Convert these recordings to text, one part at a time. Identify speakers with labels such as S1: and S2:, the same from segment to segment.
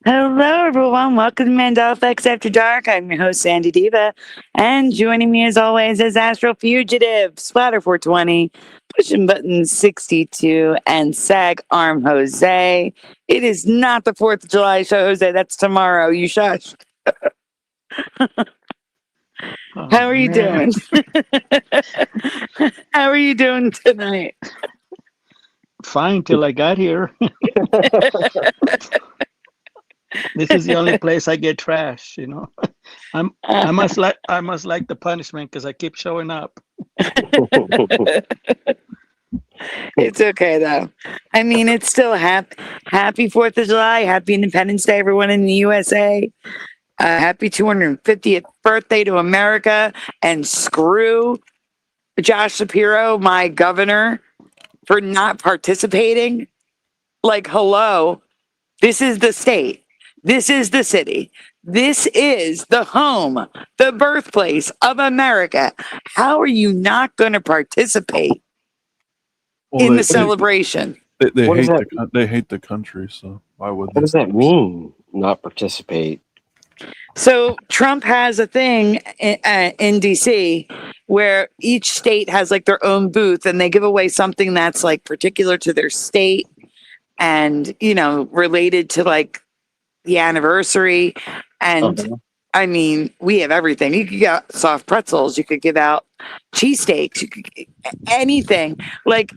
S1: Hello, everyone. Welcome to Mandela Effects After Dark. I'm your host, Sandy Diva. And joining me, as always, is Astral Fugitive, Splatter 420, Pushing Button 62, and Sag Arm Jose. It is not the 4th of July show, Jose. That's tomorrow. You shush. How are you doing? How are you doing tonight?
S2: Fine till I got here. This is the only place I get trash, you know. I must like the punishment because I keep showing up.
S1: It's okay though. I mean, it's still happy 4th of July, happy Independence Day, everyone in the USA. Happy 250th birthday to America, and screw Josh Shapiro, my governor, for not participating. Like, hello, this is the state. This is the city. This is the home, the birthplace of America. How are you not going to participate in the celebration?
S3: They hate the country, so why would they?
S4: What does that mean, not participate?
S1: So Trump has a thing in DC where each state has like their own booth, and they give away something that's like particular to their state and, you know, related to like the anniversary. And I mean, we have everything. You could get soft pretzels, you could give out cheesesteaks, you could anything. Like,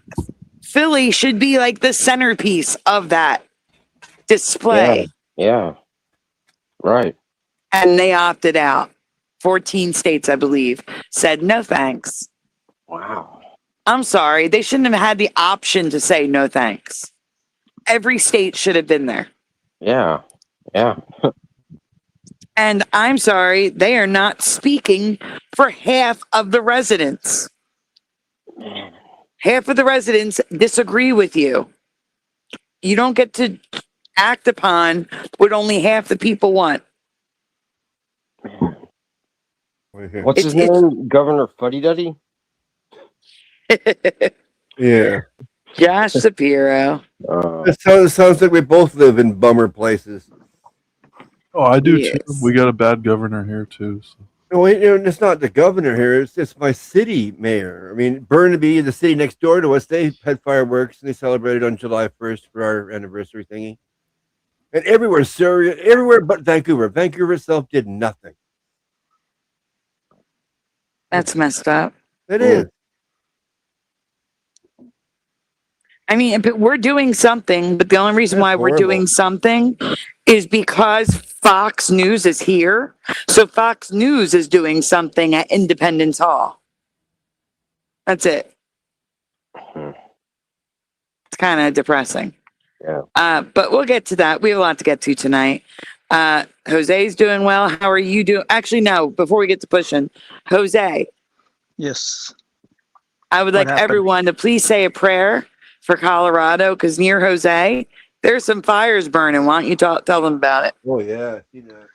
S1: Philly should be like the centerpiece of that display.
S4: Yeah. Right.
S1: And they opted out. 14 states, I believe, said no thanks.
S4: Wow.
S1: I'm sorry. They shouldn't have had the option to say no thanks. Every state should have been there.
S4: Yeah.
S1: And I'm sorry, they are not speaking for half of the residents. Half of the residents disagree with you. You don't get to act upon what only half the people want.
S4: What's his name? Governor Fuddy Duddy?
S3: Yeah.
S1: Josh Shapiro.
S5: It sounds like we both live in bummer places.
S3: Oh, I do too. We got a bad governor here too. So.
S5: No, it's not the governor here. It's my city mayor. I mean, Burnaby, the city next door to us, they had fireworks and they celebrated on July 1st for our anniversary thingy. And everywhere but Vancouver. Vancouver itself did nothing.
S1: That's messed up.
S5: It is.
S1: I mean, but we're doing something, but the only reason why we're doing something is because Fox News is here. So Fox News is doing something at Independence Hall. That's it. It's kind of depressing.
S4: Yeah.
S1: But we'll get to that. We have a lot to get to tonight. Jose's doing well. How are you doing? Actually, no, before we get to pushing, Jose.
S2: Yes.
S1: I would like everyone to please say a prayer for Colorado, because near Jose, there's some fires burning. Why don't you tell them about it?
S5: Oh, yeah. I see that.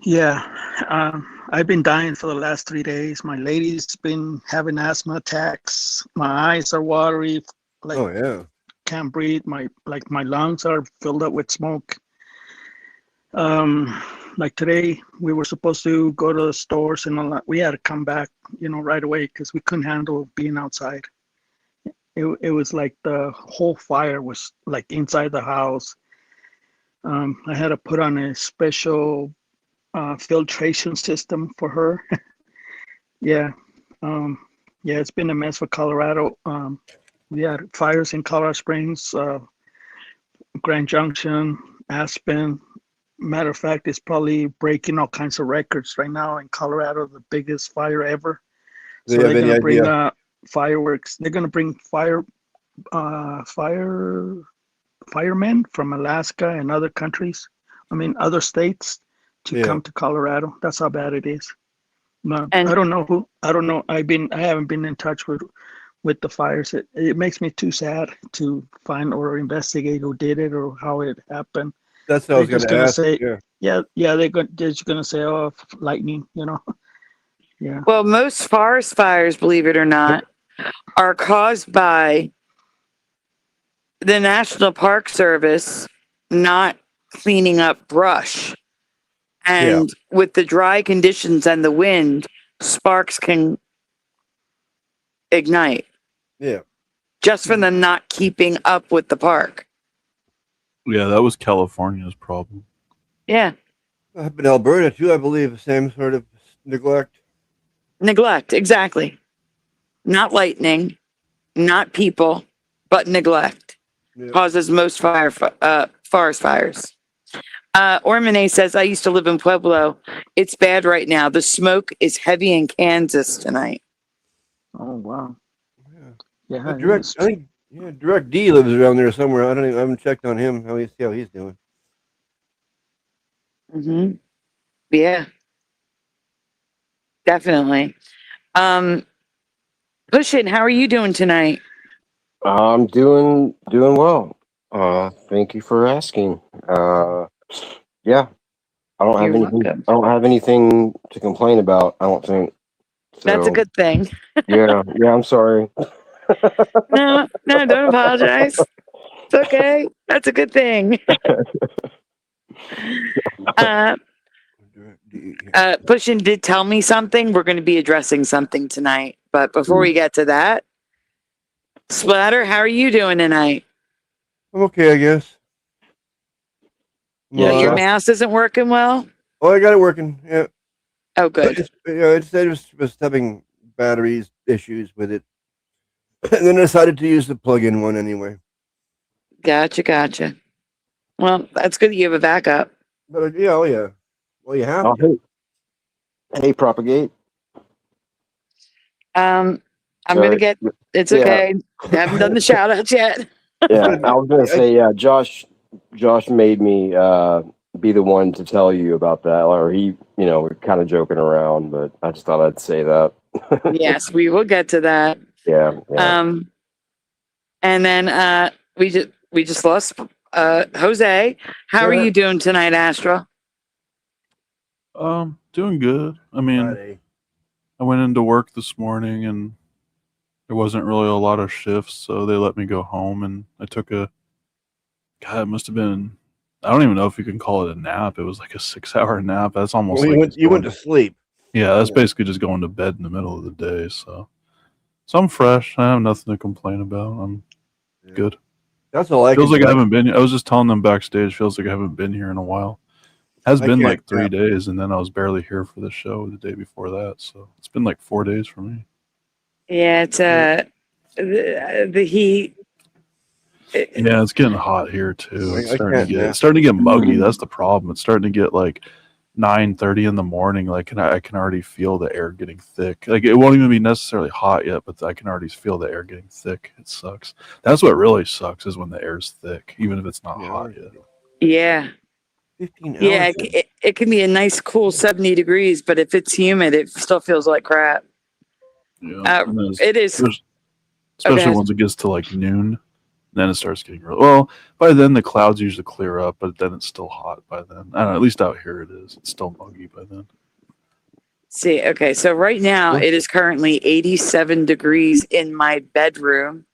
S2: Yeah. I've been dying for the last 3 days. My lady's been having asthma attacks. My eyes are watery. Like,
S5: oh, yeah.
S2: Can't breathe. My lungs are filled up with smoke. Like today, we were supposed to go to the stores and all that. We had to come back, right away because we couldn't handle being outside. It was like the whole fire was like inside the house. I had to put on a special filtration system for her. Yeah. It's been a mess for Colorado. We had fires in Colorado Springs, Grand Junction, Aspen, Matter of fact, it's probably breaking all kinds of records right now in Colorado, the biggest fire ever.
S5: Do
S2: So
S5: you have
S2: they're
S5: any
S2: gonna bring
S5: idea?
S2: fireworks. They're gonna bring firemen from Alaska and other countries. I mean, other states to
S5: Yeah.
S2: come to Colorado. That's how bad it is. No,
S1: And
S2: I don't know who. I don't know. I haven't been in touch with the fires. It makes me too sad to find or investigate who did it or how it happened.
S5: That's what I
S2: They're
S5: was going
S2: just
S5: to
S2: gonna
S5: ask.
S2: say,
S5: Yeah.
S2: they're just gonna say, oh, lightning, Yeah.
S1: well, most forest fires, believe it or not, are caused by the National Park Service not cleaning up brush. And with the dry conditions and the wind, sparks can ignite
S5: Yeah.
S1: just from them not keeping up with the park.
S3: Yeah, that was California's problem.
S1: Yeah.
S5: Up in Alberta, too, I believe, the same sort of neglect.
S1: Neglect, exactly. Not lightning, not people, but neglect
S5: Yeah.
S1: causes most forest fires. Ormane says, I used to live in Pueblo. It's bad right now. The smoke is heavy in Kansas tonight.
S2: Oh wow.
S5: Yeah.
S2: Yeah.
S5: Direct, I think, Direct D lives around there somewhere. I haven't checked on him. See how he's doing.
S1: Mm-hmm. Yeah, definitely. Pushin, how are you doing tonight?
S4: I'm doing well. Thank you for asking. Yeah, I don't have
S1: You're
S4: anything.
S1: welcome.
S4: I don't have anything to complain about. I don't think.
S1: That's a good thing.
S4: Yeah. I'm sorry.
S1: No, don't apologize. It's okay. That's a good thing. Pushin did tell me something. We're going to be addressing something tonight. But before we get to that, Splatter, how are you doing tonight?
S5: I'm okay, I guess.
S1: Yeah, your mouse isn't working well?
S5: Oh, I got it working. Yeah.
S1: Oh, good.
S5: It said it was having batteries issues with it. And then I decided to use the plug-in one anyway.
S1: Gotcha. Well, that's good that you have a backup.
S5: But yeah, well, you have to.
S4: Hey, Propagate.
S1: I'm
S4: Sorry.
S1: gonna get. It's
S4: Yeah.
S1: okay. I haven't done the shout outs yet.
S4: Yeah, I was gonna say, yeah. Josh made me be the one to tell you about that, or he, we're kind of joking around, but I just thought I'd say that.
S1: Yes, we will get to that.
S4: Yeah.
S1: And then we just lost Jose. How are you doing tonight, Astra?
S3: Doing good. I mean,
S5: Friday.
S3: I went into work this morning and there wasn't really a lot of shifts, so they let me go home and I took it must have been, I don't even know if you can call it a nap. It was like a 6-hour nap. That's almost
S5: you went to sleep.
S3: Yeah, that's basically just going to bed in the middle of the day. So I'm fresh. I have nothing to complain about. I'm good.
S5: That's all I
S3: feels
S5: can
S3: like
S5: do.
S3: I haven't been. I was just telling them backstage. Feels like I haven't been here in a while. It has been like 3 days, and then I was barely here for the show the day before that. So it's been like 4 days for me.
S1: Yeah, it's the heat.
S3: Yeah, it's getting hot here too. It's starting to get muggy. That's the problem. It's starting to get like 9:30 in the morning. Like, and I can already feel the air getting thick. Like, it won't even be necessarily hot yet, but I can already feel the air getting thick. It sucks. That's what really sucks, is when the air's thick, even if it's not hot yet.
S1: Yeah.
S5: 15 hours.
S1: Yeah, it can be a nice cool 70 degrees, but if it's humid, it still feels like crap.
S3: Yeah,
S1: it is.
S3: Especially once it gets to like noon, then it starts getting real. Well, by then the clouds usually clear up, but then it's still hot by then. I don't know, at least out here it is. It's still muggy by then.
S1: See, okay, so right now it is currently 87 degrees in my bedroom.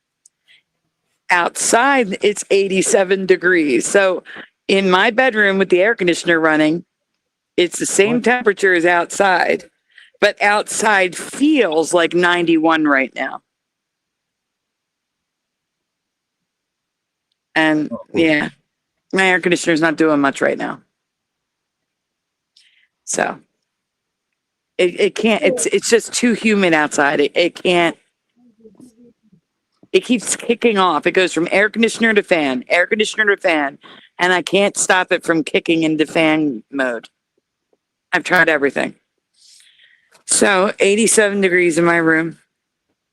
S1: Outside, it's 87 degrees. So in my bedroom with the air conditioner running, it's the same temperature as outside, but outside feels like 91 right now. And yeah, my air conditioner is not doing much right now. So it can't, it's just too humid outside. It can't, it keeps kicking off. It goes from air conditioner to fan, and I can't stop it from kicking into fan mode. I've tried everything. So 87 degrees in my room.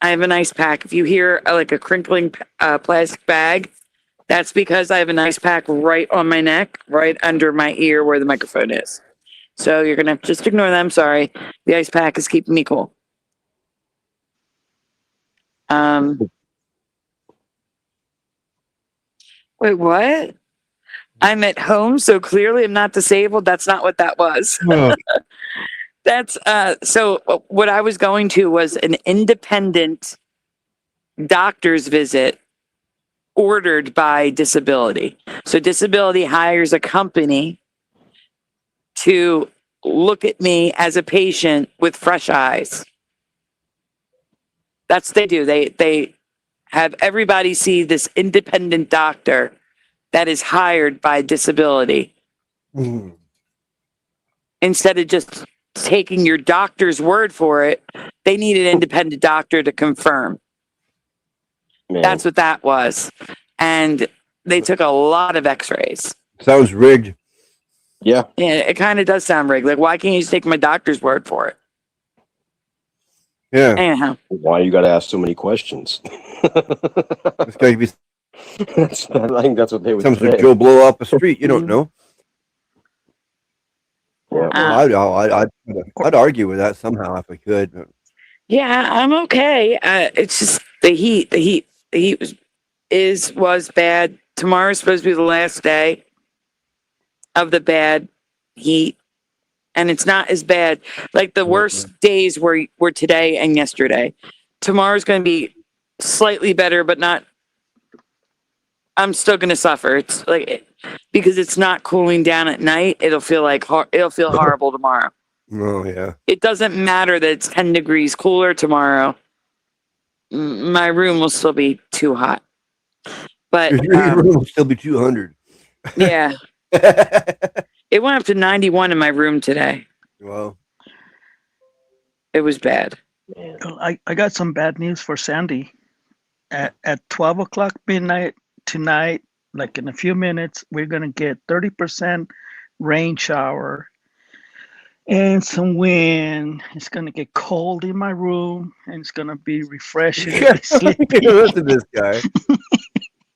S1: I have an ice pack. If you hear like a crinkling plastic bag, that's because I have an ice pack right on my neck, right under my ear where the microphone is. So you're going to just ignore them. Sorry. The ice pack is keeping me cool. Wait, what? I'm at home, so clearly I'm not disabled. That's not what that was. That's so what I was going to was an independent doctor's visit ordered by disability. So disability hires a company to look at me as a patient with fresh eyes. That's what they do. They have everybody see this independent doctor that is hired by disability. Instead of just taking your doctor's word for it, they need an independent doctor to confirm.
S4: Man.
S1: That's what that was. And they took a lot of x-rays.
S5: Sounds rigged.
S4: Yeah.
S1: Yeah, it kind of does sound rigged. Like, why can't you just take my doctor's word for it?
S5: Yeah.
S1: Anyhow.
S4: Why you got to ask so many questions?
S5: This guy could be
S4: I think that's what they would
S5: some
S4: say.
S5: Joe blow off the street. You don't know.
S4: Yeah.
S5: I'd argue with that somehow if I could. But
S1: Yeah, I'm okay. It's just the heat. The heat was bad. Tomorrow's supposed to be the last day of the bad heat, and it's not as bad. Like the worst days were today and yesterday. Tomorrow's going to be slightly better, but not. I'm still going to suffer. It's like because it's not cooling down at night. It'll feel horrible tomorrow.
S5: oh yeah.
S1: It doesn't matter that it's 10 degrees cooler tomorrow. My room will still be too hot. But
S5: Your room will still be 200.
S1: yeah, it went up to 91 in my room today.
S5: Well,
S1: It was bad.
S2: I got some bad news for Sandy. At 12 o'clock midnight tonight, like in a few minutes, we're going to get 30% rain shower and some wind. It's going to get cold in my room, and it's going to be refreshing.
S5: listen to this guy.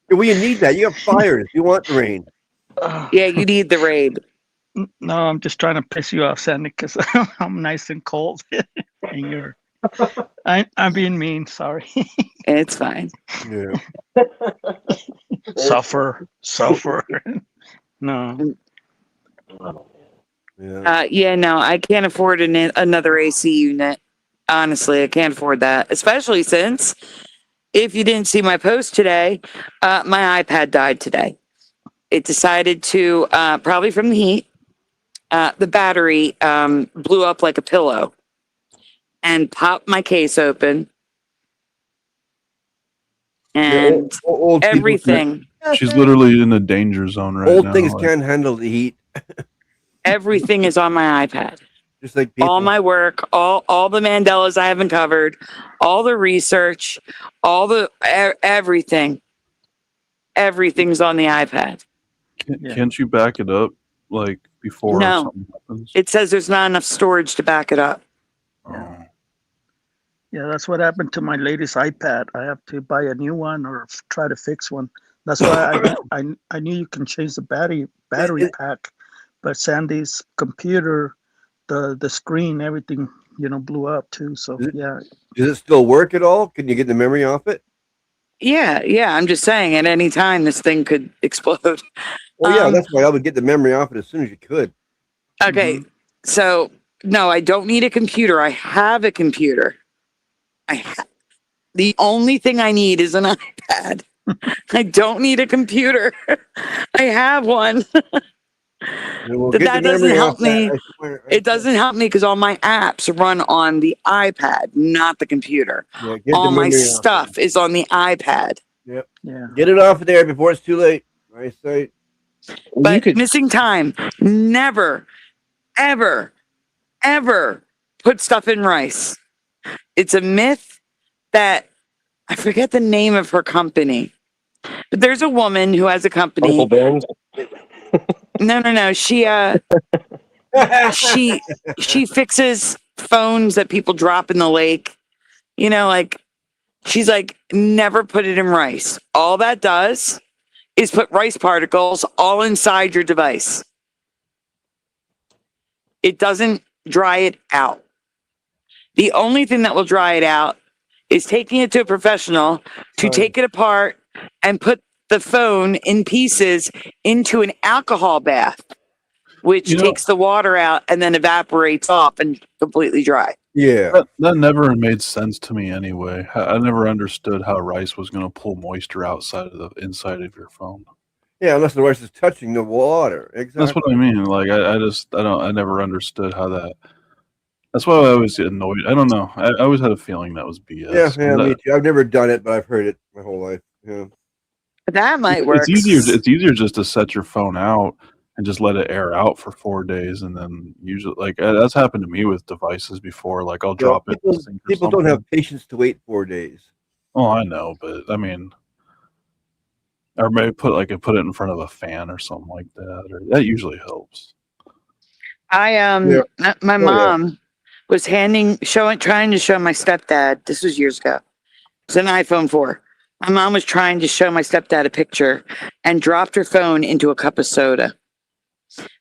S5: Well, you need that. You have fires. You want the rain.
S1: Yeah, you need the raid.
S2: No, I'm just trying to piss you off, Sandy, because I'm nice and cold. And I'm being mean. Sorry.
S1: It's fine.
S5: Yeah.
S2: Suffer. No.
S5: Yeah.
S1: No, I can't afford another AC unit. Honestly, I can't afford that, especially since if you didn't see my post today, my iPad died today. It decided to, probably from the heat, the battery blew up like a pillow and popped my case open. And
S5: old people
S1: everything.
S3: She's literally in the danger zone right
S5: old
S3: now.
S5: things
S3: like-
S5: can't handle the heat.
S1: Everything is on my iPad.
S5: Just like people.
S1: All my work, all the Mandelas I haven't covered, all the research, all the everything. Everything's on the iPad.
S3: Can't you back it up like before
S1: No.
S3: something happens?
S1: It says there's not enough storage to back it up.
S3: Oh.
S2: Yeah, that's what happened to my latest iPad. I have to buy a new one or try to fix one. That's why I knew you can change the battery pack, but Sandy's computer, the screen, everything, blew up too. So yeah.
S5: Does it still work at all? Can you get the memory off it?
S1: Yeah. I'm just saying, at any time this thing could explode.
S5: Well, yeah, that's why I would get the memory off it as soon as you could.
S1: Okay, so no, I don't need a computer. I have a computer. The only thing I need is an iPad. I don't need a computer. I have one.
S5: We'll
S1: But
S5: get
S1: that
S5: the
S1: doesn't
S5: memory
S1: help
S5: off that,
S1: me.
S5: I swear.
S1: It doesn't help me because all my apps run on the iPad, not the computer.
S5: Yeah, get the
S1: All my
S5: memory off
S1: stuff is on the iPad.
S5: it.
S2: Yeah.
S5: Get it off of there before it's too late. I say.
S1: But missing time, never, ever, ever put stuff in rice. It's a myth that I forget the name of her company, but there's a woman who has a company.
S4: Uncle Ben's.
S1: No. She fixes phones that people drop in the lake. You know, like she's like, never put it in rice. All that does is put rice particles all inside your device. It doesn't dry it out. The only thing that will dry it out is taking it to a professional to take it apart and put the phone in pieces into an alcohol bath, which takes the water out and then evaporates off and completely dry.
S5: Yeah.
S3: That never made sense to me anyway. I never understood how rice was going to pull moisture outside of the inside of your phone.
S5: Yeah, unless the rice is touching the water. Exactly.
S3: That's what I mean. Like I never understood how that. That's why I always get annoyed. I don't know. I always had a feeling that was BS.
S5: Yeah, me too. I've never done it, but I've heard it my whole life. Yeah.
S1: That might work.
S3: It's easier just to set your phone out and just let it air out for 4 days, and then usually, like that's happened to me with devices before. Like I'll drop it.
S5: People don't have patience to wait 4 days.
S3: Oh, I know, but I mean, or maybe put it in front of a fan or something like that, or that usually helps.
S1: My mom was trying to show my stepdad. This was years ago. It's an iPhone 4. My mom was trying to show my stepdad a picture and dropped her phone into a cup of soda.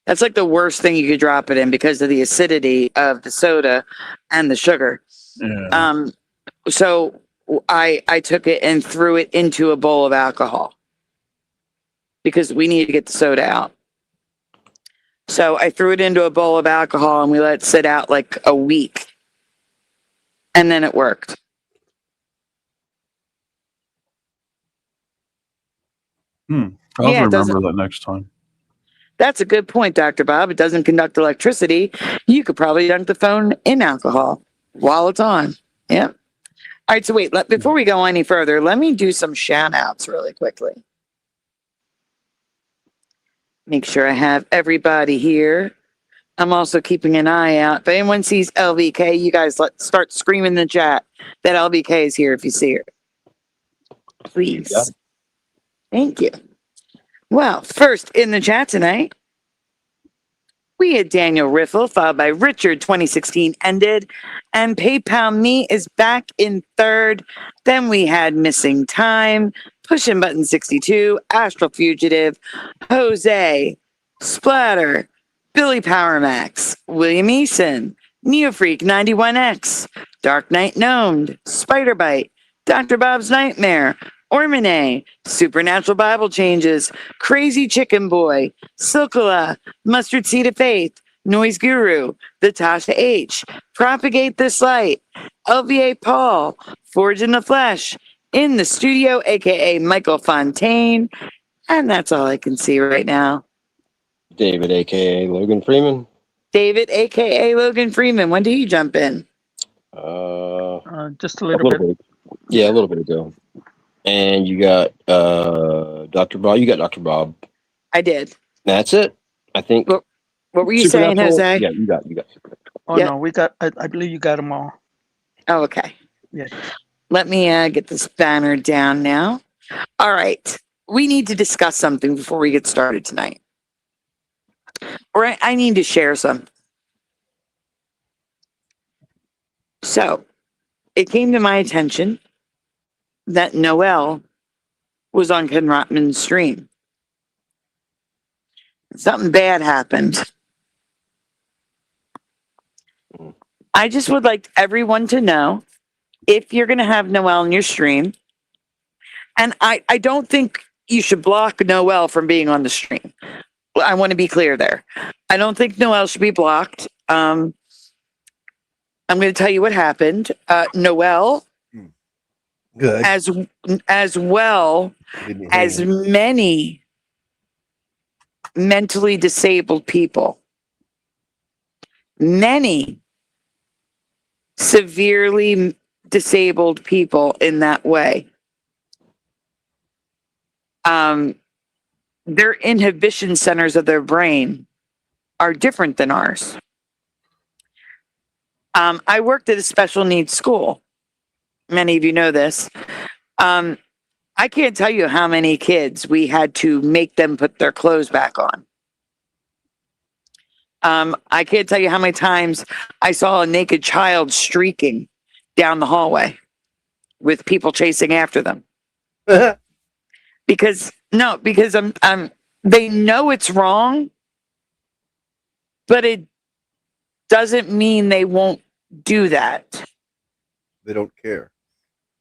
S1: That's like the worst thing you could drop it in because of the acidity of the soda and the sugar.
S3: Yeah.
S1: So I took it and threw it into a bowl of alcohol because we needed to get the soda out. So I threw it into a bowl of alcohol and we let it sit out like a week. And then it worked.
S3: I'll remember that next time.
S1: That's a good point, Dr. Bob. It doesn't conduct electricity. You could probably dunk the phone in alcohol while it's on. Yeah. All right. So wait, before we go any further, let me do some shout outs really quickly. Make sure I have everybody here. I'm also keeping an eye out. If anyone sees LVK, you guys start screaming in the chat that LVK is here if you see her. Please. Yeah. Thank you. Well, first in the chat tonight, we had Daniel Riffle, followed by Richard 2016 ended, and PayPal Me is back in third. Then we had Missing Time, Pushing Button 62, Astral Fugitive, Jose, Splatter, Billy Powermax, William Eason, Neofreak 91X, Dark Knight Gnomed, Spiderbite, Dr. Bob's Nightmare, Ormine, Supernatural Bible Changes, Crazy Chicken Boy, Silkula, Mustard Seed of Faith, Noise Guru, The Tasha H, Propagate This Light, LVA Paul, Forge in the Flesh, In the Studio, aka Michael Fontaine, and that's all I can see right now.
S4: David, aka Logan Freeman.
S1: David, aka Logan Freeman. When do you jump in?
S2: Just a little bit.
S4: Yeah, a little bit ago. And you got Dr. Bob. You got Dr. Bob.
S1: I did.
S4: That's it. I think.
S1: What were you saying, Jose?
S4: Yeah, you got.
S2: Oh no, we got. I believe you got them all.
S1: Oh, okay.
S2: Yeah.
S1: Let me get this banner down now. All right. We need to discuss something before we get started tonight. Or I need to share something. So, it came to my attention that Noel was on Ken Rotman's stream. Something bad happened. I just would like everyone to know if you're going to have Noel in your stream, and I don't think you should block Noel from being on the stream. I want to be clear there. I don't think Noel should be blocked. I'm going to tell you what happened. Noel,
S5: good,
S1: as well as many mentally disabled people, many severely disabled people in that way. Their inhibition centers of their brain are different than ours. I worked at a special needs school. Many of you know this. I can't tell you how many kids we had to make them put their clothes back on. I can't tell you how many times I saw a naked child streaking down the hallway with people chasing after them. Because they know it's wrong, but it doesn't mean they won't do that.
S5: They don't care.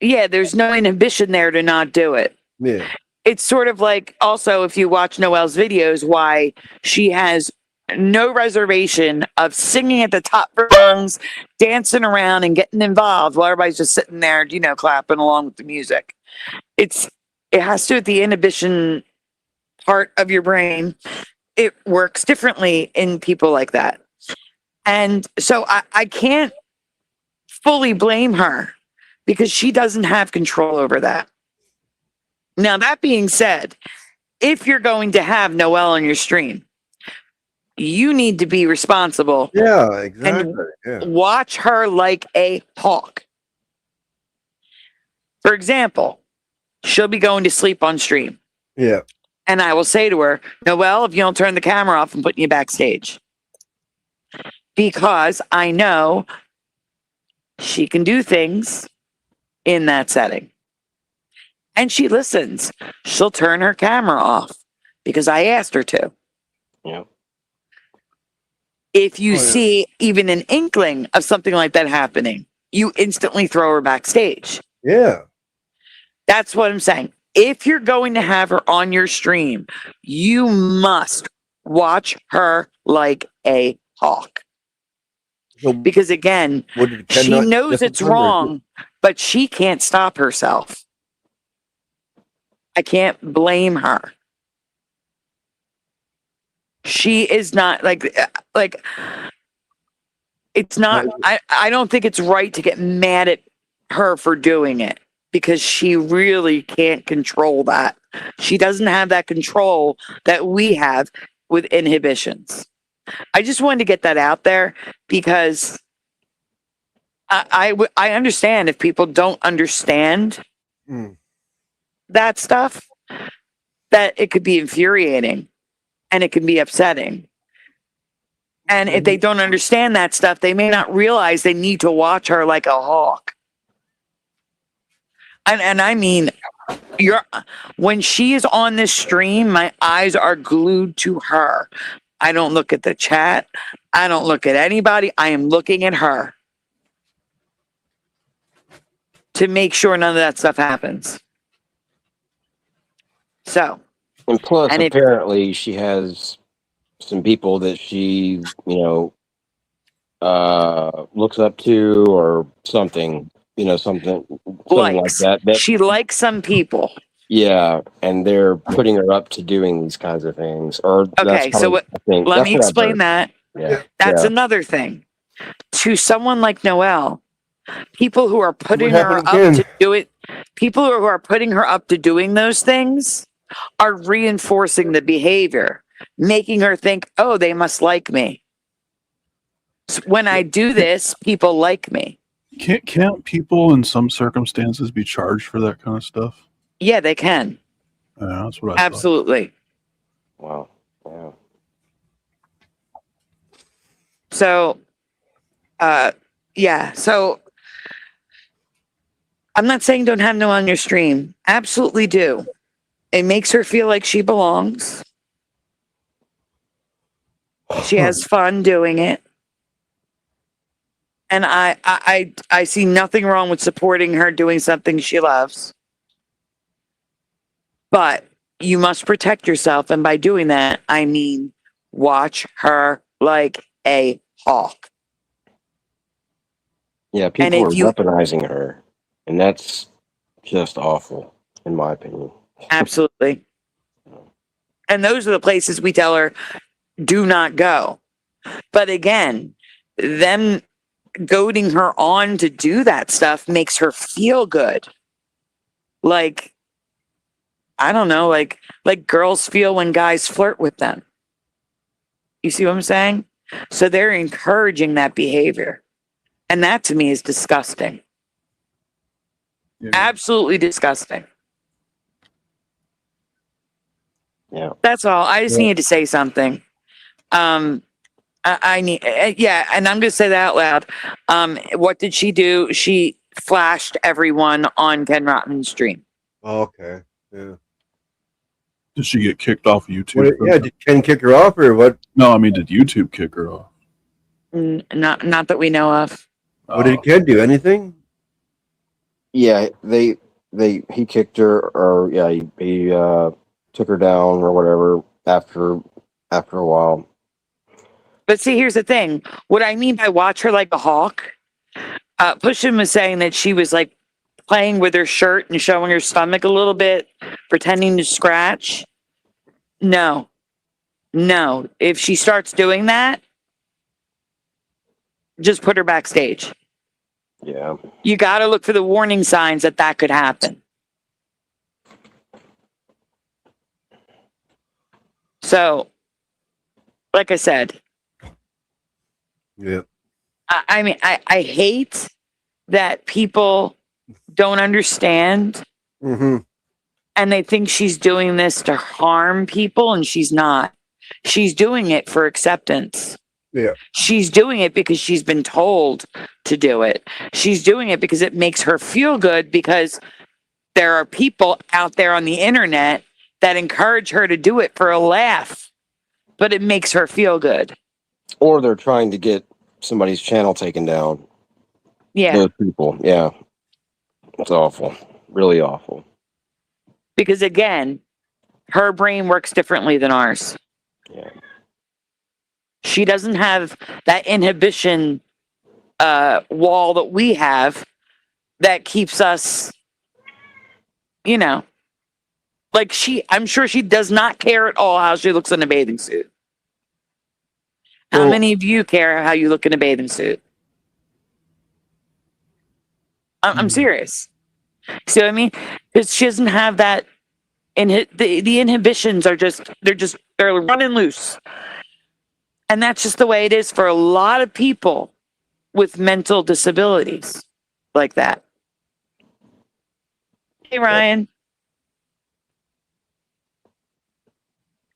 S1: Yeah, there's no inhibition there to not do it.
S5: Yeah.
S1: It's sort of like, also, if you watch Noelle's videos, why she has no reservation of singing at the top of her lungs, dancing around and getting involved while everybody's just sitting there, clapping along with the music. It has to do with the inhibition part of your brain. It works differently in people like that. And so I can't fully blame her because she doesn't have control over that. Now, that being said, if you're going to have Noelle on your stream, you need to be responsible.
S5: Yeah, exactly.
S1: And watch her like a hawk. For example, she'll be going to sleep on stream.
S5: Yeah.
S1: And I will say to her, Noelle, if you don't turn the camera off, I'm putting you backstage. Because I know she can do things in that setting. And she listens. She'll turn her camera off because I asked her to.
S4: Yeah.
S1: If you see even an inkling of something like that happening, you instantly throw her backstage.
S5: Yeah.
S1: That's what I'm saying. If you're going to have her on your stream, you must watch her like a hawk.
S5: So
S1: because again, she knows it's wrong, but she can't stop herself. I can't blame her. She is not like it's not, I don't think it's right to get mad at her for doing it because she really can't control that. She doesn't have that control that we have with inhibitions. I just wanted to get that out there because I understand if people don't understand that stuff, that it could be infuriating and it can be upsetting. And if they don't understand that stuff, they may not realize they need to watch her like a hawk. And I mean, when she is on this stream, my eyes are glued to her. I don't look at the chat. I don't look at anybody. I am looking at her to make sure none of that stuff happens. So.
S4: And plus, apparently, she has some people that she, looks up to or something, something like that.
S1: She likes some people.
S4: Yeah, and they're putting her up to doing these kinds of things.
S1: Okay, so let me explain that.
S4: Yeah.
S1: That's another thing. To someone like Noelle, people who are putting her up to do it, people who are putting her up to doing those things are reinforcing the behavior, making her think, oh, they must like me. So when I do this, people like me.
S3: Can't people in some circumstances be charged for that kind of stuff?
S1: Yeah, they can.
S3: Yeah, that's what I
S1: Absolutely.
S4: Thought. Wow. Yeah.
S1: So, yeah. So, I'm not saying don't have no on your stream. Absolutely do. It makes her feel like she belongs. She has fun doing it. And I see nothing wrong with supporting her doing something she loves. But you must protect yourself. And by doing that, I mean, watch her like a hawk.
S4: Yeah, people are weaponizing her. And that's just awful, in my opinion.
S1: Absolutely. And those are the places we tell her, do not go. But again, them goading her on to do that stuff makes her feel good. Like, I don't know, like girls feel when guys flirt with them. You see what I'm saying? So they're encouraging that behavior. And that to me is disgusting. Yeah. Absolutely disgusting.
S4: Yeah.
S1: That's all. I just needed to say something. I need, yeah, and I'm going to say that out loud. What did she do? She flashed everyone on Ken Rotman's stream.
S5: Oh, okay. Yeah.
S3: Did she get kicked off YouTube?
S5: What, yeah. Did Ken kick her off or what?
S3: No, I mean, did YouTube kick her off?
S1: Not that we know of.
S5: What did Ken do? Anything?
S4: Yeah, he kicked her, or yeah, he took her down or whatever after a while.
S1: But see, here's the thing. What I mean by watch her like a hawk, Pushin was saying that she was like playing with her shirt and showing her stomach a little bit, pretending to scratch. No. If she starts doing that, just put her backstage.
S4: Yeah.
S1: You got to look for the warning signs that could happen. So, like I said,
S5: Yeah.
S1: I mean, I hate that people don't understand
S5: Mm-hmm.
S1: and they think she's doing this to harm people, and she's not. She's doing it for acceptance.
S5: Yeah.
S1: She's doing it because she's been told to do it. She's doing it because it makes her feel good, because there are people out there on the internet that encourage her to do it for a laugh, but it makes her feel good.
S4: Or they're trying to get somebody's channel taken down.
S1: Yeah.
S4: Those people. Yeah. It's awful. Really awful.
S1: Because again, her brain works differently than ours.
S4: Yeah.
S1: She doesn't have that inhibition wall that we have that keeps us, like I'm sure she does not care at all how she looks in a bathing suit. How
S5: Well-
S1: many of you care how you look in a bathing suit? I'm serious. See what I mean? Because she doesn't have that. The inhibitions are they're running loose. And that's just the way it is for a lot of people with mental disabilities like that. Hey, Ryan.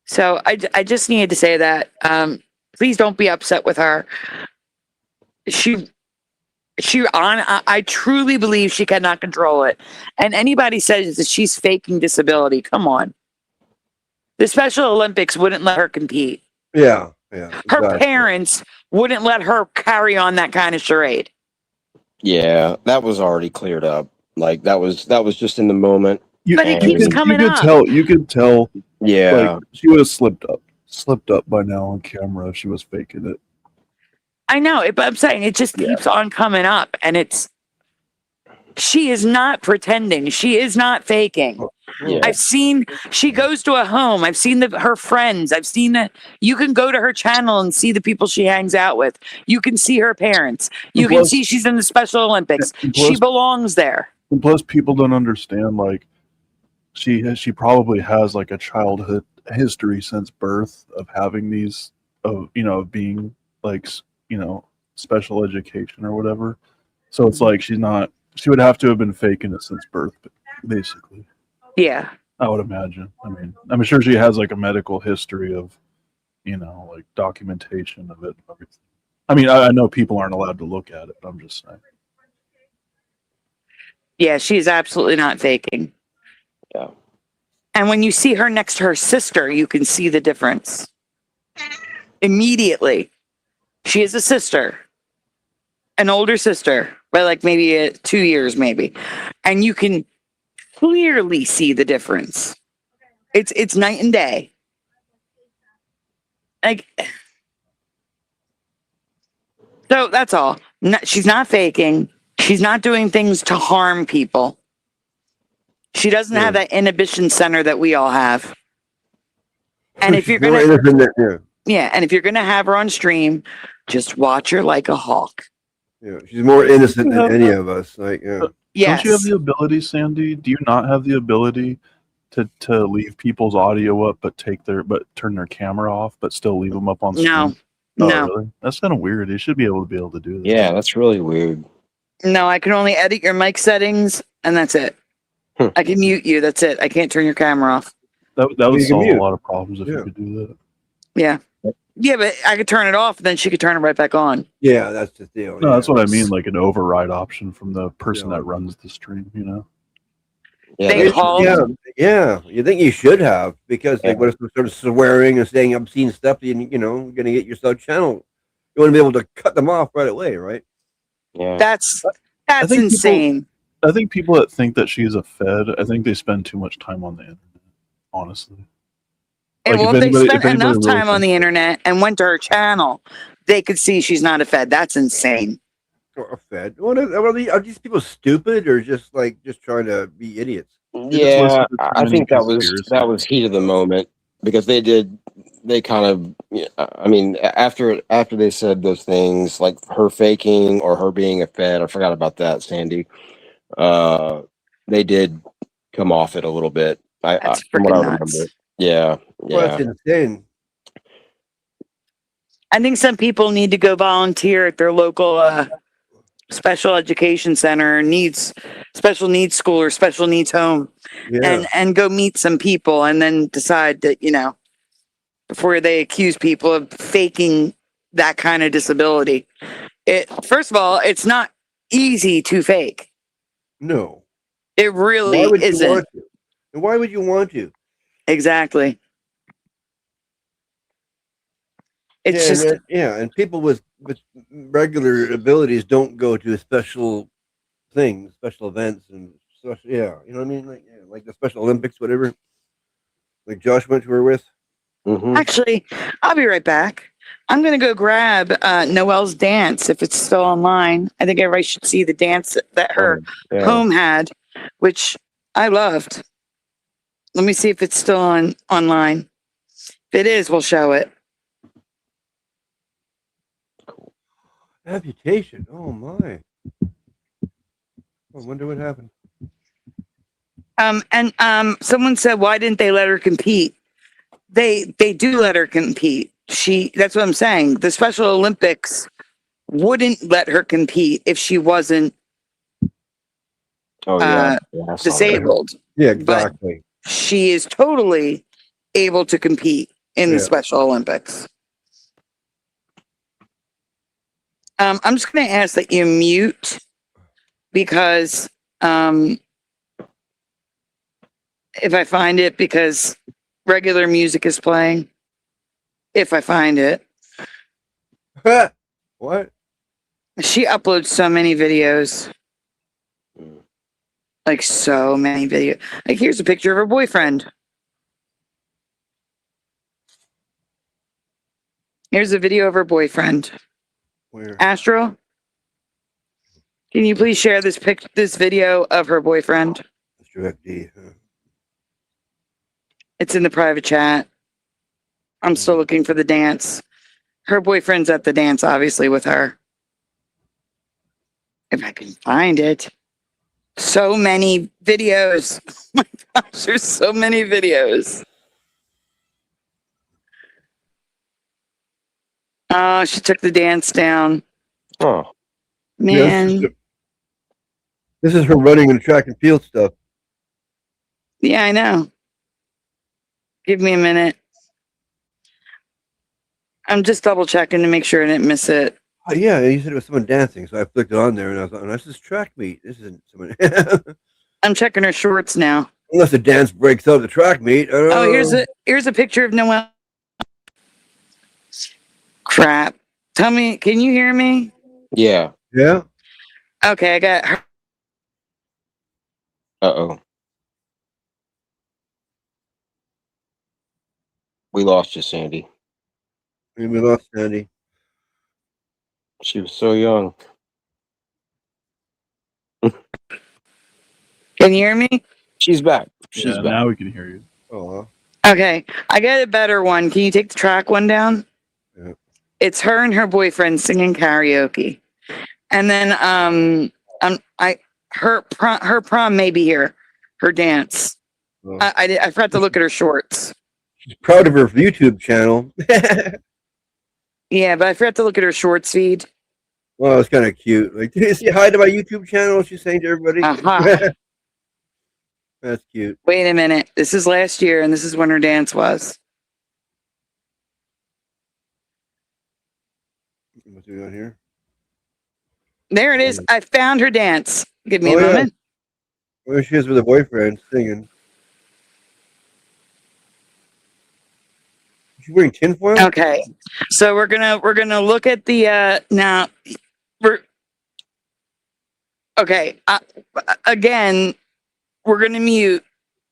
S1: So I just needed to say that. Please don't be upset with her. I truly believe she cannot control it. And anybody says that she's faking disability, come on. The Special Olympics wouldn't let her compete.
S5: Yeah.
S1: Her
S5: Exactly.
S1: parents wouldn't let her carry on that kind of charade.
S4: Yeah, that was already cleared up. Like that was just in the moment.
S1: But it keeps coming up.
S3: You could tell.
S4: Yeah.
S3: Like, she would have slipped up by now on camera if she was faking it.
S1: I know, but I'm saying it just keeps on coming up, and she is not pretending. She is not faking.
S4: Yeah.
S1: I've seen, she goes to a home. I've seen her friends. I've seen you can go to her channel and see the people she hangs out with. You can see her parents. You can see she's in the Special Olympics. She belongs there.
S3: And plus, people don't understand, like, she probably has like a childhood history since birth of having these, of being like, special education or whatever. So it's like she would have to have been faking it since birth, basically.
S1: Yeah.
S3: I would imagine. I mean, I'm sure she has like a medical history of, like documentation of it and everything. I mean, I know people aren't allowed to look at it, but I'm just saying.
S1: Yeah, she's absolutely not faking.
S4: Yeah.
S1: And when you see her next to her sister, you can see the difference. Immediately. She is a sister. An older sister, by like maybe 2 years, maybe. And you can clearly see the difference. It's night and day. Like, so that's all. She's not faking. She's not doing things to harm people. She doesn't have that inhibition center that we all have. And if you're gonna, and if you're gonna have her on stream, just watch her like a hawk.
S5: Yeah, she's more innocent than any of us. Like, yeah.
S1: Yes.
S3: Don't you have the ability, Sandy? Do you not have the ability to leave people's audio up, but turn their camera off, but still leave them up on screen?
S1: No.
S3: Oh,
S1: No.
S3: really? That's kind of weird. You should be able to do that.
S4: Yeah, that's really weird.
S1: No, I can only edit your mic settings, and that's it. I can mute you. That's it. I can't turn your camera off.
S3: That would
S5: You can
S3: solve a
S5: mute.
S3: lot of problems if you could do that.
S1: Yeah. Yeah, but I could turn it off, then she could turn it right back on.
S5: Yeah, that's the deal.
S3: No,
S5: yeah.
S3: that's what I mean, like an override option from the person
S5: Yeah.
S3: that runs the stream, you know?
S4: Yeah,
S1: They
S4: that's
S1: called-
S4: true.
S5: Yeah. You think you should have, because like
S4: Yeah.
S5: what if sort of swearing and saying obscene stuff, you're going to get your sub channel. You want to be able to cut them off right away, right?
S4: Yeah.
S1: That's
S3: think people-
S1: insane.
S3: I think people that think that she's a Fed, I think they spend too much time on the internet, honestly.
S1: And
S3: Like,
S1: well, if they
S3: anybody-
S1: spent
S3: anybody
S1: enough
S3: really
S1: time on
S3: thinks
S1: the
S3: that-
S1: internet and went to her channel, they could see she's not a Fed. That's insane.
S5: Or a Fed. Are these people stupid or just trying to be idiots?
S3: just
S4: Yeah,
S3: listen to too
S4: I
S3: many
S4: think that
S3: conspiracy
S4: was heat of the moment, because they kind of, I mean, after they said those things like her faking or her being a Fed, I forgot about that, Sandy. They did come off it a little bit.
S1: That's
S4: From what I
S1: freaking
S4: remember.
S1: nuts.
S4: Yeah,
S5: Well, that's insane.
S1: I think some people need to go volunteer at their local special education center, special needs school or special needs home,
S5: Yeah.
S1: and go meet some people, and then decide that, before they accuse people of faking that kind of disability. First of all, it's not easy to fake.
S5: No.
S1: It
S5: Why
S1: really
S5: would you
S1: isn't.
S5: want to? And why would you want to?
S1: Exactly. It's just
S5: and people with regular abilities don't go to special things, special events, and stuff. Yeah, you know what I mean, like the Special Olympics, whatever. Like Josh went to her with.
S4: Mhm.
S1: actually, I'll be right back. I'm going to go grab Noelle's dance if it's still online. I think everybody should see the dance that her
S4: Yeah.
S1: home had, which I loved. Let me see if it's still online. If it is, we'll show it.
S5: Amputation. Oh my. I wonder what happened.
S1: And someone said, why didn't they let her compete? They do let her compete. That's what I'm saying. The Special Olympics wouldn't let her compete if she wasn't
S4: Oh yeah. Yeah, I saw that.
S1: disabled.
S5: Yeah, exactly.
S1: She is totally able to compete in the
S5: Yeah.
S1: Special Olympics. I'm just going to ask that you mute, because if I find it, because regular music is playing. If I find it.
S5: What?
S1: She uploads so many videos. Like so many videos. Like here's a picture of her boyfriend. Here's a video of her boyfriend.
S5: Where?
S1: Astro, can you please share this video of her boyfriend?
S5: It's Direct D. Huh?
S1: It's in the private chat. I'm still looking for the dance. Her boyfriend's at the dance, obviously, with her. If I can find it. So many videos. Oh my gosh, there's so many videos. Oh, she took the dance down.
S4: Oh.
S1: Man.
S5: Yeah, this is her running and track and field stuff.
S1: Yeah, I know. Give me a minute. I'm just double checking to make sure I didn't miss it.
S5: Oh, yeah, you said it was someone dancing, so I flicked it on there, and I was like, oh, this is track meet. This isn't someone.
S1: I'm checking her shorts now.
S5: Unless the dance breaks out the track meet. I don't
S1: Oh,
S5: know.
S1: here's a picture of Noelle. Crap. Tell me, can you hear me?
S4: Yeah.
S5: Yeah.
S1: Okay, I got her.
S4: Uh-oh. We lost you, Sandy.
S5: We lost Sandy.
S4: She was so young.
S1: Can you hear me?
S4: She's back. She's
S3: Yeah,
S4: back.
S3: now we can hear you.
S5: Oh,
S1: Okay, I got a better one. Can you take the track one down?
S5: Yeah.
S1: It's her and her boyfriend singing karaoke, and then her prom may be here. Her dance.
S5: well.
S1: I forgot to look at her shorts.
S5: She's proud of her YouTube channel.
S1: Yeah, but I forgot to look at her shorts feed.
S5: Well, it's kind of cute. Like, did you say hi to my YouTube channel? She's saying to everybody.
S1: Uh-huh.
S5: That's cute.
S1: Wait a minute. This is last year, and this is when her dance was.
S5: we got here?
S1: There it is. I found her dance. Give me a
S5: yeah.
S1: moment.
S5: Where she is with her boyfriend singing. She's wearing tinfoil?
S1: Okay. So we're gonna look at the now we're okay. Again, we're gonna mute.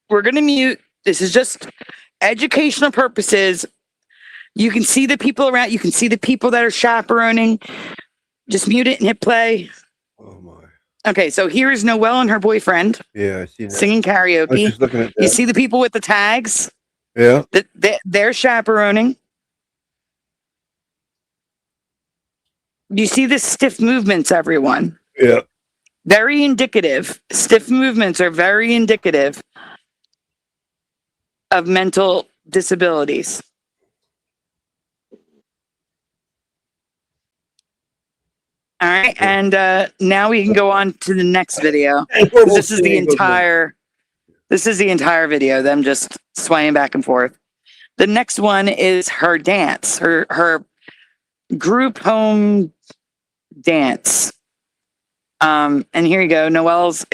S1: We're gonna mute. This is just educational purposes. You can see the people around. You can see the people that are chaperoning. Just mute it and hit play.
S5: Oh my.
S1: Okay, so here is Noelle and her boyfriend
S5: Yeah, I see that.
S1: singing
S5: I was
S1: karaoke.
S5: just looking at that.
S1: You see the people with the tags?
S5: Yeah.
S1: They're chaperoning. You see the stiff movements, everyone.
S5: Yeah.
S1: Very indicative. Stiff movements are very indicative of mental disabilities. All right, and now we can go on to the next video. This is the entire video, them just swaying back and forth. The next one is her dance, her group home dance. And here you go. Noelle's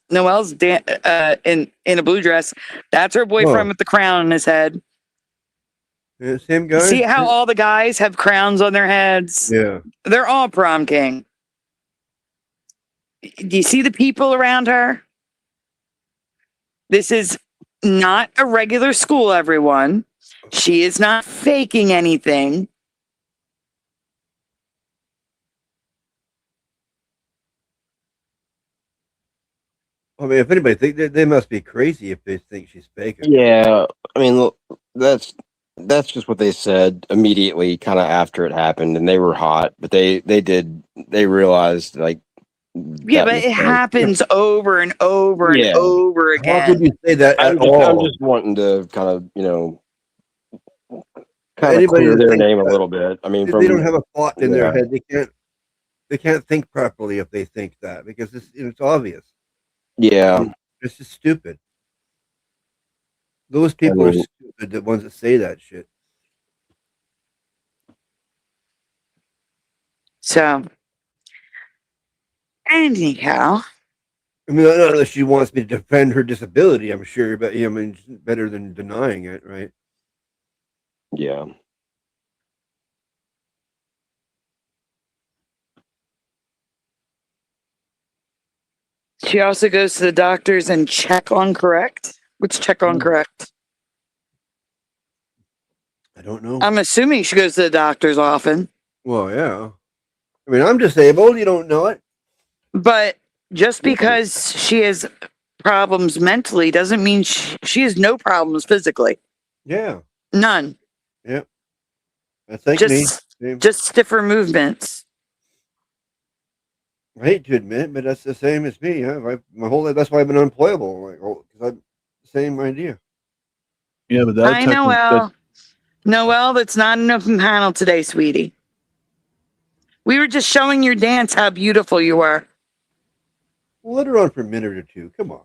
S1: Noelle's in a blue dress. That's her boyfriend with the crown on his head.
S5: Yeah, same guy.
S1: See how all the guys have crowns on their heads?
S5: Yeah.
S1: They're all prom king. Do you see the people around her? This is not a regular school, everyone. She is not faking anything.
S5: I mean, if anybody think they must be crazy if they think she's faking.
S4: Yeah, I mean, look, that's just what they said immediately, kind of after it happened, and they were hot, but they realized like.
S1: Yeah, but it happens over and over and over again.
S5: How could you say that at all?
S4: I'm just wanting to kind of clear their name a little bit. I mean,
S5: they don't have a thought in their head. They can't think properly if they think that, because it's obvious.
S4: Yeah,
S5: it's just stupid. Those people are stupid, the ones that say that shit.
S1: So, anyhow,
S5: I mean, not unless she wants me to defend her disability, I'm sure, but I mean, it's better than denying it, right?
S4: Yeah.
S1: She also goes to the doctors and check on correct. What's check on correct?
S5: I don't know.
S1: I'm assuming she goes to the doctors often.
S5: Well, yeah. I mean, I'm disabled. You don't know it.
S1: But just because she has problems mentally doesn't mean she has no problems physically.
S5: Yeah.
S1: None.
S5: Yeah. That's like me.
S1: Just stiffer movements.
S5: I hate to admit it, but that's the same as me. My whole life, that's why I've been unemployable. Because I'm the same idea.
S3: Yeah, but
S1: Hi, Noelle. Noelle, that's not an open panel today, sweetie. We were just showing your dance, how beautiful you were.
S5: Well, let her on for a minute or two. Come on.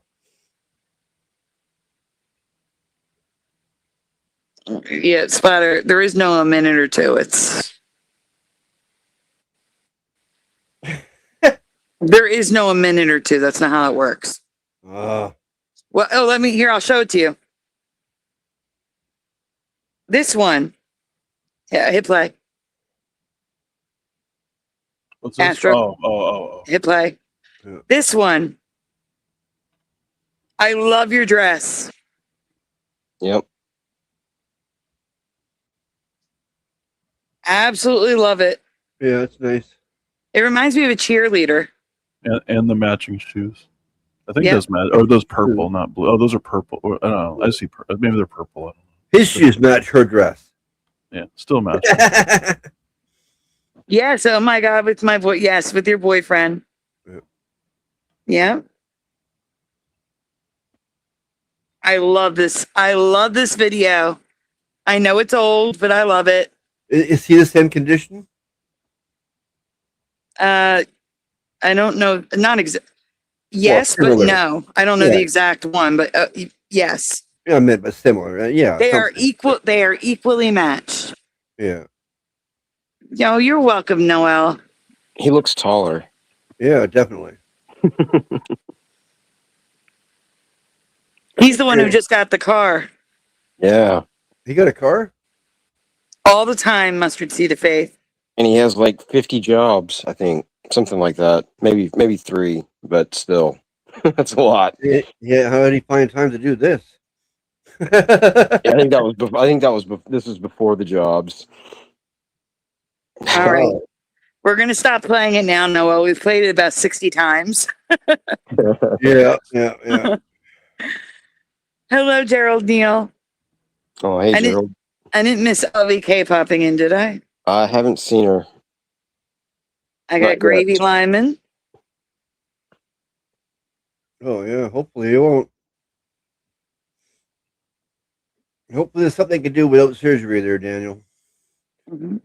S1: Yeah, Spider, there is no a minute or two. There is no a minute or two. That's not how it works. Well, I'll show it to you. This one. Yeah, hit play.
S3: What's this?
S1: Astro.
S3: Oh.
S1: Hit play. Yeah. This one. I love your dress.
S4: Yep.
S1: Absolutely love it.
S5: Yeah, it's nice.
S1: It reminds me of a cheerleader.
S3: And the matching shoes. I think those match. Or those purple, not blue. Oh, those are purple. I don't know. I see. Maybe they're purple.
S5: His shoes match her dress.
S3: Yeah, still match.
S1: Yes. Oh my God, with my boy. Yes, with your boyfriend. Yeah. I love this. I love this video. I know it's old, but I love it.
S5: Is he the same condition?
S1: I don't know. Not exact. Yes, but no. I don't know the exact one, but yes.
S5: Yeah, I meant, but similar. Yeah.
S1: They are equal. They are equally matched.
S5: Yeah.
S1: Yo, you're welcome, Noel.
S4: He looks taller.
S5: Yeah, definitely.
S1: He's the one who just got the car.
S4: Yeah.
S5: He got a car?
S1: All the time, Mustard Seed of Faith.
S4: And he has like 50 jobs, I think. Something like that. Maybe 3, but still. That's a lot.
S5: Yeah, how did he find time to do this?
S4: Yeah, I think that was this was before the jobs.
S1: All right. We're going to stop playing it now, Noel. We've played it about 60 times.
S5: Yeah.
S1: Hello, Gerald Neal.
S4: Oh, hey, Gerald.
S1: I didn't miss LVK popping in, did I?
S4: I haven't seen her.
S1: I got
S4: Not
S1: Gravy
S4: yet.
S1: Lyman.
S5: Oh, yeah. Hopefully it won't. Hopefully there's something they can do without surgery there, Daniel.
S1: Mm-hmm.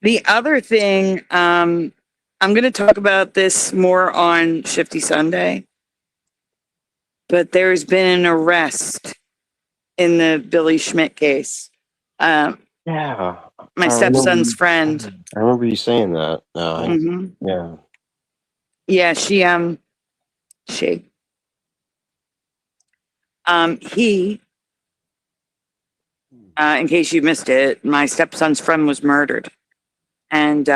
S1: The other thing, I'm going to talk about this more on Shifty Sunday, but there's been an arrest in the Billy Schmidt case.
S4: Yeah.
S1: My stepson's friend.
S4: I remember you saying that.
S1: Mm-hmm.
S4: Yeah.
S1: Yeah, he, in case you missed it, my stepson's friend was murdered. And,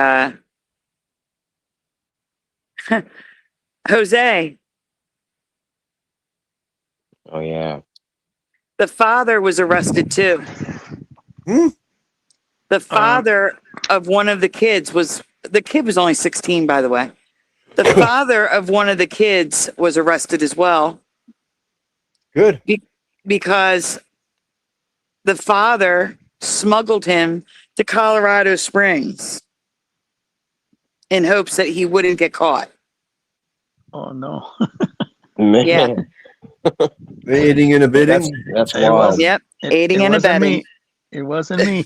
S1: Jose,
S4: Oh, yeah.
S1: the father was arrested too. The father of one of the kids the kid was only 16, by the way. The father of one of the kids was arrested as well.
S5: Good.
S1: Because the father smuggled him to Colorado Springs in hopes that he wouldn't get caught.
S2: Oh no.
S4: Man.
S1: Yeah.
S5: Aiding and abetting.
S4: That's
S2: It
S4: wild.
S1: Yep. Aiding and
S2: wasn't
S1: abetting.
S2: me. It wasn't me.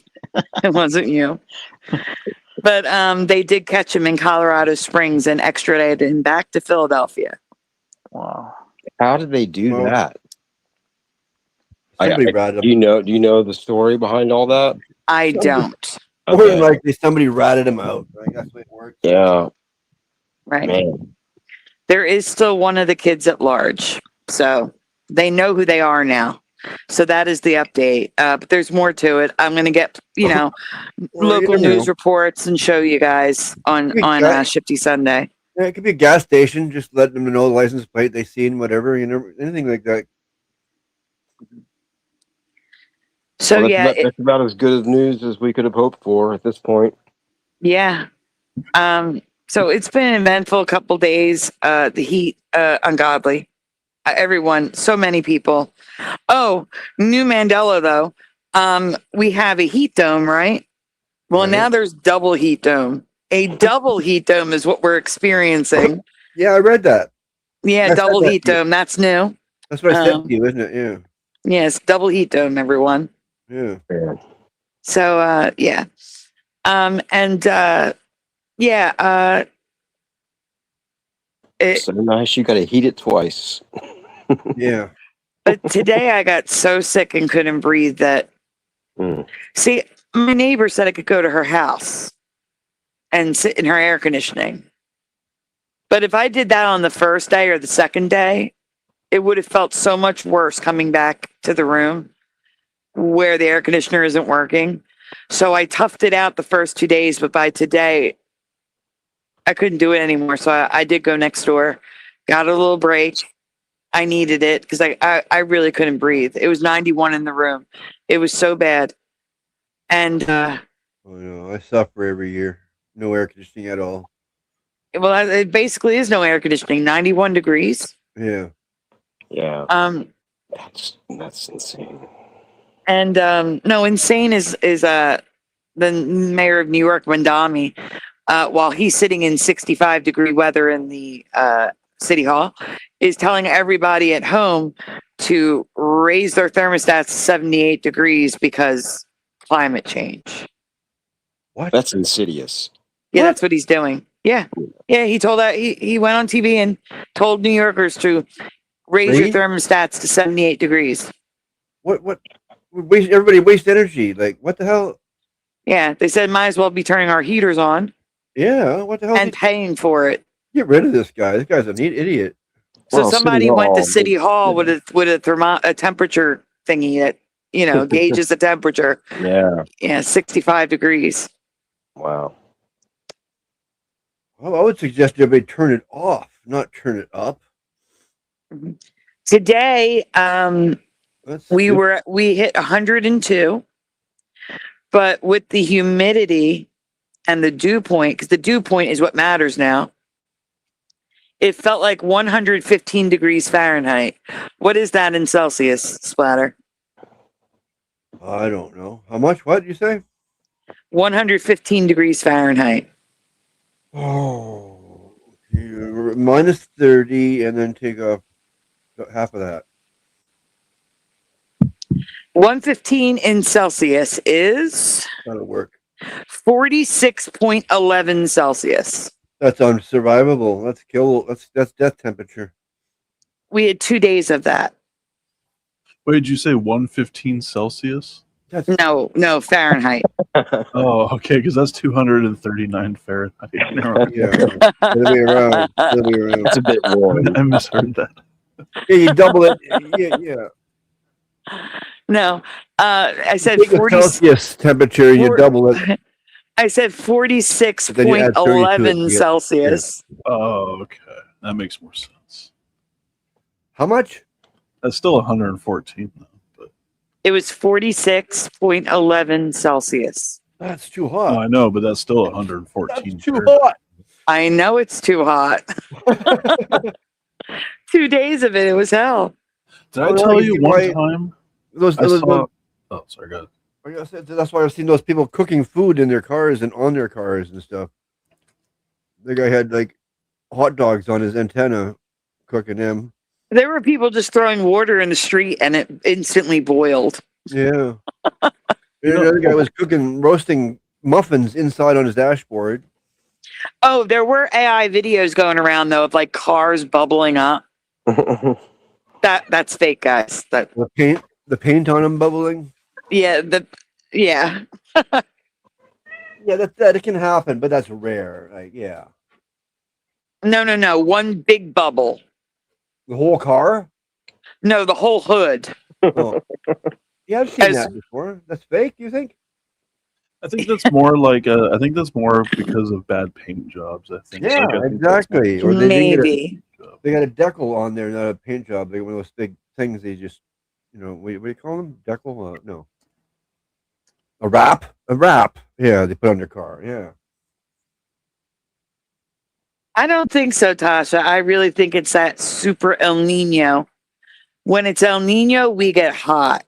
S1: It wasn't you. But they did catch him in Colorado Springs and extradited him back to Philadelphia.
S2: Wow.
S4: How did they do that?
S5: Somebody ratted
S4: Do you know the story behind all that?
S1: I don't.
S5: More than likely, somebody ratted him out. Right? That's the way it works.
S4: Yeah.
S1: Right.
S4: Man.
S1: There is still one of the kids at large. So they know who they are now. So that is the update. But there's more to it. I'm going to get, local news reports and show you guys on Shifty Sunday.
S5: Yeah, it could be a gas station, just letting them know the license plate they seen, whatever, anything like that.
S1: So
S4: well, that's about as good of news as we could have hoped for at this point.
S1: Yeah. So it's been an eventful couple days. The heat, ungodly. Everyone, so many people. Oh, new Mandela though. We have a heat dome, right? Well, now there's double heat dome. A double heat dome is what we're experiencing.
S5: Yeah, I read that.
S1: Yeah, double heat dome. That's new.
S5: That's what I said to you, isn't it? Yeah.
S1: Yes, double heat dome, everyone.
S5: Yeah.
S1: So, yeah.
S4: It's so nice. You got to heat it twice.
S5: Yeah.
S1: But today I got so sick and couldn't breathe that. See, my neighbor said I could go to her house and sit in her air conditioning. But if I did that on the first day or the second day, it would have felt so much worse coming back to the room where the air conditioner isn't working. So I toughed it out the first 2 days, but by today, I couldn't do it anymore. So I did go next door, got a little break. I needed it because I really couldn't breathe. It was 91 in the room. It was so bad. And
S5: oh no, I suffer every year. No air conditioning at all.
S1: Well, it basically is no air conditioning. 91 degrees.
S5: Yeah.
S4: Yeah. That's insane.
S1: And no, insane is the mayor of New York, Wendami, while he's sitting in 65-degree weather in the city hall, is telling everybody at home to raise their thermostats to 78 degrees because climate change.
S5: What?
S4: That's insidious.
S1: Yeah, that's what he's doing. Yeah. Yeah, he told that he went on TV and told New Yorkers to raise your thermostats to 78 degrees.
S5: What everybody waste energy. Like, what the hell?
S1: Yeah, they said might as well be turning our heaters on
S5: Yeah, what the hell?
S1: and paying for it.
S5: Get rid of this guy. This guy's an idiot.
S1: So
S4: Well,
S1: somebody
S4: City
S1: went to
S4: Hall,
S1: City Hall with a temperature thingy that gauges the temperature.
S4: Yeah.
S1: Yeah, 65 degrees.
S4: Wow.
S5: Well, I would suggest everybody turn it off, not turn it up.
S1: Today,
S5: That's
S1: we
S5: stupid.
S1: hit 102, but with the humidity and the dew point, because the dew point is what matters now. It felt like 115 degrees Fahrenheit. What is that in Celsius, Splatter?
S5: I don't know. How much? What did you say?
S1: 115 degrees Fahrenheit.
S5: Oh, minus 30 and then take off half of that.
S1: 115 in Celsius is
S5: That'll work.
S1: 46.11 Celsius.
S5: That's unsurvivable. That's death temperature.
S1: We had 2 days of that.
S3: Wait, did you say 115 Celsius?
S5: That's
S1: No, Fahrenheit.
S3: Oh, okay, because that's 239 Fahrenheit. Never mind.
S5: yeah. It'll be around. It'll be around.
S4: It's a bit warm.
S3: I misheard that.
S5: Yeah, you double it. Yeah.
S1: No, I said
S5: Take a
S1: 40.
S5: Celsius temperature, you double it.
S1: I said
S5: Then you add 32 to it,
S1: 46.11
S5: you get-
S1: Celsius.
S3: Oh, okay. That makes more sense.
S5: How much?
S3: That's still 114, though. But
S1: It was 46.11 Celsius.
S5: That's too
S3: oh,
S5: hot.
S3: I know, but that's still 114.
S5: That's too
S3: Fahrenheit.
S5: hot.
S1: I know it's too hot. 2 days of it was hell.
S3: Did I
S5: Oh, no,
S3: tell
S5: you
S3: you
S5: see
S3: one
S5: why-
S3: time?
S5: Those,
S3: I
S5: those,
S3: saw. Oh, sorry, go ahead.
S5: that's why I've seen those people cooking food in their cars and on their cars and stuff. The guy had like hot dogs on his antenna, cooking them.
S1: There were people just throwing water in the street and it instantly boiled.
S5: Yeah. The other guy was roasting muffins inside on his dashboard.
S1: Oh, there were AI videos going around though of like cars bubbling up. That's fake, guys.
S5: The paint on them bubbling.
S1: Yeah.
S5: Yeah, that can happen, but that's rare. Like, yeah.
S1: No. One big bubble.
S5: The whole car?
S1: No, the whole hood.
S5: Oh. Yeah, I've seen
S1: As-
S5: that before. That's fake, you think?
S3: I think that's more like I think that's more because of bad paint jobs. I think.
S5: Yeah,
S3: Like, I think that's more-
S5: exactly. Or they
S1: Maybe.
S5: they got a decal on there, not a paint job. They one of those big things. They just, what do you call them? Decal? No. A wrap. Yeah, they put on their car. Yeah.
S1: I don't think so, Tasha. I really think it's that super El Nino. When it's El Nino, we get hot.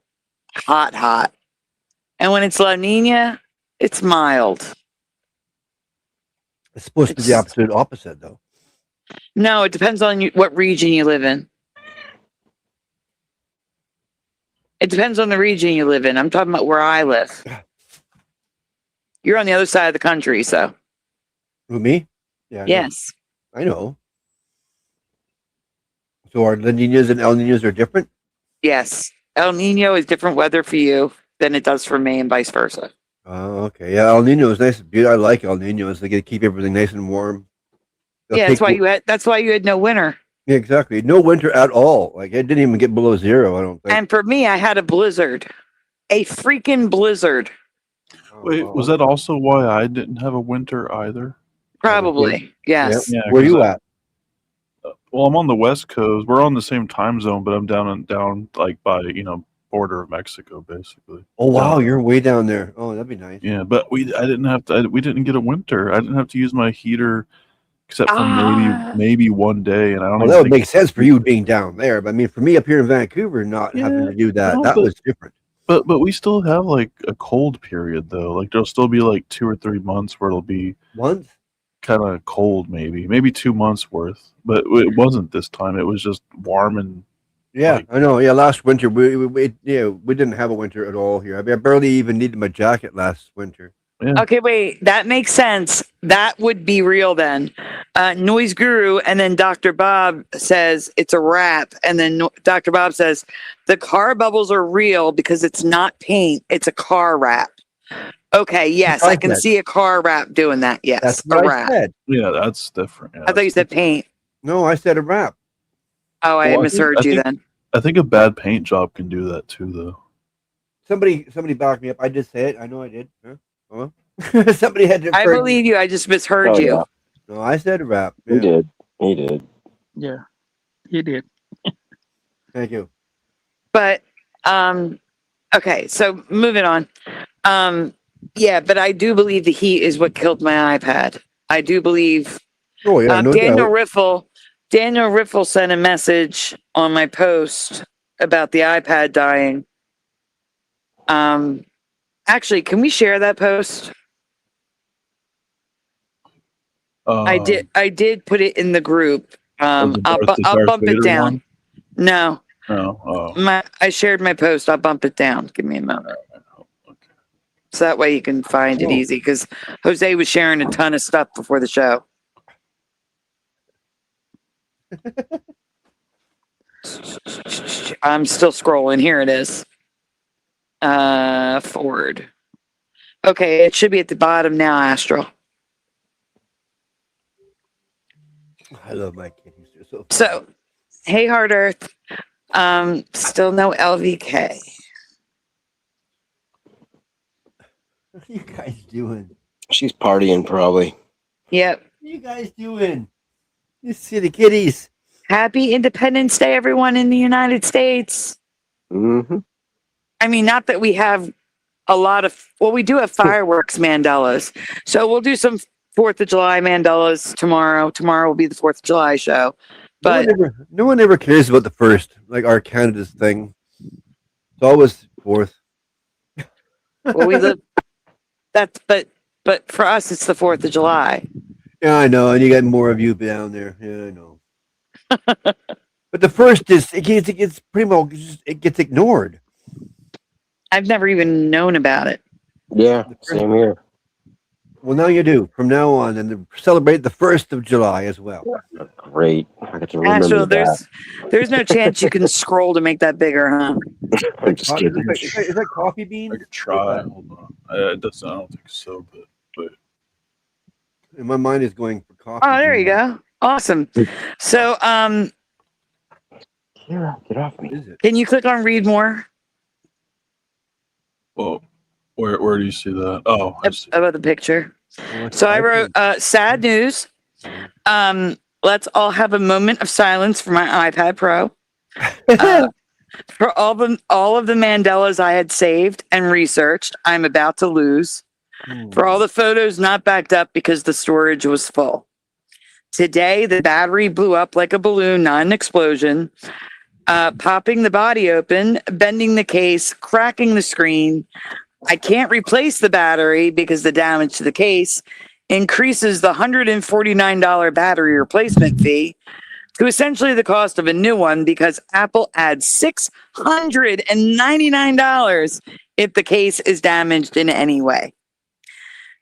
S1: And when it's La Nina, it's mild.
S5: It's supposed to be the absolute opposite, though.
S1: No, it depends on what region you live in. It depends on the region you live in. I'm talking about where I live. You're on the other side of the country, so.
S5: Who, me? Yeah.
S1: Yes.
S5: I know. So are La Ninas and El Ninos are different?
S1: Yes. El Nino is different weather for you than it does for me and vice versa.
S5: Oh, okay. Yeah, El Nino is nice. I like El Ninos. They keep everything nice and warm. They'll
S1: Yeah, that's
S5: take
S1: why you had no winter.
S5: Yeah, exactly. No winter at all. Like it didn't even get below zero, I don't think.
S1: And for me, I had a blizzard. A freaking blizzard.
S3: Wait, was that also why I didn't have a winter either?
S1: Probably. Yes.
S3: Yeah.
S5: Where
S3: 'cause
S5: you at?
S3: Well, I'm on the West Coast. We're on the same time zone, but I'm down like by border of Mexico, basically.
S5: Oh wow, you're way down there. Oh, that'd be nice.
S3: Yeah, but we didn't get a winter. I didn't have to use my heater except for maybe one day, and I don't.
S5: Well,
S3: even
S5: that would
S3: think
S5: make sense for you being down there, but I mean, for me up here in Vancouver, not having to do that, that was different.
S3: But we still have like a cold period though. Like there'll still be like 2 or 3 months where it'll be
S5: Month?
S3: kind of cold, maybe 2 months worth. But it wasn't this time. It was just warm and
S5: Yeah,
S3: like,
S5: I know. Yeah, last winter we didn't have a winter at all here. I mean, I barely even needed my jacket last winter.
S3: yeah.
S1: Okay, wait. That makes sense. That would be real then. Noise Guru and then Dr. Bob says it's a wrap. And then Dr. Bob says the car bubbles are real because it's not paint. It's a car wrap. Okay, yes,
S5: I
S1: I can
S5: said.
S1: see a car wrap doing that. Yes,
S5: That's
S1: a
S5: what I
S1: wrap.
S5: said.
S3: Yeah, that's different. Yeah,
S1: I thought you said paint.
S5: No, I said a wrap.
S1: Oh, I
S3: Well,
S1: misheard you then.
S3: I think a bad paint job can do that too, though.
S5: Somebody backed me up. I did say it. I know I did. Huh? Oh, somebody had to.
S1: I believe you. I just misheard
S4: Oh,
S1: you.
S4: yeah.
S5: No, I said a wrap.
S4: He
S5: Yeah.
S4: did. He did.
S2: Yeah, he did.
S5: Thank you.
S1: But okay, so moving on. Yeah, but I do believe the heat is what killed my iPad. I do believe
S5: Oh yeah, no
S1: Daniel
S5: doubt.
S1: Riffle sent a message on my post about the iPad dying. Actually, can we share that post? I did put it in the group. I'll bump it down.
S3: One?
S1: No,
S3: Oh,
S1: I shared my post. I'll bump it down. Give me a moment.
S3: okay.
S1: So that way you can find it easy, because Jose was sharing a ton of stuff before the show. I'm still scrolling. Here it is. Forward. Okay, it should be at the bottom now, Astral.
S5: I love my kitties. They're so.
S1: So, hey, Hard Earth. Still no LVK.
S5: What are you guys doing?
S4: She's partying probably.
S1: Yep.
S5: What are you guys doing? You see the kitties.
S1: Happy Independence Day, everyone in the United States.
S4: Mm-hmm.
S1: I mean, not that we have a lot of, well, we do have fireworks Mandelas. So we'll do some 4th of July Mandelas tomorrow. Tomorrow will be the 4th of July show. But
S5: no one ever cares about the first, like our Canada's thing. It's always 4th.
S1: well, we live, but for us, it's the 4th of July.
S5: Yeah, I know, and you got more of you down there. Yeah, I know. But the first is it gets pretty much it gets ignored.
S1: I've never even known about it.
S4: Yeah, same here.
S5: Well, now you do from now on, and celebrate the 1st of July as well.
S4: Great. I get to remember
S1: Astral,
S4: that.
S1: there's no chance you can scroll to make that bigger, huh?
S4: I'm just kidding.
S5: Is that coffee beans?
S3: I could try. Hold on. It doesn't. I don't think so, but
S5: And my mind is going for coffee.
S1: Oh, there you go. Awesome. So,
S4: Kira, get off
S5: What
S4: me.
S5: is it?
S1: can you click on read more
S3: well, where do you see that? Oh, I see.
S1: about the picture?
S5: Oh,
S1: So I wrote, sad news. Let's all have a moment of silence for my iPad Pro. For all of the Mandelas I had saved and researched, I'm about to lose. For all the photos not backed up because the storage was full. Today, the battery blew up like a balloon, not an explosion, popping the body open, bending the case, cracking the screen. I can't replace the battery because the damage to the case increases the $149 battery replacement fee to essentially the cost of a new one, because Apple adds $699 if the case is damaged in any way.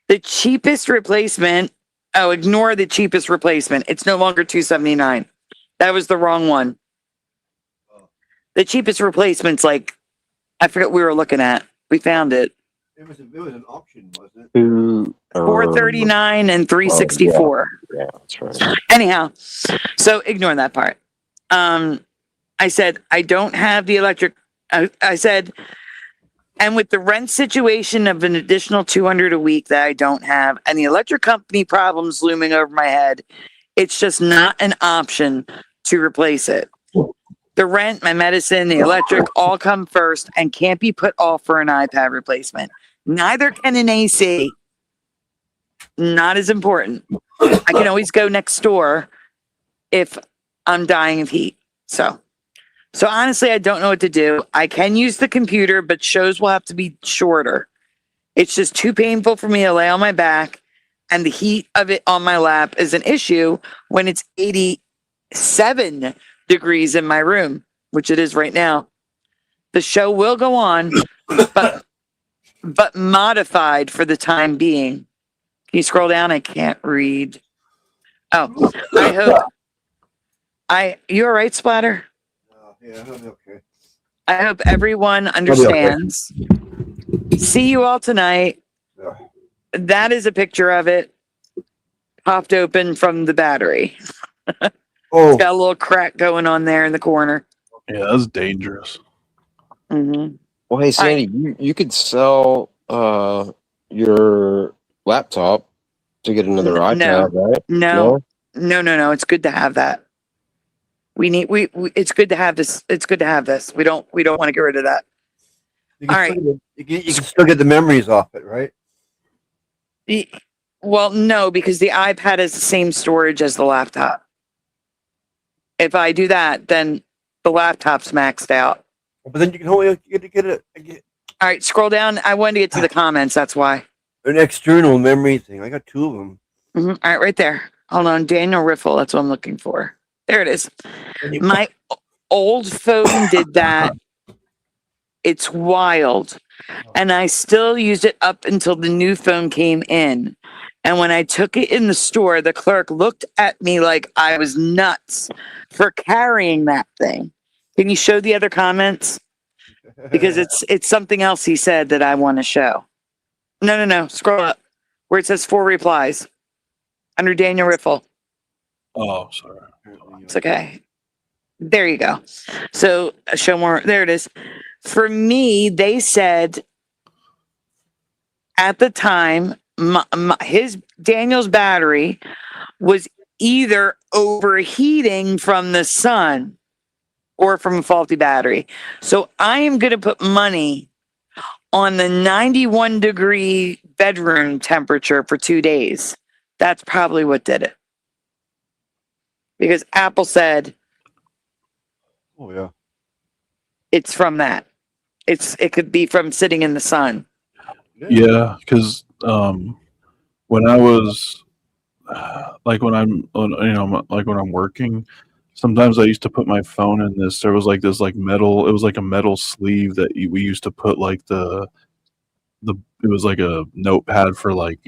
S1: The cheapest replacement, ignore the cheapest replacement. It's no longer $279. That was the wrong one. The cheapest replacement's like, I forget what we were looking at. We found it.
S5: It was an auction, wasn't it?
S1: $439 and $364.
S4: Yeah, that's right.
S1: Anyhow, so ignore that part. I said, I don't have the electric. I said, and with the rent situation of an additional $200 a week that I don't have, and the electric company problems looming over my head, it's just not an option to replace it. The rent, my medicine, the electric all come first and can't be put off for an iPad replacement. Neither can an AC. Not as important. I can always go next door if I'm dying of heat. So honestly, I don't know what to do. I can use the computer, but shows will have to be shorter. It's just too painful for me to lay on my back, and the heat of it on my lap is an issue when it's 87 degrees in my room, which it is right now. The show will go on, but modified for the time being. Can you scroll down? I can't read. Oh, you all right, Splatter?
S5: Yeah, I'll be okay.
S1: I hope everyone understands. See you all tonight. That is a picture of it popped open from the battery.
S5: Oh,
S1: It's got a little crack going on there in the corner.
S3: Yeah, that's dangerous.
S1: Mm-hmm.
S4: Well, hey Sandy, you could sell your laptop to get another iPad, right?
S1: No. It's good to have that. It's good to have this. It's good to have this. We don't want to get rid of that.
S5: you can,
S1: All
S5: still
S1: right.
S5: get, you can still get the memories off it, right?
S1: Well, no, because the iPad is the same storage as the laptop. If I do that, then the laptop's maxed out.
S5: But then you can only get
S1: All right, scroll down. I wanted to get to the comments. That's why.
S5: an external memory thing. I got 2 of them.
S1: All right, right there. Hold on. Daniel Riffle. That's what I'm looking for. There it is. My old phone did that. It's wild. And I still used it up until the new phone came in. And when I took it in the store, the clerk looked at me like I was nuts for carrying that thing. Can you show the other comments? Because it's something else he said that I want to show. No. Scroll up where it says 4 replies under Daniel Riffle.
S3: Oh, sorry.
S1: It's okay. There you go. So show more. There it is. For me, they said at the time, Daniel's battery was either overheating from the sun or from a faulty battery. So I am going to put money on the 91-degree bedroom temperature for 2 days. That's probably what did it. Because Apple said,
S5: Oh yeah.
S1: it's from that. It could be from sitting in the sun.
S3: Yeah, because when I was like when I'm like when I'm working, sometimes I used to put my phone in this. There was like this like metal. It was like a metal sleeve that we used to put like the. It was like a notepad for like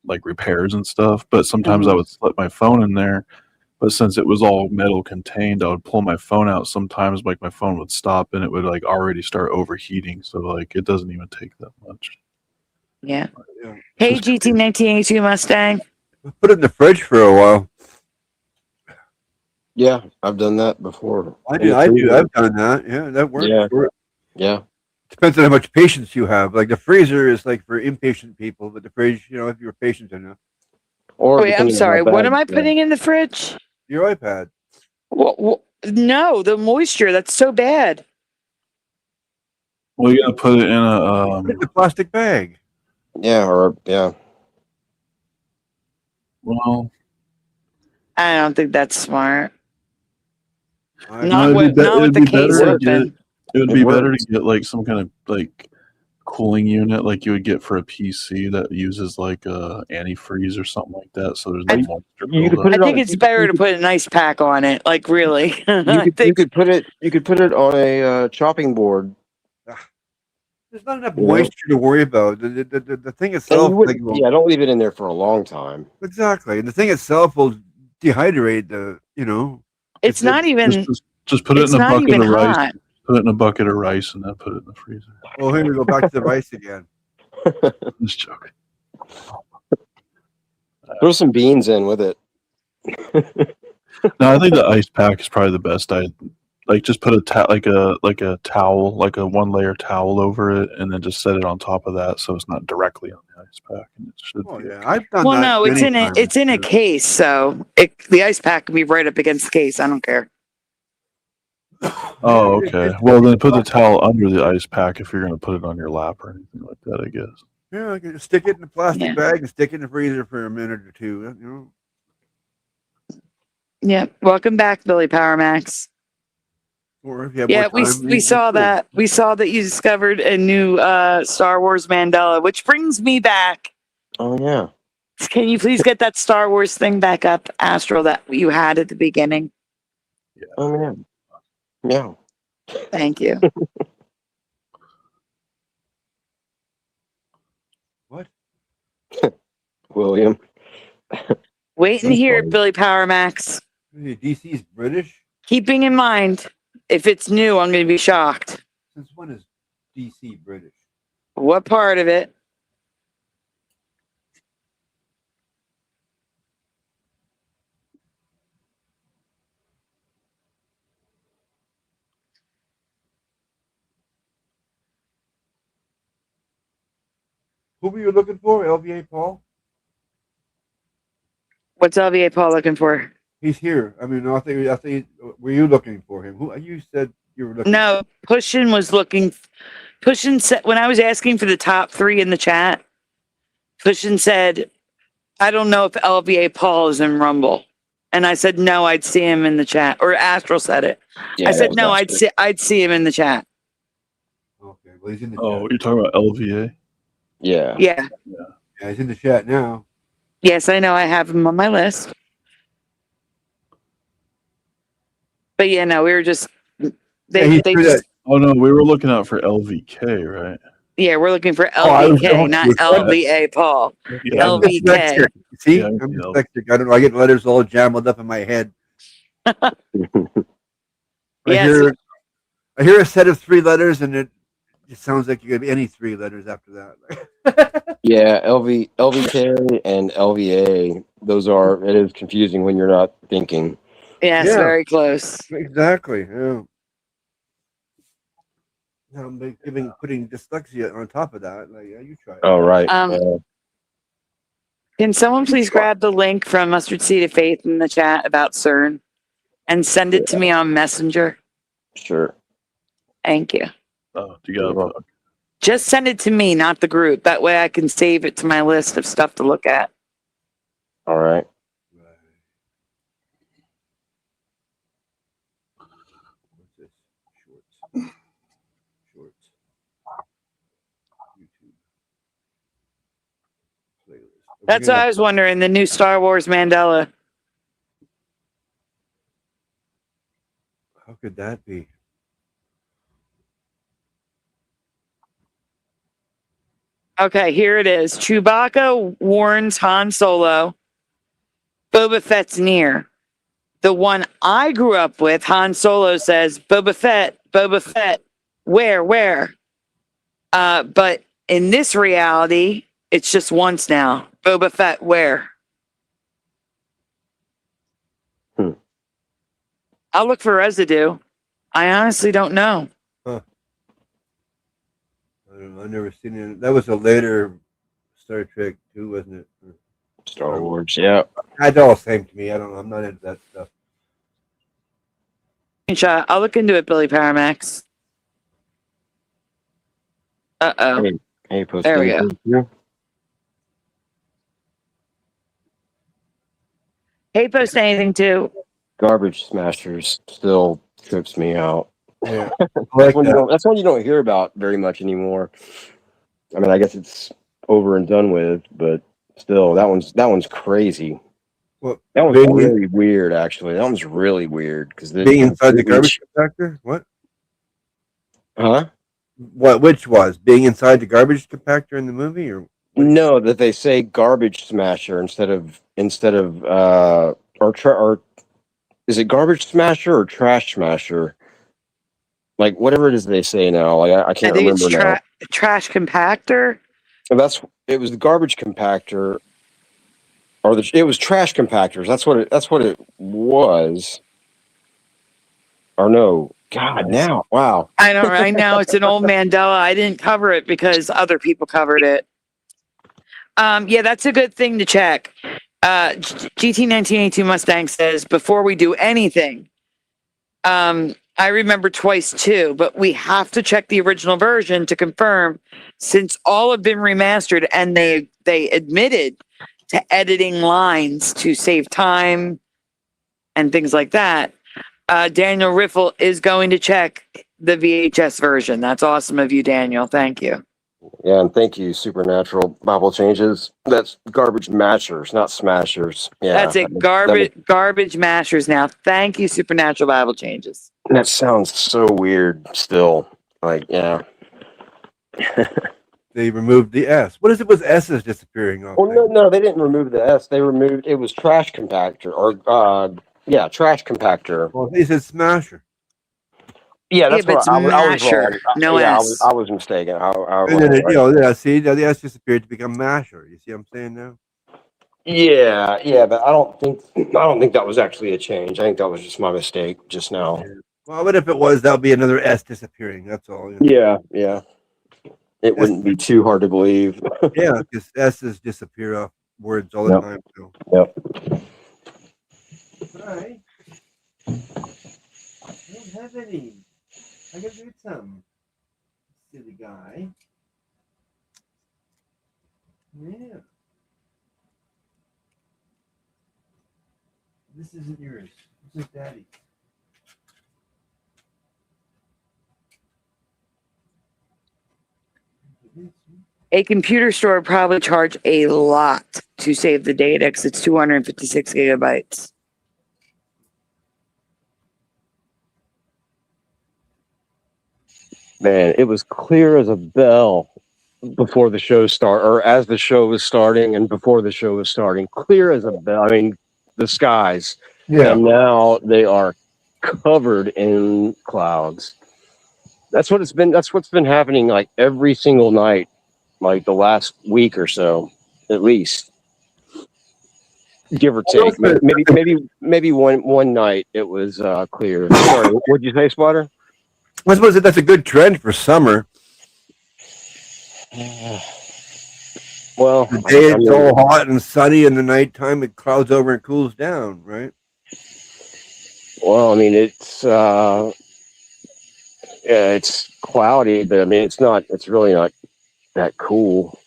S3: like repairs and stuff. But sometimes I would slip my phone in there. But since it was all metal contained, I would pull my phone out. Sometimes like my phone would stop and it would like already start overheating. So like it doesn't even take that much.
S1: Yeah.
S5: Yeah.
S1: Hey, GT 1982 Mustang.
S5: Put it in the fridge for a while.
S4: Yeah, I've done that before.
S5: I've done that. Yeah, that works.
S4: Yeah.
S5: For it.
S4: Yeah.
S5: Depends on how much patience you have. Like the freezer is like for impatient people, but the fridge, if you're patient enough.
S4: Or
S1: Wait, I'm
S4: depending on
S1: sorry.
S4: how
S1: What
S4: bad-
S1: am I putting in the fridge?
S5: Your iPad.
S1: No, the moisture. That's so bad.
S3: Well, you gotta put it in a
S5: Put it in a plastic bag.
S4: Yeah.
S3: well.
S1: I don't think that's smart.
S5: I-
S1: Not
S3: it'd
S1: with the
S3: be
S1: case
S3: better to
S1: open.
S3: It would
S4: It
S3: be better
S4: works.
S3: to get like some kind of like cooling unit like you would get for a PC that uses like antifreeze or something like that. So there's no moisture
S4: you could
S3: buildup.
S4: put
S1: I
S4: it
S1: think
S4: on-
S1: it's better to put an ice pack on it. Like really.
S4: You could put it on a chopping board.
S5: There's not enough
S4: You know?
S5: moisture to worry about. The thing
S4: And
S5: itself,
S4: you wouldn't, don't leave it in there for a long time.
S5: exactly. And the thing itself will dehydrate the.
S1: It's not even.
S3: Just put it
S1: It's
S3: in a
S1: not
S3: bucket
S1: even
S3: of rice.
S1: hot.
S3: Put it in a bucket of rice and then put it in the freezer.
S5: Oh, here we go back to the rice again.
S3: Just joking.
S4: Throw some beans in with it.
S3: No, I think the ice pack is probably the best. I like just put a towel, like a 1-layer towel over it, and then just set it on top of that so it's not directly on the ice pack. And it should
S5: Oh
S3: be
S5: yeah,
S3: okay.
S5: I've done
S1: Well,
S5: that.
S1: no, it's
S5: many
S1: in a
S5: times.
S1: it's in a case, so the ice pack can be right up against the case. I don't care.
S3: Oh, okay. Well, then put the towel under the ice pack if you're going to put it on your lap or anything like that, I guess.
S5: Yeah, I can just stick it in a plastic
S1: Yeah.
S5: bag and stick it in the freezer for a minute or two.
S1: Yeah. Welcome back, Billy Power Max.
S5: Or if you have
S1: Yeah,
S5: more time,
S1: we saw that. We saw that you discovered a new Star Wars Mandela, which brings me back.
S4: Oh yeah.
S1: Can you please get that Star Wars thing back up, Astral, that you had at the beginning?
S4: Oh yeah. Yeah.
S1: Thank you.
S5: What?
S4: William.
S1: Wait and hear it, Billy Power Max.
S5: DC's British.
S1: Keeping in mind, if it's new, I'm going to be shocked.
S5: Since when is DC British?
S1: What part of it?
S5: Who were you looking for? LVA Paul?
S1: What's LVA Paul looking for?
S5: He's here. I mean, I think. Were you looking for him? Who you said you were looking?
S1: No, Pushin was looking. Pushin said when I was asking for the top 3 in the chat, Pushin said, "I don't know if LVA Paul is in Rumble," and I said, "No, I'd see him in the chat." Or Astral said it.
S4: Yeah,
S1: I said,
S4: that
S1: "No,
S4: was
S1: I'd see him in the chat."
S5: Okay, well he's in the
S3: Oh,
S5: chat.
S3: you're talking about LVA?
S4: Yeah.
S1: Yeah.
S5: Yeah, he's in the chat now.
S1: Yes, I know. I have him on my list. But yeah, no, we were just they
S5: he
S1: they
S5: threw
S1: just
S3: Oh no, we were looking out for LVK, right?
S1: yeah, we're looking for
S5: I was
S1: LVK,
S5: going
S1: not
S5: to-
S1: LVA Paul.
S3: Yeah,
S5: I'm
S1: LVK.
S5: dyslexic. See,
S3: Yeah,
S5: I'm
S3: yeah.
S5: dyslexic. I don't know. I get letters all jumbled up in my head.
S1: Yes.
S5: I hear a set of 3 letters, and it sounds like you could be any 3 letters after that.
S4: Yeah, LVK and LVA. It is confusing when you're not thinking.
S1: Yes,
S5: Yeah.
S1: very close.
S5: Exactly. Yeah. Now I'm putting dyslexia on top of that. Like, yeah, you try it.
S4: Oh, right.
S1: Can someone please grab the link from Mustard Seed of Faith in the chat about CERN and send it to me on Messenger?
S4: Sure.
S1: Thank you.
S3: Oh, you got it.
S1: Just send it to me, not the group. That way I can save it to my list of stuff to look at.
S4: All right.
S5: What's this? Shorts. Shorts. YouTube. Playlist.
S1: That's what I was wondering. The new Star Wars Mandela.
S5: How could that be?
S1: Okay, here it is. Chewbacca warns Han Solo. Boba Fett's near. The one I grew up with, Han Solo says, Boba Fett, where? But in this reality, it's just once now. Boba Fett, where? I'll look for residue. I honestly don't know.
S5: Huh. I don't know. I've never seen it. That was a later Star Trek 2, wasn't it?
S4: Star Wars. Yeah.
S5: That's all the same to me. I don't know. I'm not into that stuff.
S1: I'll look into it, Billy Paramax. Uh-oh.
S4: Hey, post
S1: There we go.
S4: Yeah.
S1: Hey, post anything too.
S4: Garbage Smashers still trips me out.
S5: Yeah.
S4: That's one you don't hear about very much anymore. I mean, I guess it's over and done with, but still, that one's crazy.
S5: Well,
S4: that one's really weird, actually. That one's really weird because
S5: being inside the garbage compactor. What?
S4: Huh?
S5: What? Which was being inside the garbage compactor in the movie, or
S4: no? That they say garbage smasher instead of or is it garbage smasher or trash smasher? Like whatever it is they say now. Like I can't remember
S1: it's
S4: now.
S1: Trash compactor.
S4: And it was the garbage compactor, or it was trash compactors. That's what it was. Or no, God, now, wow.
S1: I know, right now it's an old Mandela. I didn't cover it because other people covered it. Yeah, that's a good thing to check. GT1982 Mustang says, before we do anything, I remember twice too, but we have to check the original version to confirm, since all have been remastered and they admitted to editing lines to save time and things like that. Daniel Riffle is going to check the VHS version. That's awesome of you, Daniel. Thank you.
S4: Yeah, and thank you, Supernatural Bible Changes. That's garbage mashers, not smashers. Yeah,
S1: that's it. Garbage mashers now. Thank you, Supernatural Bible Changes.
S4: That sounds so weird still. Like, yeah.
S5: They removed the S. What is it with S's disappearing off?
S4: Well, no, they didn't remove the S. They removed, it was trash compactor, or trash compactor.
S5: Well, he said smasher.
S4: Yeah, that's what I was wrong.
S1: No S.
S4: I was mistaken.
S5: And then the S disappeared to become masher. You see what I'm saying now?
S4: Yeah, but I don't think that was actually a change. I think that was just my mistake just now.
S5: Yeah. Well, what if it was? That'll be another S disappearing. That's all.
S4: Yeah. it wouldn't be too hard to believe.
S5: Yeah, because S's disappear off words all the
S4: Yep.
S5: time. So.
S4: Yep.
S5: Hi. I don't have any. I can read some. Silly guy. Yeah. This isn't yours. This is Daddy.
S1: A computer store would probably charge a lot to save the data because it's 256 gigabytes.
S4: Man, it was clear as a bell before the show started, or as the show was starting and before the show was starting. Clear as a bell. I mean, the skies.
S5: Yeah.
S4: And now they are covered in clouds. That's what it's been. That's what's been happening like every single night, like the last week or so, at least, give or take. Maybe one night it was clear. Sorry, what'd you say, Spotter?
S5: I suppose that's a good trend for summer.
S4: Well,
S5: The day it's all hot and sunny, and the nighttime it clouds over and cools down, right?
S4: Well, I mean, it's cloudy, but I mean, it's really not that cool.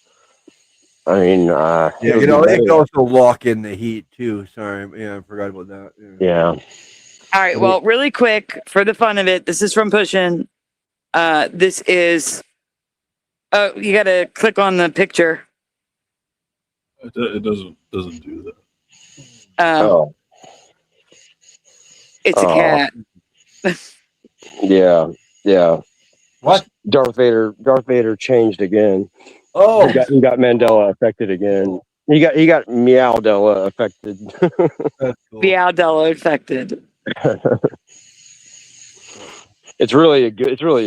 S4: I mean,
S5: Yeah, you know, it can also lock in the heat too. Sorry, yeah, I forgot about that.
S4: Yeah.
S1: All right. Well, really quick for the fun of it, this is from Pushin. This is. Oh, you got to click on the picture.
S3: It doesn't do that.
S4: Oh.
S1: It's a cat.
S4: Yeah.
S5: What?
S4: Darth Vader changed again.
S5: Oh,
S4: He got Mandela affected again. He got Meowdella affected.
S5: that's cool.
S1: Meowdella affected.
S4: It's really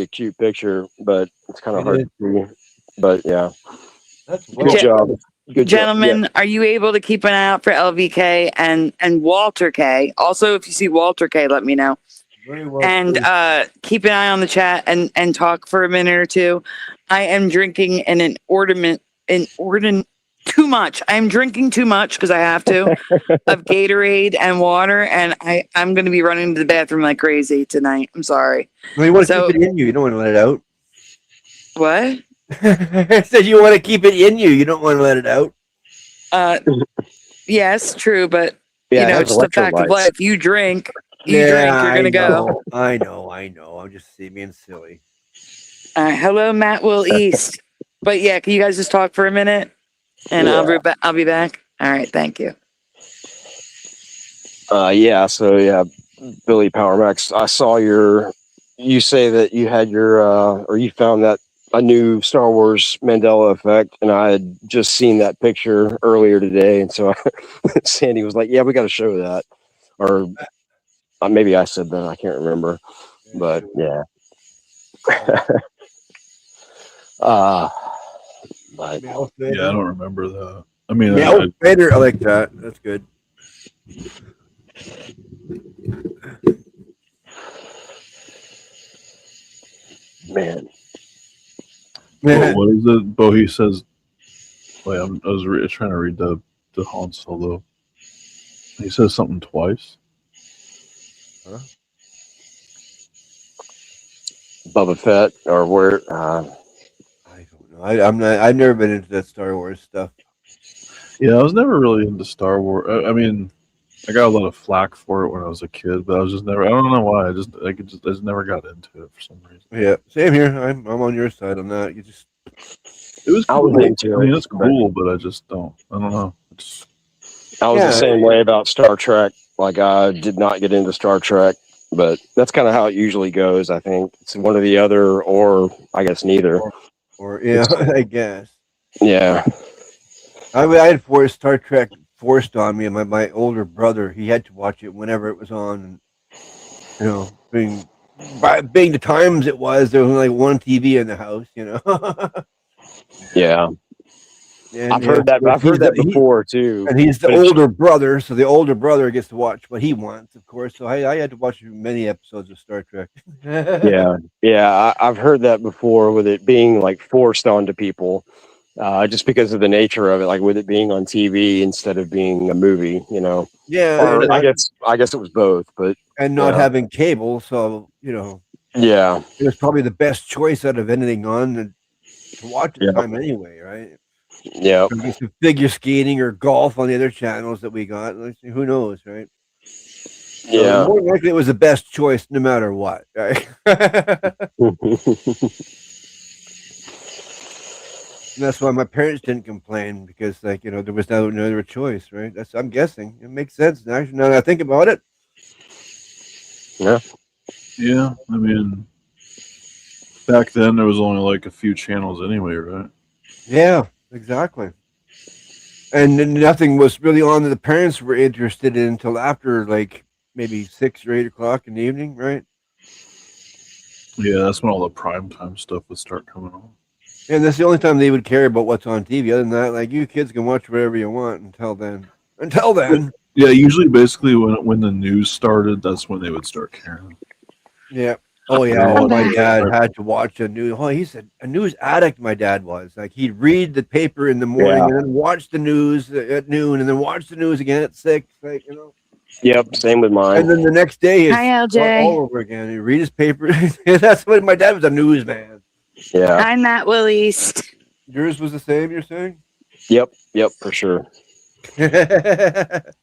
S4: a cute picture, but it's kind of hard to see. But yeah,
S5: That's
S4: good job. Good
S1: Gentlemen,
S4: job.
S1: are you able to keep an eye out for LVK and Walter K? Also, if you see Walter K, let me know.
S5: Very well.
S1: And keep an eye on the chat and talk for a minute or two. I am drinking an inordinate too much. I'm drinking too much because I have to of Gatorade and water, and I'm going to be running to the bathroom like crazy tonight. I'm sorry.
S5: Well, you want to keep it in you. You don't want to let it out.
S1: What?
S5: I said you want to keep it in you. You don't want to let it out.
S1: Yes, true, but
S4: Yeah, it has
S1: it's the fact of
S4: electrolytes.
S1: life. You drink, you're gonna go.
S5: I know. I'm just being silly.
S1: Hello, Matt Will East. But yeah, can you guys just talk for a minute? And
S4: Yeah.
S1: I'll be back. All right, thank you.
S4: Billy Powermax, I saw you say that you had or you found that a new Star Wars Mandela effect, and I had just seen that picture earlier today, and so Sandy was like, yeah, we got to show that, or maybe I said that, I can't remember, but yeah. But
S3: Yeah, I don't remember that. I mean,
S5: Yeah, Vader, I like that. That's good.
S4: man,
S3: what is it? Bohi says. Wait, I was trying to read the Han Solo. He says something twice.
S5: Huh?
S4: Bubba Fett, or where?
S5: I don't know. I'm not. I've never been into that Star Wars stuff.
S3: Yeah, I was never really into Star Wars. I mean, I got a lot of flack for it when I was a kid, but I was just never. I don't know why. I just never got into it for some reason.
S5: Yeah, same here. I'm on your side on that.
S3: It was
S4: I
S3: cool.
S4: was into
S3: I mean,
S4: it,
S3: it's cool, but I just don't. I don't know.
S4: I was the same way about Star Trek. Like, I did not get into Star Trek, but that's kind of how it usually goes. I think it's one or the other, or I guess neither.
S5: Or yeah, I guess.
S4: Yeah.
S5: I had Star Trek forced on me, and my older brother, he had to watch it whenever it was on. And, being the times it was, there was only one TV in the house.
S4: Yeah.
S5: And,
S4: I've heard that. I've heard that before too.
S5: And he's the older brother, so the older brother gets to watch what he wants, of course. So I had to watch many episodes of Star Trek.
S4: Yeah. I've heard that before, with it being like forced onto people, just because of the nature of it, like with it being on TV instead of being a movie. You know.
S5: Yeah,
S4: Or I guess it was both, but
S5: not having cable, so
S4: yeah,
S5: it was probably the best choice out of anything on to watch at the time anyway, right?
S4: Yeah.
S5: Figure skating or golf on the other channels that we got. Who knows, right?
S4: Yeah.
S5: So more likely it was the best choice no matter what, right? And that's why my parents didn't complain, because there was no other choice, right? I'm guessing. It makes sense now that I think about it.
S4: Yeah.
S3: Yeah, I mean, back then there was only like a few channels anyway, right?
S5: Yeah, exactly. And then nothing was really on that the parents were interested in until after like maybe 6 or 8 o'clock in the evening, right?
S3: Yeah, that's when all the primetime stuff would start coming on.
S5: And that's the only time they would care about what's on TV. Other than that, like, you kids can watch whatever you want until then.
S3: Yeah, usually basically when the news started, that's when they would start caring.
S5: Yeah. Oh yeah. My dad had to watch a news. Oh, he's a news addict. My dad was like, he'd read the paper in the morning and then watch the news at noon, and then watch the news again at 6. Like,
S4: Yep. Same with mine.
S5: And then the next day
S1: Hi, LJ.
S5: all over again. He'd read his paper. That's what my dad was, a newsman.
S4: Yeah.
S1: I'm Matt Willis.
S5: Yours was the same, you're saying?
S4: Yep, for sure.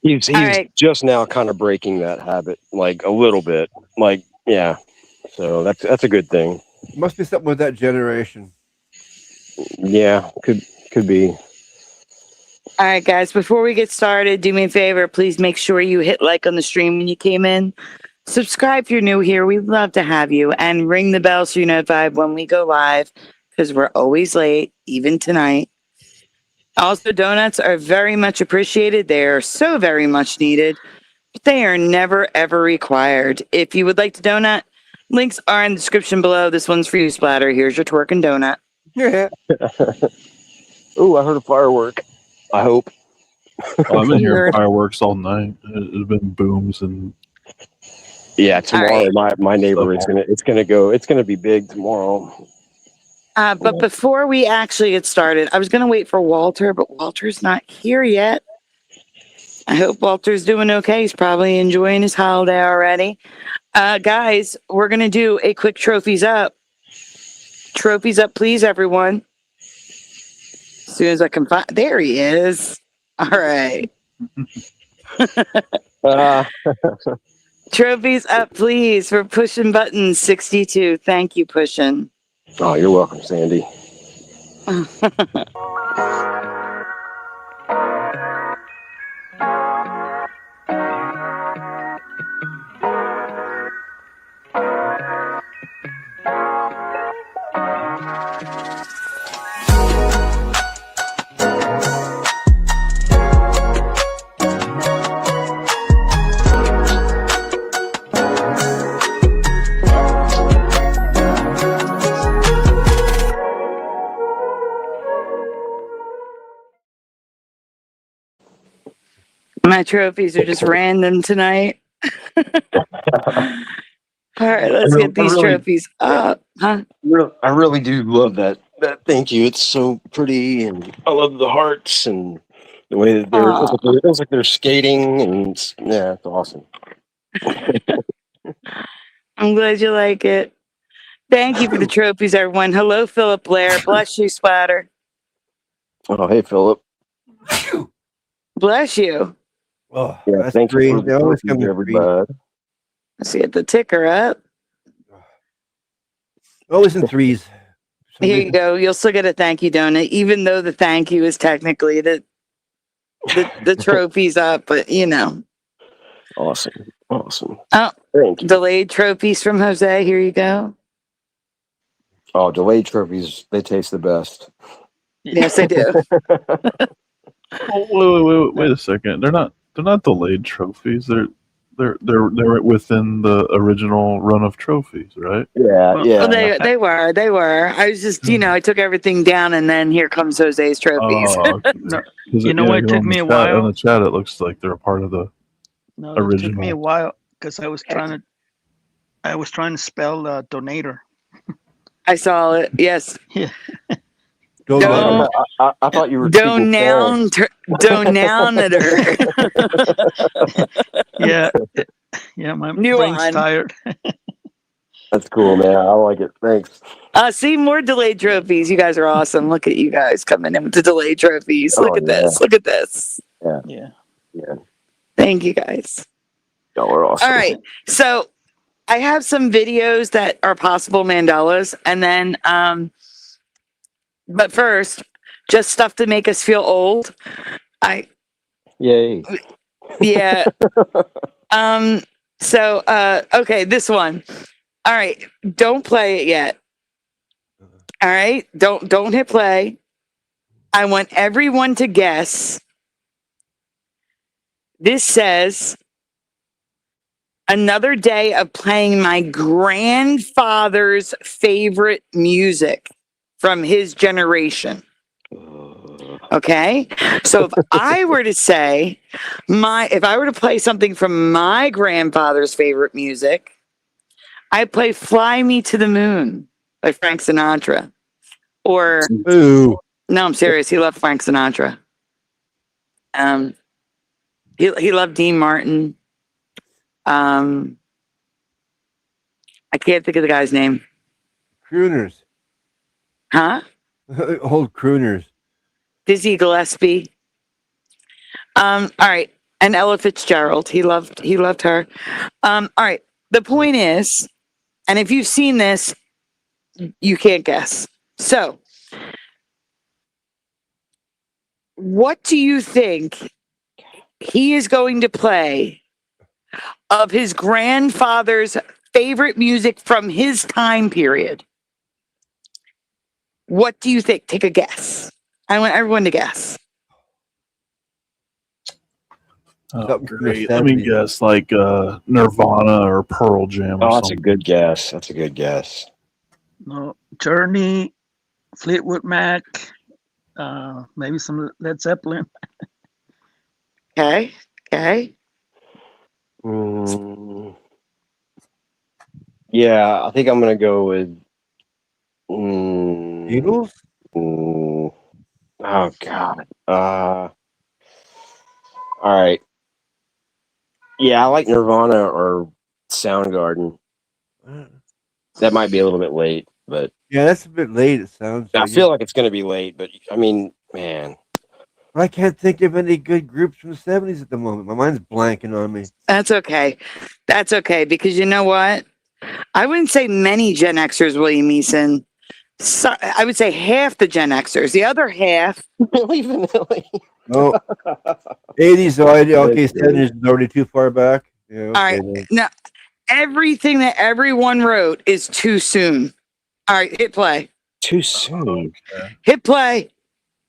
S4: He's just now kind of breaking that habit, like a little bit. Like, yeah. So that's a good thing.
S5: Must be something with that generation.
S4: Yeah, could be.
S1: All right, guys, before we get started, do me a favor. Please make sure you hit like on the stream when you came in. Subscribe if you're new here. We'd love to have you. And ring the bell so you're notified when we go live, because we're always late, even tonight. Also, donuts are very much appreciated. They are so very much needed, but they are never, ever required. If you would like to donut, links are in the description below. This one's for you, Splatter. Here's your twerking donut.
S5: Yeah.
S4: Oh, I heard a firework. I hope.
S3: Well, I've been hearing fireworks all night. It's been booms and.
S4: Yeah, tomorrow my neighbor it's gonna be big tomorrow.
S1: But before we actually get started, I was gonna wait for Walter, but Walter's not here yet. I hope Walter's doing okay. He's probably enjoying his holiday already. Guys, we're gonna do a quick trophies up. Trophies up, please, everyone. As soon as I can find, there he is. All right. Trophies up, please, for Pushing Buttons 62. Thank you, Pushing.
S4: Oh, you're welcome, Sandy.
S1: My trophies are just random tonight. All right, let's get these trophies up. Huh?
S4: I really do love that. Thank you. It's so pretty, and I love the hearts and the way that it feels like they're skating, and it's awesome.
S1: I'm glad you like it. Thank you for the trophies, everyone. Hello, Philip Blair. Bless you, Splatter.
S4: Oh, hey, Philip.
S1: Bless you.
S5: Oh,
S4: yeah,
S5: that's
S4: thank
S5: great.
S4: you.
S5: They always come to green.
S1: Let's get the ticker up.
S5: Always in threes.
S1: Here you go. You'll still get a thank you donut, even though the thank you is technically the trophies up, but
S4: Awesome.
S1: Oh,
S4: Thank you.
S1: delayed trophies from Jose. Here you go.
S4: Oh, delayed trophies, they taste the best.
S1: Yes, they do.
S3: Oh, wait a second. They're not delayed trophies. They're within the original run of trophies, right?
S4: Yeah,
S2: Well,
S4: yeah.
S1: Well, they were. I was just, I took everything down, and then here comes Jose's trophies.
S3: Oh, okay.
S2: No,
S3: 'Cause
S2: you know what? It took
S3: on
S2: me
S3: the
S2: a
S3: chat, on
S2: while.
S3: the chat, it looks like they're a part of the
S2: No, it took me a
S3: original.
S2: while because I was trying to spell donator.
S1: I saw it. Yes.
S2: Yeah.
S1: Don't
S4: I thought you were
S1: donator.
S2: Yeah. Yeah, my
S1: New
S2: brain's
S1: one.
S2: tired.
S4: That's cool, man. I like it. Thanks.
S1: See more delayed trophies. You guys are awesome. Look at you guys coming in with the delayed trophies. Look at this. Look at this.
S2: Yeah.
S1: Thank you guys.
S4: Y'all are awesome.
S1: All right. So I have some videos that are possible Mandelas, and then but first, just stuff to make us feel old.
S4: Yay.
S1: Yeah. So okay, this one. All right, don't play it yet. All right, don't hit play. I want everyone to guess. This says another day of playing my grandfather's favorite music from his generation. Okay, so if I were to say if I were to play something from my grandfather's favorite music, I play "Fly Me to the Moon" by Frank Sinatra. Or
S5: Ooh.
S1: no, I'm serious. He loved Frank Sinatra. He loved Dean Martin. I can't think of the guy's name.
S5: Crooners.
S1: Huh?
S5: Old crooners.
S1: Dizzy Gillespie. All right. And Ella Fitzgerald. He loved her. All right. The point is, and if you've seen this, you can't guess. So, what do you think he is going to play of his grandfather's favorite music from his time period? What do you think? Take a guess. I want everyone to guess.
S3: Oh,
S5: Something from the
S3: great. Let me
S5: 70s.
S3: guess, like Nirvana or Pearl Jam or
S4: Oh, that's a
S3: something.
S4: good guess. That's a good guess.
S2: No, Journey, Fleetwood Mac, maybe some Led Zeppelin.
S1: Okay.
S4: Yeah, I think I'm gonna go with.
S5: Beatles?
S4: Oh God. All right. Yeah, I like Nirvana or Soundgarden. That might be a little bit late, but
S5: Yeah, that's a bit late. It sounds.
S4: I
S5: Like
S4: feel like it's gonna be late. But I mean, man,
S5: I can't think of any good groups from the 70s at the moment. My mind's blanking on me.
S1: That's okay. That's okay, because you know what? I wouldn't say many Gen Xers, William Eason. So, I would say half the Gen Xers. The other half.
S4: Milli Vanilli.
S5: Oh, 80s already. Okay, 70s is already too far back. Yeah, okay,
S1: All right.
S5: then.
S1: Now, everything that everyone wrote is too soon. All right, hit play.
S4: Too soon.
S1: Hit play.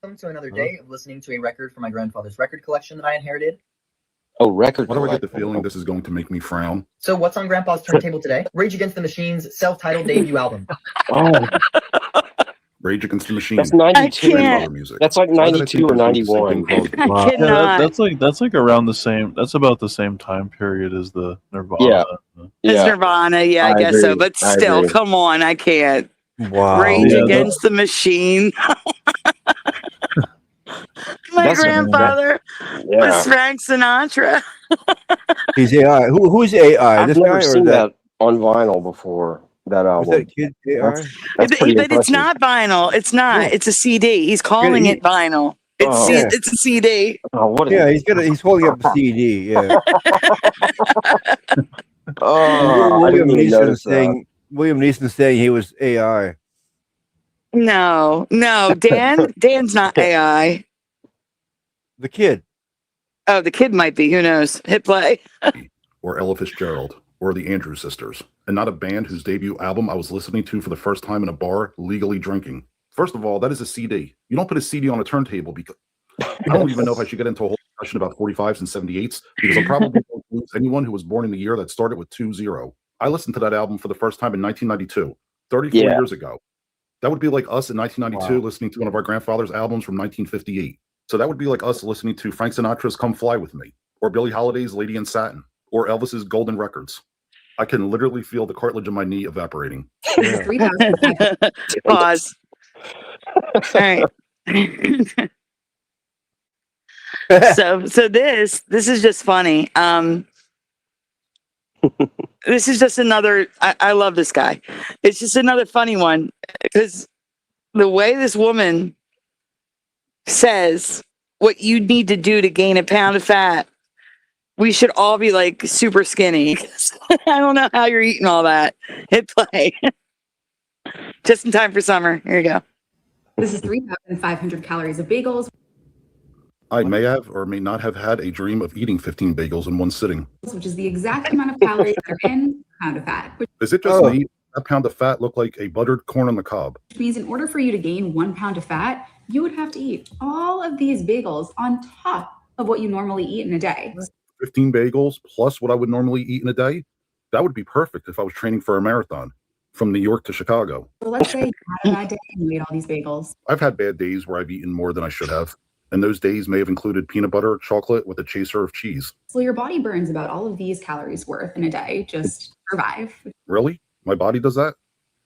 S6: Welcome to another day of listening to a record from my grandfather's record collection that I inherited.
S4: Oh, record.
S7: Why do I get the feeling this is going to make me frown?
S6: So what's on Grandpa's turntable today? Rage Against the Machine's self-titled debut album.
S4: Oh,
S7: Rage Against the Machine.
S4: that's 92.
S7: Grandfather music.
S4: That's like
S7: Why did I
S4: 92
S7: think
S4: or
S7: there's something
S4: 91.
S7: called-
S1: I
S3: Wow.
S1: cannot.
S3: That's like around the same. That's about the same time period as the Nirvana.
S4: Yeah.
S1: It's
S4: Yeah,
S1: Nirvana. Yeah, I
S4: I
S1: guess so.
S4: agree.
S1: But
S4: I
S1: still,
S4: agree.
S1: come on. I can't.
S5: Wow.
S1: Rage
S3: Yeah,
S1: Against the Machine. My
S4: That's-
S1: grandfather
S4: yeah.
S1: was Frank Sinatra.
S5: He's AI. Who's AI?
S4: I've
S5: This
S4: never
S5: guy or
S4: seen
S5: that?
S4: that on vinyl before. That
S5: Was
S4: album.
S5: that kid AI?
S4: That's
S1: But
S4: pretty
S1: it's
S4: impressive.
S1: not vinyl. It's not.
S5: Yeah.
S1: It's a CD. He's calling it vinyl. It's
S4: Oh.
S5: Yeah.
S1: it's a CD.
S4: Oh, what?
S5: Yeah, he's holding up a CD. Yeah.
S4: Oh, I didn't even notice that.
S5: William Neeson saying he was AI.
S1: No, Dan's not AI.
S5: The kid.
S1: Oh, the kid might be. Who knows? Hit play.
S7: or Ella Fitzgerald, or the Andrews Sisters, and not a band whose debut album I was listening to for the first time in a bar, legally drinking. First of all, that is a CD. You don't put a CD on a turntable because I don't even know if I should get into a whole discussion about 45s and 78s because I'm probably going to includes anyone who was born in the year that started with 20. I listened to that album for the first time in 1992, 34 years ago. That would be like us in 1992 listening to one of our grandfather's albums from 1958. So that would be like us listening to Frank Sinatra's Come Fly With Me, or Billie Holiday's Lady in Satin, or Elvis's Golden Records. I can literally feel the cartilage in my knee evaporating.
S1: Pause. All right. so this is just funny. This is just another. I love this guy. It's just another funny one because the way this woman says what you need to do to gain a pound of fat, we should all be like super skinny. I don't know how you're eating all that. Hit play. Just in time for summer. Here you go.
S8: This is 3,500 calories of bagels.
S7: I may have or may not have had a dream of eating 15 bagels in one sitting.
S8: Which is the exact amount of calories that are in a pound of fat.
S7: Is it just me? That pound of fat looked like a buttered corn on the cob.
S8: Which means in order for you to gain 1 pound of fat, you would have to eat all of these bagels on top of what you normally eat in a day.
S7: 15 bagels plus what I would normally eat in a day? That would be perfect if I was training for a marathon from New York to Chicago.
S8: So let's say you had a bad day and you ate all these bagels.
S7: I've had bad days where I've eaten more than I should have. And those days may have included peanut butter, chocolate with a chaser of cheese.
S8: So your body burns about all of these calories worth in a day just to survive.
S7: Really? My body does that?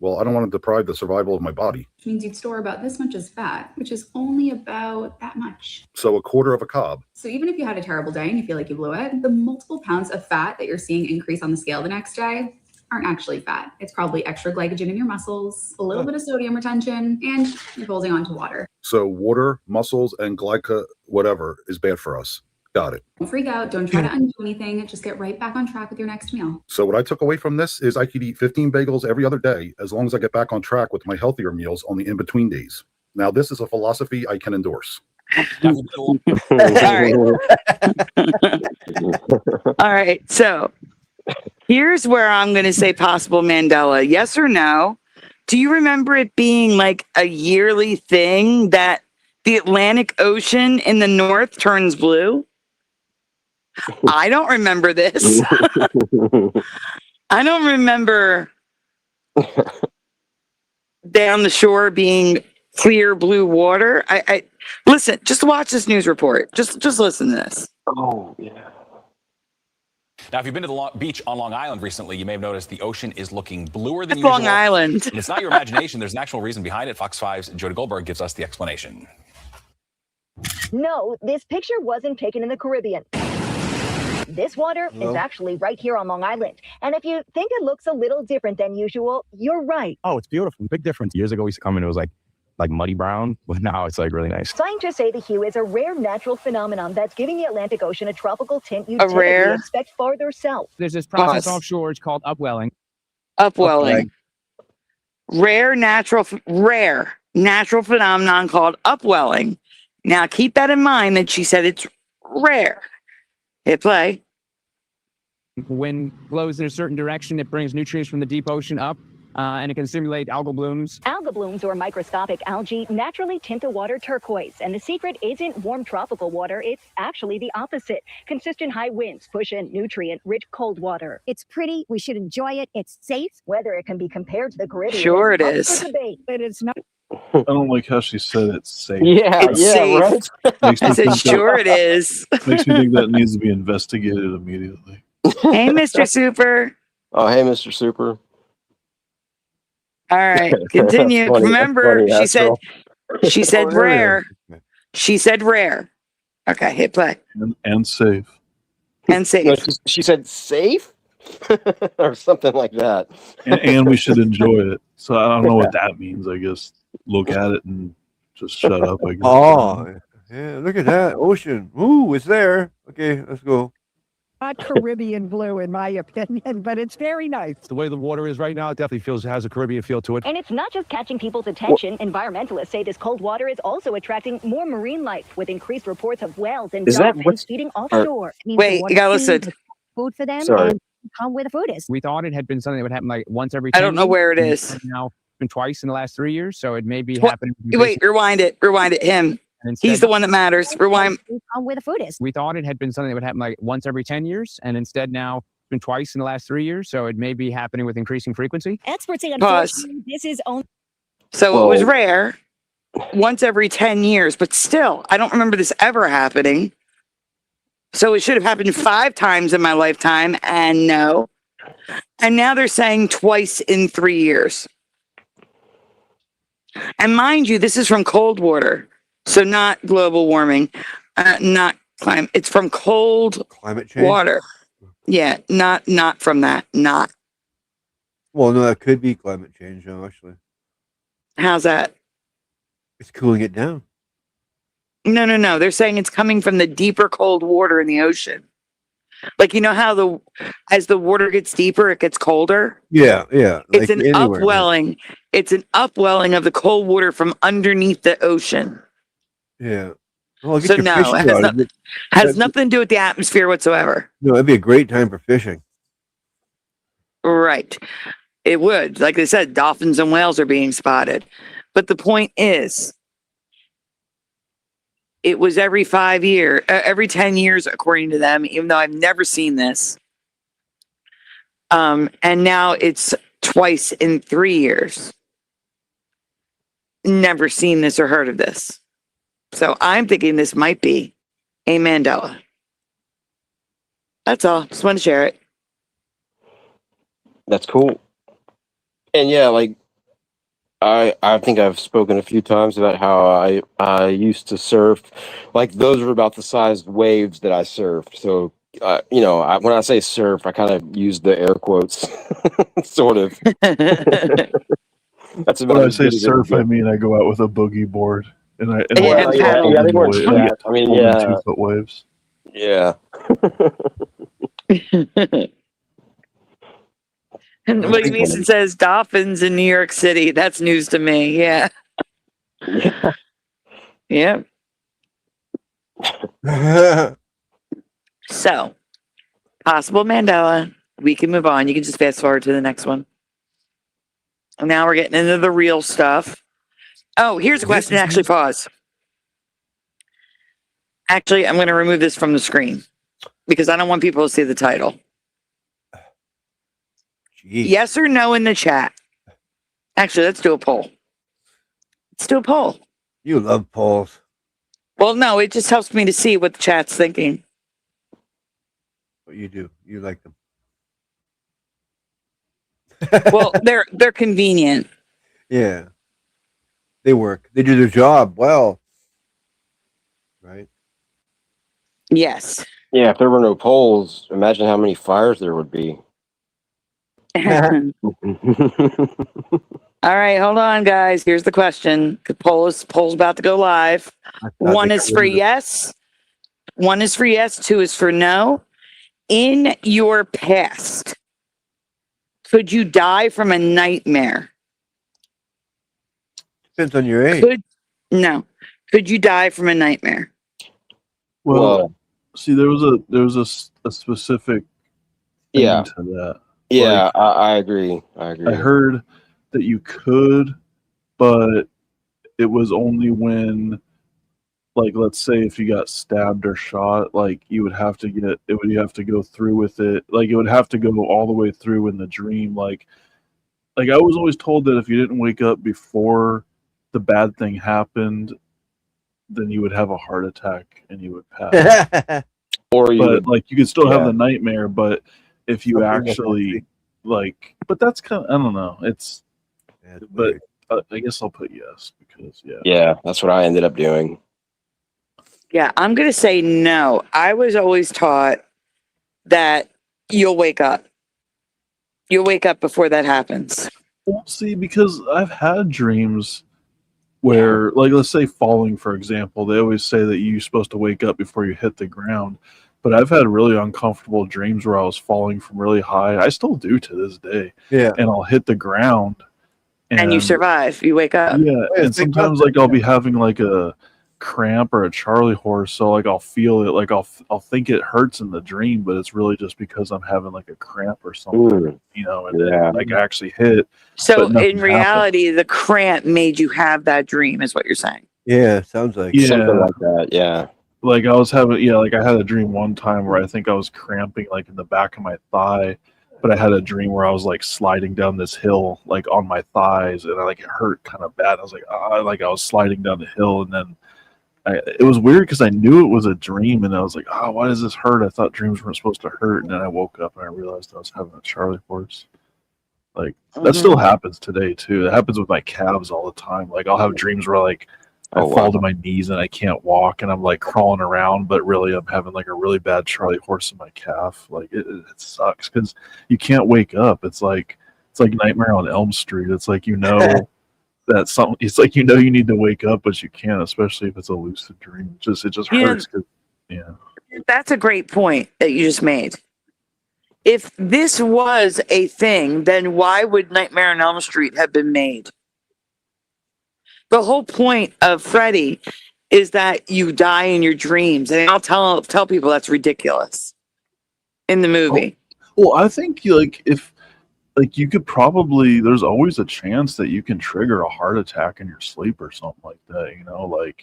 S7: Well, I don't want to deprive the survival of my body.
S8: Which means you'd store about this much as fat, which is only about that much.
S7: So a quarter of a cob.
S8: So even if you had a terrible day and you feel like you blew it, the multiple pounds of fat that you're seeing increase on the scale the next day aren't actually fat. It's probably extra glycogen in your muscles, a little bit of sodium retention, and you're holding on to water.
S7: So water, muscles, and whatever is bad for us. Got it.
S8: Don't freak out. Don't try to undo anything. Just get right back on track with your next meal.
S7: So what I took away from this is I could eat 15 bagels every other day as long as I get back on track with my healthier meals on the in-between days. Now, this is a philosophy I can endorse.
S1: All right. All right. So here's where I'm going to say possible Mandela. Yes or no? Do you remember it being like a yearly thing that the Atlantic Ocean in the north turns blue? I don't remember this. I don't remember down the shore being clear blue water. I listen, just watch this news report. Just listen to this.
S4: Oh, yeah.
S9: Now, if you've been to the beach on Long Island recently, you may have noticed the ocean is looking bluer than
S1: That's
S9: usual.
S1: Long Island.
S9: And it's not your imagination. There's an actual reason behind it. Fox 5's Jody Goldberg gives us the explanation.
S10: No, this picture wasn't taken in the Caribbean. This water is actually right here on Long Island. And if you think it looks a little different than usual, you're right.
S11: Oh, it's beautiful. Big difference. Years ago, we used to come in, it was like muddy brown, but now it's like really nice.
S10: Scientists say the hue is a rare natural phenomenon that's giving the Atlantic Ocean a tropical tint you typically expect farther south.
S11: There's this process offshore, it's called upwelling.
S1: Upwelling. Rare natural phenomenon called upwelling. Now keep that in mind that she said it's rare. Hit play.
S11: When blows in a certain direction, it brings nutrients from the deep ocean up, and it can stimulate algal blooms.
S10: Algal blooms, or microscopic algae, naturally tint the water turquoise. And the secret isn't warm tropical water. It's actually the opposite. Consistent high winds push in nutrient-rich cold water.
S12: It's pretty. We should enjoy it. It's safe.
S10: Whether it can be compared to the Caribbean.
S1: Sure it is.
S10: But it's not.
S3: I don't like how she said it's safe.
S4: Yeah,
S1: It's safe.
S4: right.
S1: I said, sure it is.
S3: Makes me think that needs to be investigated immediately.
S1: Hey, Mr. Super.
S4: Oh, hey, Mr. Super.
S1: All right, continue.
S4: Funny,
S1: Remember,
S4: funny,
S1: she said rare. She said rare. Okay, hit play.
S3: And safe.
S1: And safe.
S4: No, she said safe or something like that.
S3: And we should enjoy it. So I don't know what that means. I guess look at it and just shut up. I guess.
S5: Oh, yeah, look at that ocean. Ooh, it's there. Okay, let's go.
S13: Not Caribbean blue, in my opinion, but it's very nice.
S11: The way the water is right now, it definitely has a Caribbean feel to it.
S10: And it's not just catching people's attention. Environmentalists say this cold water is also attracting more marine life, with increased reports of whales and dolphins feeding offshore.
S1: Wait, you gotta listen.
S12: Food for them.
S4: Sorry.
S12: And come where the food is.
S11: We thought it had been something that would happen like once every 10
S1: I don't know
S11: years,
S1: where it
S11: and
S1: is.
S11: Now it's been twice in the last 3 years, so it may be
S1: What?
S11: happening.
S1: Wait, rewind it. Rewind it. Him.
S11: And instead,
S1: He's the one that matters. Rewind.
S12: On where the food is.
S11: we thought it had been something that would happen like once every 10 years, and instead now it's been twice in the last 3 years. So it may be happening with increasing frequency.
S12: Experts say,
S1: Pause.
S12: unfortunately, this is only.
S1: So it was rare, once every 10 years, but still, I don't remember this ever happening. So it should have happened 5 times in my lifetime, and no. And now they're saying twice in 3 years. And mind you, this is from cold water, so not global warming, not climate. It's from cold
S5: Climate change.
S1: water. Yeah, not from that. Not.
S5: Well, no, that could be climate change, though, actually.
S1: How's that?
S5: It's cooling it down.
S1: No. They're saying it's coming from the deeper cold water in the ocean. Like, you know how as the water gets deeper, it gets colder?
S5: Yeah.
S1: It's
S5: like
S1: an
S5: anywhere,
S1: upwelling. It's an upwelling of the cold water from underneath the ocean.
S5: Yeah. Well,
S1: So no, it has nothing to do with the atmosphere whatsoever.
S5: No, it'd be a great time for fishing.
S1: Right. It would. Like they said, dolphins and whales are being spotted. But the point is, it was every 5 years, every 10 years, according to them, even though I've never seen this. And now it's twice in 3 years. Never seen this or heard of this. So I'm thinking this might be a Mandela. That's all. Just want to share it.
S4: That's cool. And yeah, like I think I've spoken a few times about how I used to surf. Like those were about the size of waves that I surfed. So you know, when I say surf, I kind of use the air quotes, sort of. That's about
S3: When I say surf, I mean I go out with a boogie board and I
S4: yeah, they weren't flat. I mean, yeah,
S3: 2-foot waves.
S4: Yeah.
S1: And William Easton says dolphins in New York City. That's news to me. Yeah. Yeah. So, possible Mandela. We can move on. You can just fast forward to the next one. And now we're getting into the real stuff. Oh, here's a question. Actually, pause. Actually, I'm going to remove this from the screen because I don't want people to see the title.
S5: Jeez.
S1: Yes or no in the chat. Actually, let's do a poll. Let's do a poll.
S5: You love polls.
S1: Well, no, it just helps me to see what the chat's thinking.
S5: What you do. You like them.
S1: Well, they're convenient.
S5: Yeah. They work. They do their job well. Right?
S1: Yes.
S4: Yeah, if there were no polls, imagine how many fires there would be.
S1: All right, hold on, guys. Here's the question. The poll's about to go live. 1 is for yes. 1 is for yes. 2 is for no. In your past, could you die from a nightmare?
S5: Depends on your age.
S1: No. Could you die from a nightmare?
S3: Well, see, there was a specific thing to that.
S4: Yeah,
S3: Like,
S4: I agree. I
S3: heard that you could, but it was only when, like, let's say if you got stabbed or shot, like you would have to you have to go through with it. Like it would have to go all the way through in the dream. Like I was always told that if you didn't wake up before the bad thing happened, then you would have a heart attack and you would pass. Like you could still have the nightmare, but if you actually but that's kind of, I don't know. It's, but I guess I'll put yes because
S4: yeah, that's what I ended up doing.
S1: Yeah, I'm going to say no. I was always taught that you'll wake up. You'll wake up before that happens.
S3: Well, see, because I've had dreams where, like, let's say falling, for example, they always say that you're supposed to wake up before you hit the ground. But I've had really uncomfortable dreams where I was falling from really high. I still do to this day.
S5: Yeah.
S3: And I'll hit the ground.
S1: And you survive. You wake up.
S3: Yeah. And sometimes, like, I'll be having, like, a cramp or a Charlie horse. So, like, I'll feel it. Like, I'll think it hurts in the dream, but it's really just because I'm having, like, a cramp or something, you know, and then, like, I actually hit.
S1: So, in reality, the cramp made you have that dream, is what you're saying.
S5: Yeah, sounds like
S4: something like that. Yeah.
S3: Like I was having, like I had a dream one time where I think I was cramping like in the back of my thigh, but I had a dream where I was like sliding down this hill like on my thighs, and it hurt kind of bad. I was like, like I was sliding down the hill, and then it was weird because I knew it was a dream, and I was like, why does this hurt? I thought dreams weren't supposed to hurt, and then I woke up and I realized I was having a Charlie horse. Like that still happens today too. It happens with my calves all the time. Like I'll have dreams where like I fall to my knees and I can't walk, and I'm like crawling around, but really I'm having like a really bad Charlie horse in my calf. Like it sucks because you can't wake up. It's like Nightmare on Elm Street. It's like that something. It's like you need to wake up, but you can't, especially if it's a lucid dream. It just hurts.
S1: That's a great point that you just made. If this was a thing, then why would Nightmare on Elm Street have been made? The whole point of Freddy is that you die in your dreams, and I'll tell people that's ridiculous in the movie.
S3: Well, I think if you could probably, there's always a chance that you can trigger a heart attack in your sleep or something like that.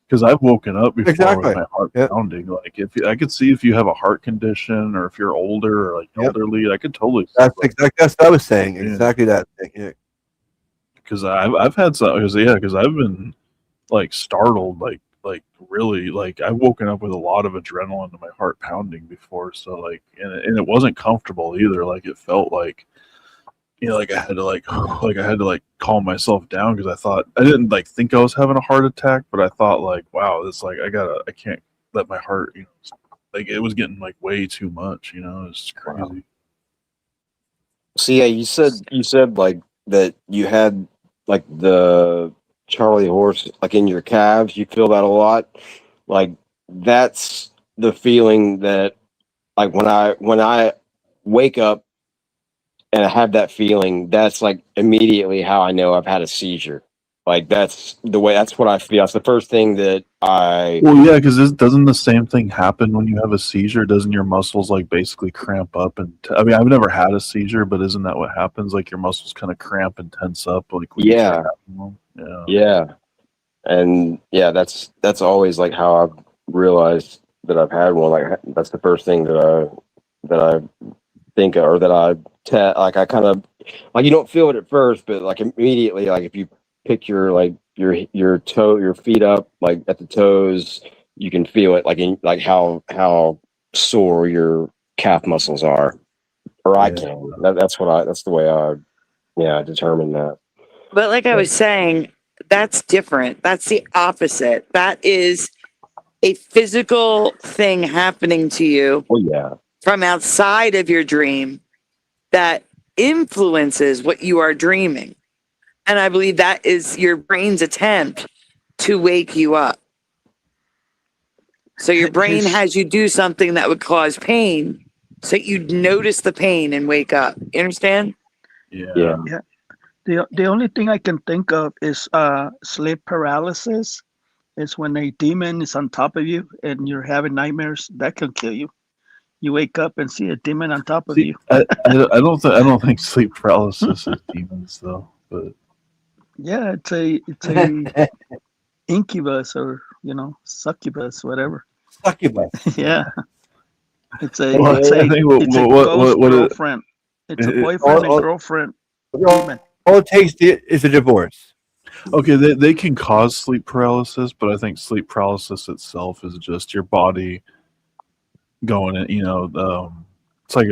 S3: Because I've woken up before with my heart pounding. Like I could see if you have a heart condition or if you're older or like elderly, I could totally.
S5: That's what I was saying. Exactly that thing. Yeah.
S3: Because I've had some, because I've been like startled, like really, like I've woken up with a lot of adrenaline and my heart pounding before. So like, and it wasn't comfortable either. Like it felt like, like I had to calm myself down because I thought I didn't think I was having a heart attack, but I thought like, wow, it's like I can't let my heart, like it was getting like way too much. It's crazy.
S4: So yeah, you said like that you had like the Charlie horse like in your calves. You feel that a lot. Like that's the feeling that like when I wake up and I have that feeling, that's like immediately how I know I've had a seizure. Like that's what I feel. That's the first thing that I.
S3: Well, yeah, because doesn't the same thing happen when you have a seizure? Doesn't your muscles like basically cramp up? And I mean, I've never had a seizure, but isn't that what happens? Like your muscles kind of cramp and tense up, like when you start having them?
S4: Yeah, and yeah, that's always like how I've realized that I've had one. Like that's the first thing that I think of, or that I like I kind of like you don't feel it at first, but like immediately, like if you pick your feet up like at the toes, you can feel it like in like how sore your calf muscles are, or I can. That's the way I determine that.
S1: But like I was saying, that's different. That's the opposite. That is a physical thing happening to you.
S4: Oh yeah.
S1: From outside of your dream that influences what you are dreaming. And I believe that is your brain's attempt to wake you up. So your brain has you do something that would cause pain so you'd notice the pain and wake up. You understand?
S2: Yeah. The only thing I can think of is sleep paralysis. It's when a demon is on top of you and you're having nightmares. That can kill you. You wake up and see a demon on top of you.
S3: I don't think sleep paralysis is demons though, but
S2: yeah, it's a incubus or succubus, whatever.
S5: Succubus.
S2: Yeah, it's a girlfriend. It's a boyfriend and girlfriend. Demon.
S5: All it takes is a divorce.
S3: Okay, they can cause sleep paralysis, but I think sleep paralysis itself is just your body going in, it's like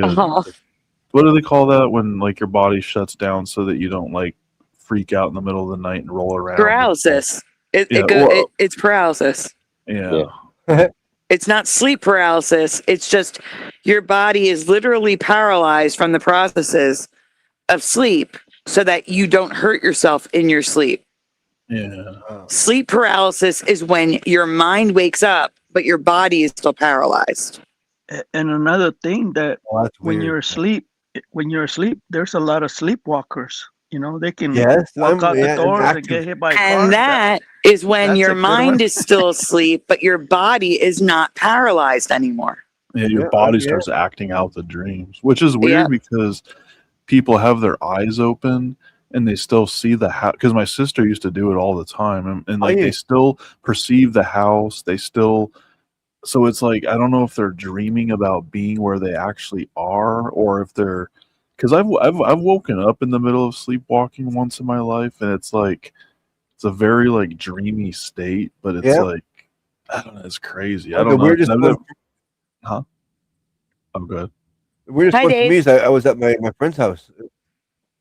S3: what do they call that when like your body shuts down so that you don't like freak out in the middle of the night and roll around?
S1: Paralysis. It's paralysis.
S3: Yeah.
S1: It's not sleep paralysis. It's just your body is literally paralyzed from the processes of sleep so that you don't hurt yourself in your sleep.
S3: Yeah.
S1: Sleep paralysis is when your mind wakes up, but your body is still paralyzed.
S2: And another thing that when you're asleep, there's a lot of sleepwalkers. They can walk out the door and get hit by a car.
S1: And that is when your mind is still asleep, but your body is not paralyzed anymore.
S3: Yeah, your body starts acting out the dreams, which is weird because people have their eyes open and they still see the house, because my sister used to do it all the time, and like they still perceive the house. They still, so it's like, I don't know if they're dreaming about being where they actually are, or if they're, because I've woken up in the middle of sleepwalking once in my life, and it's like, it's a very like dreamy state, but it's like, I don't know, it's crazy. I don't know. Huh? Oh, good.
S5: The weirdest
S1: Hi,
S5: one for
S1: Dave.
S5: me is I was at my friend's house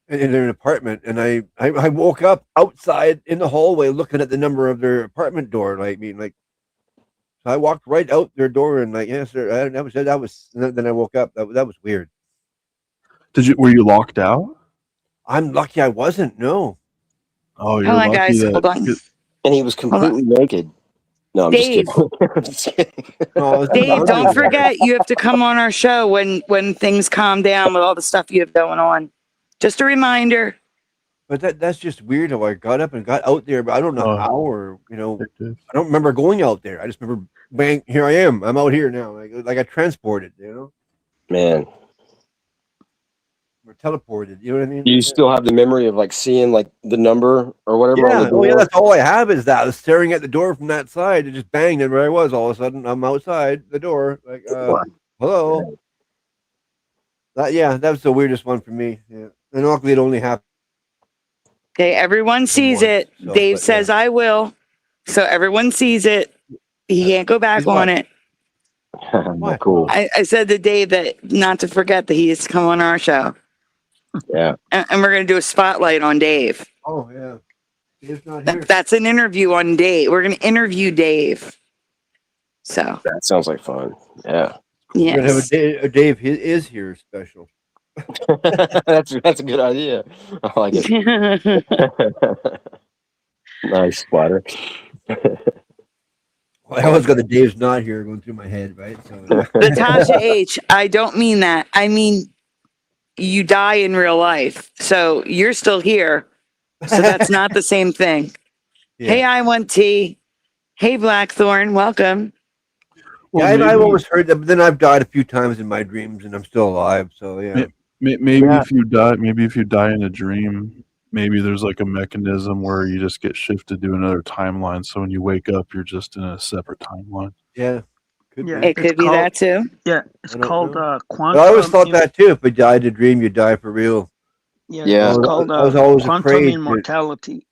S5: in an apartment, and I woke up outside in the hallway looking at the number of their apartment door. Like, so I walked right out their door and like, yes, sir. That was. Then I woke up. That was weird.
S3: Were you locked out?
S5: I'm lucky I wasn't. No.
S3: Oh, you're
S1: Hold on,
S3: lucky
S1: guys.
S3: that.
S1: Hold on.
S4: And he was completely naked. No, I'm
S1: Dave.
S4: just kidding. I'm just kidding.
S5: No,
S1: Dave, don't forget you have to come on our show when things calm down with all the stuff you have going on. Just a reminder.
S5: But that's just weird how I got up and got out there, but I don't know how, or I don't remember going out there. I just remember, bang, here I am. I'm out here now. Like I transported,
S4: Man.
S5: Or teleported. You know what I mean?
S4: Do you still have the memory of like seeing like the number or whatever on the door?
S5: Oh yeah, that's all I have is that. I was staring at the door from that side. It just banged, and where I was, all of a sudden, I'm outside the door. Like, hello. That was the weirdest one for me. Yeah, and luckily it only happened.
S1: Okay, everyone sees it.
S5: So,
S1: Dave says I will. So everyone sees it. He can't go back on it.
S4: Cool.
S1: I said to Dave that not to forget that he has to come on our show.
S4: Yeah.
S1: And we're going to do a spotlight on Dave.
S5: Oh, yeah. Dave's not here.
S1: That's an interview on Dave. We're going to interview Dave. So
S4: that sounds like fun. Yeah.
S5: We're gonna have a Dave is here special.
S4: that's a good idea. I like it. Nice splatter.
S5: Well, I always got the Dave's not here going through my head, right? So
S1: Natasha H, I don't mean that. I mean, you die in real life. So you're still here. So that's not the same thing. Yeah. Hey, I want tea. Hey, Blackthorn, welcome.
S5: Well, yeah, I've always heard that, but then I've died a few times in my dreams and I'm still alive. So yeah.
S3: Maybe if you die in a dream, maybe there's like a mechanism where you just get shifted to another timeline. So when you wake up, you're just in a separate timeline.
S5: Yeah.
S1: It could be that too.
S2: Yeah, it's called quantum.
S5: I always thought that too. If you died in a dream, you die for real.
S2: Yeah. It's called
S5: I was always
S2: quantum
S5: afraid
S2: immortality.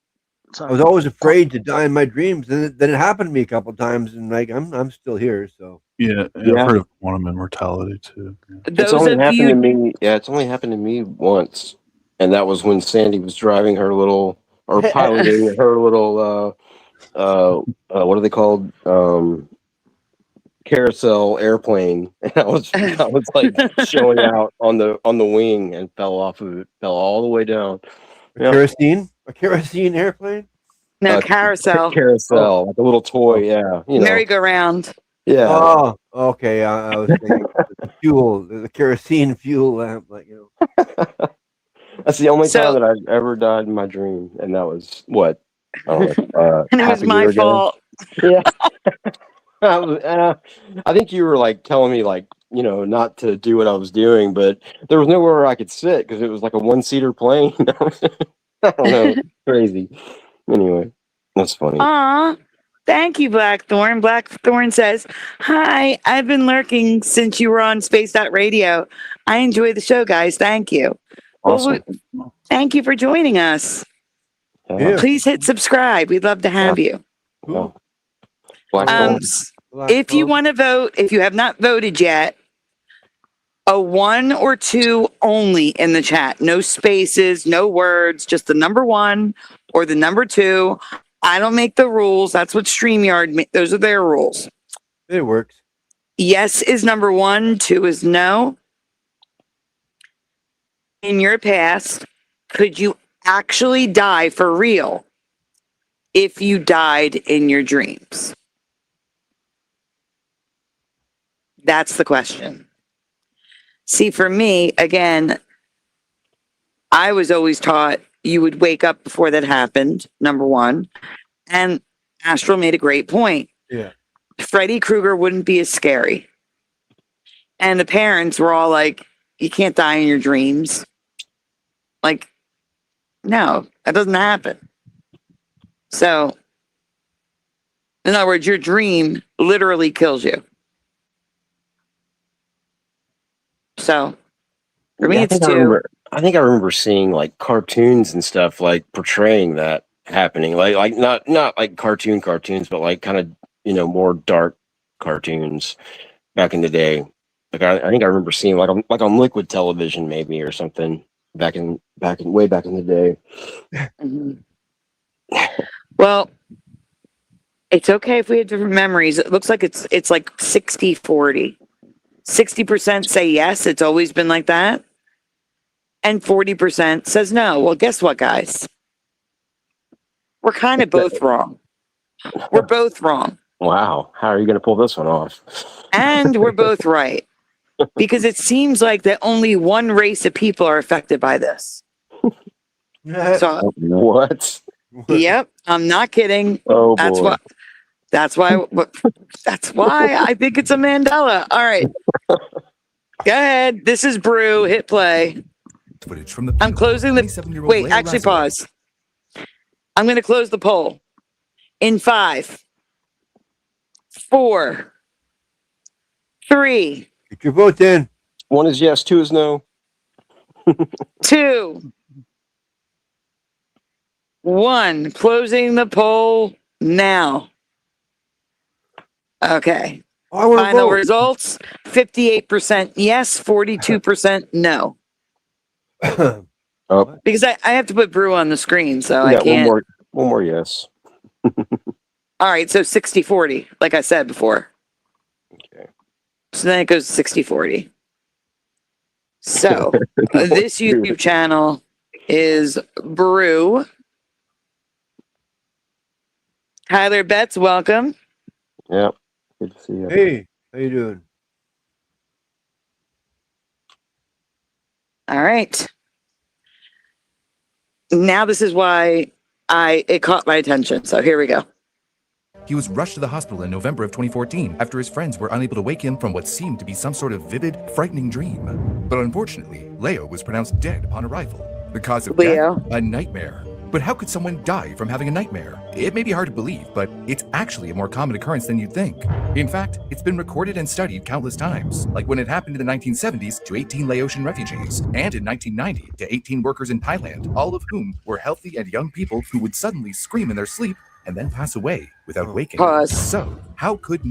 S5: I was always afraid to die in my dreams, and then it happened to me a couple of times, and like I'm still here. So
S3: yeah. I've heard of quantum immortality too. Yeah.
S4: It's only happened to me. Yeah, it's only happened to me once, and that was when Sandy was driving her little or piloting her little what are they called? Carousel airplane, and I was like showing out on the wing and fell off of it, fell all the way down.
S5: A kerosene airplane?
S1: No, carousel.
S4: Carousel, like a little toy, yeah.
S1: Merry-go-round.
S4: Yeah.
S5: Oh, okay. I was thinking the kerosene fuel lamp,
S4: That's the only time that I've ever died in my dream, and that was what?
S1: And it was my fault.
S4: Yeah. I think you were like telling me like, not to do what I was doing, but there was nowhere where I could sit because it was like a one-seater plane. I don't know. Crazy. Anyway, that's funny.
S1: Aw, thank you, Blackthorn. Blackthorn says, hi, I've been lurking since you were on Space.radio. I enjoy the show, guys. Thank you.
S4: Awesome.
S1: Well, thank you for joining us.
S4: Yeah.
S1: Please hit subscribe. We'd love to have you.
S4: Cool.
S1: If you want to vote, if you have not voted yet, a 1 or 2 only in the chat. No spaces, no words, just the number 1 or the number 2. I don't make the rules. That's what StreamYard, those are their rules.
S5: It works.
S1: Yes is number 1, 2 is no. In your past, could you actually die for real if you died in your dreams? That's the question. See, for me, again, I was always taught you would wake up before that happened, number 1. And Astral made a great point.
S5: Yeah.
S1: Freddy Krueger wouldn't be as scary. And the parents were all like, you can't die in your dreams. Like, No, that doesn't happen. So, in other words, your dream literally kills you. So, for me,
S4: Yeah,
S1: it's 2.
S4: I think I remember seeing like cartoons and stuff like portraying that happening. Like not like cartoons, but like kind of, you know, more dark cartoons back in the day. Like I think I remember seeing like on liquid television maybe or something back in way back in the day.
S1: Mhm. Well, it's okay if we have different memories. It looks like it's like 60-40. 60% say yes, it's always been like that. And 40% says no. Well, guess what, guys? We're kind of both wrong. We're both wrong.
S4: Wow, how are you going to pull this one off?
S1: And we're both right. Because it seems like that only one race of people are affected by this. So,
S4: what?
S1: yep, I'm not kidding.
S4: Oh,
S1: That's
S4: boy.
S1: that's why I think it's a Mandela. All right. Go ahead. This is Brew. Hit play.
S14: Footage from the
S1: I'm closing the wait, actually pause. I'm going to close the poll in 5, 4, 3.
S5: Get your vote in.
S4: 1 is yes, 2 is no.
S1: 2, 1. Closing the poll now. Okay. Final results: 58% yes, 42% no.
S4: Oh,
S1: because I have to put Brew on the screen, so I
S4: yeah,
S1: can't.
S4: one more yes.
S1: All right, so 60-40, like I said before.
S4: Okay.
S1: So then it goes 60-40. So this YouTube channel is Brew. Tyler Betts, welcome.
S4: Yeah, good to see you.
S5: Hey, how you doing?
S1: All right. Now this is why it caught my attention. So here we go.
S14: He was rushed to the hospital in November of 2014 after his friends were unable to wake him from what seemed to be some sort of vivid, frightening dream. But unfortunately, Leo was pronounced dead upon arrival. The cause of death, a nightmare. But how could someone die from having a nightmare? It may be hard to believe, but it's actually a more common occurrence than you'd think. In fact, it's been recorded and studied countless times, like when it happened in the 1970s to 18 Laotian refugees, and in 1990 to 18 workers in Thailand, all of whom were healthy and young people who would suddenly scream in their sleep and then pass away without waking.
S1: Pause.
S14: So, how could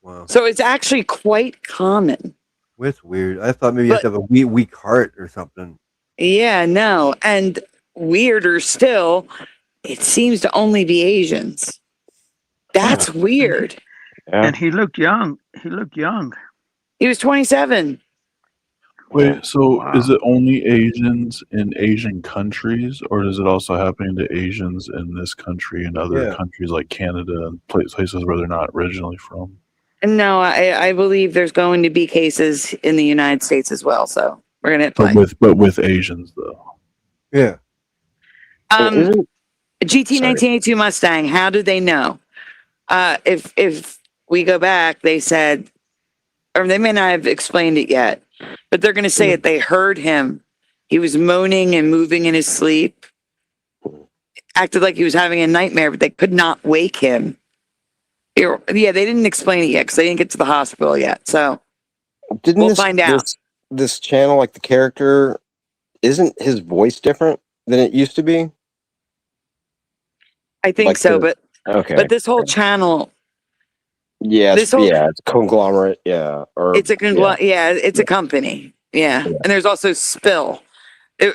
S5: Wow.
S1: So it's actually quite common.
S5: That's weird. I thought maybe you have to have a weak heart or something.
S1: Yeah, no. And weirder still, it seems to only be Asians. That's weird.
S2: And he looked young. He looked young.
S1: He was 27.
S3: Wait, so is it only Asians in Asian countries, or is it also happening to Asians in this country and other countries like Canada and places where they're not originally from?
S1: No, I believe there's going to be cases in the United States as well. So we're gonna hit play.
S3: But with Asians though.
S5: Yeah.
S1: GT 1982 Mustang. How do they know? If we go back, they said, or they may not have explained it yet, but they're going to say that they heard him. He was moaning and moving in his sleep, acted like he was having a nightmare, but they could not wake him. Yeah, they didn't explain it yet because they didn't get to the hospital yet. So we'll find out.
S4: This channel, like the character, isn't his voice different than it used to be?
S1: I think
S4: like
S1: so,
S4: but
S1: this whole channel.
S4: Yeah, it's a conglomerate. Yeah, or
S1: it's a conglomerate. Yeah, it's a company. Yeah, and there's also Spill.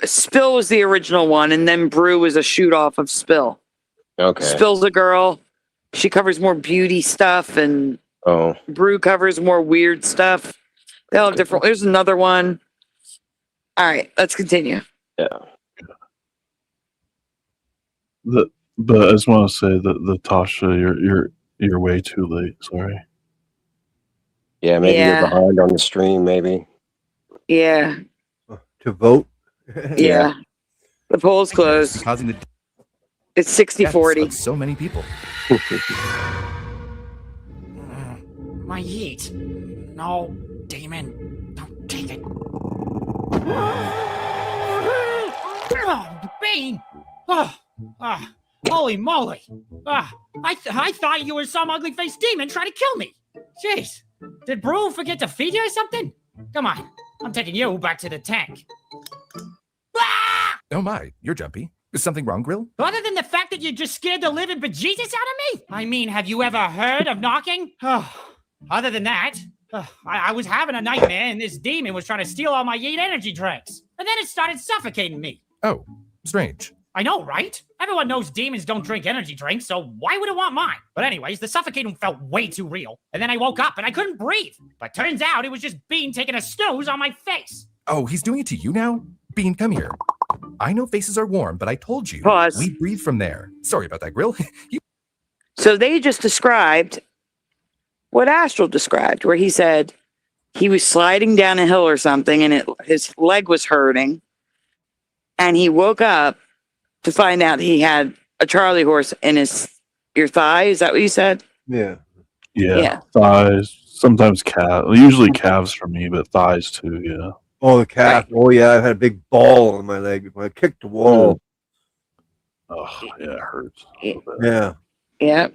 S1: Spill was the original one, and then Brew was a shoot off of Spill.
S4: Okay.
S1: Spill's a girl. She covers more beauty stuff, and Brew covers more weird stuff. They all have different. There's another one. All right, let's continue.
S4: Yeah.
S3: But I just want to say that Tasha, you're way too late. Sorry.
S4: Yeah, maybe you're behind on the stream. Maybe.
S1: Yeah.
S5: To vote.
S1: Yeah. The poll's closed. It's 60-40.
S14: So many people.
S15: My heat. No, Damon, don't take it. Oh, Bane, Holy moly. I thought you were some ugly-faced demon trying to kill me. Jeez. Did Brew forget to feed you or something? Come on. I'm taking you back to the tank.
S14: Oh my, you're jumpy. Is something wrong, Grill?
S15: Other than the fact that you just scared the living bejesus out of me? I mean, have you ever heard of knocking? Other than that, I was having a nightmare and this demon was trying to steal all my Yeet energy drinks. And then it started suffocating me.
S14: Oh, strange.
S15: I know, right? Everyone knows demons don't drink energy drinks, so why would it want mine? But anyways, the suffocating felt way too real. And then I woke up and I couldn't breathe. But turns out it was just Bean taking a snooze on my face.
S14: Oh, he's doing it to you now? Bean, come here. I know faces are warm, but I told you.
S1: Pause.
S14: We breathe from there. Sorry about that, Grill.
S1: So they just described what Astral described, where he said he was sliding down a hill or something and his leg was hurting. And he woke up to find out he had a Charlie horse in your thigh. Is that what you said?
S5: Yeah.
S3: Yeah. Thighs. Sometimes calves. Usually calves for me, but thighs too. Yeah.
S5: Oh, the calf. Right. Oh, yeah. I had a big ball on my leg when I kicked the wall.
S3: Oh, yeah. It hurts.
S5: Yeah.
S1: Yeah.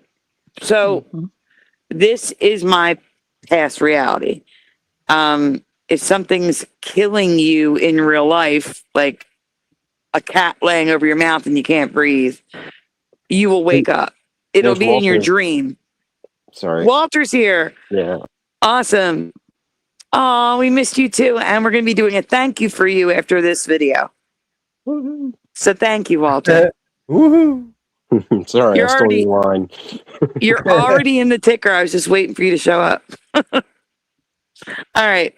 S1: So this is my past reality. If something's killing you in real life, like a cat laying over your mouth and you can't breathe, you will wake up. It'll be in your dream.
S4: Sorry.
S1: Walter's here.
S4: Yeah.
S1: Awesome. Oh, we missed you too. And we're going to be doing a thank you for you after this video.
S4: Woo-hoo.
S1: So thank you, Walter.
S4: Woohoo. Sorry, I stole your line.
S1: You're already in the ticker. I was just waiting for you to show up. All right.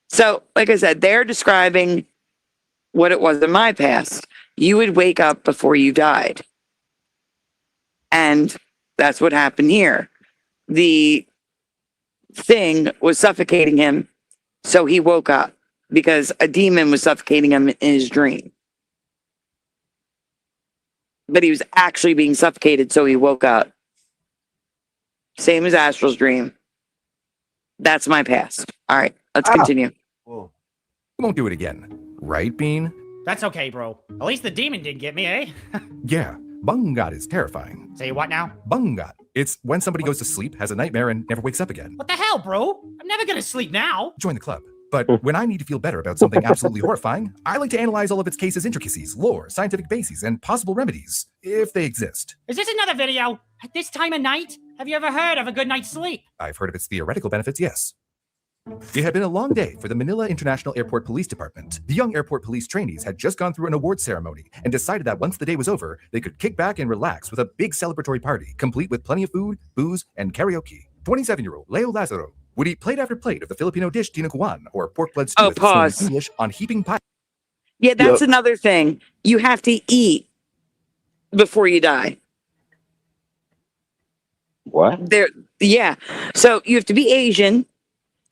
S1: So, like I said, they're describing what it was in my past. You would wake up before you died. And that's what happened here. The thing was suffocating him, so he woke up because a demon was suffocating him in his dream. But he was actually being suffocated, so he woke up. Same as Astral's dream. That's my past. All right, let's continue.
S14: Whoa. Won't do it again. Right, Bean?
S15: That's okay, bro. At least the demon didn't get me, eh?
S14: Yeah. Bungat is terrifying.
S15: Say what now?
S14: Bungat. It's when somebody goes to sleep, has a nightmare, and never wakes up again.
S15: What the hell, bro? I'm never gonna sleep now.
S14: Join the club. But when I need to feel better about something absolutely horrifying, I like to analyze all of its cases' intricacies, lore, scientific bases, and possible remedies, if they exist.
S15: Is this another video? At this time of night? Have you ever heard of a good night's sleep?
S14: I've heard of its theoretical benefits, yes. It had been a long day for the Manila International Airport Police Department. The young airport police trainees had just gone through an awards ceremony and decided that once the day was over, they could kick back and relax with a big celebratory party, complete with plenty of food, booze, and karaoke. 27-year-old Leo Lazaro would eat plate after plate of the Filipino dish dinuguan, or pork blood stew,
S1: pause.
S14: in English, on heaping pie.
S1: Yeah, that's another thing. You have to eat before you die.
S4: What?
S1: Yeah. So you have to be Asian.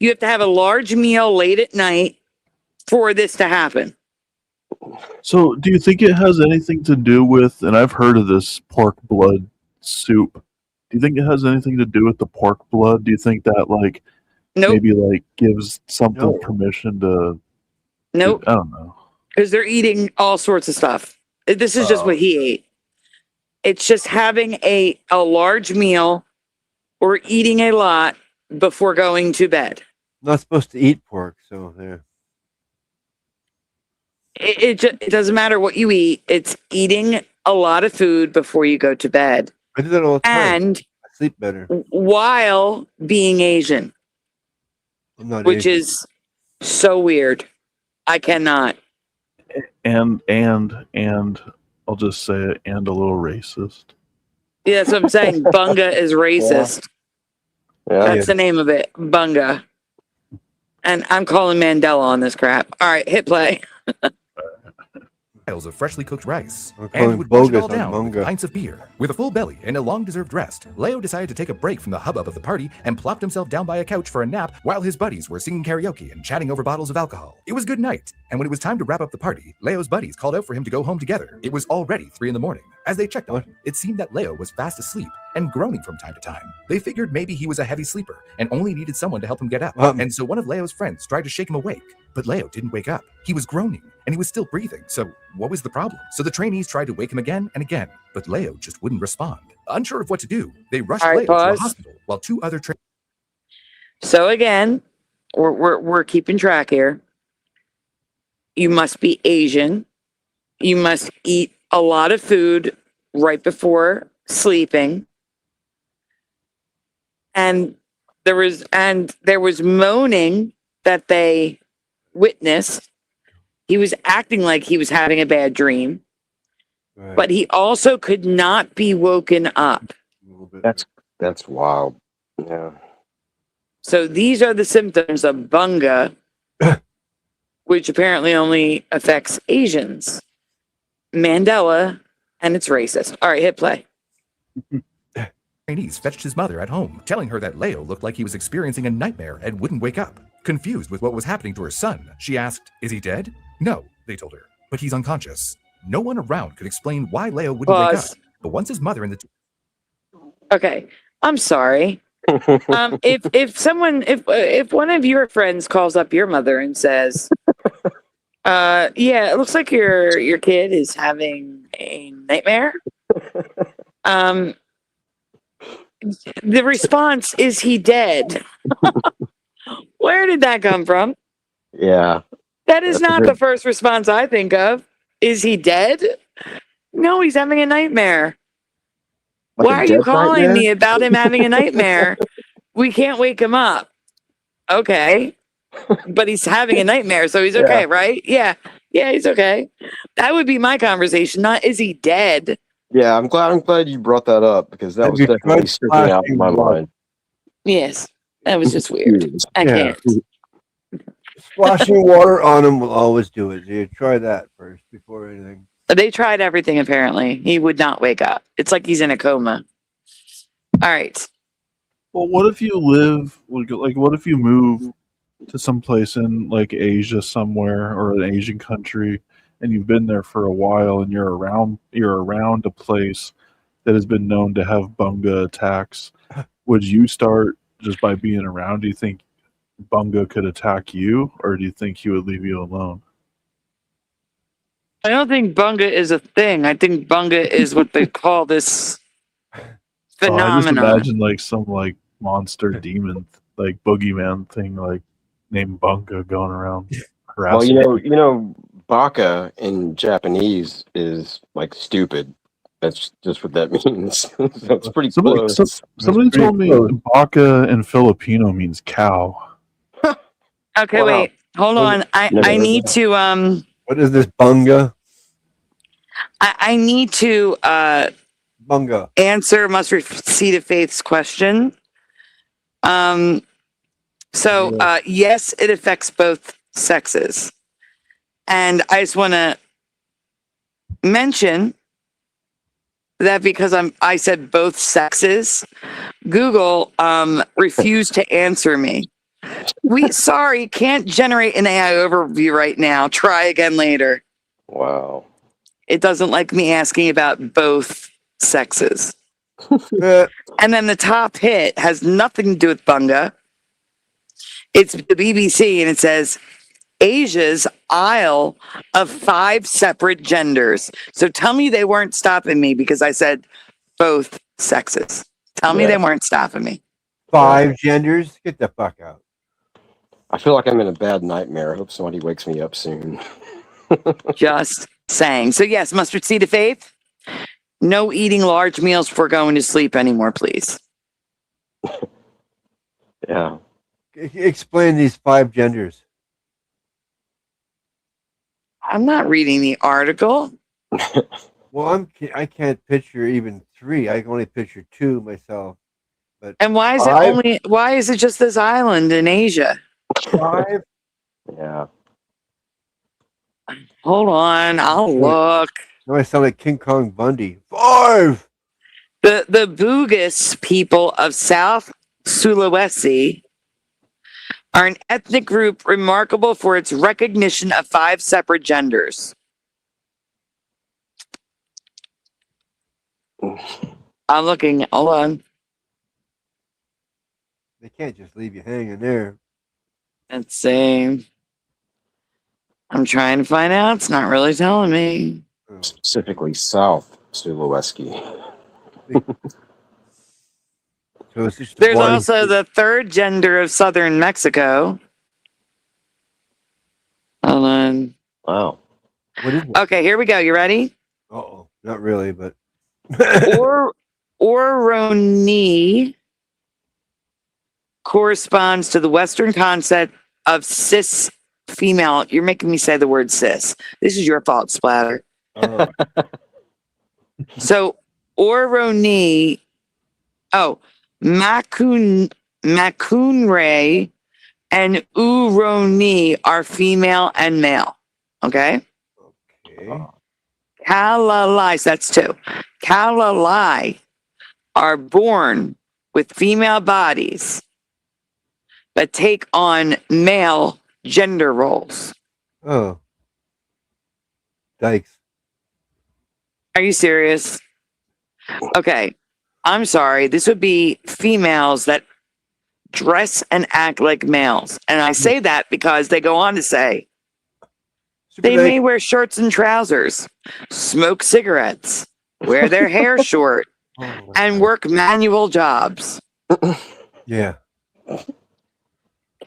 S1: You have to have a large meal late at night for this to happen.
S3: So do you think it has anything to do with, and I've heard of this pork blood soup, do you think it has anything to do with the pork blood? Do you think that like maybe like gives something permission to?
S1: Nope.
S3: I don't know.
S1: Because they're eating all sorts of stuff. This is just what he ate. It's just having a large meal or eating a lot before going to bed.
S5: Not supposed to eat pork, so there.
S1: It doesn't matter what you eat. It's eating a lot of food before you go to bed.
S5: I do that all the time.
S1: And
S5: I sleep better.
S1: While being Asian.
S5: I'm not
S1: which
S5: Asian.
S1: is so weird. I cannot.
S3: And I'll just say it, and a little racist.
S1: Yeah, that's what I'm saying. Bunga is racist.
S4: Yeah.
S1: That's the name of it. Bunga. And I'm calling Mandela on this crap. All right, hit play.
S14: Piles of freshly cooked rice,
S5: calling
S14: and would wash it all
S5: bogus on
S14: down with
S5: manga.
S14: pints of beer. With a full belly and a long-deserved rest, Leo decided to take a break from the hubbub of the party and plopped himself down by a couch for a nap while his buddies were singing karaoke and chatting over bottles of alcohol. It was good night, and when it was time to wrap up the party, Leo's buddies called out for him to go home together. It was already 3 a.m. As they checked on him, it seemed that Leo was fast asleep and groaning from time to time. They figured maybe he was a heavy sleeper and only needed someone to help him get up. And so one of Leo's friends tried to shake him awake, but Leo didn't wake up. He was groaning and he was still breathing. So what was the problem? So the trainees tried to wake him again and again, but Leo just wouldn't respond. Unsure of what to do, they rushed Leo to a hospital while two other trainees.
S1: So again, we're keeping track here. You must be Asian. You must eat a lot of food right before sleeping. And there was moaning that they witnessed. He was acting like he was having a bad dream. Right. But he also could not be woken up.
S4: That's wild. Yeah.
S1: So these are the symptoms of bunga, which apparently only affects Asians. Mandela, and it's racist. All right, hit play.
S14: Trainees fetched his mother at home, telling her that Leo looked like he was experiencing a nightmare and wouldn't wake up. Confused with what was happening to her son, she asked, "Is he dead?" "No," they told her, "but he's unconscious." No one around could explain why Leo wouldn't wake up. But once his mother and the
S1: Okay, I'm sorry. If one of your friends calls up your mother and says, yeah, it looks like your kid is having a nightmare. The response is, he dead. Where did that come from?
S4: Yeah.
S1: That is not the first response I think of. Is he dead? No, he's having a nightmare. Why are you calling me about him having a nightmare? We can't wake him up. Okay. But he's having a nightmare, so he's okay, right? Yeah. Yeah, he's okay. That would be my conversation, not is he dead?
S4: Yeah, I'm glad you brought that up, because that was definitely sticking out in my mind.
S1: Yes. That was just weird. I can't.
S5: Splashing water on him will always do it. You try that first before anything.
S1: They tried everything, apparently. He would not wake up. It's like he's in a coma. All right.
S3: Well, what if you live, like, what if you move to some place in, like, Asia somewhere, or an Asian country, and you've been there for a while, and you're around a place that has been known to have bunga attacks? Would you start just by being around? Do you think bunga could attack you, or do you think he would leave you alone?
S1: I don't think bunga is a thing. I think bunga is what they call this phenomenon.
S3: I just imagine like some like monster demon, like boogeyman thing, like named bunga going around harassing.
S4: Well, you know, baka in Japanese is like stupid. That's just what that means. So it's pretty close.
S3: Somebody told me baka in Filipino means cow.
S1: Okay, wait. Hold on. I need to
S5: What is this bunga?
S1: I need to
S5: bunga
S1: answer MAMACITA Faith's question. So yes, it affects both sexes. And I just want to mention that because I said both sexes, Google refused to answer me. Sorry, can't generate an AI overview right now. Try again later.
S4: Wow.
S1: It doesn't like me asking about both sexes. And then the top hit has nothing to do with bunga. It's the BBC, and it says Asia's Isle of 5 separate genders. So tell me they weren't stopping me because I said both sexes. Tell me they weren't stopping me.
S5: 5 genders? Get the fuck out.
S4: I feel like I'm in a bad nightmare. I hope somebody wakes me up soon.
S1: Just saying. So yes, MAMACITA Faith, no eating large meals before going to sleep anymore, please.
S4: Yeah.
S5: Explain these 5 genders.
S1: I'm not reading the article.
S5: Well, I can't picture even 3. I can only picture 2 myself. But
S1: and why is 5? Why is it just this island in Asia?
S5: 5?
S4: Yeah.
S1: Hold on, I'll look.
S5: No, I sound like King Kong Bundy. 5.
S1: The Bugis people of South Sulawesi are an ethnic group remarkable for its recognition of 5 separate genders. I'm looking. Hold on.
S5: They can't just leave you hanging there.
S1: Let's see. I'm trying to find out. It's not really telling me.
S4: Specifically South Sulawesi.
S5: So it's just
S1: There's
S5: one-
S1: also the third gender of southern Mexico. Hold on.
S4: Wow.
S5: What is it?
S1: Okay, here we go. You ready?
S5: Oh, not really, but
S1: Oroni corresponds to the Western concept of cis female. You're making me say the word cis. This is your fault, Splatter. So Oroni, Makunre and Uroni are female and male. Okay?
S5: okay.
S1: Kalalai, so that's two. Kalalai are born with female bodies, but take on male gender roles.
S5: Oh. Dykes.
S1: Are you serious? Okay. I'm sorry. This would be females that dress and act like males. And I say that because they go on to say they may wear shirts and trousers, smoke cigarettes, wear their hair short, and work manual jobs.
S5: Yeah.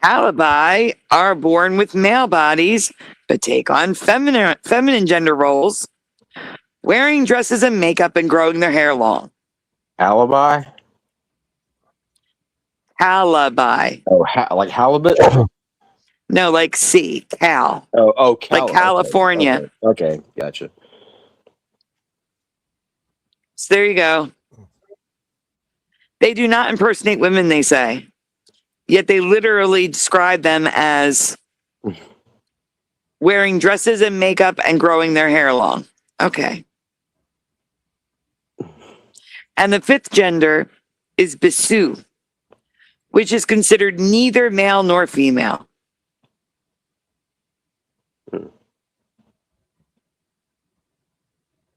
S1: Calibi are born with male bodies, but take on feminine gender roles, wearing dresses and makeup and growing their hair long.
S4: Alibi?
S1: Calibi.
S4: Oh, like halibut?
S1: No, like C, Cal.
S4: Oh, Cal.
S1: Like California.
S4: Okay, gotcha.
S1: So there you go. They do not impersonate women, they say. Yet they literally describe them as wearing dresses and makeup and growing their hair long. Okay. And the fifth gender is Bisu, which is considered neither male nor female.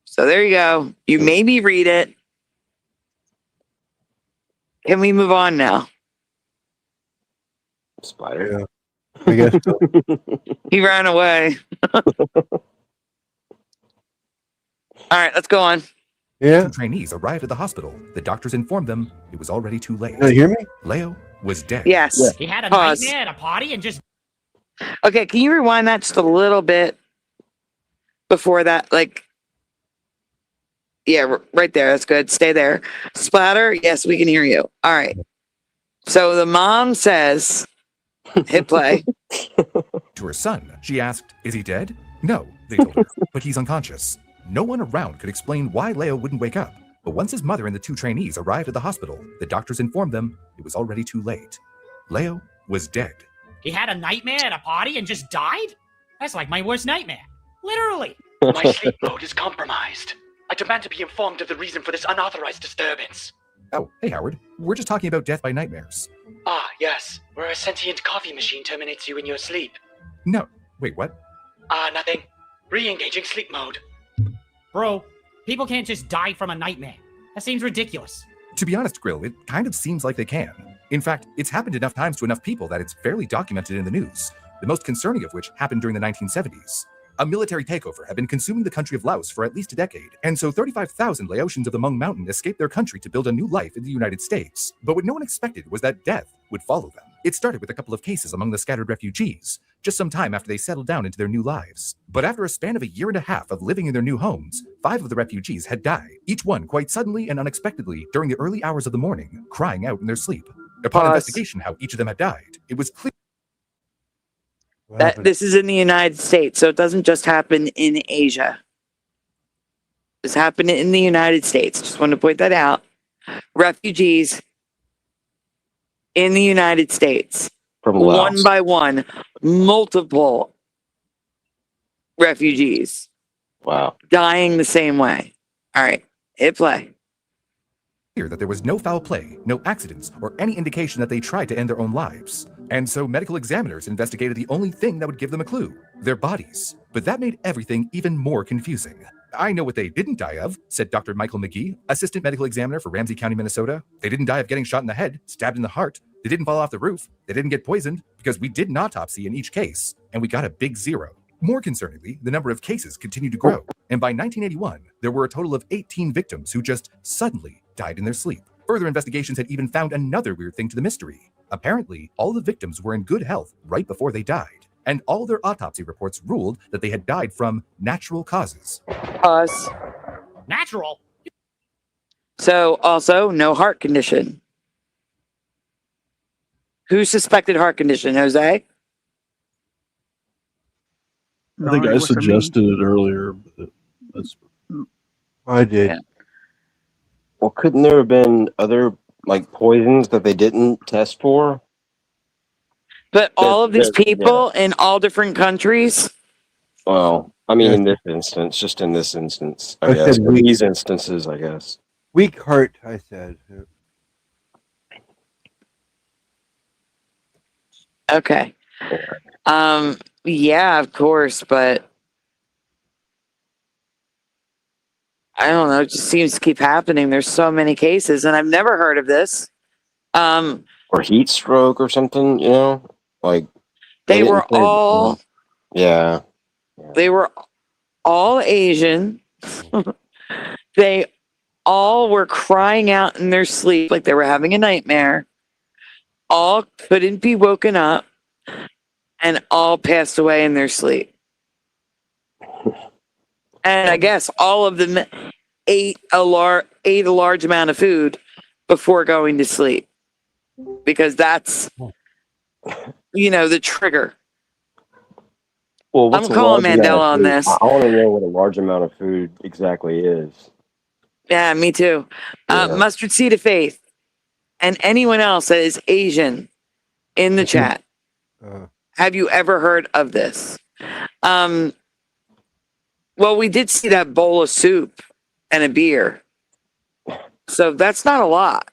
S1: So there you go. You maybe read it. Can we move on now?
S4: Spider.
S5: Yeah. I guess so.
S1: He ran away. All right, let's go on.
S14: Yeah. Two trainees arrived at the hospital. The doctors informed them it was already too late.
S5: Can you hear me?
S14: Leo was dead.
S1: Yes.
S15: He had a
S1: Pause.
S15: nightmare at a party and just
S1: Okay, can you rewind that just a little bit before that? Like, yeah, right there. That's good. Stay there. Splatter, yes, we can hear you. All right. So the mom says, hit play.
S14: To her son, she asked, "Is he dead?" "No," they told her, "but he's unconscious." No one around could explain why Leo wouldn't wake up. But once his mother and the two trainees arrived at the hospital, the doctors informed them it was already too late. Leo was dead.
S15: he had a nightmare at a party and just died? That's like my worst nightmare. Literally.
S16: My sleep mode is compromised. I demand to be informed of the reason for this unauthorized disturbance.
S14: Oh, hey Howard, we're just talking about death by nightmares.
S16: Ah, yes, where a sentient coffee machine terminates you in your sleep.
S14: No, wait, what?
S16: Nothing. Re-engaging sleep mode.
S15: Bro, people can't just die from a nightmare. That seems ridiculous.
S14: To be honest, Grill, it kind of seems like they can. In fact, it's happened enough times to enough people that it's fairly documented in the news, the most concerning of which happened during the 1970s. A military takeover had been consuming the country of Laos for at least a decade, and so 35,000 Laotians of the Hmong Mountain escaped their country to build a new life in the United States. But what no one expected was that death would follow them. It started with a couple of cases among the scattered refugees, just some time after they settled down into their new lives. But after a span of a year and a half of living in their new homes, 5 of the refugees had died, each one quite suddenly and unexpectedly during the early hours of the morning, crying out in their sleep. Upon investigation how each of them had died, it was clear
S1: that this is in the United States, so it doesn't just happen in Asia. This happened in the United States. Just want to point that out. Refugees in the United States,
S4: From
S1: one
S4: Laos.
S1: by one, multiple refugees
S4: Wow.
S1: dying the same way. All right, hit play.
S14: that there was no foul play, no accidents, or any indication that they tried to end their own lives. And so medical examiners investigated the only thing that would give them a clue, their bodies. But that made everything even more confusing. I know what they didn't die of, said Dr. Michael McGee, assistant medical examiner for Ramsey County, Minnesota. They didn't die of getting shot in the head, stabbed in the heart. They didn't fall off the roof. They didn't get poisoned because we did an autopsy in each case, and we got a big 0. More concerningly, the number of cases continued to grow, and by 1981, there were a total of 18 victims who just suddenly died in their sleep. Further investigations had even found another weird thing to the mystery. Apparently, all the victims were in good health right before they died, and all their autopsy reports ruled that they had died from natural causes.
S15: Natural?
S1: So, also, no heart condition. Who suspected heart condition, Jose?
S3: I think I suggested it earlier. But
S5: I did.
S1: Yeah.
S4: Well, couldn't there have been other like poisons that they didn't test for?
S1: But all of these people in all different countries.
S4: Well, I mean, in this instance, just in this instance, I guess.
S5: said
S4: Or these instances, I guess.
S5: Weak heart, I said.
S1: Okay. Yeah, of course, but I don't know. It just seems to keep happening. There's so many cases, and I've never heard of this.
S4: Or heat stroke or something, you know? Like
S1: They
S4: didn't
S1: were
S4: say-
S1: all
S4: Yeah.
S1: they were all Asian. They all were crying out in their sleep like they were having a nightmare. All couldn't be woken up, and all passed away in their sleep. And I guess all of them ate a large amount of food before going to sleep, because that's, the trigger.
S4: Well, what's
S1: I'm
S4: a
S1: calling
S4: large amount of
S1: Mandela on
S4: food?
S1: this.
S4: I want to know what a large amount of food exactly is.
S1: Yeah, me too. Mustard Seed of Faith, and anyone else that is Asian in the chat. Have you ever heard of this? Well, we did see that bowl of soup and a beer. So that's not a lot.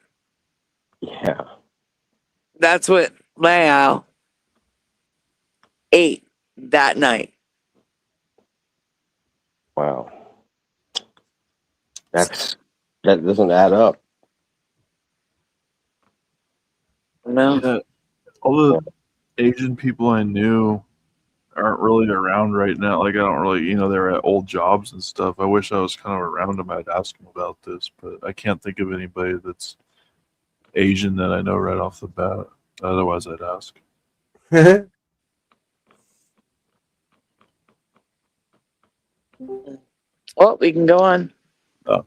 S4: Yeah.
S1: That's what Lao ate that night.
S4: Wow. That doesn't add up.
S1: No.
S3: Yeah, all the Asian people I knew aren't really around right now. Like, I don't really, they're at old jobs and stuff. I wish I was kind of around them. I'd ask them about this, but I can't think of anybody that's Asian that I know right off the bat. Otherwise, I'd ask.
S1: Well, we can go on.
S15: You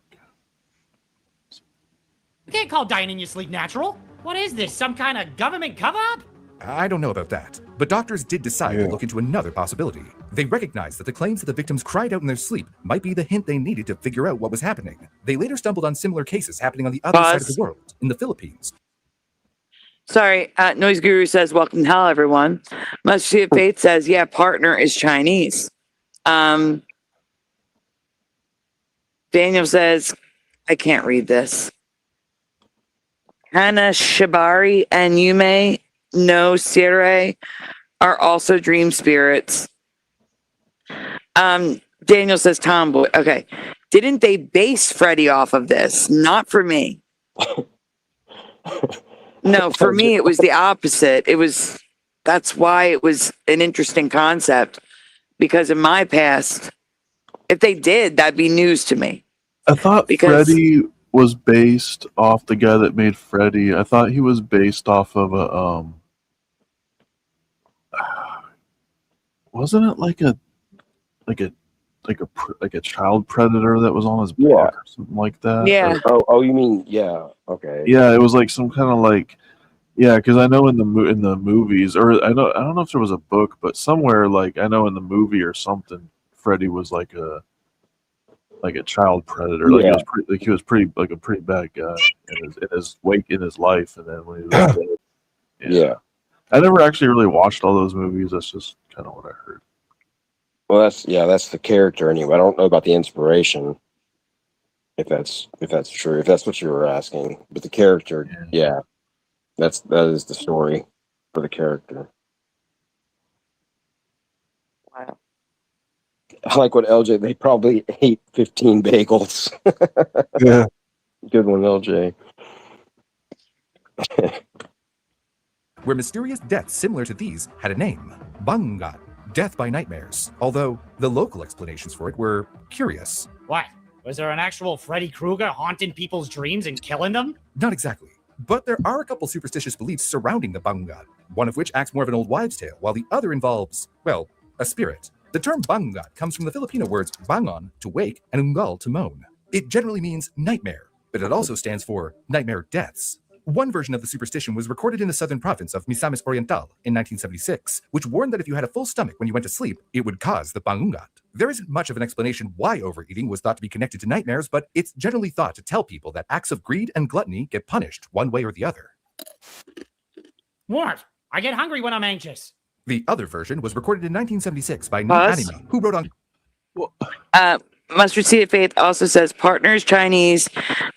S15: can't call dying in your sleep natural. What is this, some kind of government cover-up?
S14: I don't know about that, but doctors did decide to look into another possibility. They recognized that the claims that the victims cried out in their sleep might be the hint they needed to figure out what was happening. They later stumbled on similar cases happening on the other side of the world, in the Philippines.
S1: Sorry, Noise Guru says, welcome to hell, everyone. Must See of Faith says, yeah, partner is Chinese. Daniel says, I can't read this. Hannah Shibari and Yume no Sire are also dream spirits. Daniel says, Tomboy. Okay. Didn't they base Freddy off of this? Not for me. No, for me, it was the opposite. That's why it was an interesting concept, because in my past, if they did, that'd be news to me.
S3: I thought Freddy was based off the guy that made Freddy. I thought he was based off of a wasn't it like a child predator that was on his back or something like that?
S1: Yeah.
S4: Oh, you mean okay.
S3: Yeah, it was like some kind of because I know in the movies, or I don't know if there was a book, but somewhere I know in the movie or something, Freddy was like a child predator. Like he was pretty a pretty bad guy in his life, and then when he was dead.
S4: Yeah.
S3: I never actually really watched all those movies. That's just kind of what I heard.
S4: Well, that's the character anyway. I don't know about the inspiration. If that's true, if that's what you were asking, but the character, that is the story for the character.
S1: Wow.
S4: I like what LJ. They probably ate 15 bagels.
S5: Yeah.
S4: Good one, LJ.
S14: Where mysterious deaths similar to these had a name, Bangat, death by nightmares, although the local explanations for it were curious.
S15: What? Was there an actual Freddy Krueger haunting people's dreams and killing them?
S14: Not exactly, but there are a couple superstitious beliefs surrounding the Bangat, one of which acts more of an old wives' tale, while the other involves, well, a spirit. The term Bangat comes from the Filipino words bangon, to wake, and ungal, to moan. It generally means nightmare, but it also stands for nightmare deaths. One version of the superstition was recorded in the southern province of Misamis Oriental in 1976, which warned that if you had a full stomach when you went to sleep, it would cause the bangungat. There isn't much of an explanation why overeating was thought to be connected to nightmares, but it's generally thought to tell people that acts of greed and gluttony get punished one way or the other.
S15: What? I get hungry when I'm anxious.
S14: The other version was recorded in 1976 by Ni Anime, who wrote on...
S1: Mustard Seed of Faith also says partner is Chinese,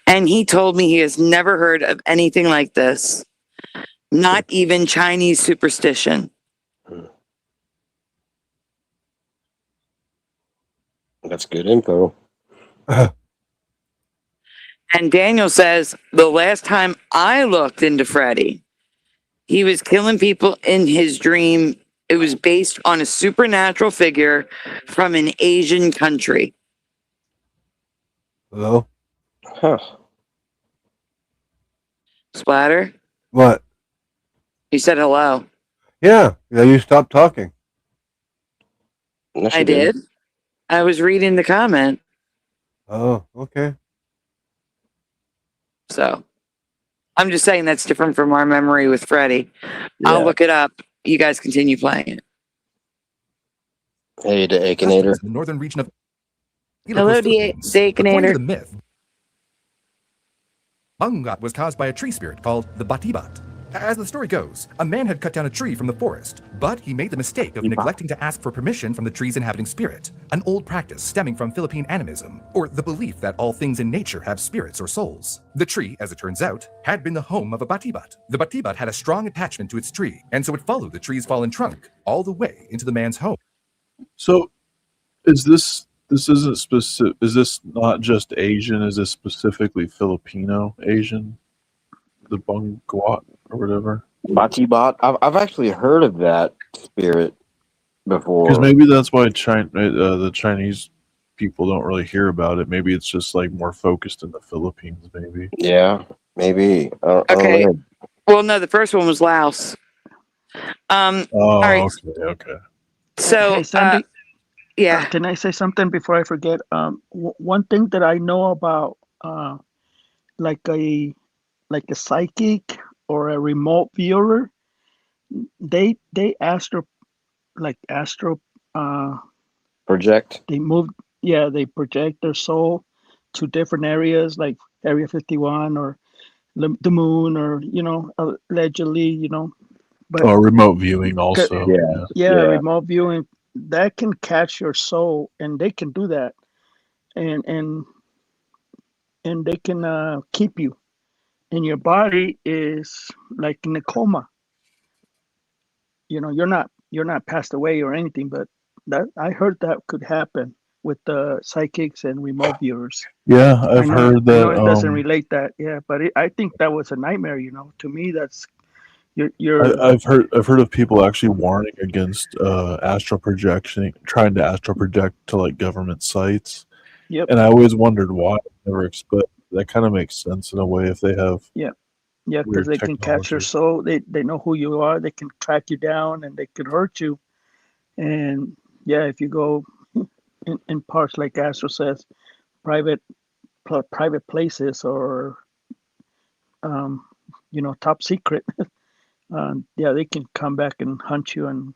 S1: and he told me he has never heard of anything like this. Not even Chinese superstition.
S4: That's good info.
S1: And Daniel says, the last time I looked into Freddy, he was killing people in his dream. It was based on a supernatural figure from an Asian country.
S5: Hello?
S4: Huh.
S1: Splatter?
S5: What?
S1: You said hello.
S5: Yeah, you stopped talking.
S1: I did. I was reading the comment.
S5: Oh, okay.
S1: So I'm just saying that's different from our memory with Freddy.
S4: Yeah.
S1: I'll look it up. You guys continue playing it.
S4: Hey, the Akinator.
S14: The northern region of...
S1: Hello,
S14: According to the
S1: Akinator.
S14: myth, Bangat was caused by a tree spirit called the Batibat. As the story goes, a man had cut down a tree from the forest, but he made the mistake of neglecting to ask for permission from the tree's inhabiting spirit, an old practice stemming from Philippine animism, or the belief that all things in nature have spirits or souls. The tree, as it turns out, had been the home of a Batibat. The Batibat had a strong attachment to its tree, and so it followed the tree's fallen trunk all the way into the man's home.
S3: So, is this isn't specific? Is this not just Asian? Is this specifically Filipino Asian? The Bangat or whatever.
S4: Batibat. I've actually heard of that spirit before.
S3: Because maybe that's why the Chinese people don't really hear about it. Maybe it's just like more focused in the Philippines. Maybe.
S4: Yeah, maybe.
S1: Okay. Well, no, the first one was Laos. All right.
S3: Okay.
S1: So,
S2: hey, Sandy,
S1: yeah.
S2: Can I say something before I forget? One thing that I know about, like a psychic or a remote viewer, they astro
S4: project.
S2: They project their soul to different areas like Area 51 or the moon, or allegedly, but
S3: remote viewing also.
S2: Remote viewing that can catch your soul, and they can do that, and they can keep you, and your body is like in a coma. You're not passed away or anything, but that I heard that could happen with the psychics and remote viewers.
S3: Yeah, I've heard that.
S2: I know it doesn't relate that, but I think that was a nightmare. To me, that's
S3: I've heard of people actually warning against astral projection, trying to astral project to like government sites.
S2: Yep.
S3: And I always wondered why. I never expect that kind of makes sense in a way if they have.
S2: Yeah, because they can catch your soul. They know who you are. They can track you down, and they can hurt you. And if you go in parts like Astro says, private places, or top secret, they can come back and hunt you and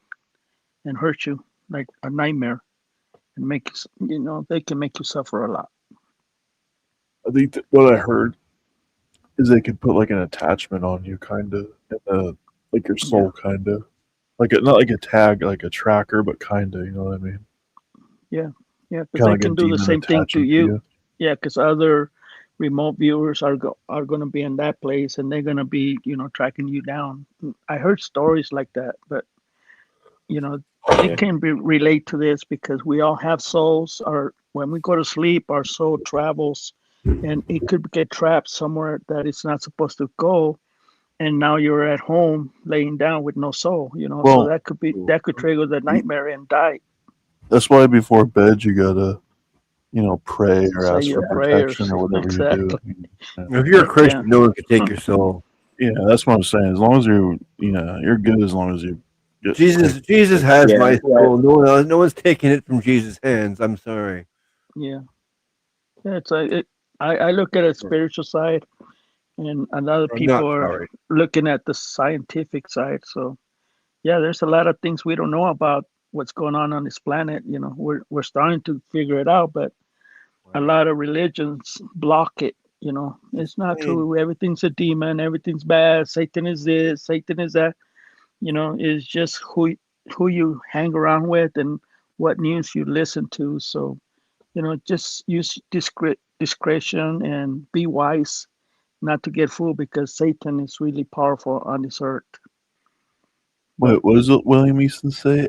S2: hurt you like a nightmare, and make they can make you suffer a lot.
S3: I think what I heard is they could put like an attachment on you, kind of, like your soul, kind of, like not like a tag, like a tracker, but kind of, you know what I mean?
S2: Yeah, because they can do the same thing to you. Yeah, because other remote viewers are going to be in that place, and they're going to be tracking you down. I heard stories like that, but it can be relate to this because we all have souls. When we go to sleep, our soul travels, and it could get trapped somewhere that it's not supposed to go. And now you're at home laying down with no soul,
S3: Well,
S2: so that could trigger the nightmare and die.
S3: That's why before bed you gotta, pray or
S2: Say
S3: ask
S2: your
S3: for
S2: prayers.
S3: protection or whatever you do.
S5: If you're a Christian, no one can take your soul.
S3: Yeah, that's what I'm saying. As long as you're good. As long as you.
S5: Jesus has my soul. No one's taking it from Jesus' hands. I'm sorry.
S2: Yeah, I look at a spiritual side, and a lot of
S5: I'm
S2: people
S5: not
S2: are
S5: sorry.
S2: looking at the scientific side. So, yeah, there's a lot of things we don't know about what's going on this planet. We're starting to figure it out, but a lot of religions block it. It's not true. Everything's a demon. Everything's bad. Satan is this. Satan is that. It's just who you hang around with and what news you listen to. So, just use discretion and be wise, not to get fooled, because Satan is really powerful on this earth.
S3: Wait, what does William Easton say?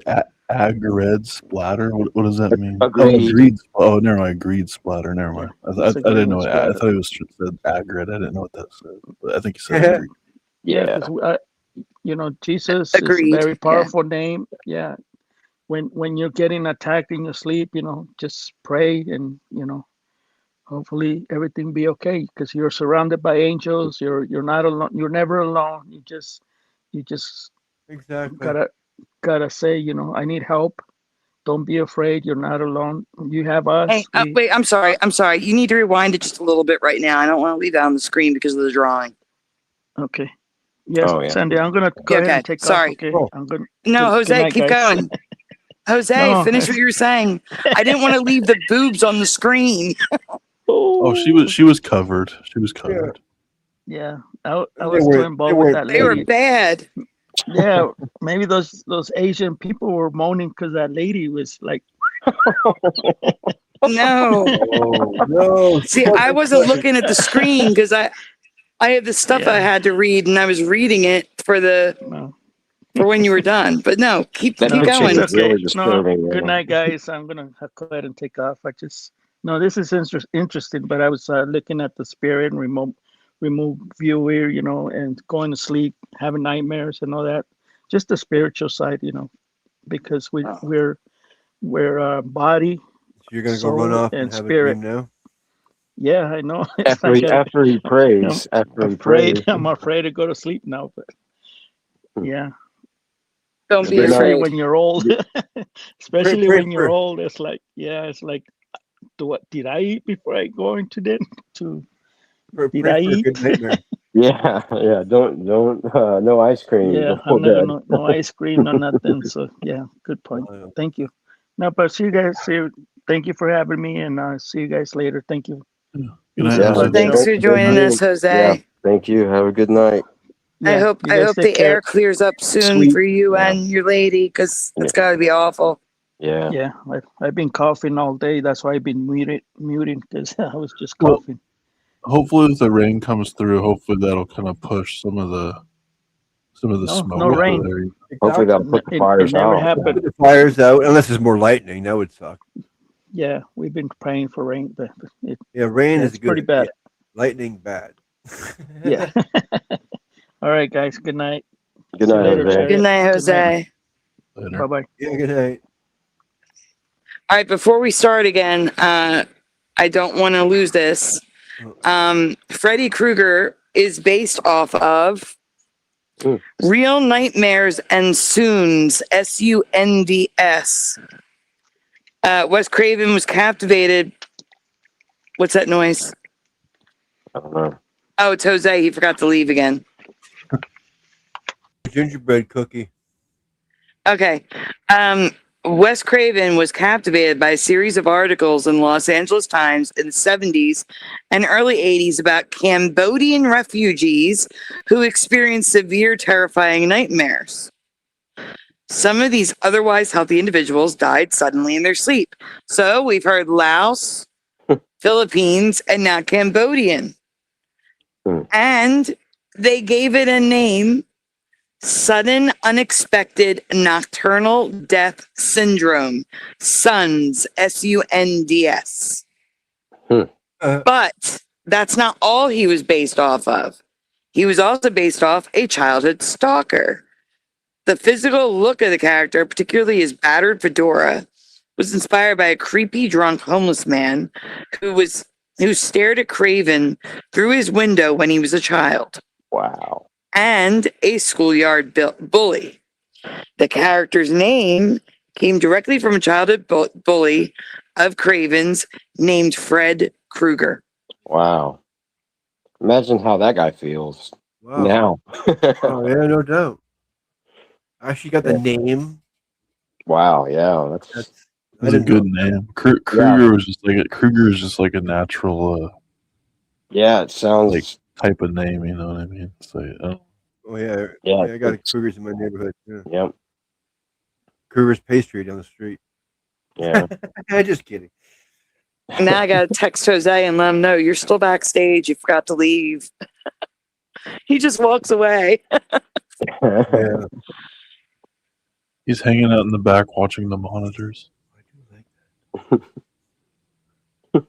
S3: Agreed splatter. What does that mean?
S4: Agreed.
S3: Oh, never mind. Agreed splatter. Never mind. I didn't know. I thought it was said agreed. I didn't know what that said. But I think he said agreed.
S2: Yeah, because Jesus
S1: Agreed.
S2: is a very powerful name. Yeah, when you're getting attacked in your sleep, just pray and hopefully everything be okay, because you're surrounded by angels. You're not alone. You're never alone. You just
S5: exactly
S2: gotta say, I need help. Don't be afraid. You're not alone. You have us.
S1: Hey, wait, I'm sorry. You need to rewind it just a little bit right now. I don't want to leave that on the screen because of the drawing.
S2: Okay. Yes,
S4: Oh, yeah.
S2: Sandy, I'm gonna go ahead and take
S1: sorry.
S2: off. Okay. I'm gonna.
S1: No,
S2: good
S1: Jose,
S2: night,
S1: keep
S2: guys.
S1: going. Jose,
S2: No.
S1: finish what you were saying. I didn't want to leave the boobs on the screen.
S3: Oh, she was covered. She was covered.
S2: Yeah, I was too involved with that lady.
S1: They were bad.
S2: Yeah, maybe those Asian people were moaning because that lady was like.
S1: No.
S5: No.
S1: See, I wasn't looking at the screen because I had the stuff I had to read, and I was reading it for when you were done. But no, keep going.
S2: It's okay.
S4: really disturbing.
S2: Good night, guys. I'm gonna go ahead and take off. This is interesting, but I was looking at the spirit and remove viewer, and going to sleep, having nightmares and all that. Just the spiritual side, because we're body.
S5: So you're gonna go run off and have
S2: spirit.
S5: a dream now?
S2: Yeah, I know.
S4: After he prays.
S2: I'm afraid to go to sleep now, but yeah.
S1: Don't be
S2: Especially
S1: afraid
S2: when you're old. Especially
S5: Pray
S2: when you're
S5: for-
S2: old, it's like, did I eat before I go into did I eat?
S5: Good nightmare.
S4: Yeah. Don't no ice cream.
S2: Yeah,
S4: before
S2: I'm never
S4: bed.
S2: no ice cream, no nothing. So yeah, good point. Thank you. No, but see you guys. Thank you for having me, and see you guys later. Thank you.
S3: Good night,
S4: Yeah,
S3: Jose.
S1: Thanks for joining us, Jose.
S4: Yeah, thank you. Have a good night.
S1: I hope
S2: you guys take
S1: the
S2: care.
S1: air clears up soon
S4: Sweet.
S1: for you
S4: Yeah.
S1: and your lady, because it's got to be awful.
S4: Yeah.
S2: Yeah, I've been coughing all day. That's why I've been muting because I was just
S3: Well,
S2: coughing.
S3: Hopefully, if the rain comes through, hopefully that'll kind of push some of the smoke.
S2: No
S3: out
S2: rain.
S3: there.
S4: Hopefully that'll put the fires
S2: it never
S4: out.
S2: happened.
S5: Put the fires out, unless there's more lightning. That would suck.
S2: Yeah, we've been praying for rain, but
S5: Rain
S2: it's
S5: is good.
S2: pretty bad.
S5: Yeah. Lightning bad.
S2: Yeah. All right, guys. Good night.
S4: Good
S2: See you
S4: night,
S2: later,
S4: Jose.
S2: Cherry.
S1: Good night, Jose.
S2: Bye bye.
S5: Yeah, good night.
S1: All right, before we start again, I don't want to lose this. Freddy Krueger is based off of Real Nightmares and Soons, S-U-N-D-S. Wes Craven was captivated. What's that noise?
S4: I don't know.
S1: Oh, it's Jose. He forgot to leave again.
S5: Gingerbread cookie.
S1: Okay. Wes Craven was captivated by a series of articles in the Los Angeles Times in the 70s and early 80s about Cambodian refugees who experienced severe, terrifying nightmares. Some of these otherwise healthy individuals died suddenly in their sleep. So we've heard Laos, Philippines, and now Cambodian. And they gave it a name, Sudden unexpected nocturnal death syndrome, SUNDS, SUNDS. But that's not all he was based off of. He was also based off a childhood stalker. The physical look of the character, particularly his battered fedora, was inspired by a creepy drunk homeless man who stared at Craven through his window when he was a child.
S4: Wow.
S1: And a schoolyard bully. The character's name came directly from a childhood bully of Craven's named Fred Krueger.
S4: Wow. Imagine how that guy feels now.
S5: Oh yeah, no doubt. Actually got the name.
S4: Wow, yeah.
S3: That's a good name. Krueger was just like a natural
S4: yeah, it sounds
S3: like type of name, you know what I mean? It's like,
S5: Oh yeah, I got Krueger's in my neighborhood. Yeah.
S4: Yep.
S5: Krueger's pastry down the street.
S4: Yeah.
S5: Just kidding.
S1: Now I gotta text Jose and let him know you're still backstage. You forgot to leave. He just walks away.
S5: Yeah.
S3: he's hanging out in the back watching the monitors.
S1: All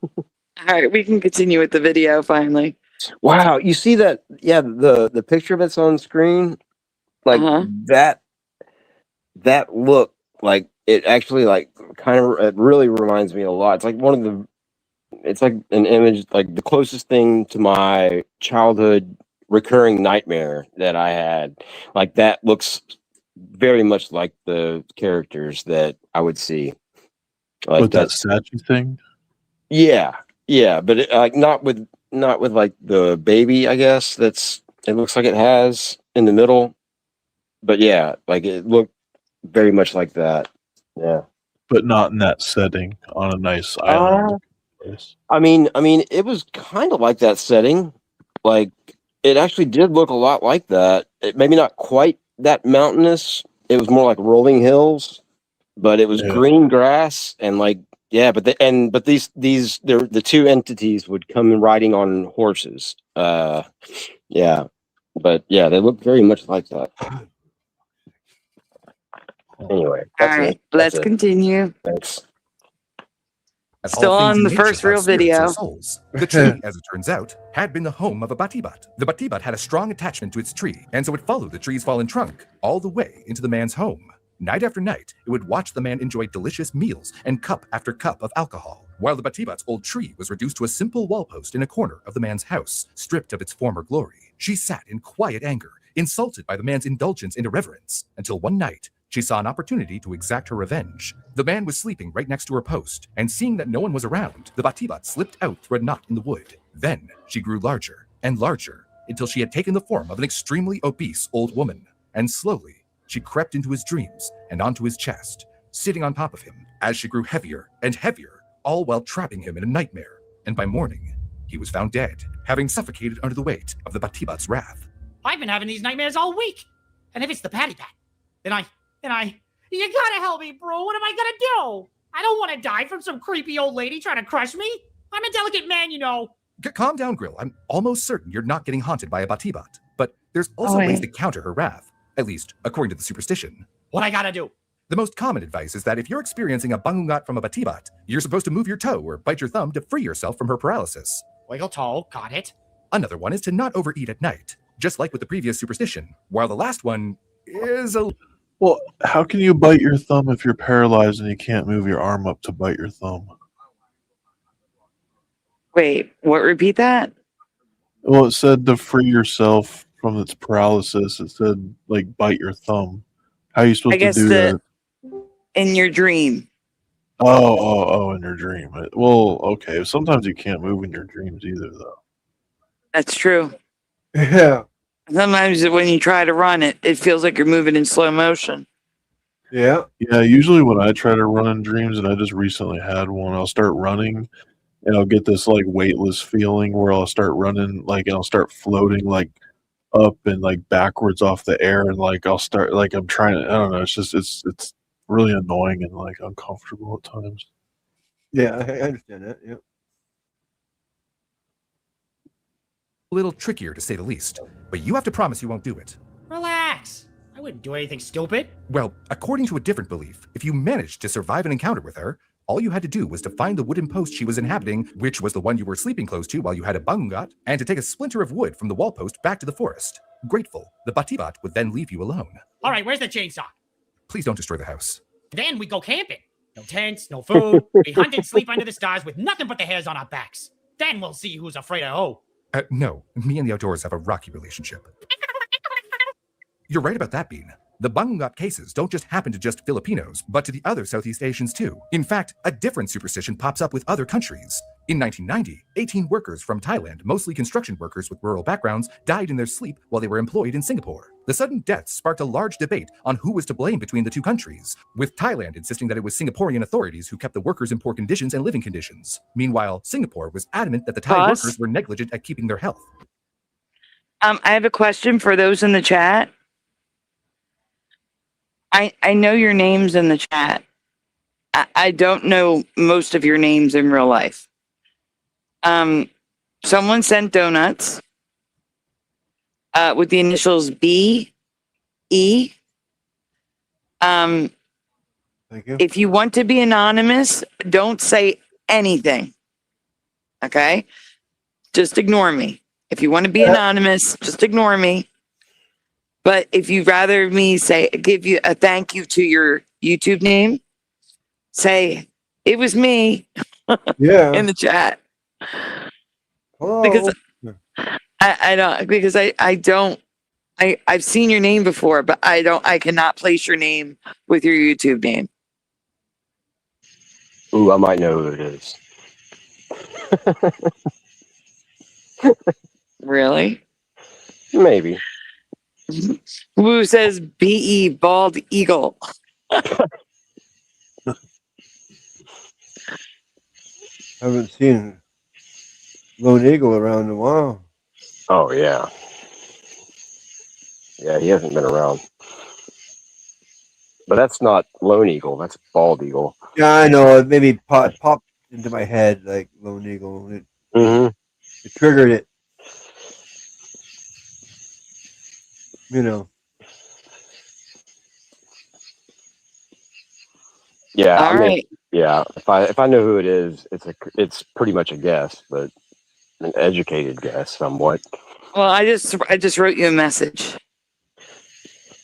S1: right, we can continue with the video finally.
S4: Wow, you see that? Yeah, the picture that's on screen, like that look, like it actually like kind of it really reminds me a lot. It's like it's like an image, like the closest thing to my childhood recurring nightmare that I had. Like that looks very much like the characters that I would see. Like
S3: with that statue thing?
S4: Yeah, but like not with like the baby, I guess it looks like it has in the middle. But yeah, like it looked very much like that. Yeah.
S3: But not in that setting on a nice island place.
S4: I mean, it was kind of like that setting. Like it actually did look a lot like that. It maybe not quite that mountainous. It was more like rolling hills, but it was green grass and like but these the two entities would come riding on horses. But yeah, they look very much like that. Anyway,
S1: all right, let's continue.
S4: Thanks.
S1: Still on the first real video.
S14: The tree, as it turns out, had been the home of a batibat. The batibat had a strong attachment to its tree, and so it followed the tree's fallen trunk all the way into the man's home. Night after night, it would watch the man enjoy delicious meals and cup after cup of alcohol, while the batibat's old tree was reduced to a simple wall post in a corner of the man's house, stripped of its former glory. She sat in quiet anger, insulted by the man's indulgence and irreverence, until one night, she saw an opportunity to exact her revenge. The man was sleeping right next to her post, and seeing that no one was around, the batibat slipped out through a knot in the wood. Then she grew larger and larger until she had taken the form of an extremely obese old woman, and slowly she crept into his dreams and onto his chest, sitting on top of him as she grew heavier and heavier, all while trapping him in a nightmare. And by morning, he was found dead, having suffocated under the weight of the batibat's wrath.
S15: I've been having these nightmares all week. And if it's the patty pat, then you gotta help me, bro. What am I gonna do? I don't want to die from some creepy old lady trying to crush me. I'm a delicate man, you know.
S14: Calm down, Grill. I'm almost certain you're not getting haunted by a batibat. But there's also ways to counter her wrath, at least according to the superstition.
S15: What I gotta do?
S14: The most common advice is that if you're experiencing a bangungat from a batibat, you're supposed to move your toe or bite your thumb to free yourself from her paralysis.
S15: Wiggle toe, got it.
S14: Another one is to not overeat at night, just like with the previous superstition, while the last one is a...
S3: Well, how can you bite your thumb if you're paralyzed and you can't move your arm up to bite your thumb?
S1: Wait, what? Repeat that?
S3: Well, it said to free yourself from its paralysis. It said, like, bite your thumb. How are you supposed to do that?
S1: In your dream.
S3: Oh, in your dream. Well, okay. Sometimes you can't move in your dreams either, though.
S1: That's true.
S5: Yeah.
S1: Sometimes when you try to run it feels like you're moving in slow motion.
S5: Yeah.
S3: Yeah, usually when I try to run in dreams, and I just recently had one, I'll start running and I'll get this like weightless feeling where I'll start running like and I'll start floating like up and like backwards off the air, and like I'll start like I'm trying to, I don't know, it's just it's really annoying and like uncomfortable at times.
S5: Yeah, I understand that. Yeah.
S14: A little trickier to say the least, but you have to promise you won't do it.
S15: Relax. wouldn't do anything stupid.
S14: Well, according to a different belief, if you managed to survive an encounter with her, all you had to do was to find the wooden post she was inhabiting, which was the one you were sleeping close to while you had a bangungot, and to take a splinter of wood from the wall post back to the forest. Grateful, the Batibat would then leave you alone.
S15: All right, where's the chainsaw?
S14: Please don't destroy the house.
S15: Then we go camping. No tents, no food. We hunt and sleep under the stars with nothing but the hairs on our backs. Then we'll see who's afraid of who.
S14: No, me and the outdoors have a rocky relationship. You're right about that, Bean. The bangungot cases don't just happen to just Filipinos, but to the other Southeast Asians too. In fact, a different superstition pops up with other countries. In 1990, 18 workers from Thailand, mostly construction workers with rural backgrounds, died in their sleep while they were employed in Singapore. The sudden deaths sparked a large debate on who was to blame between the two countries, with Thailand insisting that it was Singaporean authorities who kept the workers in poor conditions and living conditions. Meanwhile, Singapore was adamant that the Thai workers were negligent at keeping their health.
S1: I have a question for those in the chat. I know your names in the chat. I don't know most of your names in real life. Someone sent donuts with the initials B, E.
S5: Thank you.
S1: If you want to be anonymous, don't say anything. Okay? Just ignore me. If you want to be anonymous, just ignore me. But if you'd rather me give you a thank you to your YouTube name, say it was me.
S5: Yeah.
S1: In the chat.
S5: Hello.
S1: Because I've seen your name before, but I cannot place your name with your YouTube name.
S4: Ooh, I might know who it is.
S1: Really?
S4: Maybe.
S1: Woo says BE bald eagle.
S5: Haven't seen Lone Eagle around in a while.
S4: Oh, yeah. Yeah, he hasn't been around. But that's not Lone Eagle. That's Bald Eagle.
S5: Yeah, I know. It maybe popped into my head like Lone Eagle. It triggered it. You know.
S4: Yeah,
S1: All right.
S4: Yeah. If I know who it is, it's pretty much a guess, but an educated guess, somewhat.
S1: Well, I just wrote you a message.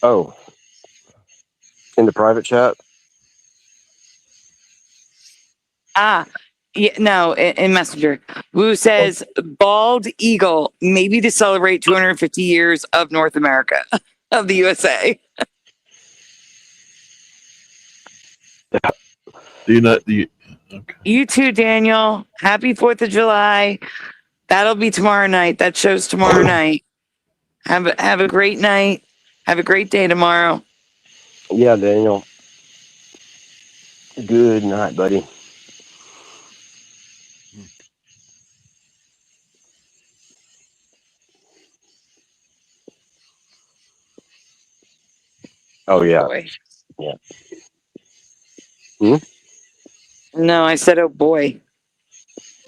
S4: Oh, in the private chat.
S1: Yeah, no, in Messenger. Woo says bald eagle, maybe to celebrate 250 years of North America, of the USA.
S3: Okay.
S1: You too, Daniel. Happy 4th of July. That'll be tomorrow night. That show's tomorrow night. Have a great night. Have a great day tomorrow.
S4: Yeah, Daniel. Good night, buddy. Oh, yeah.
S1: Boy.
S4: Yeah.
S1: No, I said, oh boy.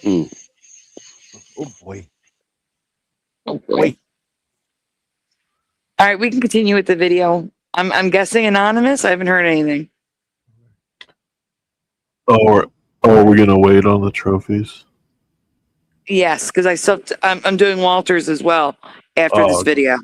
S5: Oh boy.
S1: Oh boy. All right, we can continue with the video. I'm guessing anonymous. I haven't heard anything.
S3: Oh, we're gonna wait on the trophies.
S1: Yes, because I'm doing Walters as well after this video.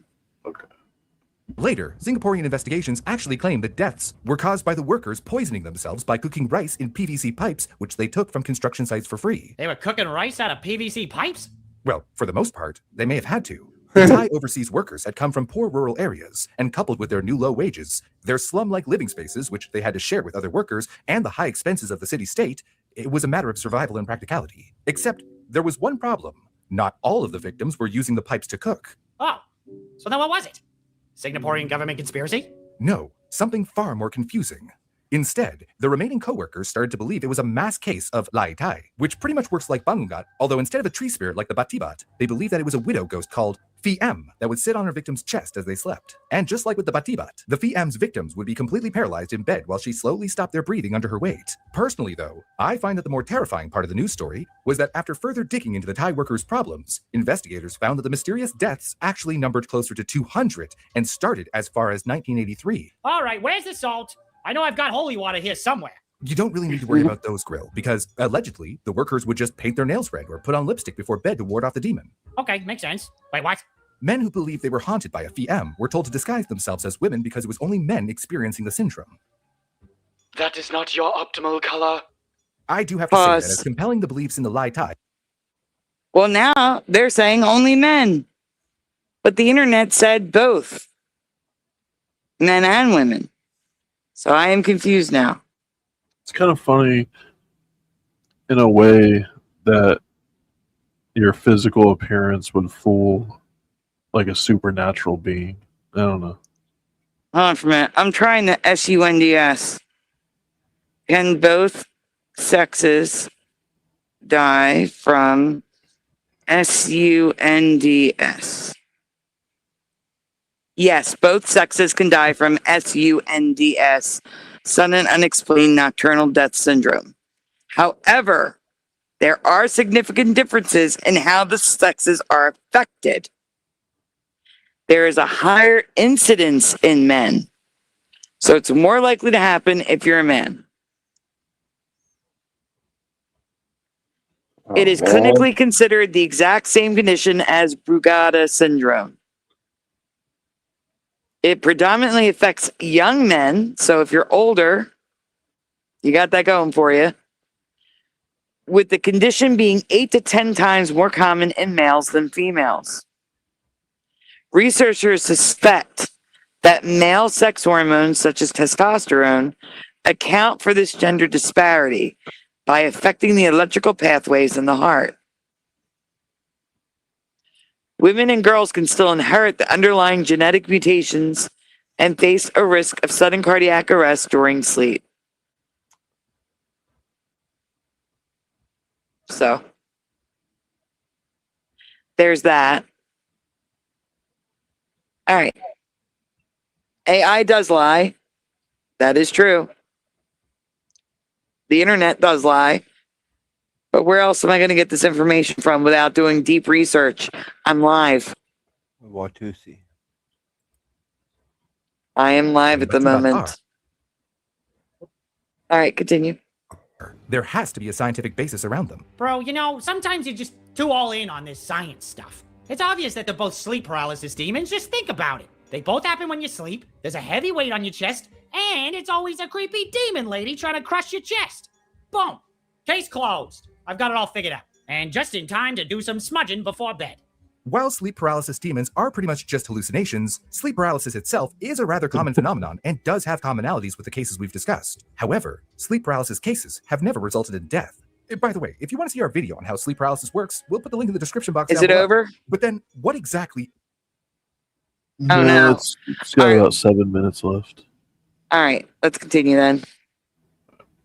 S14: Later, Singaporean investigations actually claimed that deaths were caused by the workers poisoning themselves by cooking rice in PVC pipes, which they took from construction sites for free.
S15: They were cooking rice out of PVC pipes?
S14: Well, for the most part, they may have had to. The Thai overseas workers had come from poor rural areas, and coupled with their new low wages, their slum-like living spaces, which they had to share with other workers, and the high expenses of the city-state, it was a matter of survival and practicality. Except, there was one problem. Not all of the victims were using the pipes to cook.
S15: Oh, so then what was it? Singaporean government conspiracy?
S14: No, something far more confusing. Instead, the remaining co-workers started to believe it was a mass case of Lai Tai, which pretty much works like Bangungat, although instead of a tree spirit like the Batibat, they believed that it was a widow ghost called Phi-M that would sit on her victim's chest as they slept. And just like with the Batibat, the Phi-M's victims would be completely paralyzed in bed while she slowly stopped their breathing under her weight. Personally, though, I find that the more terrifying part of the news story was that after further digging into the Thai workers' problems, investigators found that the mysterious deaths actually numbered closer to 200 and started as far as 1983.
S15: All right, where's the salt? I know I've got holy water here somewhere.
S14: You don't really need to worry about those, Grill, because allegedly, the workers would just paint their nails red or put on lipstick before bed to ward off the demon.
S15: Okay, makes sense. Wait, what?
S14: Men who believed they were haunted by a Phi-M were told to disguise themselves as women because it was only men experiencing the syndrome.
S16: That is not your optimal color.
S14: I do have to say that as compelling the beliefs in the Lai Tai.
S1: Well, now they're saying only men. But the internet said both. Men and women. So I am confused now.
S3: It's kind of funny in a way that your physical appearance would fool like a supernatural being. I don't know.
S1: Hold on for a minute. I'm trying the SUNDS. Can both sexes die from SUNDS? Yes, both sexes can die from SUNDS, sudden unexplained nocturnal death syndrome. However, there are significant differences in how the sexes are affected. There is a higher incidence in men. So it's more likely to happen if you're a man. It is clinically considered the exact same condition as Brugada syndrome. It predominantly affects young men. So if you're older, you got that going for you. With the condition being 8 to 10 times more common in males than females. Researchers suspect that male sex hormones, such as testosterone, account for this gender disparity by affecting the electrical pathways in the heart. Women and girls can still inherit the underlying genetic mutations and face a risk of sudden cardiac arrest during sleep. So, there's that. All right. AI does lie. That is true. The internet does lie. But where else am I going to get this information from without doing deep research? I'm live.
S5: Watusi.
S1: I am live at the moment. All right, continue.
S14: There has to be a scientific basis around them.
S15: Bro, you know, sometimes you're just too all in on this science stuff. It's obvious that they're both sleep paralysis demons. Just think about it. They both happen when you sleep. There's a heavy weight on your chest. And it's always a creepy demon lady trying to crush your chest. Boom. Case closed. I've got it all figured out. And just in time to do some smudging before bed.
S14: While sleep paralysis demons are pretty much just hallucinations, sleep paralysis itself is a rather common phenomenon and does have commonalities with the cases we've discussed. However, sleep paralysis cases have never resulted in death. By the way, if you want to see our video on how sleep paralysis works, we'll put the link in the description box.
S1: Is it over?
S14: But then, what exactly?
S1: Oh, no.
S3: It's got about 7 minutes left.
S1: All right, let's continue then.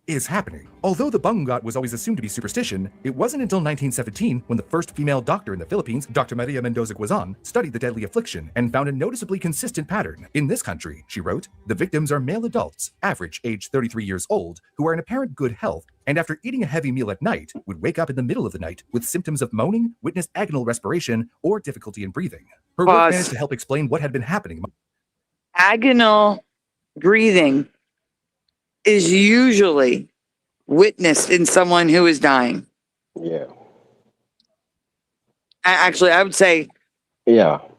S14: Is happening. Although the Bangungot was always assumed to be superstition, it wasn't until 1917 when the first female doctor in the Philippines, Dr. Maria Mendoza Guazon, studied the deadly affliction and found a noticeably consistent pattern. In this country, she wrote, the victims are male adults, average age 33 years old, who are in apparent good health, and after eating a heavy meal at night, would wake up in the middle of the night with symptoms of moaning, witness agonal respiration, or difficulty in breathing. Her work managed to help explain what had been happening.
S1: Agonal breathing is usually witnessed in someone who is dying.
S4: Yeah.
S1: Actually, I would say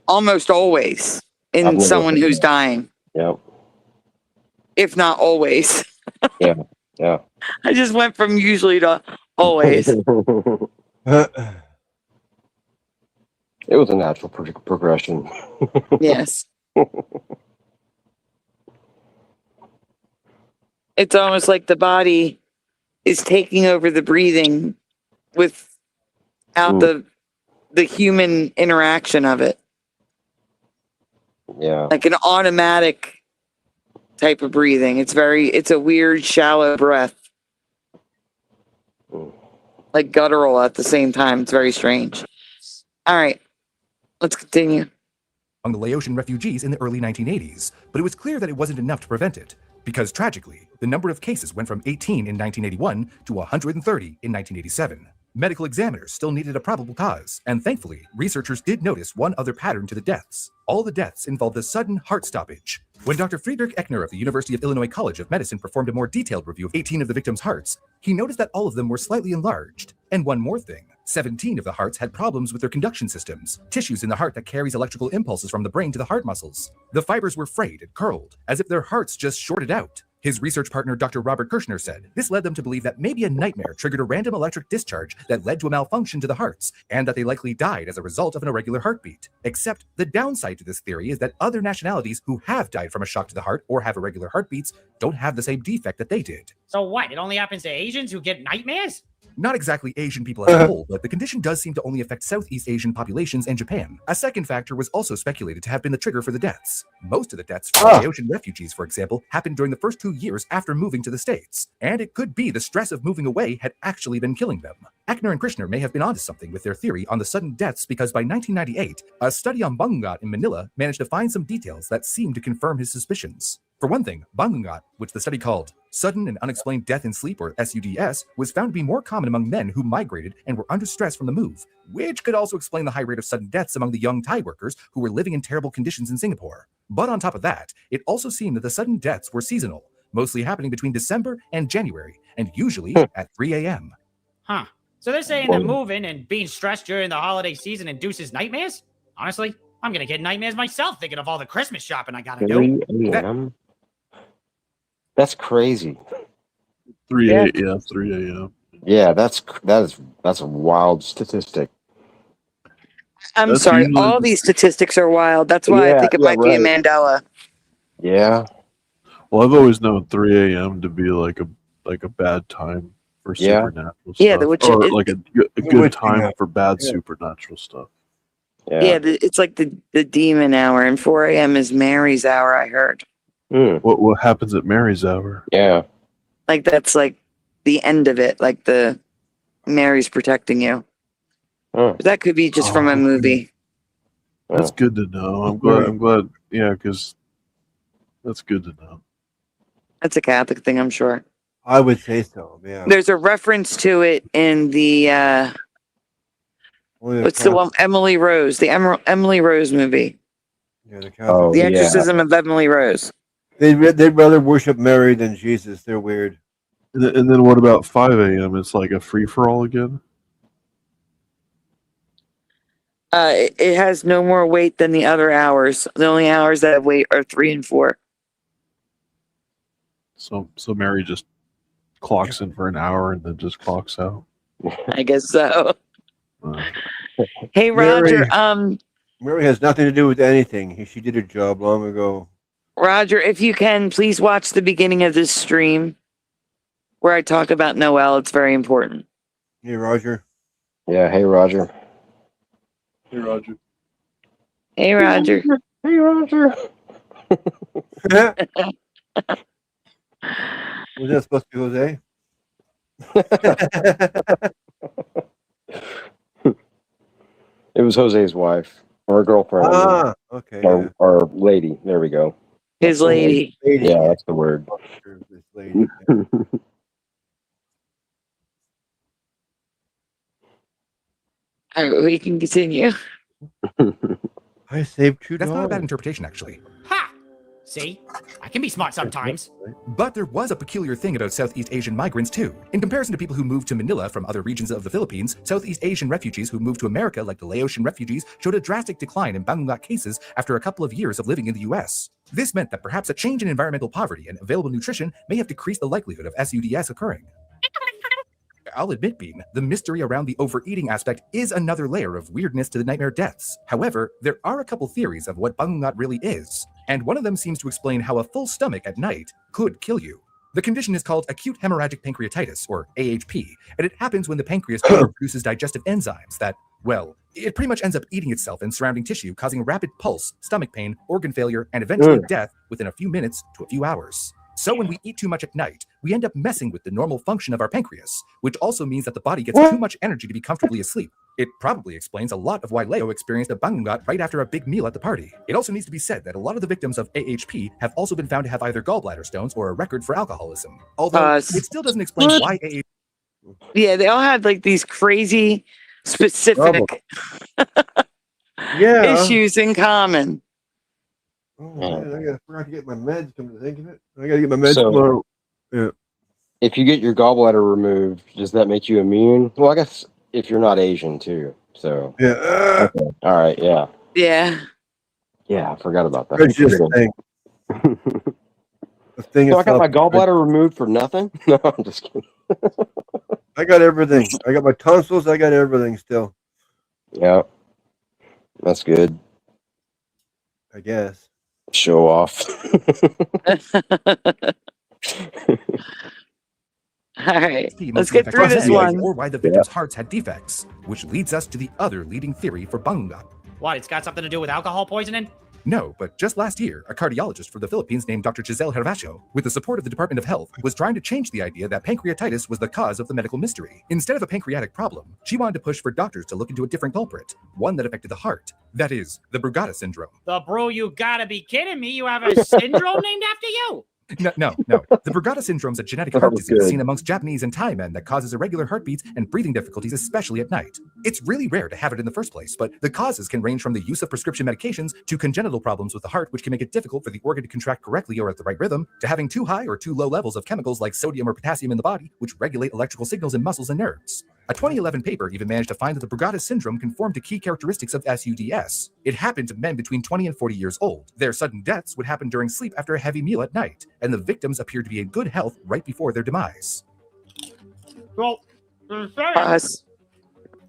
S1: almost always in someone who's dying.
S4: Yep.
S1: If not always.
S4: Yeah. Yeah.
S1: I just went from usually to always.
S4: It was a natural progression.
S1: Yes. It's almost like the body is taking over the breathing without the human interaction of it.
S4: Yeah.
S1: Like an automatic type of breathing. It's a weird, shallow breath. Like guttural at the same time. It's very strange. All right. Let's continue.
S14: Among the Laotian refugees in the early 1980s, but it was clear that it wasn't enough to prevent it, because tragically, the number of cases went from 18 in 1981 to 130 in 1987. Medical examiners still needed a probable cause, and thankfully, researchers did notice one other pattern to the deaths. All the deaths involved a sudden heart stoppage. When Dr. Friedrich Eckner of the University of Illinois College of Medicine performed a more detailed review of 18 of the victims' hearts, he noticed that all of them were slightly enlarged. And one more thing, 17 of the hearts had problems with their conduction systems, tissues in the heart that carries electrical impulses from the brain to the heart muscles. The fibers were frayed and curled, as if their hearts just shorted out. His research partner, Dr. Robert Kirshner, said this led them to believe that maybe a nightmare triggered a random electric discharge that led to a malfunction to the hearts, and that they likely died as a result of an irregular heartbeat. Except the downside to this theory is that other nationalities who have died from a shock to the heart or have irregular heartbeats don't have the same defect that they did.
S15: So what? It only happens to Asians who get nightmares?
S14: Not exactly Asian people as a whole, but the condition does seem to only affect Southeast Asian populations and Japan. A second factor was also speculated to have been the trigger for the deaths. Most of the deaths from Laotian refugees, for example, happened during the first 2 years after moving to the States. And it could be the stress of moving away had actually been killing them. Eckner and Kirshner may have been onto something with their theory on the sudden deaths because by 1998, a study on Bangungot in Manila managed to find some details that seemed to confirm his suspicions. For one thing, Bangungot, which the study called Sudden and Unexplained Death in Sleep, or SUDS, was found to be more common among men who migrated and were under stress from the move, which could also explain the high rate of sudden deaths among the young Thai workers who were living in terrible conditions in Singapore. But on top of that, it also seemed that the sudden deaths were seasonal, mostly happening between December and January, and usually at 3 a.m.
S15: Huh. So they're saying that moving and being stressed during the holiday season induces nightmares? Honestly, I'm gonna get nightmares myself thinking of all the Christmas shopping I gotta do.
S4: 3 a.m. That's crazy.
S3: 3 a.m.
S4: Yeah, that's a wild statistic.
S1: I'm sorry. All these statistics are wild. That's why I think it might be a Mandela.
S4: Yeah.
S3: Well, I've always known 3 a.m. to be like a bad time for supernatural stuff.
S1: Yeah,
S3: or like a good time for bad supernatural stuff.
S1: Yeah, it's like the demon hour, and 4 a.m. is Mary's hour, I heard.
S3: What happens at Mary's hour?
S4: Yeah.
S1: Like that's like the end of it, like the Mary's protecting you. That could be just from a movie.
S3: That's good to know. I'm glad. Yeah, because that's good to know.
S1: That's a Catholic thing, I'm sure.
S5: I would say so. Yeah.
S1: There's a reference to it in the what's the one? Emily Rose, the Emily Rose movie.
S5: Yeah,
S1: the Exorcism of Emily Rose.
S5: They'd rather worship Mary than Jesus. They're weird.
S3: And then what about 5 a.m.? It's like a free for all again.
S1: It has no more weight than the other hours. The only hours that have weight are 3 and 4.
S3: So Mary just clocks in for an hour and then just clocks out.
S1: I guess so. Hey Roger,
S5: Mary has nothing to do with anything. She did her job long ago.
S1: Roger, if you can, please watch the beginning of this stream where I talk about Noel. It's very important.
S5: Hey Roger.
S4: Yeah, hey Roger.
S3: Hey Roger.
S1: Hey Roger.
S4: Hey Roger.
S5: Was that supposed to be Jose?
S4: It was Jose's wife or girlfriend.
S5: Okay.
S4: Or lady. There we go.
S1: His lady.
S4: Yeah, that's the word.
S5: This lady.
S1: All right, we can continue.
S5: I saved $2.
S14: That's not a bad interpretation, actually.
S15: Ha! See? I can be smart sometimes.
S14: But there was a peculiar thing about Southeast Asian migrants, too. In comparison to people who moved to Manila from other regions of the Philippines, Southeast Asian refugees who moved to America, like the Laotian refugees, showed a drastic decline in Bangungot cases after a couple of years of living in the U.S. This meant that perhaps a change in environmental poverty and available nutrition may have decreased the likelihood of SUDS occurring. I'll admit, Bean, the mystery around the overeating aspect is another layer of weirdness to the nightmare deaths. However, there are a couple theories of what Bangungot really is, and one of them seems to explain how a full stomach at night could kill you. The condition is called acute hemorrhagic pancreatitis, or AHP, and it happens when the pancreas produces digestive enzymes that, well, it pretty much ends up eating itself and surrounding tissue, causing rapid pulse, stomach pain, organ failure, and eventually death within a few minutes to a few hours. So when we eat too much at night, we end up messing with the normal function of our pancreas, which also means that the body gets too much energy to be comfortably asleep. It probably explains a lot of why Leo experienced a bangungot right after a big meal at the party. It also needs to be said that a lot of the victims of AHP have also been found to have either gallbladder stones or a record for alcoholism. Although it still doesn't explain why AHP.
S1: Yeah, they all had like these crazy specific issues in common.
S5: Oh, man, I forgot to get my meds. Come to think of it, I gotta get my meds
S4: So-
S5: tomorrow. Yeah.
S4: If you get your gallbladder removed, does that make you immune? Well, I guess if you're not Asian too. So
S5: yeah.
S4: Okay. All right. Yeah.
S1: Yeah.
S4: Yeah. I forgot about that.
S5: Prejudice thing. The thing
S4: So I got
S5: itself
S4: my
S5: is
S4: gallbladder removed for nothing? No, I'm just kidding.
S5: I got everything. I got my tonsils. I got everything still.
S4: Yeah. That's good.
S5: I guess.
S4: Show off.
S1: All right,
S14: mostly
S1: let's get through
S14: affected
S1: this
S14: the
S1: one.
S14: or why the victims' hearts had defects, which leads us to the other leading theory for bangungot.
S15: What, it's got something to do with alcohol poisoning?
S14: No, but just last year, a cardiologist from the Philippines named Dr. Zelle Hervacio, with the support of the Department of Health, was trying to change the idea that pancreatitis was the cause of the medical mystery. Instead of a pancreatic problem, she wanted to push for doctors to look into a different culprit, one that affected the heart. That is, the Brugada syndrome.
S15: The brew, you gotta be kidding me. You have a syndrome named after you.
S14: No. The Brugada syndrome is a genetic heart disease seen amongst Japanese and Thai men that causes irregular heartbeats and breathing difficulties, especially at night. It's really rare to have it in the first place, but the causes can range from the use of prescription medications to congenital problems with the heart, which can make it difficult for the organ to contract correctly or at the right rhythm, to having too high or too low levels of chemicals like sodium or potassium in the body, which regulate electrical signals in muscles and nerves. A 2011 paper even managed to find that the Brugada syndrome conformed to key characteristics of SUDS. It happened to men between 20 and 40 years old. Their sudden deaths would happen during sleep after a heavy meal at night, and the victims appeared to be in good health right before their demise.
S15: Well,
S1: Pause.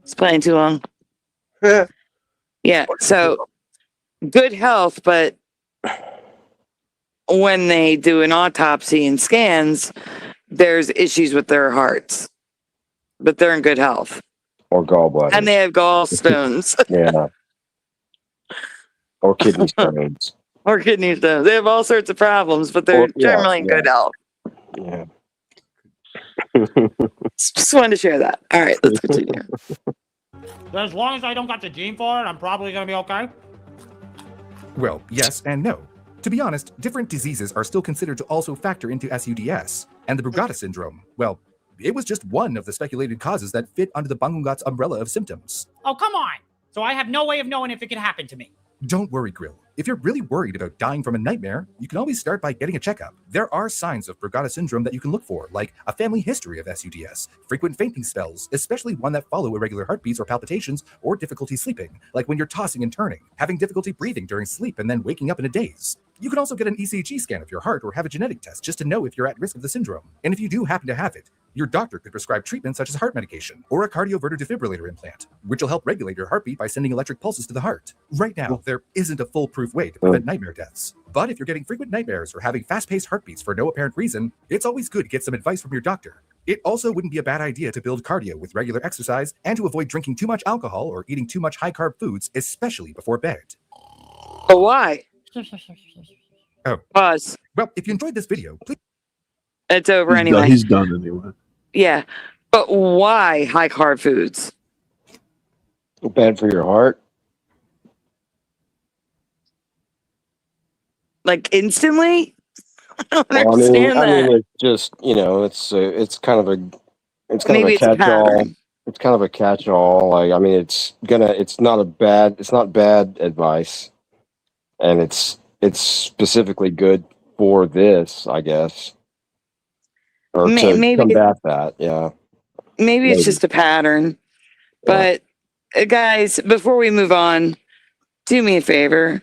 S1: It's playing too long. Yeah, so good health, but when they do an autopsy and scans, there's issues with their hearts, but they're in good health.
S4: Or gallbladder.
S1: And they have gallstones.
S4: Yeah. Or kidney stones.
S1: Or kidney stones. They have all sorts of problems, but they're generally in good health.
S4: Yeah.
S1: Just wanted to share that. All right, let's continue.
S15: As long as I don't got the gene for it, I'm probably gonna be okay.
S14: Well, yes and no. To be honest, different diseases are still considered to also factor into SUDS, and the Brugada syndrome, well, it was just one of the speculated causes that fit under the bangungot's umbrella of symptoms.
S15: Oh, come on. So I have no way of knowing if it could happen to me.
S14: Don't worry, Grill. If you're really worried about dying from a nightmare, you can always start by getting a checkup. There are signs of Brugada syndrome that you can look for, like a family history of SUDS, frequent fainting spells, especially one that follow irregular heartbeats or palpitations, or difficulty sleeping, like when you're tossing and turning, having difficulty breathing during sleep and then waking up in a daze. You can also get an ECG scan of your heart or have a genetic test just to know if you're at risk of the syndrome. And if you do happen to have it, your doctor could prescribe treatment such as heart medication or a cardioverter defibrillator implant, which will help regulate your heartbeat by sending electric pulses to the heart. Right now, there isn't a foolproof way to prevent nightmare deaths. But if you're getting frequent nightmares or having fast-paced heartbeats for no apparent reason, it's always good to get some advice from your doctor. It also wouldn't be a bad idea to build cardio with regular exercise and to avoid drinking too much alcohol or eating too much high-carb foods, especially before bed.
S1: But why?
S14: Oh.
S1: Pause.
S14: Well, if you enjoyed this video, please...
S1: It's over anyway.
S3: He's done anyway.
S1: Yeah. But why high carb foods?
S4: Bad for your heart.
S1: Like instantly? I don't
S4: Well,
S1: understand that.
S4: I mean, it's just, it's kind of a
S1: Maybe it's a
S4: catch-all.
S1: pattern.
S4: It's kind of a catch-all. Like, I mean, it's not bad advice, and it's specifically good for this, I guess, or to
S1: Maybe
S4: combat that. Yeah.
S1: Maybe it's just a pattern. But guys, before we move on, do me a favor.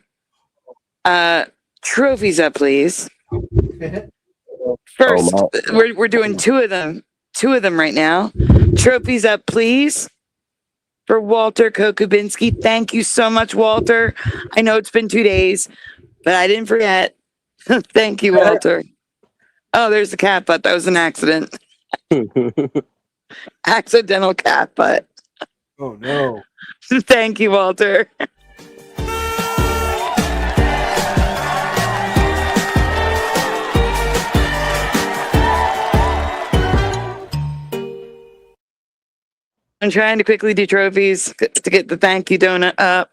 S1: Trophies up, please. First, we're doing two of them right now. Trophies up, please. For Walter Kokubinski. Thank you so much, Walter. I know it's been 2 days, but I didn't forget. Thank you, Walter. Oh, there's the cat butt. That was an accident. Accidental cat butt.
S5: Oh no.
S1: Thank you, Walter. I'm trying to quickly do trophies to get the thank you donut up.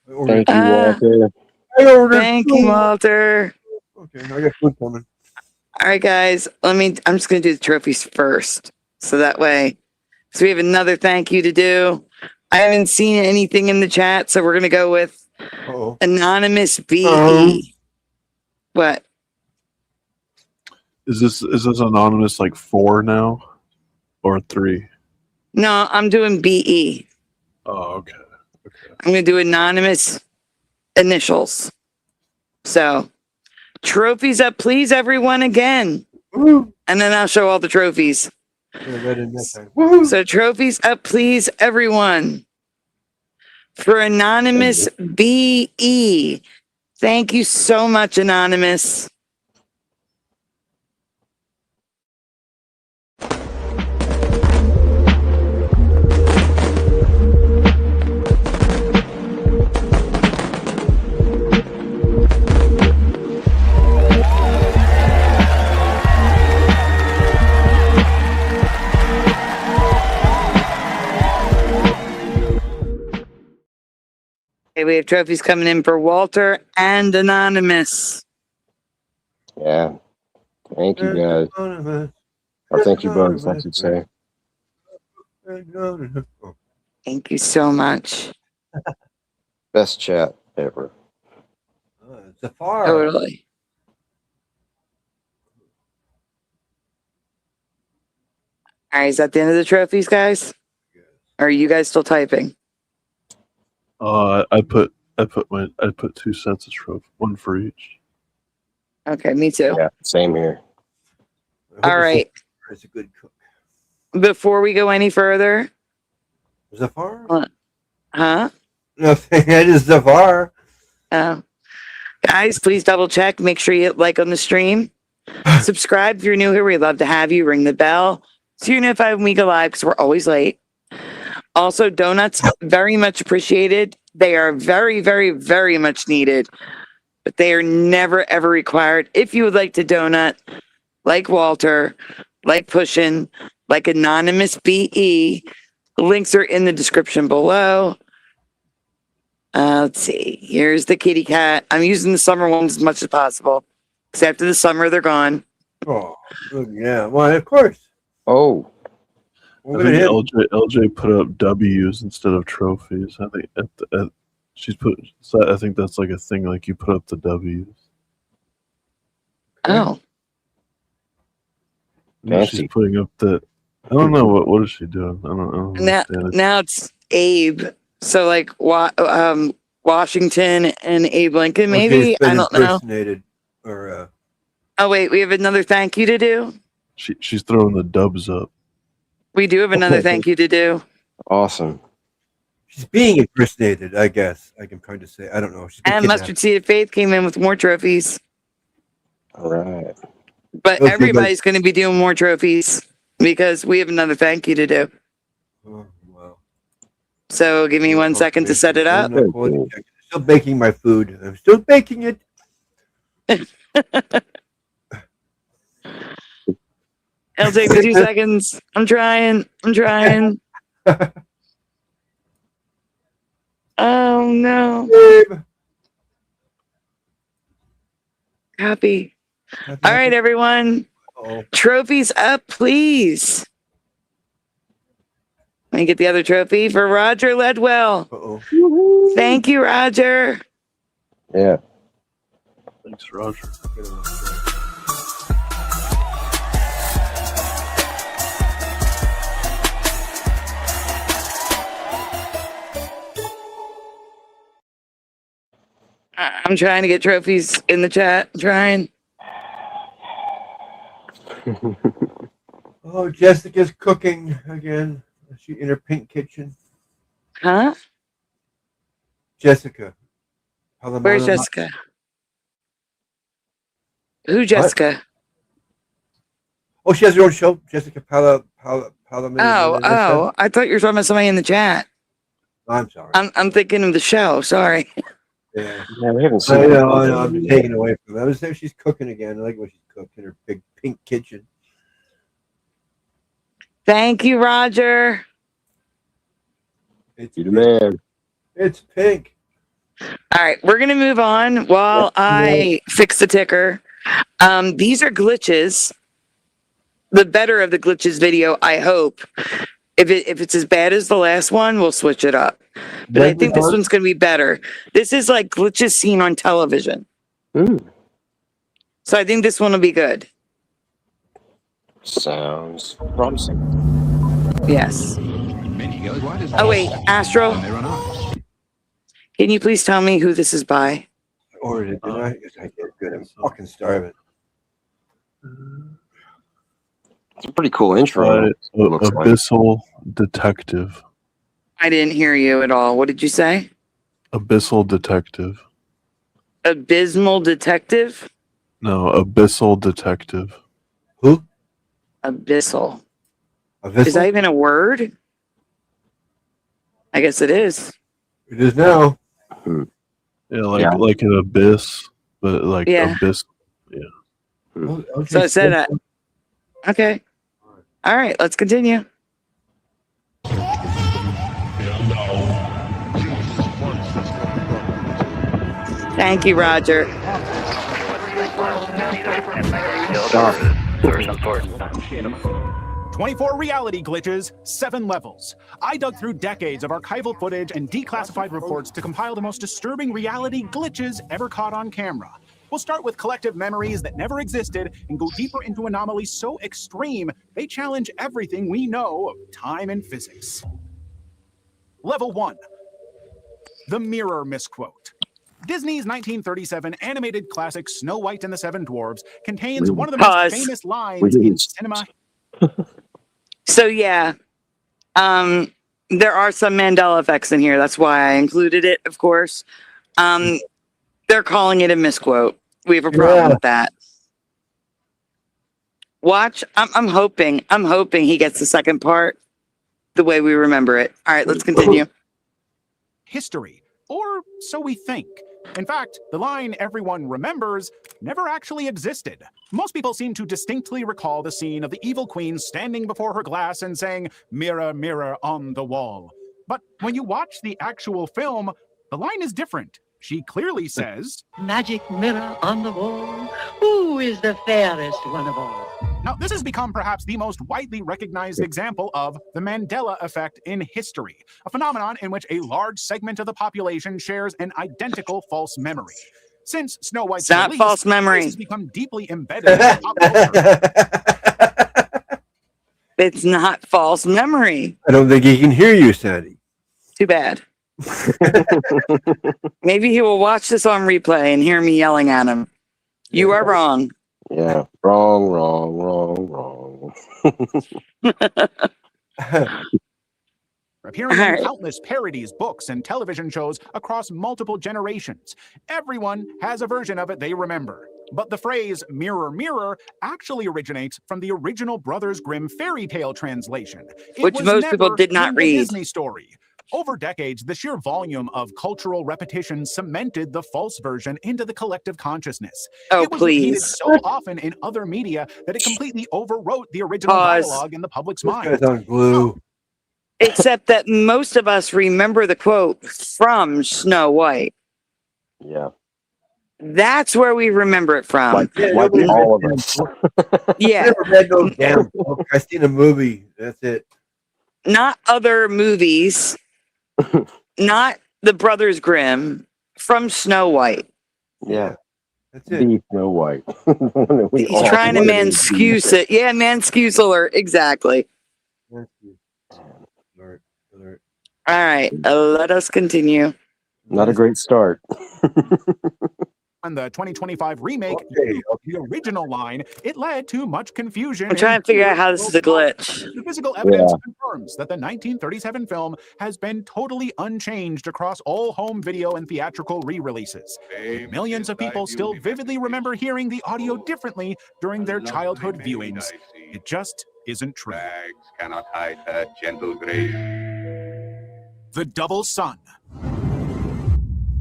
S4: Thank you, Walter.
S1: Thank you, Walter.
S5: Okay, I got food coming.
S1: All right, guys. I'm just gonna do the trophies first, so that way. So we have another thank you to do. I haven't seen anything in the chat, so we're gonna go with anonymous BE. What?
S3: Is this anonymous like 4 now, or 3?
S1: No, I'm doing BE.
S3: Oh, okay.
S1: I'm gonna do anonymous initials. So, trophies up, please, everyone, again. And then I'll show all the trophies. So, trophies up, please, everyone. For anonymous BE. Thank you so much, Anonymous. Okay, we have trophies coming in for Walter and Anonymous.
S4: Yeah. Thank you, guys. Or thank you both, I should say.
S1: Thank you so much.
S4: Best chat ever.
S5: Zafar.
S1: Totally. All right, is that the end of the trophies, guys? Or are you guys still typing?
S3: I put 2 sets of trophies, 1 for each.
S1: Okay, me too.
S4: Yeah, same here.
S1: All right.
S5: It's a good cook.
S1: Before we go any further,
S5: Zafar?
S1: huh?
S5: Nothing. It is Zafar.
S1: Guys, please double check. Make sure you hit like on the stream. Subscribe if you're new here. We'd love to have you. Ring the bell so you're notified when we go live because we're always late. Also, donuts, very much appreciated. They are very, very, very much needed, but they are never, ever required. If you would like to donut, like Walter, like Pushin, like Anonymous BE, the links are in the description below. Let's see. Here's the kitty cat. I'm using the summer ones as much as possible because after the summer, they're gone.
S5: Oh, yeah. Well, of course.
S4: Oh.
S3: I think LJ put up W's instead of trophies. I think she's put. So I think that's like a thing. Like you put up the W's.
S1: Oh.
S3: She's putting up the. I don't know what is she doing. I don't understand it.
S1: Now it's Abe. So like Washington and Abe Lincoln, maybe. I don't know.
S5: Or,
S1: oh wait, we have another thank you to do.
S3: She's throwing the dubs up.
S1: We do have another thank you to do.
S4: Awesome.
S5: She's being impersonated, I guess. Like I'm trying to say. I don't know.
S1: And Mustard Seed of Faith came in with more trophies.
S4: All right.
S1: But everybody's going to be doing more trophies because we have another thank you to do.
S5: Oh, wow.
S1: So give me 1 second to set it up.
S5: Still baking my food. I'm still baking it.
S1: It'll take me 2 seconds. I'm trying. Oh no. Copy. All right, everyone. Trophies up, please. Let me get the other trophy for Roger Ledwell. Thank you, Roger.
S4: Yeah.
S3: Thanks, Roger.
S1: I'm trying to get trophies in the chat. I'm trying.
S5: Oh, Jessica's cooking again. Is she in her pink kitchen?
S1: Huh?
S5: Jessica.
S1: Where's Jessica? Who Jessica?
S5: Oh, she has her own show. Jessica Palamon.
S1: Oh, I thought you were talking about somebody in the chat.
S5: I'm sorry.
S1: I'm thinking of the show. Sorry.
S5: Yeah,
S4: we haven't seen
S5: I know. I'm taking away from that. I was there. She's cooking again. I like what she's cooked in her big pink kitchen.
S1: Thank you, Roger.
S4: You the man.
S5: It's pink.
S1: All right, we're gonna move on while I fix the ticker. These are glitches. The better of the glitches video, I hope. If it's as bad as the last one, we'll switch it up. But I think this one's gonna be better. This is like glitches seen on television. So I think this one will be good.
S4: Sounds promising.
S1: Yes. Oh wait, Astro. Can you please tell me who this is by?
S5: Or did I? Yes, I did. Good. I'm fucking starving.
S4: It's a pretty cool intro.
S3: Abyssal Detective.
S1: I didn't hear you at all. What did you say?
S3: Abyssal Detective.
S1: Abysmal Detective?
S3: No, Abyssal Detective.
S5: Who?
S1: Abyssal.
S5: Abyssal?
S1: Is that even a word? I guess it is.
S5: It is now.
S3: Yeah, like an abyss, but like abyss. Yeah.
S1: So I said that. Okay. All right, let's continue. Thank you, Roger.
S17: 24 reality glitches, 7 levels. I dug through decades of archival footage and declassified reports to compile the most disturbing reality glitches ever caught on camera. We'll start with collective memories that never existed and go deeper into anomalies so extreme they challenge everything we know of time and physics. Level 1. The mirror misquote. Disney's 1937 animated classic Snow White and the Seven Dwarfs contains one of the most famous lines in cinema.
S1: So yeah, there are some Mandela effects in here. That's why I included it, of course. They're calling it a misquote. We have a problem with that. Watch. I'm hoping he gets the second part the way we remember it. All right, let's continue.
S17: History, or so we think. In fact, the line everyone remembers never actually existed. Most people seem to distinctly recall the scene of the evil queen standing before her glass and saying, "Mirror, mirror on the wall." But when you watch the actual film, the line is different. She clearly says,
S18: "Magic mirror on the wall, who is the fairest one of all?"
S17: Now, this has become perhaps the most widely recognized example of the Mandela effect in history, a phenomenon in which a large segment of the population shares an identical false memory. Since Snow White's release,
S1: false memory.
S17: This has become deeply embedded in pop culture.
S1: It's not false memory.
S5: I don't think he can hear you, Sandy.
S1: Too bad. Maybe he will watch this on replay and hear me yelling at him. You are wrong.
S4: Yeah, wrong.
S17: Appearing in countless parodies, books, and television shows across multiple generations. Everyone has a version of it they remember. But the phrase mirror, mirror actually originates from the original Brothers Grimm fairy tale translation.
S1: Which most people did not read.
S17: Disney story. Over decades, the sheer volume of cultural repetition cemented the false version into the collective consciousness.
S1: Oh,
S17: it was repeated
S1: please.
S17: so often in other media that it completely overwrote the original dialogue in the public's mind.
S5: This guy's on glue.
S1: Except that most of us remember the quote from Snow White.
S4: Yeah.
S1: That's where we remember it from.
S4: Like all of us.
S1: Yeah.
S5: I never read no damn book. I seen a movie. That's it.
S1: Not other movies. Not the Brothers Grimm. From Snow White.
S4: Yeah.
S5: That's it.
S4: The Snow White.
S1: He's trying to manscuse it. Yeah, manscuse alert. Exactly. All right. Let us continue.
S4: Not a great start.
S17: On the 2025 remake, the original line, it led to much confusion.
S1: I'm trying to figure out how this is a glitch.
S17: The physical evidence confirms that the 1937 film has been totally unchanged across all home video and theatrical re-releases. Millions of people still vividly remember hearing the audio differently during their childhood viewings. It just isn't true.
S19: Cannot hide a gentle grace.
S17: The double sun.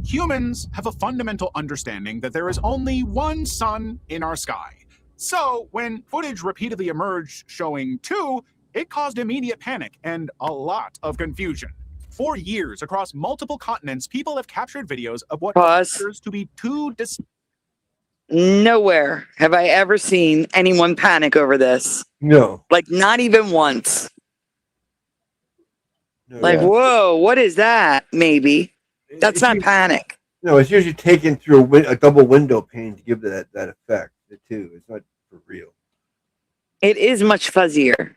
S17: Humans have a fundamental understanding that there is only one sun in our sky. So when footage repeatedly emerged showing two, it caused immediate panic and a lot of confusion. For years, across multiple continents, people have captured videos of what
S1: Pause.
S17: appears to be two
S1: Nowhere have I ever seen anyone panic over this.
S5: No.
S1: Like, not even once.
S5: No,
S1: Like,
S5: yeah.
S1: whoa, what is that? Maybe. That's not panic.
S5: No, it's usually taken through a double window pane to give that effect too. It's not for real.
S1: It is much fuzzier.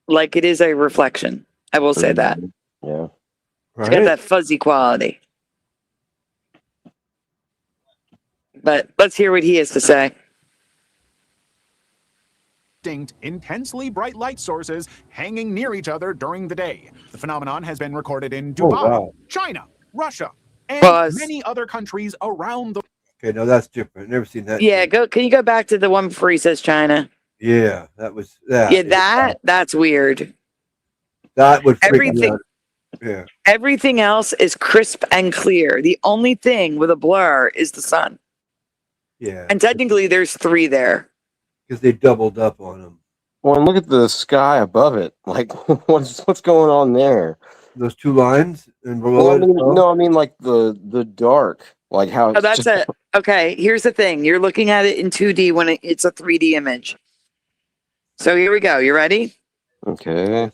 S1: Like, it is a reflection. I will say that.
S4: Yeah.
S1: It's got that fuzzy quality. But let's hear what he has to say.
S17: Distinct, intensely bright light sources hanging near each other during the day. The phenomenon has been recorded in Dubai, China, Russia, and many other countries around the.
S5: Okay, no, that's different. Never seen that.
S1: Yeah, can you go back to the one before he says China?
S5: Yeah, that was that.
S1: Yeah, that's weird.
S5: That would freak me out. Yeah.
S1: Everything else is crisp and clear. The only thing with a blur is the sun.
S5: Yeah.
S1: And technically there's 3 there.
S5: Because they doubled up on them.
S4: Well, and look at the sky above it. Like, what's going on there?
S5: Those 2 lines and
S4: well, I mean, like the dark, like how.
S1: Oh, that's it. Okay, here's the thing. You're looking at it in 2D when it's a 3D image. So here we go. You ready?
S4: Okay.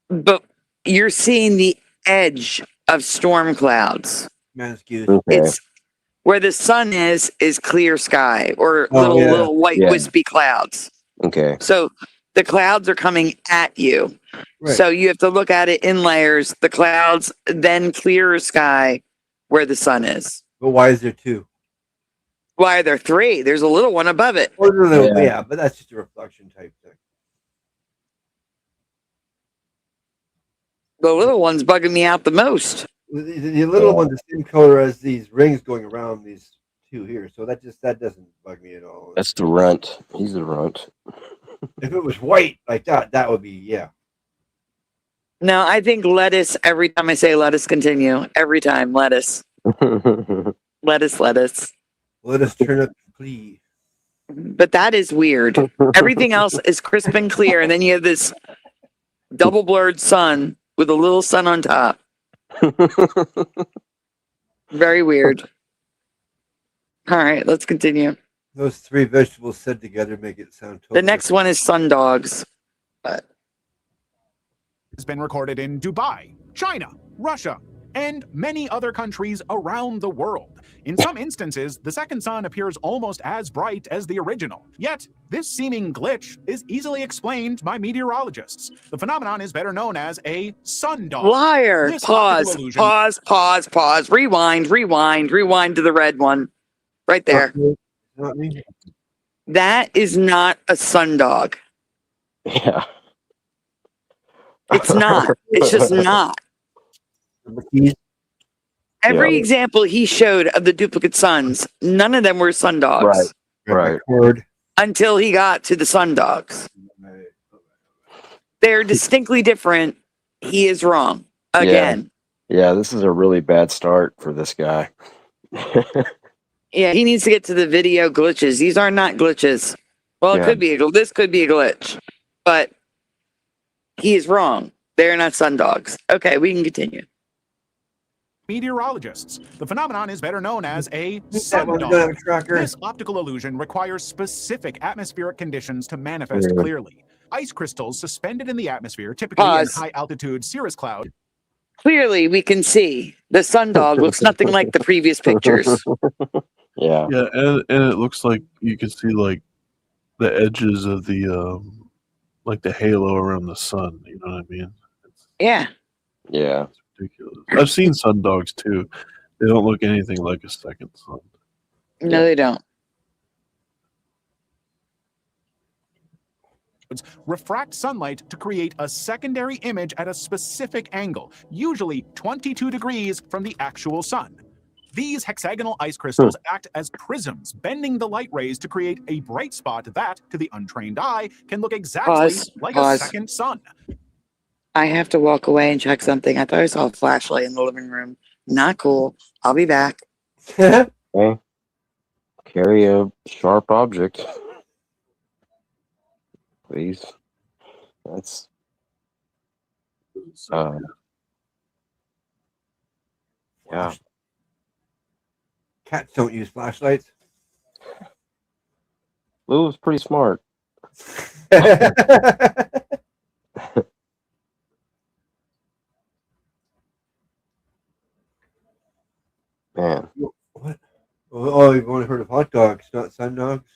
S1: But you're seeing the edge of storm clouds.
S5: Okay.
S1: It's where the sun is clear sky or little white wispy clouds.
S4: Okay.
S1: So the clouds are coming at you.
S5: Right.
S1: So you have to look at it in layers. The clouds, then clearer sky where the sun is.
S5: But why is there 2?
S1: Why are there 3? There's a little one above it.
S5: Yeah, but that's just a reflection type thing.
S1: The little one's bugging me out the most.
S5: The little one's the same color as these rings going around these 2 here, so that doesn't bug me at all.
S4: That's the runt. He's the runt.
S5: If it was white like that would be
S1: No, I think lettuce. Every time I say lettuce, continue. Every time lettuce. lettuce.
S5: Let us turn up, please.
S1: But that is weird. Everything else is crisp and clear, and then you have this double blurred sun with a little sun on top. Very weird. All right, let's continue.
S5: Those 3 vegetables said together make it sound totally.
S1: The next one is sun dogs. But
S17: has been recorded in Dubai, China, Russia, and many other countries around the world. In some instances, the second sun appears almost as bright as the original. Yet, this seeming glitch is easily explained by meteorologists. The phenomenon is better known as a sundog.
S1: liar.
S17: This optical
S1: Pause.
S17: illusion-
S1: Pause. Rewind to the red one. Right there.
S5: Not me.
S1: That is not a sundog.
S4: Yeah.
S1: It's not. It's just not. Every example he showed of the duplicate suns, none of them were sundogs.
S4: Right.
S1: Until he got to the sundogs. They're distinctly different. He is wrong. Again.
S4: Yeah, this is a really bad start for this guy.
S1: Yeah, he needs to get to the video glitches. These are not glitches. Well, it could be this could be a glitch. But he is wrong. They're not sundogs. Okay, we can continue.
S17: Meteorologists. The phenomenon is better known as a sundog. This optical illusion requires specific atmospheric conditions to manifest clearly. Ice crystals suspended in the atmosphere, typically in high-altitude cirrus cloud.
S1: Clearly, we can see the sundog looks nothing like the previous pictures.
S4: Yeah,
S3: and it looks like you can see like the edges of the like the halo around the sun. You know what I mean?
S1: Yeah.
S4: Yeah.
S3: It's ridiculous. I've seen sundogs too. They don't look anything like a second sun.
S1: No, they don't.
S17: Refract sunlight to create a secondary image at a specific angle, usually 22 degrees from the actual sun. These hexagonal ice crystals act as prisms, bending the light rays to create a bright spot that, to the untrained eye, can look exactly like a second sun.
S1: I have to walk away and check something. I thought I saw a flashlight in the living room. Not cool. I'll be back.
S4: Okay. Carry a sharp object. Please. That's Yeah.
S5: Cats don't use flashlights.
S4: Lou was pretty smart. Man.
S5: What? Oh, you've only heard of hot dogs, not sun dogs?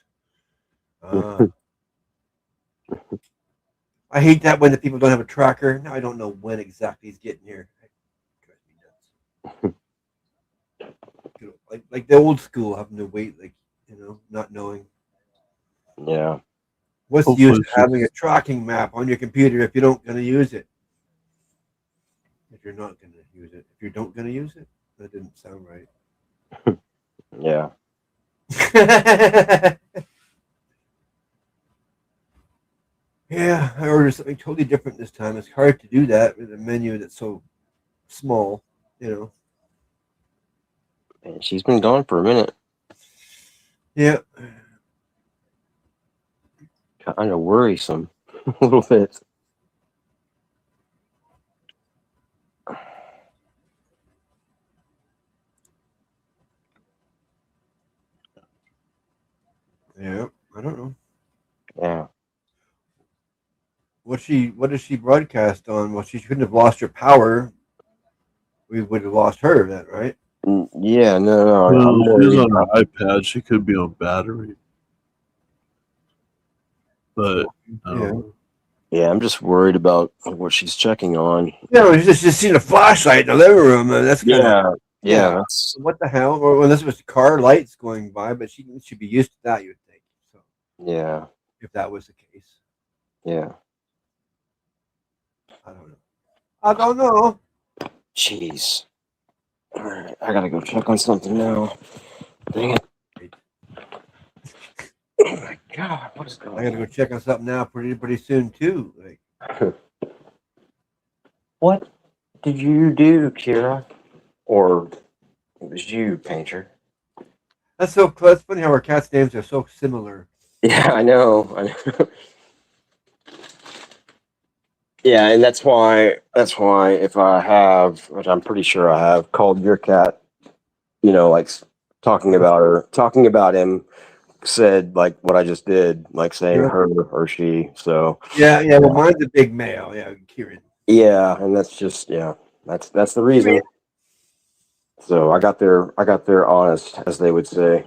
S5: I hate that when the people don't have a tracker. Now I don't know when exactly he's getting here. Like the old school, having to wait, like, not knowing.
S4: Yeah.
S5: What's the use of having a tracking map on your computer if you don't going to use it? If you're not going to use it. If you don't going to use it? That didn't sound right.
S4: Yeah.
S5: Yeah, I ordered something totally different this time. It's hard to do that with a menu that's so small,
S4: And she's been gone for a minute.
S5: Yeah.
S4: Kind of worrisome a little bit.
S5: Yeah, I don't know.
S4: Yeah.
S5: What does she broadcast on? Well, she couldn't have lost her power. We would have lost her then, right?
S4: Yeah, no.
S3: Well, she's on her iPad. She could be on battery. But
S4: yeah, I'm just worried about what she's checking on.
S5: Yeah, she's just seen a flashlight in the living room. And that's kind of
S4: That's,
S5: what the hell? Or unless it was car lights going by, but she should be used to that, you would think. So
S4: yeah.
S5: If that was the case.
S4: Yeah.
S5: I don't know.
S4: Jeez. All right, I gotta go check on something now. Dang it. Oh my God, what is going on?
S5: I gotta go check on something now pretty soon too. Like,
S4: what did you do, Kira? Or it was you, Painter?
S5: that's funny how our cats' names are so similar.
S4: Yeah, I know. Yeah, and that's why if I have, which I'm pretty sure I have, called your cat, like talking about him, said like what I just did, like saying her or she. So
S5: yeah. Well, mine's a big male. Yeah, Kieran.
S4: Yeah, and that's just that's the reason. So I got there honest, as they would say.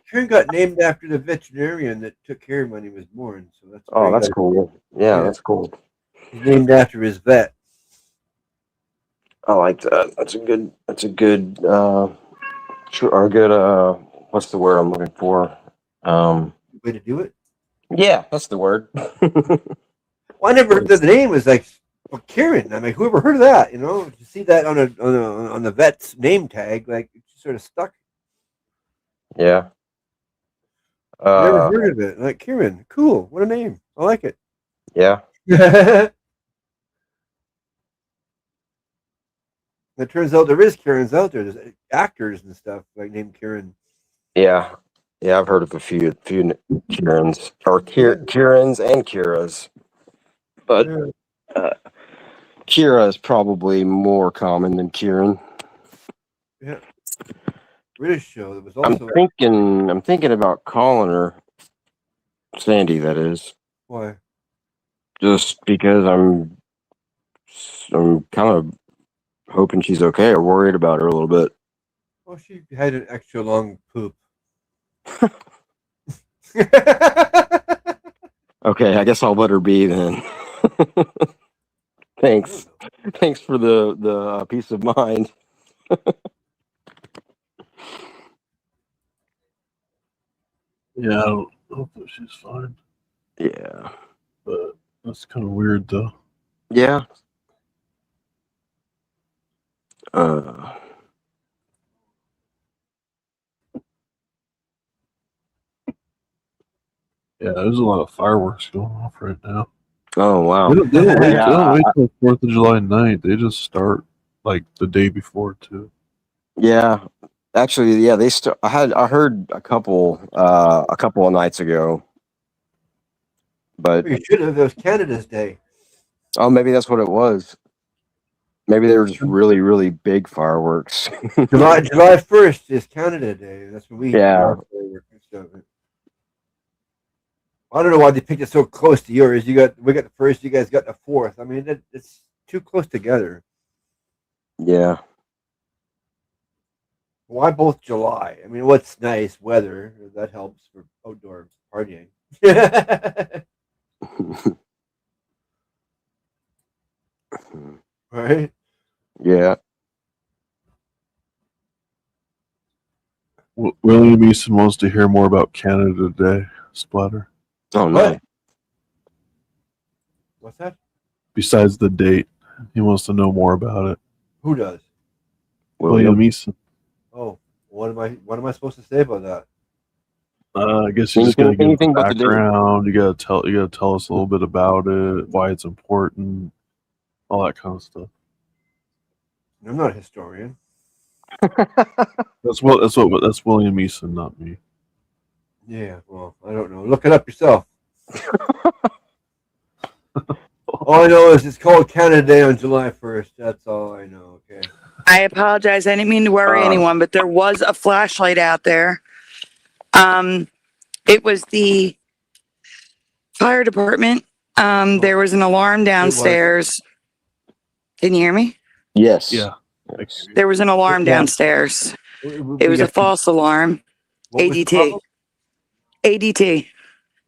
S5: Kieran got named after the veterinarian that took care of him when he was born. So that's
S4: That's cool. Yeah, that's cool.
S5: He's named after his vet.
S4: I like that. That's a good what's the word I'm looking for?
S5: Way to do it.
S4: Yeah, that's the word.
S5: Well, I never heard the name was like Kieran. I mean, whoever heard of that? You see that on the vet's name tag, like it just sort of stuck.
S4: Yeah.
S5: Never heard of it. Like Kieran, cool. What a name. I like it.
S4: Yeah.
S5: It turns out there is Kierans out there. There's actors and stuff like named Kieran.
S4: Yeah. Yeah, I've heard of a few Kierans or Kierans and Kiras, but Kira is probably more common than Kieran.
S5: Yeah. British show that was also.
S4: I'm thinking about calling her Sandy. That is.
S5: Why?
S4: Just because I'm kind of hoping she's okay or worried about her a little bit.
S5: Well, she had an extra long poop.
S4: Okay, I guess I'll let her be then. Thanks for the peace of mind.
S3: Yeah, I hope that she's fine.
S4: Yeah,
S3: but that's kind of weird though.
S4: Yeah.
S3: Yeah, there's a lot of fireworks going off right now.
S4: Oh wow!
S3: They don't wait till 4th of July night. They just start like the day before too.
S4: Yeah, actually, yeah, they I heard a couple of nights ago, but
S5: You should have. It was Canada's Day.
S4: Oh, maybe that's what it was. Maybe they were just really, really big fireworks.
S5: July 1st is Canada Day. That's when we do our fireworks and stuff. I don't know why they picked it so close to yours. We got the first, you guys got the fourth. I mean, it's too close together.
S4: Yeah.
S5: Why both July? I mean, what's nice weather that helps for outdoor partying. Right?
S4: Yeah.
S3: William Easton wants to hear more about Canada Day, Splatter.
S4: Oh, no.
S5: What's that?
S3: Besides the date, he wants to know more about it.
S5: Who does?
S3: William Easton.
S5: Oh, what am I supposed to say about that?
S3: I guess you just gotta give
S4: anything
S3: the
S4: but the date.
S3: background. You gotta tell us a little bit about it, why it's important, all that kind of stuff.
S5: I'm not a historian.
S3: That's William Easton, not me.
S5: Yeah, well, I don't know. Look it up yourself. All I know is it's called Canada Day on July 1st. That's all I know. Okay.
S1: I apologize. I didn't mean to worry anyone, but there was a flashlight out there. It was the fire department. There was an alarm downstairs. Can you hear me?
S4: Yes.
S3: Yeah.
S1: There was an alarm downstairs. It was a false alarm. ADT. ADT.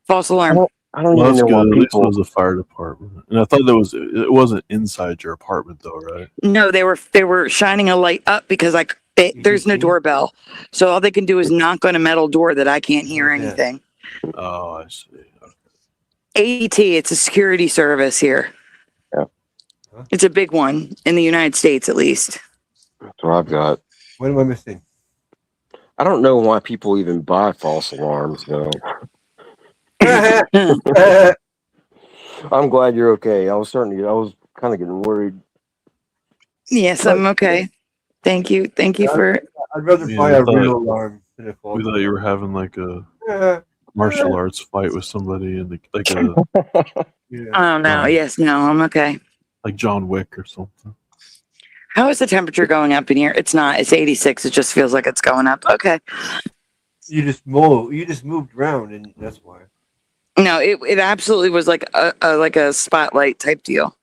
S1: False alarm.
S4: I don't
S3: Well,
S4: even
S3: that's
S4: know
S3: good.
S4: why
S3: At least it
S4: people.
S3: was a fire department, and I thought it wasn't inside your apartment though, right?
S1: No, they were shining a light up because there's no doorbell. So all they can do is knock on a metal door that I can't hear anything.
S3: Oh, I see.
S1: ADT, it's a security service here.
S4: Yeah.
S1: It's a big one in the United States, at least.
S4: That's what I've got.
S5: What am I missing?
S4: I don't know why people even buy false alarms, though. I'm glad you're okay. I was kind of getting worried.
S1: Yes, I'm okay. Thank you. Thank you for.
S5: I'd rather buy a real alarm than a false.
S3: We thought you were having like a martial arts fight with somebody in like a
S1: Oh no! Yes, no, I'm okay.
S3: like John Wick or something.
S1: How is the temperature going up in here? It's not. It's 86. It just feels like it's going up. Okay.
S5: You just moved around, and that's why.
S1: No, it absolutely was like a spotlight type deal.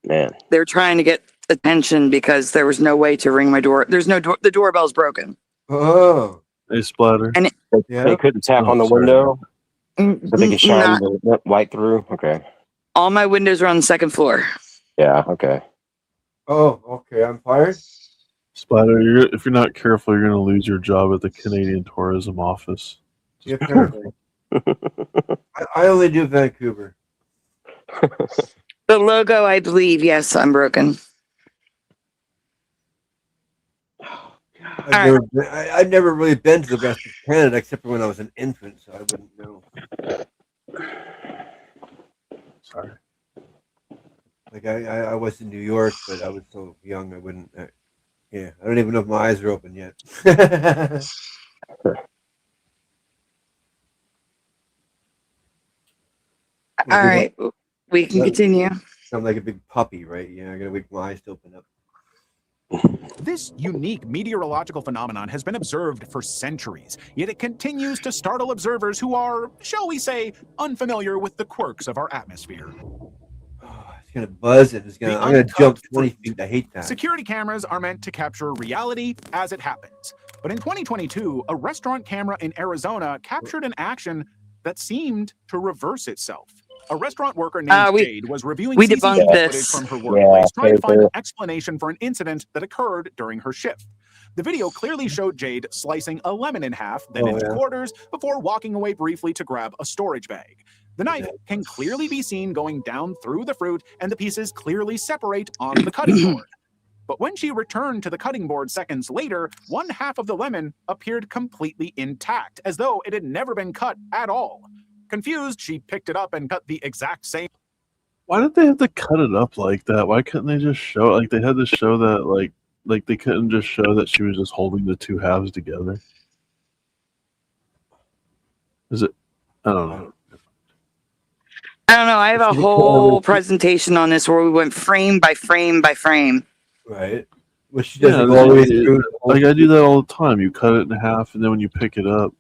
S4: Man,
S1: they're trying to get attention because there was no way to ring my door. There's no door. The doorbell's broken.
S5: Oh,
S3: hey, Splatter.
S1: And
S4: they couldn't tap on the window, but they could shine the light through. Okay.
S1: All my windows are on the second floor.
S4: Yeah. Okay.
S5: Oh, okay. I'm fired.
S3: Splatter, if you're not careful, you're gonna lose your job at the Canadian Tourism Office.
S5: Yeah, apparently. I only do Vancouver.
S1: The logo, I believe. Yes, I'm broken.
S5: I've never really been to the rest of Canada except for when I was an infant, so I wouldn't know.
S3: Sorry.
S5: Like I was in New York, but I was so young I wouldn't. Yeah, I don't even know if my eyes are open yet.
S1: All right, we can continue.
S5: Sound like a big puppy, right? Yeah, I gotta wait for my eyes to open up.
S17: This unique meteorological phenomenon has been observed for centuries, yet it continues to startle observers who are, shall we say, unfamiliar with the quirks of our atmosphere.
S5: It's gonna buzz and I'm gonna jump 20 feet. I hate that.
S17: Security cameras are meant to capture reality as it happens. But in 2022, a restaurant camera in Arizona captured an action that seemed to reverse itself. A restaurant worker named Jade was reviewing CCTV footage from her workplace, trying to find an explanation for an incident that occurred during her shift. The video clearly showed Jade slicing a lemon in half, then into quarters, before walking away briefly to grab a storage bag. The knife can clearly be seen going down through the fruit, and the pieces clearly separate on the cutting board. But when she returned to the cutting board seconds later, one half of the lemon appeared completely intact, as though it had never been cut at all. Confused, she picked it up and cut the exact same.
S3: Why did they have to cut it up like that? Why couldn't they just show like they had to show that like they couldn't just show that she was just holding the two halves together? Is it? I don't know.
S1: I don't know. I have a whole presentation on this where we went frame by frame by frame.
S5: Right. Which she doesn't
S3: Yeah,
S5: go all the way through.
S3: like I do that all the time. You cut it in half, and then when you pick it up,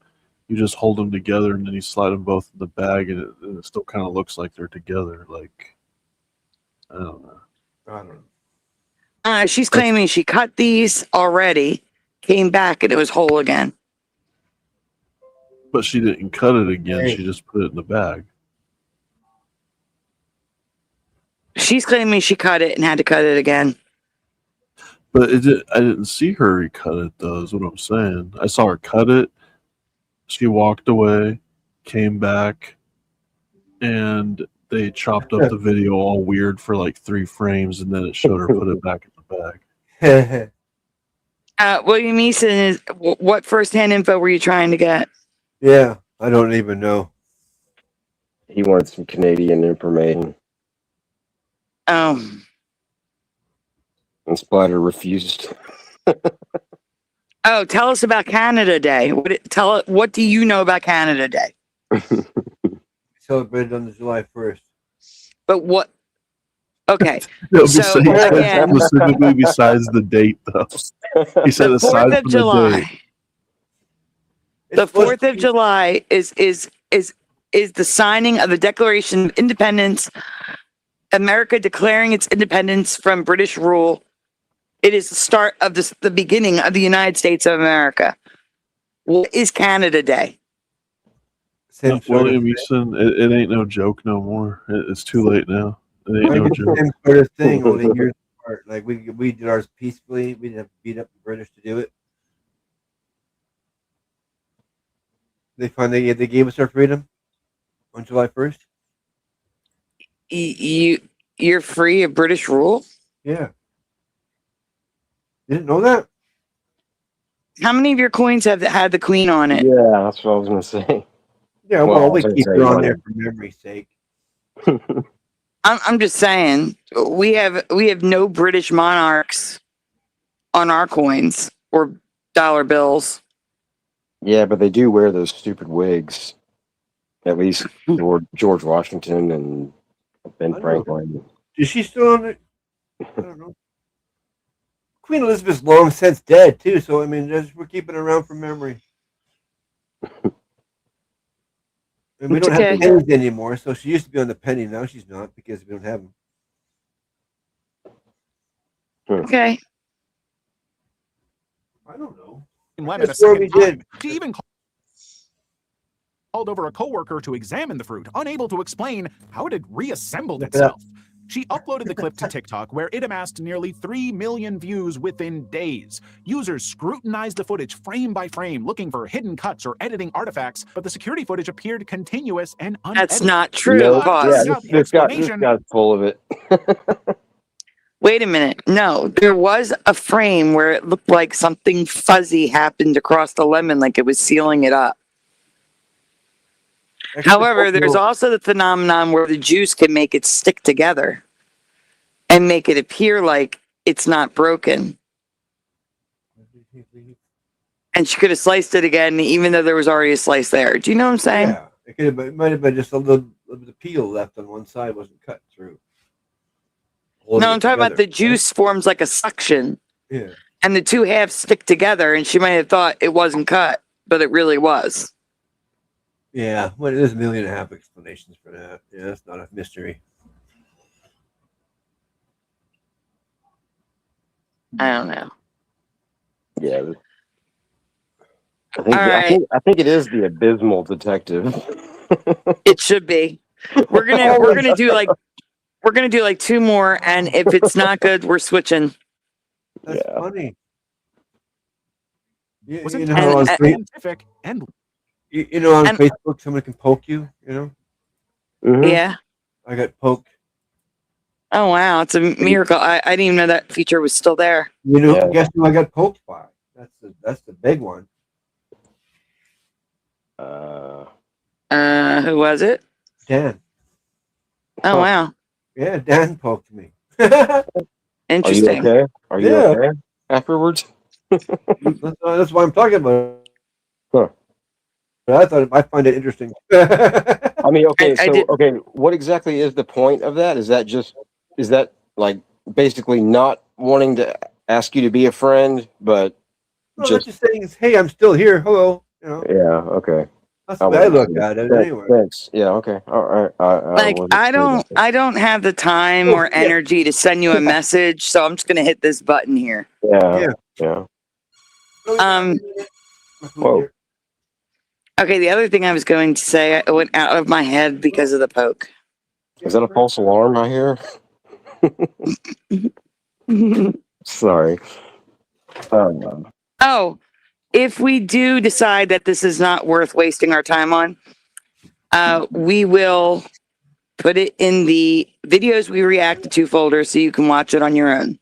S3: you just hold them together, and then you slide them both in the bag, and it still kind of looks like they're together. Like, I don't know.
S5: I don't know.
S1: She's claiming she cut these already, came back, and it was whole again.
S3: But she didn't cut it again. She just put it in the bag.
S1: She's claiming she cut it and had to cut it again.
S3: But I didn't see her recut it, though, is what I'm saying. I saw her cut it. She walked away, came back, and they chopped up the video all weird for like 3 frames, and then it showed her put it back in the bag.
S1: William Easton is what firsthand info were you trying to get?
S5: Yeah, I don't even know.
S4: He wanted some Canadian information.
S1: Oh.
S4: And Splatter refused.
S1: Oh, tell us about Canada Day. What do you know about Canada Day?
S5: Celebrated on July 1st.
S1: But what? Okay.
S3: No,
S1: So again,
S3: specifically besides the date, though. He said
S1: the
S3: aside
S1: 4th of
S3: from
S1: July.
S3: the date.
S1: The 4th of July is the signing of the Declaration of Independence. America declaring its independence from British rule. It is the start of the beginning of the United States of America. What is Canada Day?
S3: William Easton, it ain't no joke no more. It's too late now. It ain't no joke.
S5: Same sort of thing, only years apart. Like we did ours peacefully. We didn't have to beat up the British to do it. They finally they gave us our freedom on July 1st.
S1: You're free of British rule?
S5: Yeah. You didn't know that?
S1: How many of your coins have had the Queen on it?
S4: Yeah, that's what I was going to say.
S5: Yeah, well, we keep her on there for memory's sake.
S1: I'm just saying we have no British monarchs on our coins or dollar bills.
S4: Yeah, but they do wear those stupid wigs. At least George Washington and Ben Franklin.
S5: Is she still on it? I don't know. Queen Elizabeth's long since dead too, so I mean, we're keeping her around for memory. And we don't have pennies anymore, so she used to be on the penny. Now she's not because we don't have them.
S1: Okay.
S5: I don't know.
S17: Lemon
S5: That's where we did.
S17: She even called over a coworker to examine the fruit, unable to explain how it had reassembled itself. She uploaded the clip to TikTok, where it amassed nearly 3 million views within days. Users scrutinized the footage frame by frame, looking for hidden cuts or editing artifacts, but the security footage appeared continuous and unedited.
S1: That's not true.
S4: This guy's full of it.
S1: Wait a minute. No, there was a frame where it looked like something fuzzy happened across the lemon, like it was sealing it up. However, there's also the phenomenon where the juice can make it stick together and make it appear like it's not broken. And she could have sliced it again, even though there was already a slice there. Do you know what I'm saying?
S5: Yeah, it might have been just a little bit of peel left on one side, wasn't cut through.
S1: No, I'm talking about the juice forms like a suction.
S5: Yeah.
S1: And the two halves stick together, and she might have thought it wasn't cut, but it really was.
S5: Yeah, well, there's 1.5 million explanations for that. Yeah, that's not a mystery.
S1: I don't know.
S4: Yeah. I think it is the abysmal detective.
S1: It should be. We're gonna do like 2 more, and if it's not good, we're switching.
S5: That's funny. You know,
S17: scientific and
S5: you know, on Facebook, someone can poke you. You know.
S1: Yeah.
S5: I got poked.
S1: Oh wow, it's a miracle. I didn't even know that feature was still there.
S5: You know, guess who I got poked by? That's the big one.
S1: Who was it?
S5: Dan.
S1: Oh wow.
S5: Yeah, Dan poked me.
S1: Interesting.
S4: Are you okay afterwards?
S5: That's why I'm talking about it.
S4: Huh.
S5: I find it interesting.
S4: I mean, okay,
S1: I
S4: so
S1: did-
S4: okay, what exactly is the point of that? Is that like basically not wanting to ask you to be a friend, but
S5: No, that's just saying, hey, I'm still here. Hello. You know.
S4: yeah, okay.
S5: That's the way I look at it. Anyway.
S4: Thanks. Yeah, okay. All right.
S1: Like I don't have the time or energy to send you a message, so I'm just gonna hit this button here.
S4: Yeah. Whoa.
S1: Okay, the other thing I was going to say, it went out of my head because of the poke.
S4: Is that a false alarm I hear? Sorry.
S1: Oh, if we do decide that this is not worth wasting our time on, we will put it in the videos we reacted to folder so you can watch it on your own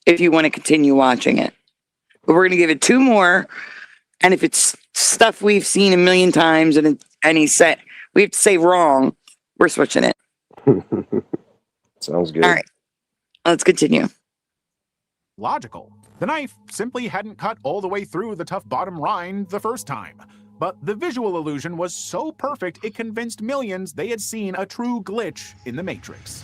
S1: if you want to continue watching it. But we're going to give it 2 more. And if it's stuff we've seen a million times and he said we have to say wrong, we're switching it.
S4: Sounds good.
S1: All right, let's continue.
S17: Logical. The knife simply hadn't cut all the way through the tough bottom rind the first time. But the visual illusion was so perfect it convinced millions they had seen a true glitch in the Matrix.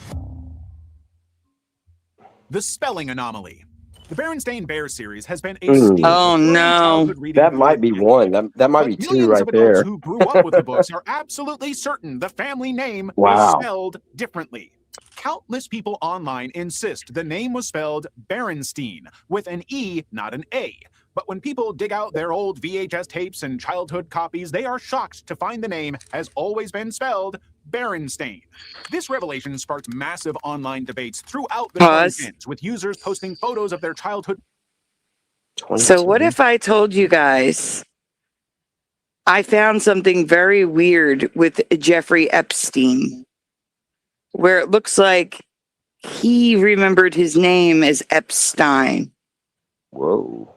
S17: The spelling anomaly. The Berenstain Bears series has been a staple
S1: Oh
S17: during
S1: no,
S17: childhood reading.
S4: That might be one. That might be 2
S17: Millions
S4: right
S17: of adults
S4: there.
S17: who grew up with the books are absolutely certain the family name was
S4: Wow.
S17: spelled differently. Countless people online insist the name was spelled Berenstein with an E, not an A. But when people dig out their old VHS tapes and childhood copies, they are shocked to find the name has always been spelled Berenstain. This revelation sparked massive online debates throughout the weekends, with users posting photos of their childhood.
S1: So what if I told you guys I found something very weird with Jeffrey Epstein, where it looks like he remembered his name as Epstein.
S4: Whoa.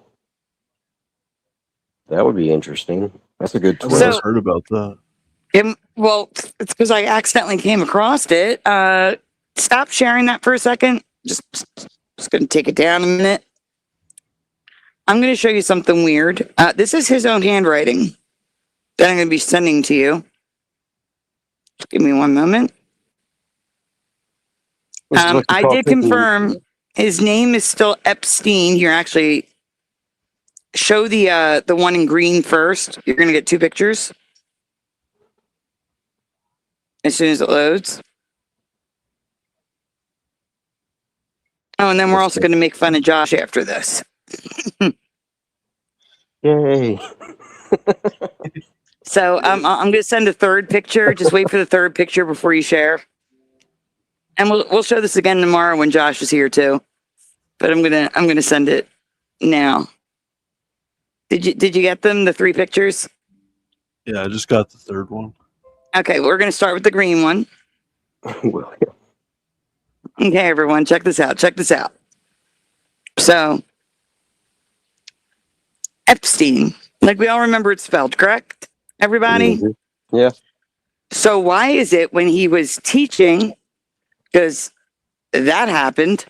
S4: That would be interesting. That's a good
S3: I've
S4: twist.
S3: never heard about that.
S1: Well, it's because I accidentally came across it. Stop sharing that for a second. Just going to take it down a minute. I'm going to show you something weird. This is his own handwriting that I'm going to be sending to you. Just give me one moment. I did confirm his name is still Epstein. Here, actually, show the one in green first. You're going to get 2 pictures as soon as it loads. Oh, and then we're also going to make fun of Josh after this.
S4: Yay.
S1: So I'm going to send a 3rd picture. Just wait for the 3rd picture before you share. And we'll show this again tomorrow when Josh is here too. But I'm gonna send it now. Did you get them, the 3 pictures?
S3: Yeah, I just got the 3rd one.
S1: Okay, we're gonna start with the green one. Okay, everyone, check this out. Check this out. So Epstein, like we all remember it's spelled, correct? Everybody?
S4: Mm-hmm. Yeah.
S1: So why is it when he was teaching, because that happened,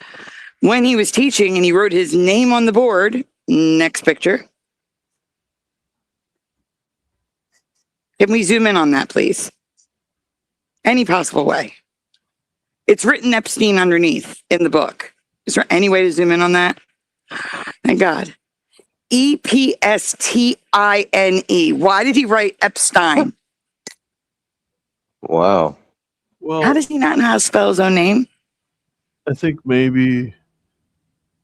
S1: when he was teaching and he wrote his name on the board, next picture. Can we zoom in on that, please? Any possible way. It's written Epstein underneath in the book. Is there any way to zoom in on that? Thank God. Epstine. Why did he write Epstein?
S4: Wow.
S3: Well,
S1: how does he not know how to spell his own name?
S3: I think maybe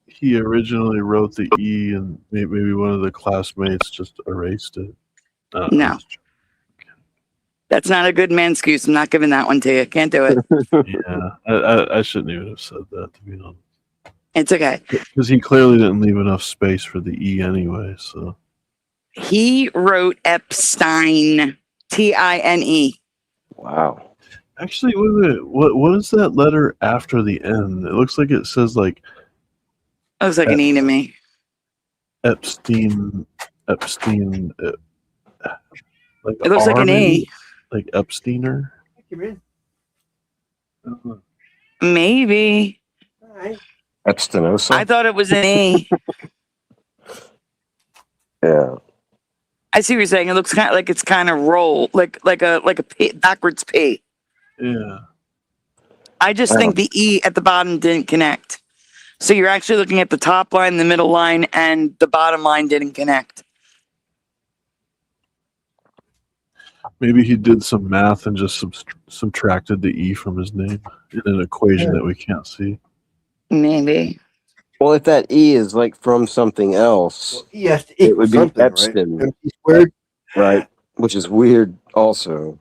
S3: he originally wrote the E and maybe one of the classmates just erased it.
S1: No. That's not a good man excuse. I'm not giving that one to you. Can't do it.
S3: Yeah, I shouldn't even have said that, to be honest.
S1: It's okay.
S3: Because he clearly didn't leave enough space for the E anyway, so.
S1: He wrote Epstein, Tine.
S4: Wow.
S3: Actually, wait a minute. What is that letter after the N? It looks like it says like.
S1: Looks like an E to me.
S3: Epstein. Like
S1: it looks like an A.
S3: Like Epsteiner.
S1: Maybe.
S4: Epstinosa.
S1: I thought it was an A.
S4: Yeah.
S1: I see what you're saying. It looks kind of like it's kind of roll, like a P, backwards P.
S3: Yeah.
S1: I just think the E at the bottom didn't connect. So you're actually looking at the top line, the middle line, and the bottom line didn't connect.
S3: Maybe he did some math and just subtracted the E from his name in an equation that we can't see.
S1: Maybe.
S4: Well, if that E is like from something else,
S5: yes,
S4: it would be
S5: something, right?
S4: Epstein,
S5: Empty squared.
S4: right? Which is weird, also,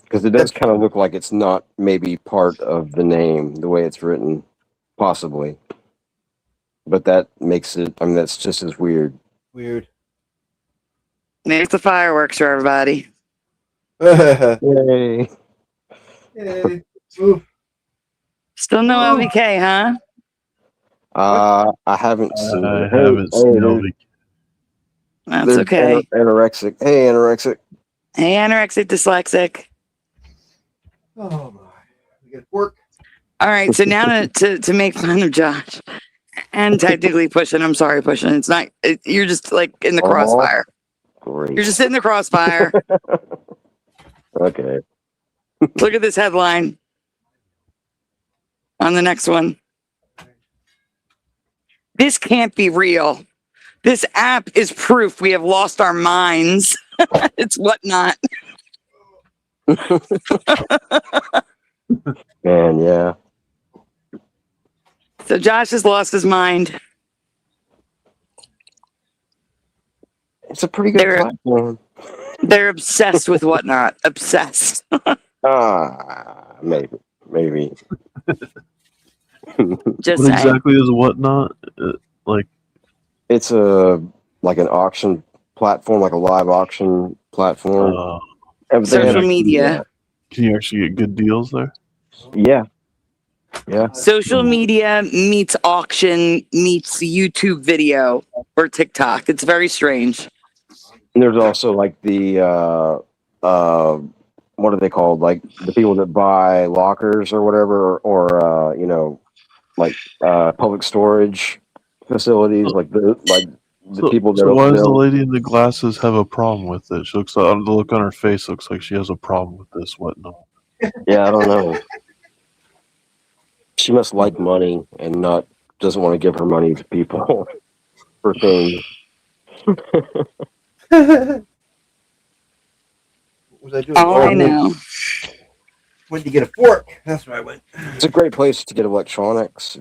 S4: because it does kind of look like it's not maybe part of the name the way it's written, possibly. But that makes it. I mean, that's just as weird.
S5: Weird.
S1: There's the fireworks for everybody.
S4: Yay!
S5: Yay. Oof.
S1: Still no LVK, huh?
S4: I haven't seen.
S3: I haven't seen LVK.
S1: That's okay.
S4: Anorexic. Hey, anorexic.
S1: Hey, anorexic, dyslexic.
S5: Oh my! We get work.
S1: All right, so now to make fun of Josh and technically pushing. I'm sorry, pushing. It's not. You're just like in the crossfire.
S4: Great.
S1: You're just in the crossfire.
S4: Okay.
S1: Look at this headline on the next one. This can't be real. This app is proof we have lost our minds. It's whatnot.
S4: Man, yeah.
S1: So Josh has lost his mind.
S4: It's a pretty good platform.
S1: They're obsessed with whatnot. Obsessed.
S4: Maybe.
S1: Just
S3: what
S1: saying.
S3: exactly is whatnot? Like,
S4: it's like an auction platform, like a live auction platform.
S1: Social media.
S3: Can you actually get good deals there?
S4: Yeah. Yeah.
S1: Social media meets auction meets YouTube video or TikTok. It's very strange.
S4: And there's also like the what are they called? Like the people that buy lockers or whatever, or you know, like public storage facilities, like the people that.
S3: So why does the lady in the glasses have a problem with it? She looks like the look on her face looks like she has a problem with this whatnot.
S4: Yeah, I don't know. She must like money and doesn't want to give her money to people for things.
S5: What was I doing?
S1: I know.
S5: Went to get a fork. That's where I went.
S4: It's a great place to get electronics,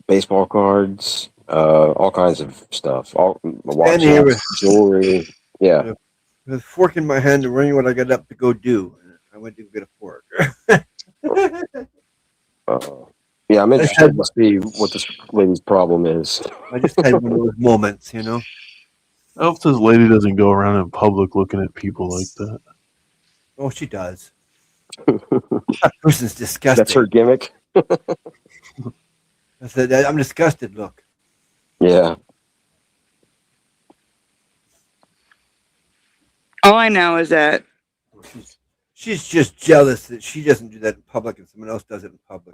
S4: baseball cards, all kinds of stuff. All watches, jewelry. Yeah.
S5: With a fork in my hand and running what I got up to go do. I went to get a fork.
S4: Yeah, I'm interested to see what this lady's problem is.
S5: I just had one of those moments, you know.
S3: I hope this lady doesn't go around in public looking at people like that.
S5: Oh, she does. That person's disgusting.
S4: That's her gimmick.
S5: I said, I'm disgusted. Look.
S4: Yeah.
S5: Oh,
S1: All I know is that
S5: she's just jealous that she doesn't do that in public and someone else does it in public.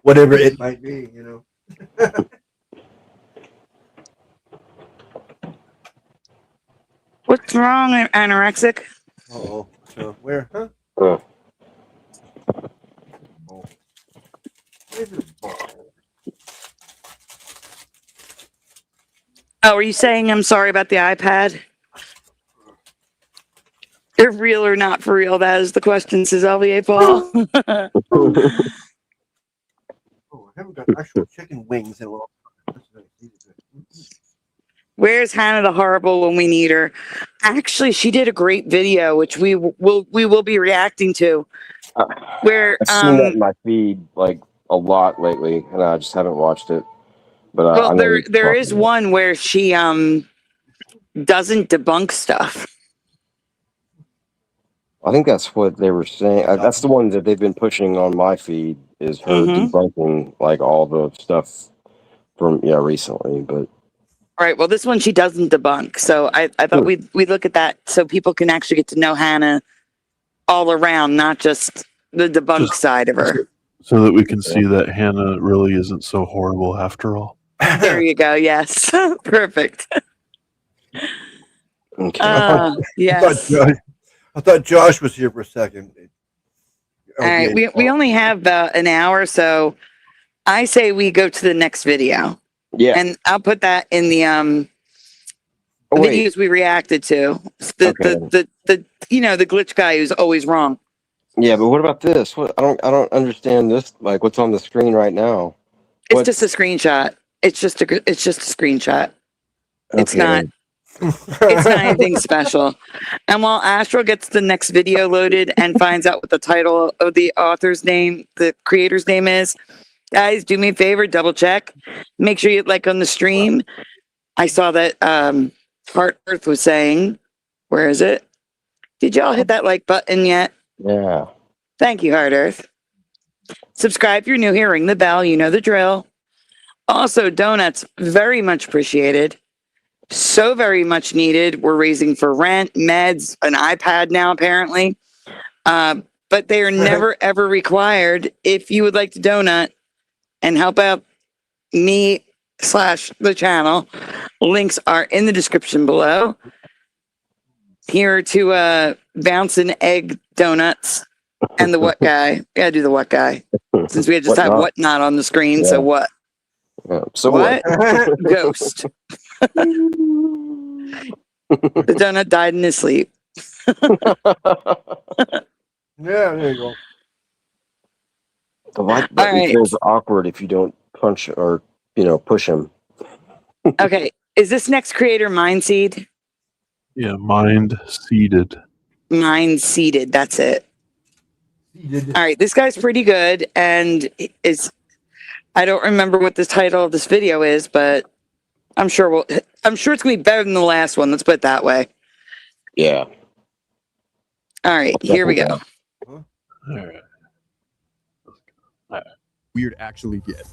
S5: Whatever it might be, you know.
S1: what's wrong, anorexic?
S5: Oh, so where? Huh?
S4: Oh.
S5: Where's this ball?
S1: Oh, are you saying I'm sorry about the iPad? They're real or not for real? That is the question, says LVA Paul.
S5: Oh, I haven't got actual chicken wings in a while.
S1: Where's Hannah the Horrible when we need her? Actually, she did a great video, which we will be reacting to. Where
S4: I've seen that in my feed like a lot lately, and I just haven't watched it. But
S1: well,
S4: I know
S1: there is one where she doesn't debunk stuff.
S4: I think that's what they were saying. That's the one that they've been pushing on my feed is her debunking like all the stuff from recently. But
S1: All right. Well, this one she doesn't debunk. So I thought we'd look at that so people can actually get to know Hannah all around, not just the debunk side of her.
S3: So that we can see that Hannah really isn't so horrible after all.
S1: There you go. Yes. Perfect.
S4: Okay.
S1: Yes.
S5: I thought Josh was here for a second.
S1: All right, we only have about an hour, so I say we go to the next video.
S4: Yeah.
S1: And I'll put that in the
S4: wait.
S1: videos we reacted to. The the glitch guy who's always wrong.
S4: Yeah, but what about this? What I don't understand this. Like, what's on the screen right now?
S1: It's just a screenshot. It's just a screenshot. It's not anything special. And while Astro gets the next video loaded and finds out what the title of the author's name, the creator's name is, guys, do me a favor, double check. Make sure you like on the stream. I saw that Heart Earth was saying, where is it? Did y'all hit that like button yet?
S4: Yeah.
S1: Thank you, Heart Earth. Subscribe if you're new here. Ring the bell. You know the drill. Also, donuts, very much appreciated. So very much needed. We're raising for rent, meds, an iPad now, apparently. But they are never, ever required. If you would like to donut and help out me / the channel, links are in the description below. Here to Bouncing Egg Donuts and the What Guy. We gotta do the What Guy. Since we just have Whatnot on the screen, so what?
S4: Yeah. So
S1: what? Ghost. The donut died in his sleep.
S5: Yeah, there you go.
S4: The like button feels awkward if you don't punch or push him.
S1: Okay, is this next creator Mind Seed?
S3: Yeah, Mind Seeded.
S1: Mind Seeded, that's it. All right, this guy's pretty good, and I don't remember what the title of this video is, but I'm sure it's gonna be better than the last one. Let's put it that way.
S4: Yeah.
S1: All right, here we go.
S3: All right.
S14: Weird actually get.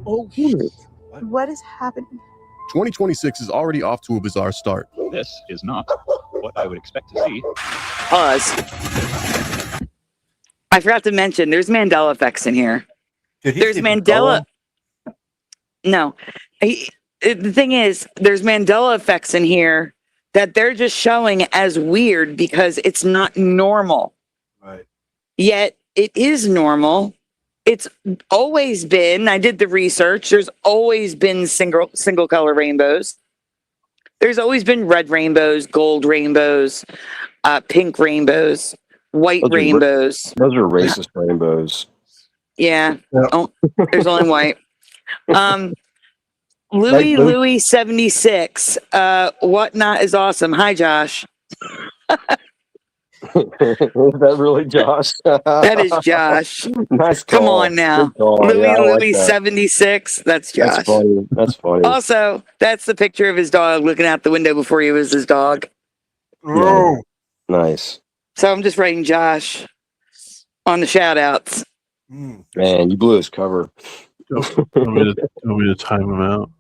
S20: Oh, what is happening?
S14: 2026 is already off to a bizarre start.
S21: This is not what I would expect to see.
S1: Pause. I forgot to mention, there's Mandela effects in here. There's Mandela. No. The thing is, there's Mandela effects in here that they're just showing as weird because it's not normal.
S5: Right.
S1: Yet it is normal. It's always been, I did the research, there's always been single color rainbows. There's always been red rainbows, gold rainbows, pink rainbows, white rainbows.
S4: Those are racist rainbows.
S1: Yeah. Oh, there's only white. Louis 76. Whatnot is awesome. Hi, Josh.
S4: Is that really Josh?
S1: That is Josh.
S4: Nice call.
S1: Come on now. Louis 76. That's Josh.
S4: That's funny. That's funny.
S1: Also, that's the picture of his dog looking out the window before he was his dog.
S5: Oh.
S4: Nice.
S1: So I'm just writing Josh on the shout outs.
S4: Man, you blew his cover.
S3: Want me to time him out?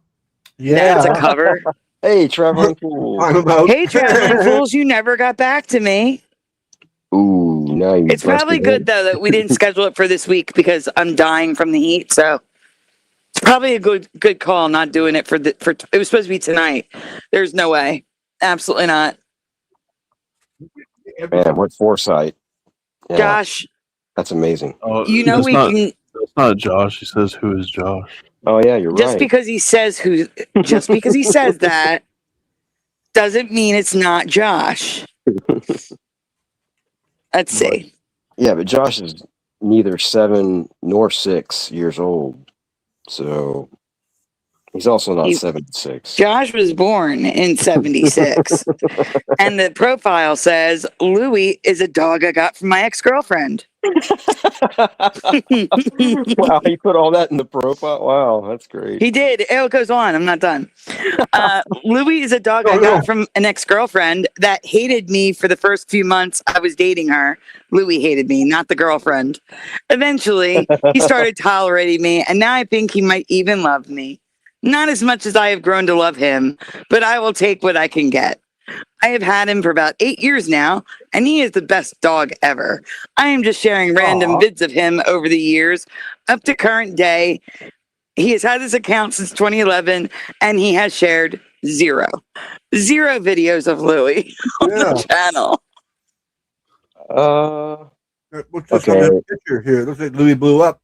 S5: Yeah.
S1: That's a cover.
S4: Hey, traveling fools.
S1: Hey, traveling fools, you never got back to me.
S4: Ooh, now you.
S1: It's probably good though that we didn't schedule it for this week because I'm dying from the heat. So it's probably a good call not doing it for it was supposed to be tonight. There's no way. Absolutely not.
S4: Man, what foresight. Yeah,
S1: Josh.
S4: That's amazing.
S3: Oh,
S1: You know we can.
S3: It's not Josh. He says, "Who is Josh?"
S4: Oh yeah, you're
S1: Just
S4: right.
S1: because he says that doesn't mean it's not Josh. Let's see.
S4: Yeah, but Josh is neither 7 nor 6 years old, so he's also not 76.
S1: Josh was born in 76. And the profile says, Louis is a dog I got from my ex-girlfriend.
S4: Wow, he put all that in the profile. Wow, that's great.
S1: He did. It goes on. I'm not done. Louis is a dog I got from an ex-girlfriend that hated me for the first few months I was dating her. Louis hated me, not the girlfriend. Eventually, he started tolerating me, and now I think he might even love me. Not as much as I have grown to love him, but I will take what I can get. I have had him for about 8 years now, and he is the best dog ever. I am just sharing random vids of him over the years, up to current day. He has had this account since 2011, and he has shared zero videos of Louis on the channel.
S5: What's this on that picture here? Looks like Louis blew up.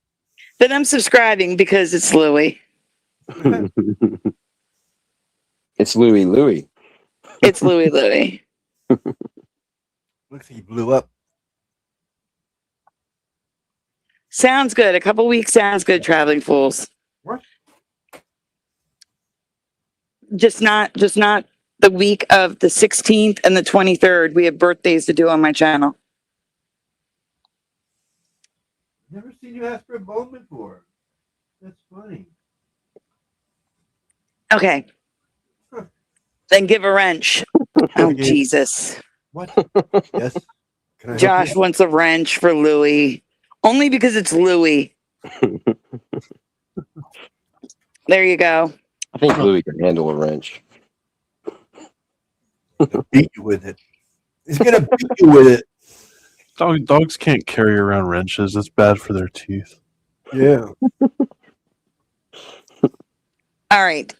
S1: Then I'm subscribing because it's Louis.
S4: It's Louis.
S1: It's Louis.
S5: Looks like he blew up.
S1: Sounds good. A couple weeks sounds good, traveling fools.
S5: What?
S1: Just not the week of the 16th and the 23rd. We have birthdays to do on my channel.
S5: Never seen you ask for a bone before. That's funny.
S1: Okay. Then give a wrench. Oh, Jesus.
S5: What? Yes. Can I
S1: Josh wants a wrench for Louis. Only because it's Louis. There you go.
S4: I think Louis can handle a wrench.
S5: Beat you with it. He's gonna beat you with it.
S3: Dogs can't carry around wrenches. It's bad for their teeth.
S5: Yeah.
S1: All right.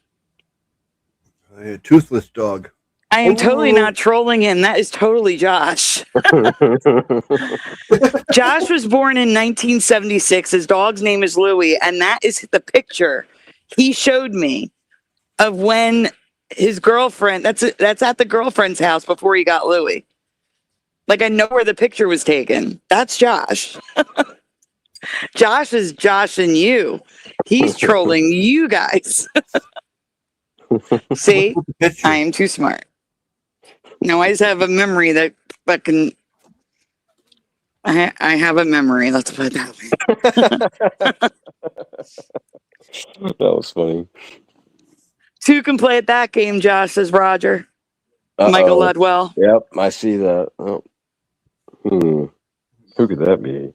S5: A toothless dog.
S1: I am totally not trolling him. That is totally Josh. Josh was born in 1976. His dog's name is Louis, and that is the picture he showed me of when his girlfriend. That's at the girlfriend's house before he got Louis. Like, I know where the picture was taken. That's Josh. Josh is Josh and you. He's trolling you guys. See, I am too smart. No, I just have a memory that fucking. I have a memory. Let's put it that way.
S4: That was funny.
S1: Two can play at that game, Josh, says Roger. Michael Ludwell.
S4: Yep, I see that. Oh. Who could that be?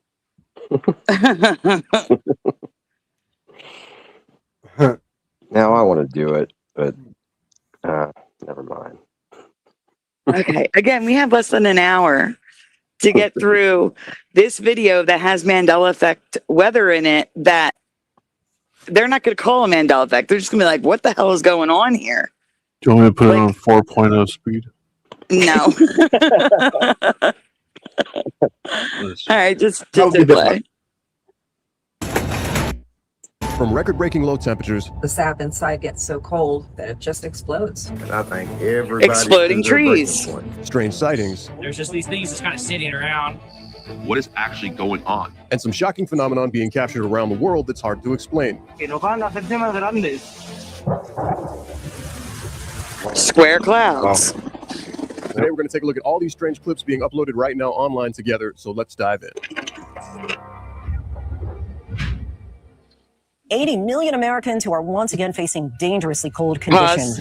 S4: Now I want to do it, but never mind.
S1: Okay, again, we have less than an hour to get through this video that has Mandela effect weather in it that they're not going to call a Mandela effect. They're just going to be like, what the hell is going on here?
S3: Do you want me to put it on 4.0 speed?
S1: No. All right, just a play.
S6: From record-breaking low temperatures,
S22: The sap inside gets so cold that it just explodes.
S6: and I think everybody
S1: Exploding trees.
S6: strange sightings,
S15: There's just these things that's kind of sitting around.
S21: What is actually going on?
S6: and some shocking phenomenon being captured around the world that's hard to explain.
S1: Square clouds.
S6: Today we're going to take a look at all these strange clips being uploaded right now online together, so let's dive in.
S23: 80 million Americans who are once again facing dangerously cold conditions.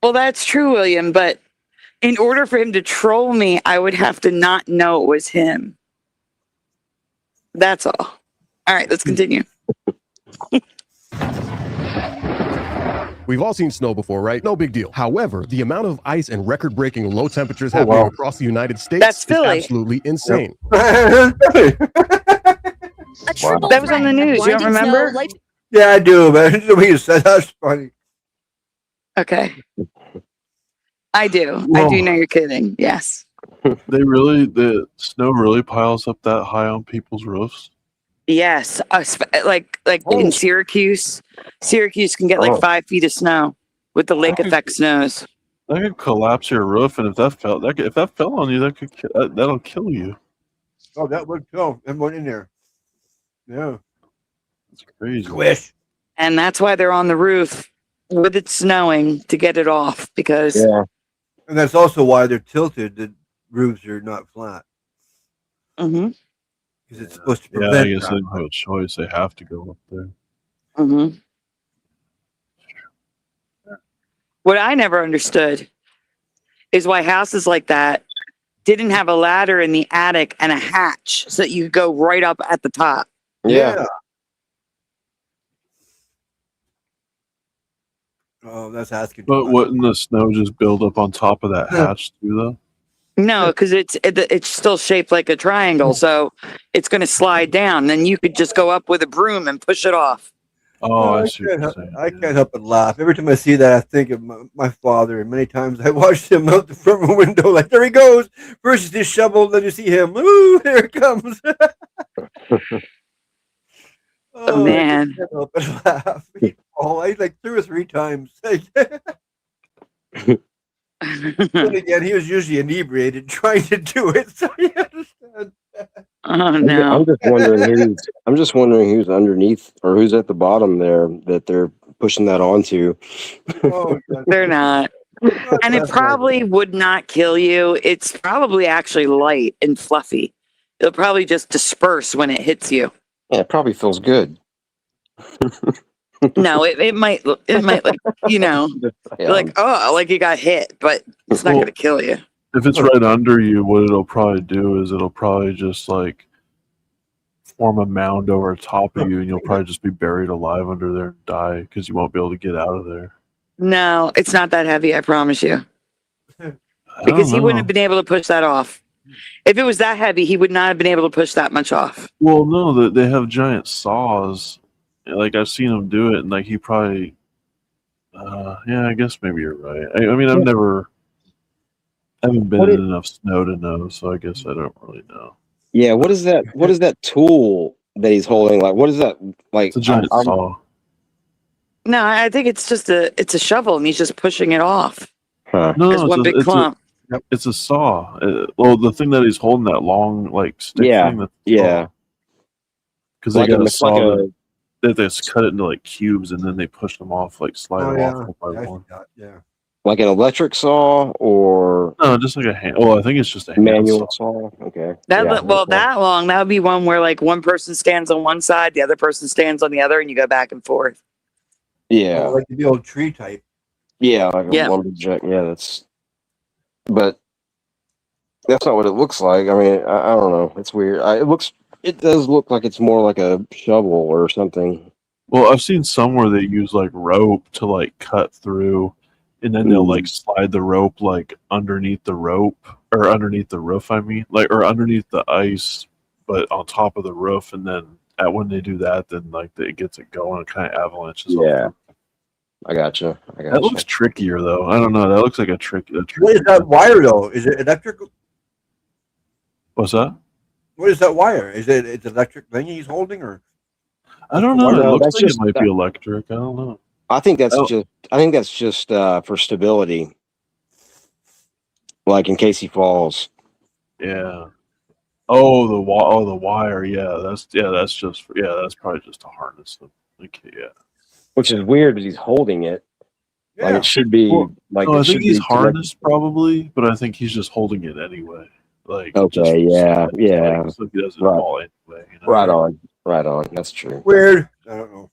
S1: Well, that's true, William, but in order for him to troll me, I would have to not know it was him. That's all. All right, let's continue.
S6: We've all seen snow before, right? No big deal. However, the amount of ice and record-breaking low temperatures happening across the United States is absolutely insane.
S1: That was on the news. You don't remember?
S5: Yeah, I do, but the way you said that's funny.
S1: Okay. I do. I do know you're kidding. Yes.
S3: The snow really piles up that high on people's roofs?
S1: Yes. Like in Syracuse. Syracuse can get like 5 feet of snow with the lake effect snows.
S3: That could collapse your roof, and if that fell on you, that'll kill you.
S5: Oh, that would kill everyone in there. Yeah.
S3: It's crazy.
S5: Squish.
S1: And that's why they're on the roof with it snowing to get it off because.
S5: Yeah. And that's also why they're tilted. The roofs are not flat.
S1: Mm-hmm.
S5: Because it's supposed to
S3: Yeah,
S5: prevent.
S3: I guess they don't have a choice. They have to go up there.
S1: Mm-hmm. What I never understood is why houses like that didn't have a ladder in the attic and a hatch so that you could go right up at the top.
S4: Yeah.
S5: Oh, that's asking.
S3: But wouldn't the snow just build up on top of that hatch too, though?
S1: No, because it's still shaped like a triangle, so it's going to slide down. Then you could just go up with a broom and push it off.
S3: Oh, I see what you're saying.
S5: I can't help but laugh. Every time I see that, I think of my father. And many times I watched him out the front window, like, there he goes. First you see his shovel, then you see him. Ooh, here it comes.
S1: Oh, man.
S5: I can't help but laugh. Oh, I like 2 or 3 times. Then again, he was usually inebriated trying to do it, so you understand.
S1: Oh no!
S4: I'm just wondering who's underneath or who's at the bottom there that they're pushing that onto.
S5: Oh,
S1: they're not, and it probably would not kill you. It's probably actually light and fluffy. It'll probably just disperse when it hits you.
S4: Yeah, it probably feels good.
S1: No, it might like, you know, like, oh, like you got hit, but it's not going to kill you.
S3: If it's right under you, what it'll probably do is it'll probably just like form a mound over top of you, and you'll probably just be buried alive under there and die because you won't be able to get out of there.
S1: No, it's not that heavy, I promise you. Because he wouldn't have been able to push that off. If it was that heavy, he would not have been able to push that much off.
S3: Well, no, they have giant saws. Like, I've seen him do it, and like he probably, yeah, I guess maybe you're right. I mean, I haven't been in enough snow to know, so I guess I don't really know.
S4: Yeah, what is that? What is that tool that he's holding? Like, what is that? Like,
S3: it's a giant saw.
S1: No, I think it's just it's a shovel, and he's just pushing it off.
S3: No,
S1: it's one big clump.
S3: It's a saw. Well, the thing that he's holding, that long like stick thing.
S4: Yeah.
S3: Because they got a saw that they just cut it into like cubes, and then they push them off, like slide them off one by one.
S5: Yeah.
S4: Like an electric saw, or
S3: no, just like a hand. Oh, I think it's just a
S4: manual
S3: hand
S4: saw. Okay.
S1: That long, that would be one where like one person stands on one side, the other person stands on the other, and you go back and forth.
S4: Yeah,
S5: like the old tree type.
S4: Yeah, like a lumberjack. Yeah, but that's not what it looks like. I mean, I don't know. It's weird. It does look like it's more like a shovel or something.
S3: Well, I've seen some where they use like rope to like cut through, and then they'll like slide the rope like underneath the rope or underneath the roof. I mean, like, or underneath the ice, but on top of the roof. And then when they do that, then like it gets it going. It kind of avalanches.
S4: Yeah, I gotcha.
S3: That looks trickier though. I don't know. That looks like a trick.
S5: What is that wire though? Is it electrical?
S3: What's that?
S5: What is that wire? Is it an electric thing he's holding, or?
S3: I don't know. It looks like it might be electric. I don't know.
S4: I think that's just for stability, like in case he falls.
S3: Yeah. Oh, the wire. Yeah, that's probably just to harness them. Okay, yeah.
S4: Which is weird because he's holding it. Yeah. Like it should be. I
S3: think he's harnessed probably, but I think he's just holding it anyway. Like
S4: okay, yeah.
S3: So he doesn't fall anyway. You know?
S4: Right on. That's true.
S5: Weird. I don't know.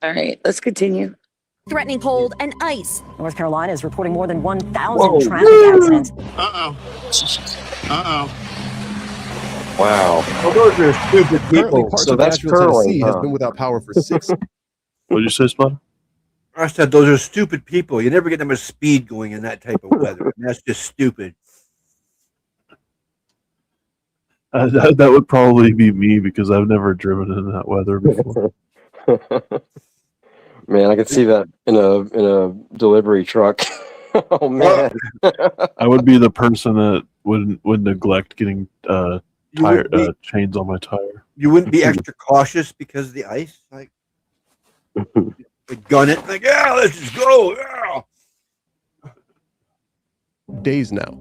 S1: All right, let's continue.
S23: Threatening cold and ice. North Carolina is reporting more than 1,000 traffic accidents.
S19: Uh-oh.
S4: Wow.
S5: Well, those are stupid people.
S6: So that's Tennessee has been without power for 6.
S3: What did you say, Spud?
S5: I said those are stupid people. You never get that much speed going in that type of weather. That's just stupid.
S3: That would probably be me because I've never driven in that weather before.
S4: Man, I could see that in a delivery truck. Oh man,
S3: I would be the person that would neglect getting chains on my tire.
S5: You wouldn't be extra cautious because of the ice, like gun it, like let's just go. Yeah.
S6: Days now.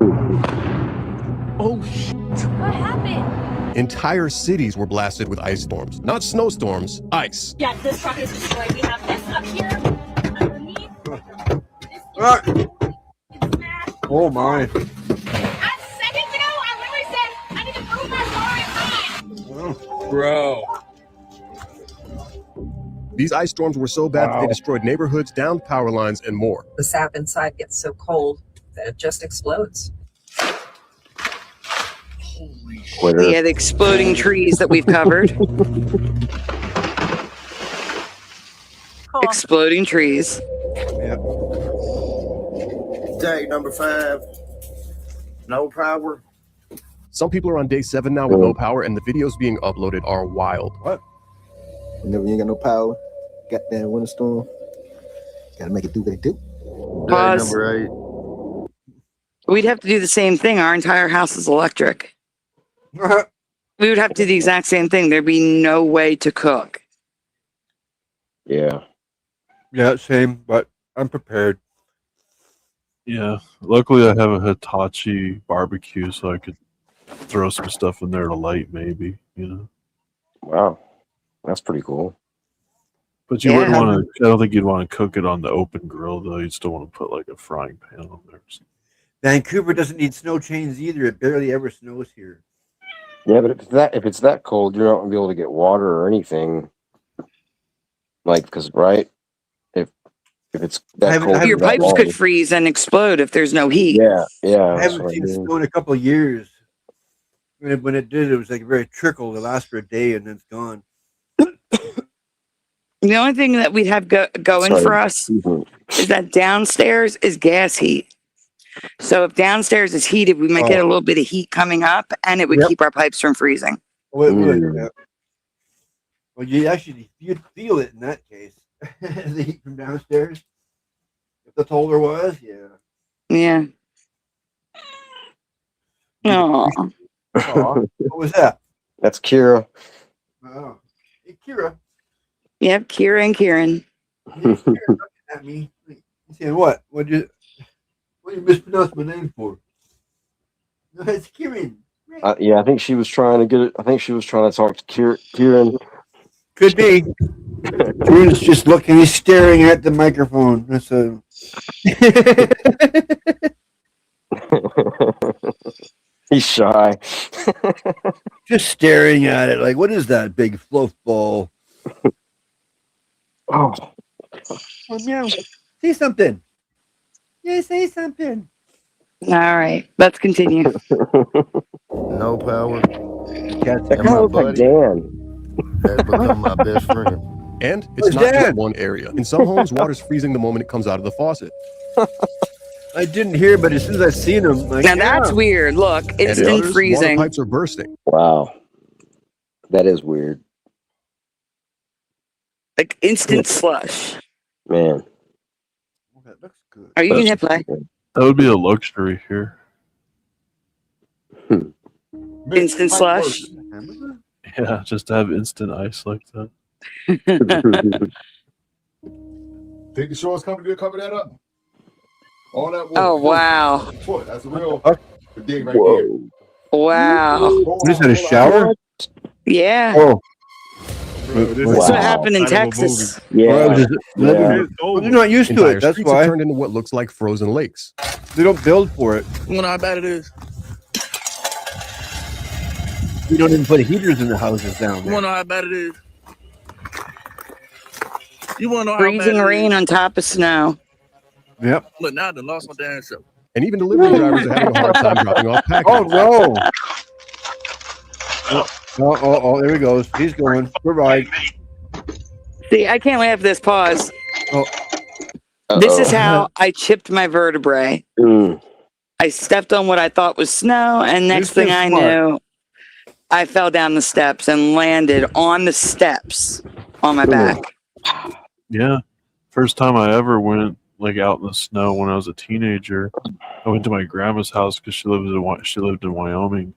S23: Oh shit! What happened?
S6: Entire cities were blasted with ice storms. Not snowstorms, ice.
S23: Yeah, this truck is destroyed. We have this up here underneath.
S5: Oh my.
S23: A second ago, I literally said I need to move my car in time.
S6: Bro. These ice storms were so bad that they destroyed neighborhoods, downed power lines, and more.
S22: The sap inside gets so cold that it just explodes.
S1: Yeah, the exploding trees that we've covered. Exploding trees.
S5: Yep.
S7: Tag number 5. No power.
S6: Some people are on day 7 now with no power, and the videos being uploaded are wild.
S7: What? Whenever you ain't got no power, got that winter storm. Gotta make it do what it do.
S1: Pause.
S7: Number 8.
S1: We'd have to do the same thing. Our entire house is electric. We would have to do the exact same thing. There'd be no way to cook.
S4: Yeah.
S5: Yeah, same, but I'm prepared.
S3: Yeah. Luckily, I have a Hitachi barbecue, so I could throw some stuff in there to light, maybe. You know.
S4: Wow, that's pretty cool.
S3: But you wouldn't want to. I don't think you'd want to cook it on the open grill, though. You'd still want to put like a frying pan on there.
S5: Vancouver doesn't need snow chains either. It barely ever snows here.
S4: Yeah, but if it's that cold, you're not gonna be able to get water or anything. Like, because if it's that cold,
S1: your pipes could freeze and explode if there's no heat.
S4: Yeah.
S5: I haven't seen snow in a couple of years. When it did, it was like a very trickle. It lasts for a day and then it's gone.
S1: The only thing that we'd have going for us is that downstairs is gas heat. So if downstairs is heated, we might get a little bit of heat coming up, and it would keep our pipes from freezing.
S5: Well, it would. Yeah. Well, you'd feel it in that case. The heat from downstairs. If that's all there was, yeah.
S1: Yeah. Oh.
S5: What was that?
S4: That's Kira.
S5: Oh. Hey, Kira.
S1: Yep, Kira and Kieran.
S5: Looking at me. You saying what? What you mispronounce my name for? No, it's Kieran.
S4: Yeah, I think she was trying to get it. I think she was trying to talk to Kieran.
S5: Could be. Kieran's just looking. He's staring at the microphone. That's a.
S4: He's shy.
S5: Just staring at it. Like, what is that big fluff ball?
S4: Oh,
S5: yeah. Say something. Yeah, say something.
S1: All right, let's continue.
S7: No power.
S5: That
S7: kind of looks like
S4: Dan.
S7: Has become my best friend.
S6: And it's not just one area. In some homes, water's freezing the moment it comes out of the faucet.
S5: I didn't hear, but as soon as I seen him, like,
S1: now that's weird. Look, instant freezing.
S6: Water pipes are bursting.
S4: Wow, that is weird.
S1: Like instant slush.
S4: Man.
S5: That looks good.
S1: Are you gonna play?
S3: That would be a luxury here.
S1: Instant slush.
S3: Yeah, just to have instant ice like that.
S8: Think the shorts company to cover that up? All that wood.
S1: Oh wow.
S8: That's a real dig right
S4: Whoa.
S8: there.
S1: Wow.
S5: What is that, a shower?
S1: Yeah.
S5: Oh.
S1: That's what happened in Texas.
S4: Yeah.
S5: Well, they're not used to
S6: Entire
S5: it. That's
S6: streets have
S5: why.
S6: turned into what looks like frozen lakes.
S5: They don't build for it.
S7: You know how bad it is?
S5: We don't even put heaters in the houses down
S7: You
S5: there.
S7: want to know how bad it is? You want to know
S1: Freezing
S7: how bad
S1: rain on top of snow.
S5: Yep.
S7: Look, now I done lost my damn show.
S6: And even delivery drivers are having a hard time dropping off packages.
S5: Oh, no. Oh, there he goes. He's going. Provide.
S1: See, I can't laugh this. Pause.
S5: Oh.
S1: This is how I chipped my vertebrae.
S4: Mm.
S1: I stepped on what I thought was snow, and next thing I knew, I fell down the steps and landed on the steps on my back.
S3: Yeah. First time I ever went like out in the snow when I was a teenager. I went to my grandma's house because she lived in Wyoming.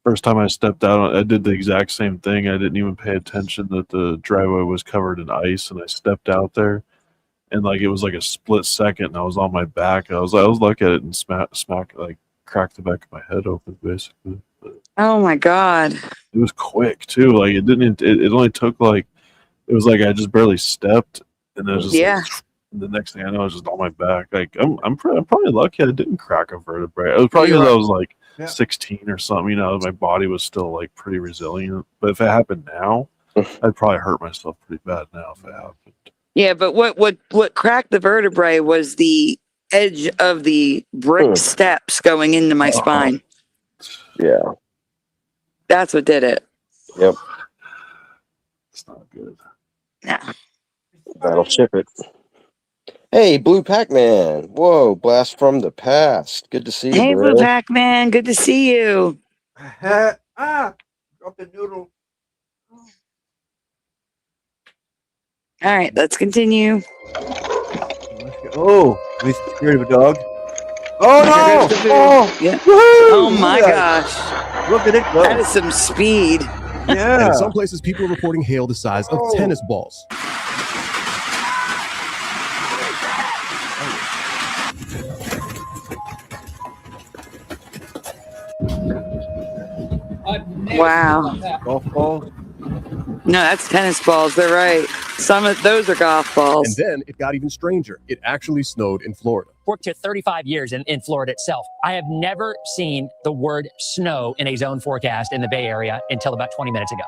S3: First time I stepped out, I did the exact same thing. I didn't even pay attention that the driveway was covered in ice, and I stepped out there, and like it was like a split second, and I was on my back. I was looking at it and cracked the back of my head open, basically. But
S1: Oh my God.
S3: it was quick too. Like it didn't. It only took like it was like I just barely stepped, and it was just
S1: Yeah.
S3: and the next thing I know, I was just on my back. Like I'm probably lucky I didn't crack a vertebrae. It was probably because I was like 16 or something. You know, my body was still like pretty resilient. But if it happened now, I'd probably hurt myself pretty bad now if it happened.
S1: Yeah, but what cracked the vertebrae was the edge of the brick steps going into my spine.
S4: Yeah.
S1: That's what did it.
S4: Yep.
S3: It's not good.
S1: Yeah.
S4: That'll chip it. Hey, Blue Pac-Man. Whoa, blast from the past. Good to see you,
S1: Hey, Blue
S4: bro.
S1: Pac-Man. Good to see you.
S5: Drop the noodle.
S1: All right, let's continue.
S5: Oh, at least scared of a dog. Oh no! Oh,
S1: yeah.
S5: Woo-hoo!
S1: Oh my
S5: Look at
S1: gosh.
S5: that. Look at it go.
S1: That is some speed.
S5: Yeah.
S6: And in some places, people are reporting hail the size of tennis balls.
S1: Wow.
S5: Golf balls?
S1: No, that's tennis balls. They're right. Some of those are golf balls.
S6: And then it got even stranger. It actually snowed in Florida.
S9: Worked here 35 years in Florida itself. I have never seen the word snow in a zone forecast in the Bay Area until about 20 minutes ago.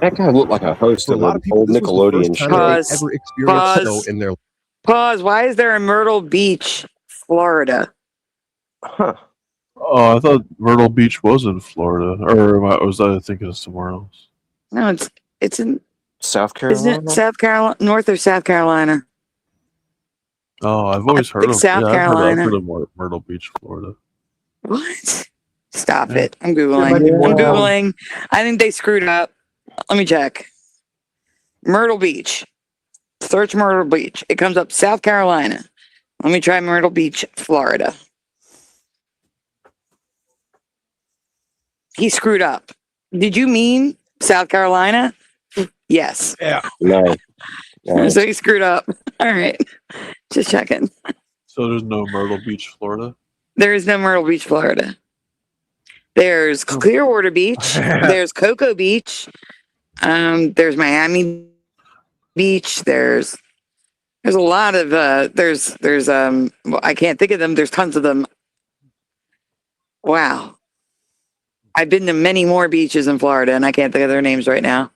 S4: That guy looked like a host
S6: For a
S4: of
S6: lot
S4: an
S6: of people,
S4: old
S6: this was the
S4: Nickelodeon
S6: first time
S4: show.
S6: that they ever experienced snow in their life.
S1: Pause. Why is there a Myrtle Beach, Florida?
S4: Huh.
S3: Oh, I thought Myrtle Beach was in Florida, or was I thinking of somewhere else?
S1: No, it's in
S4: South
S1: Isn't it South Carolina, North or South Carolina?
S3: Oh, I've always heard
S1: think
S3: of
S1: South
S3: I've
S1: Carolina.
S3: heard of Myrtle Beach, Florida.
S1: What? Stop
S3: Yeah.
S1: it. I'm
S5: There
S1: Googling.
S5: might be more
S1: I'm
S5: than one.
S1: Googling. I think they screwed up. Let me check. Myrtle Beach. Search Myrtle Beach. It comes up South Carolina. Let me try Myrtle Beach, Florida. He screwed up. Did you mean South Carolina? Yes.
S5: Yeah.
S4: No.
S1: So he screwed up. All right. Just checking.
S3: So there's no Myrtle Beach, Florida?
S1: There is no Myrtle Beach, Florida. There's Clearwater Beach. There's Cocoa Beach. There's Miami Beach. There's a lot of there's well, I can't think of them. There's tons of them. Wow. I've been to many more beaches in Florida and I can't think of their names right now.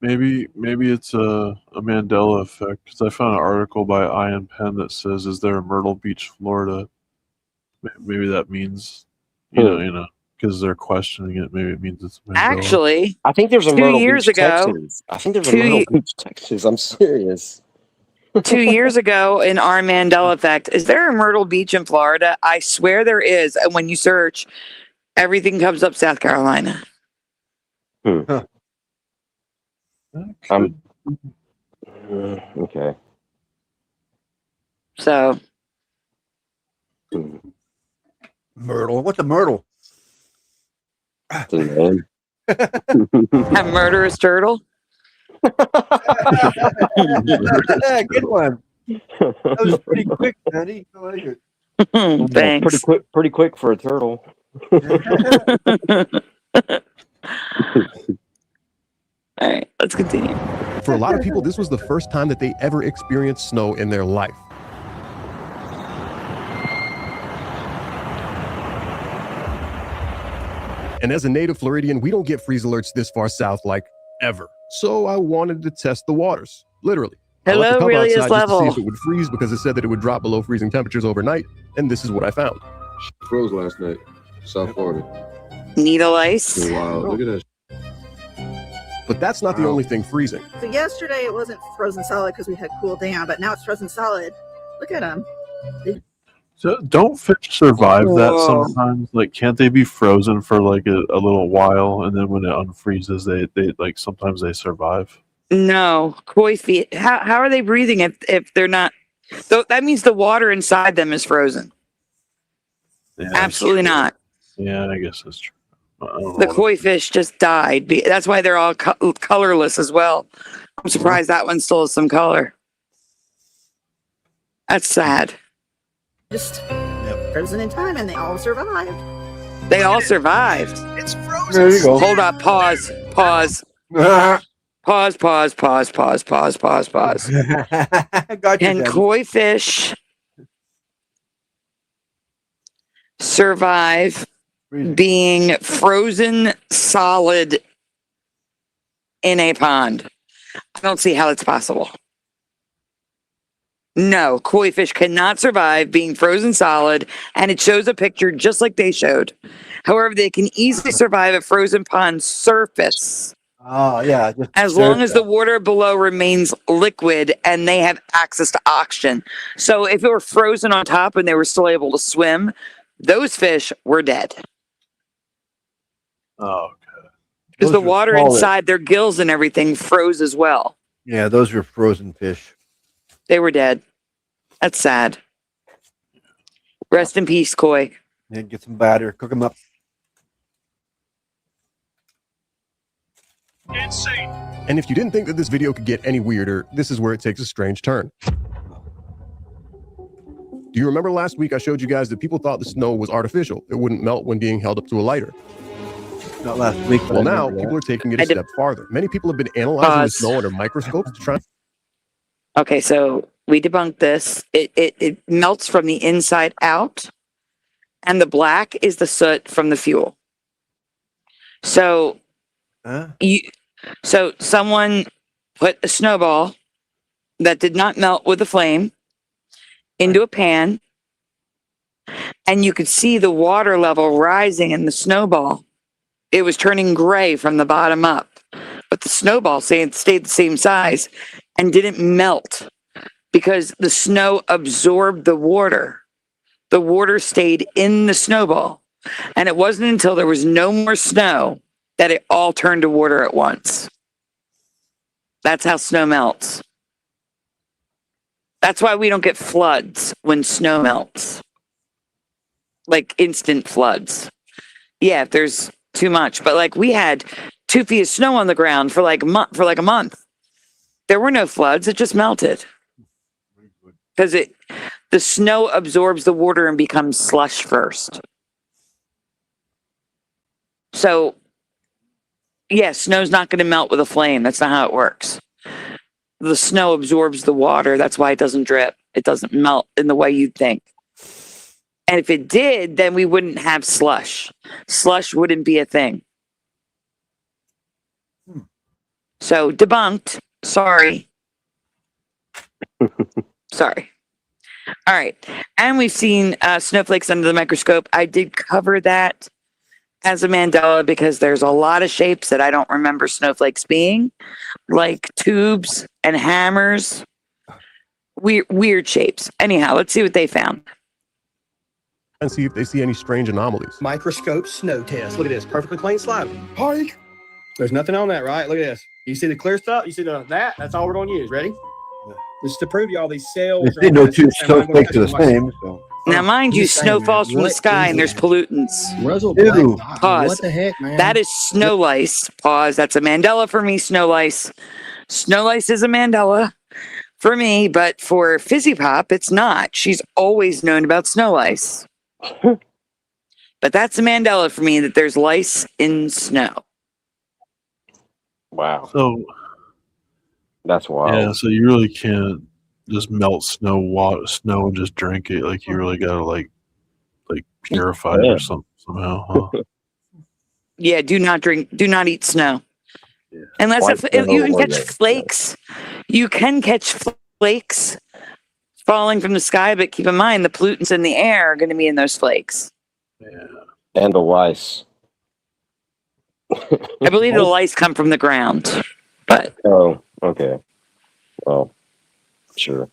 S3: Maybe it's a Mandela effect, because I found an article by Ian Penn that says, "Is there a Myrtle Beach, Florida?" Maybe that means, you know, because they're questioning it. Maybe it means it's Mandela.
S1: Actually,
S4: I think there's a
S1: 2
S4: Myrtle
S1: years
S4: Beach,
S1: ago.
S4: Texas. I think there's a Myrtle Beach, Texas. I'm serious.
S1: 2 years ago in our Mandela effect, is there a Myrtle Beach in Florida? I swear there is. And when you search, everything comes up South Carolina.
S4: Huh. Okay.
S1: So
S5: Myrtle. What's a myrtle?
S4: That's a name.
S1: a murderous turtle.
S5: Good one. That was pretty quick, Daddy. I like it.
S1: Thanks.
S4: Pretty quick for a turtle.
S1: All right, let's continue.
S6: For a lot of people, this was the first time that they ever experienced snow in their life. And as a native Floridian, we don't get freeze alerts this far south like ever. So I wanted to test the waters, literally. I left the
S1: Hello,
S6: cub
S1: really is
S6: outside just to see
S1: level.
S6: if it would freeze because it said that it would drop below freezing temperatures overnight. And this is what I found.
S8: Froze last night, South Florida.
S1: Needle ice.
S8: Wow, look at that.
S6: But that's not the only thing freezing.
S20: So yesterday it wasn't frozen solid because we had cooled down, but now it's frozen solid. Look at them.
S3: So don't fish survive that
S1: Whoa.
S3: sometimes? Like, can't they be frozen for like a little while, and then when it unfreezes, they like sometimes they survive?
S1: No, koi feet. How are they breathing if they're not? That means the water inside them is frozen.
S3: Yeah, that's
S1: Absolutely
S3: true.
S1: not.
S3: Yeah, I guess that's true. I don't
S1: The
S3: know.
S1: koi fish just died. That's why they're all colorless as well. I'm surprised that one still has some color. That's sad.
S20: Just frozen in time, and they all survived.
S1: They all survived.
S20: It's frozen.
S5: There you go.
S1: Hold up. Pause. Pause. Pause. Pause. Pause. Pause. Pause. Pause. Pause.
S5: Gotcha,
S1: Can
S5: Daddy.
S1: koi fish survive being frozen solid in a pond? I don't see how it's possible. No, koi fish cannot survive being frozen solid, and it shows a picture just like they showed. However, they can easily survive a frozen pond surface.
S5: Oh, yeah. Just
S1: As long as the water below remains liquid and they have access to oxygen. So if it were frozen on top and they were still able to swim, those fish were dead.
S3: Oh, okay.
S1: Because the water inside their gills and everything froze as well.
S5: Yeah, those were frozen fish.
S1: They were dead. That's sad. Rest in peace, koi.
S5: Yeah, get some batter, cook them up.
S6: Insane. And if you didn't think that this video could get any weirder, this is where it takes a strange turn. Do you remember last week I showed you guys that people thought the snow was artificial? It wouldn't melt when being held up to a lighter.
S5: Not last week.
S6: Well, now people are taking it a step farther. Many people have been analyzing the snow under microscopes to try.
S1: Okay, so we debunked this. It melts from the inside out, and the black is the soot from the fuel. So, someone put a snowball that did not melt with a flame into a pan, and you could see the water level rising in the snowball. It was turning gray from the bottom up, but the snowball stayed the same size and didn't melt because the snow absorbed the water. The water stayed in the snowball, and it wasn't until there was no more snow that it all turned to water at once. That's how snow melts. That's why we don't get floods when snow melts. Like instant floods. Yeah, if there's too much. But like we had 2 feet of snow on the ground for like a month. There were no floods. It just melted. Because the snow absorbs the water and becomes slush first. So, yeah, snow's not going to melt with a flame. That's not how it works. The snow absorbs the water. That's why it doesn't drip. It doesn't melt in the way you'd think. And if it did, then we wouldn't have slush. Slush wouldn't be a thing. So, debunked. Sorry. Sorry. All right. And we've seen snowflakes under the microscope. I did cover that as a Mandela because there's a lot of shapes that I don't remember snowflakes being, like tubes and hammers. Weird shapes. Anyhow, let's see what they found.
S6: And see if they see any strange anomalies.
S10: Microscope snow test. Look at this. Perfectly clean slab. Hike. There's nothing on that, right? Look at this. You see the clear stuff? You see that? That's all we're going to use. Ready? Just to prove y'all these cells.
S5: They no two snowflakes are the same. So.
S1: Now, mind you, snow falls from the sky and there's pollutants. Pause.
S10: What the heck, man?
S1: That is snow lice. Pause. That's a Mandela for me, snow lice. Snow lice is a Mandela for me, but for Fizzy Pop, it's not. She's always known about snow lice. But that's a Mandela for me that there's lice in snow.
S4: Wow.
S3: So
S4: that's wild.
S3: Yeah, so you really can't just melt snow and just drink it. Like you really gotta like purify it or somehow. Huh?
S1: Yeah, do not eat snow. Yeah. Unless you can catch flakes. You can catch flakes falling from the sky, but keep in mind the pollutants in the air are going to be in those flakes.
S3: Yeah.
S4: And the lice.
S1: I believe the lice come from the ground. But
S4: okay. Well, sure.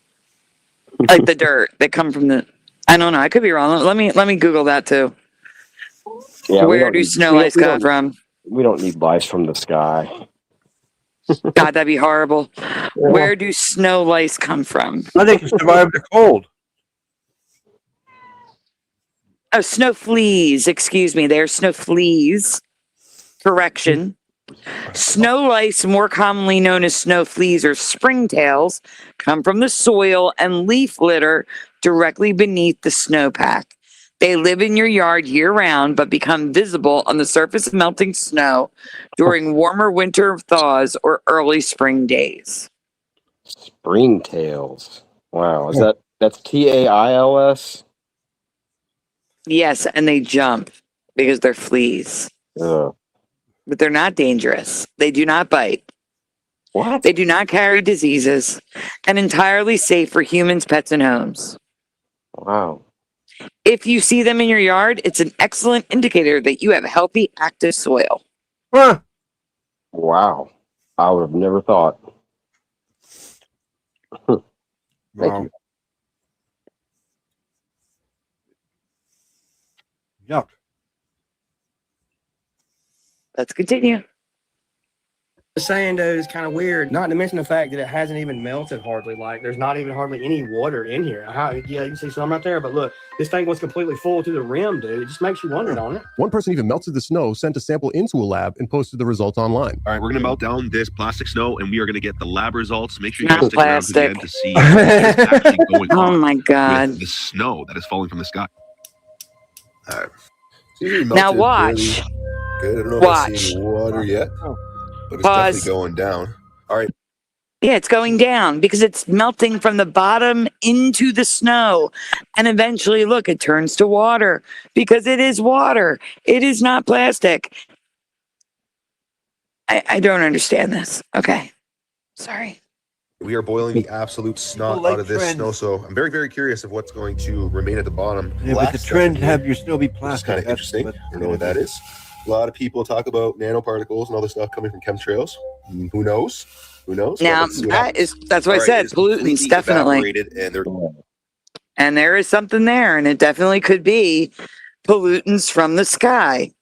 S1: Like the dirt that come from the. I don't know. I could be wrong. Let me Google that too.
S4: Yeah,
S1: where do snow lice come from?
S4: We don't need lice from the sky.
S1: God, that'd be horrible. Yeah. Where do snow lice come from?
S5: They can survive the cold.
S1: Oh, snow fleas. Excuse me. They're snow fleas. Correction. Snow lice, more commonly known as snow fleas or springtails, come from the soil and leaf litter directly beneath the snowpack. They live in your yard year-round, but become visible on the surface of melting snow during warmer winter thaws or early spring days.
S4: Springtails. Wow, that's TAILS?
S1: Yes, and they jump because they're fleas. But they're not dangerous. They do not bite.
S4: What?
S1: They do not carry diseases and entirely safe for humans, pets, and homes.
S4: Wow.
S1: If you see them in your yard, it's an excellent indicator that you have healthy, active soil.
S5: Huh.
S4: Wow. I would have never thought. Thank you.
S5: Yuck.
S1: Let's continue.
S10: The sand is kind of weird, not to mention the fact that it hasn't even melted hardly. Like, there's not even hardly any water in here. Yeah, you can see some right there, but look, this thing was completely full to the rim, dude. It just makes you wonder on it.
S6: One person even melted the snow, sent a sample into a lab, and posted the results online.
S21: All right, we're going to melt down this plastic snow, and we are going to get the lab results. Make sure you guys stick around to the end to see what is actually going on.
S1: Oh my God.
S21: With the snow that is falling from the sky.
S11: All right.
S1: Now watch.
S11: Good. I don't know if I've seen water yet, but it's
S1: Pause.
S11: definitely going down. All right.
S1: Yeah, it's going down because it's melting from the bottom into the snow. And eventually, look, it turns to water because it is water. It is not plastic. I don't understand this. Okay. Sorry.
S11: We are boiling the absolute snot out of this snow, so I'm very, very curious of what's going to remain at the bottom.
S5: Yeah, but the trend have your snow be plastic.
S11: Kind of interesting. I don't know what that is. A lot of people talk about nanoparticles and all this stuff coming from chemtrails. Who knows? Who knows?
S1: Now, that's what I said. Pollutants, definitely. And there is something there, and it definitely could be pollutants from the sky.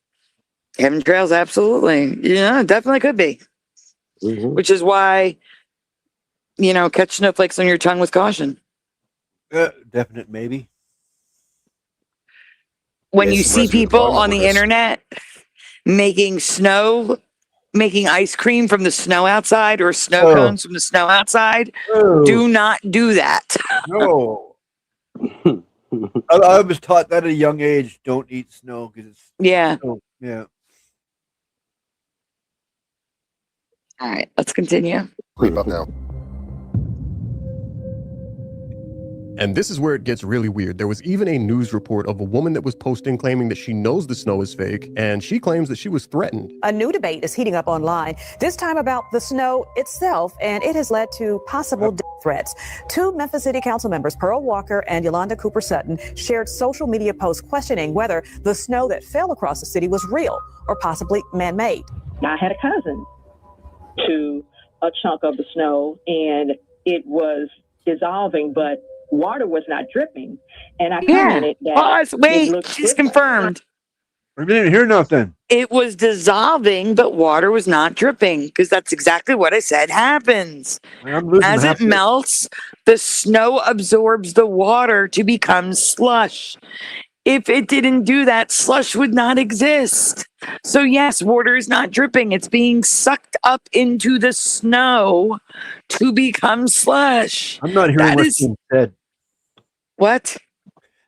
S1: Chemtrails, absolutely. Yeah, it definitely could be. Which is why, catch snowflakes on your tongue with caution.
S5: Definite maybe.
S1: When you see people on the internet making ice cream from the snow outside or snow cones from the snow outside, do not do that.
S5: No. I was taught that at a young age. Don't eat snow because it's yeah.
S1: All right, let's continue.
S11: Creep up now.
S6: And this is where it gets really weird. There was even a news report of a woman that was posting claiming that she knows the snow is fake, and she claims that she was threatened.
S12: A new debate is heating up online, this time about the snow itself, and it has led to possible death threats. Two Memphis City Council members, Pearl Walker and Yolanda Cooper Sutton, shared social media posts questioning whether the snow that fell across the city was real or possibly man-made.
S13: I had a cousin to a chunk of the snow, and it was dissolving, but water was not dripping. And I commented that.
S1: Pause. Wait, she's confirmed.
S5: I didn't hear nothing.
S1: It was dissolving, but water was not dripping because that's exactly what I said happens. As it melts, the snow absorbs the water to become slush. If it didn't do that, slush would not exist. So yes, water is not dripping. It's being sucked up into the snow to become slush.
S5: I'm not hearing what's being said.
S1: What?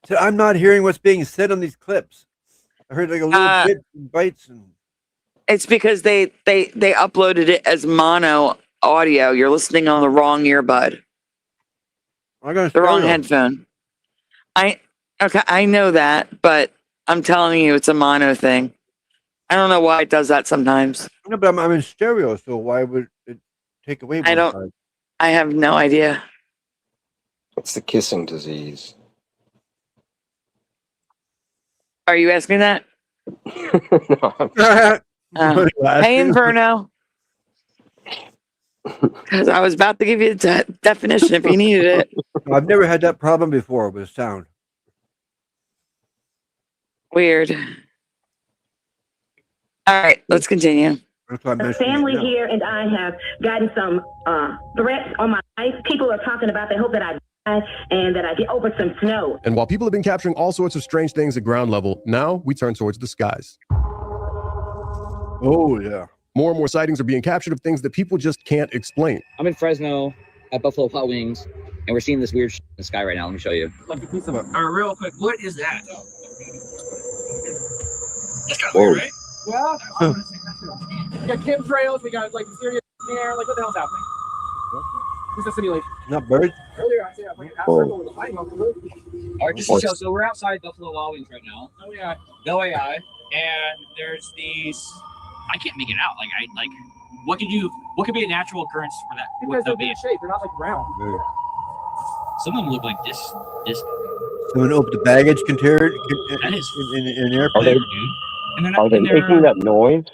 S5: So I'm not hearing what's being said on these clips. I heard like a little bit and bites and.
S1: It's because they uploaded it as mono audio. You're listening on the wrong earbud. The wrong headphone. I know that, but I'm telling you, it's a mono thing. I don't know why it does that sometimes.
S5: No, but I'm in stereo, so why would it take away?
S1: I have no idea.
S4: It's the kissing disease.
S1: Are you asking that? Hey, Inferno. Because I was about to give you the definition if you needed it.
S5: I've never had that problem before with sound.
S1: Weird. All right, let's continue.
S13: The family here and I have gotten some threats on my life. People are talking about they hope that I die and that I get over some snow.
S6: And while people have been capturing all sorts of strange things at ground level, now we turn towards the skies.
S5: Oh, yeah.
S6: More and more sightings are being captured of things that people just can't explain.
S24: I'm in Fresno at Buffalo Hot Wings, and we're seeing this weird shit in the sky right now. Let me show you.
S25: Real quick, what is that? It's kind of
S4: Whoa.
S25: weird, right? Well, we got chemtrails, we got like serious air, like what the hell's happening? This is a simulation.
S5: Not birds.
S25: Earlier I said I played a circle with a fighting off the roof.
S24: All right, just to show, so we're outside Buffalo Wild Wings right now. No AI. And there's these, I can't make it out.
S2: What could be a natural occurrence for that?
S25: Because they're in shape. They're not like round.
S2: Some of them look like this.
S5: Someone opened the baggage container
S2: That is
S5: in an airplane.
S4: Are they making that noise?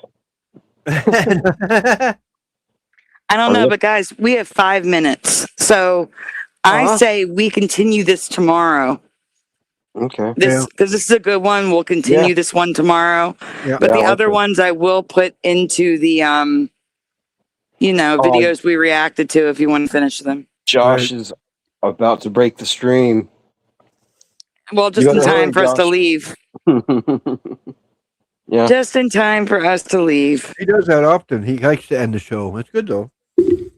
S1: I don't know, but guys, we have 5 minutes. So I say we continue this tomorrow.
S4: Okay.
S1: Because this is a good one. We'll continue this one tomorrow.
S5: Yeah.
S1: But the other ones I will put into the videos we reacted to if you want to finish them.
S4: Josh is about to break the stream.
S1: Well, just in time for us to leave.
S4: Yeah.
S1: Just in time for us to leave.
S5: He does that often. He likes to end the show. It's good though.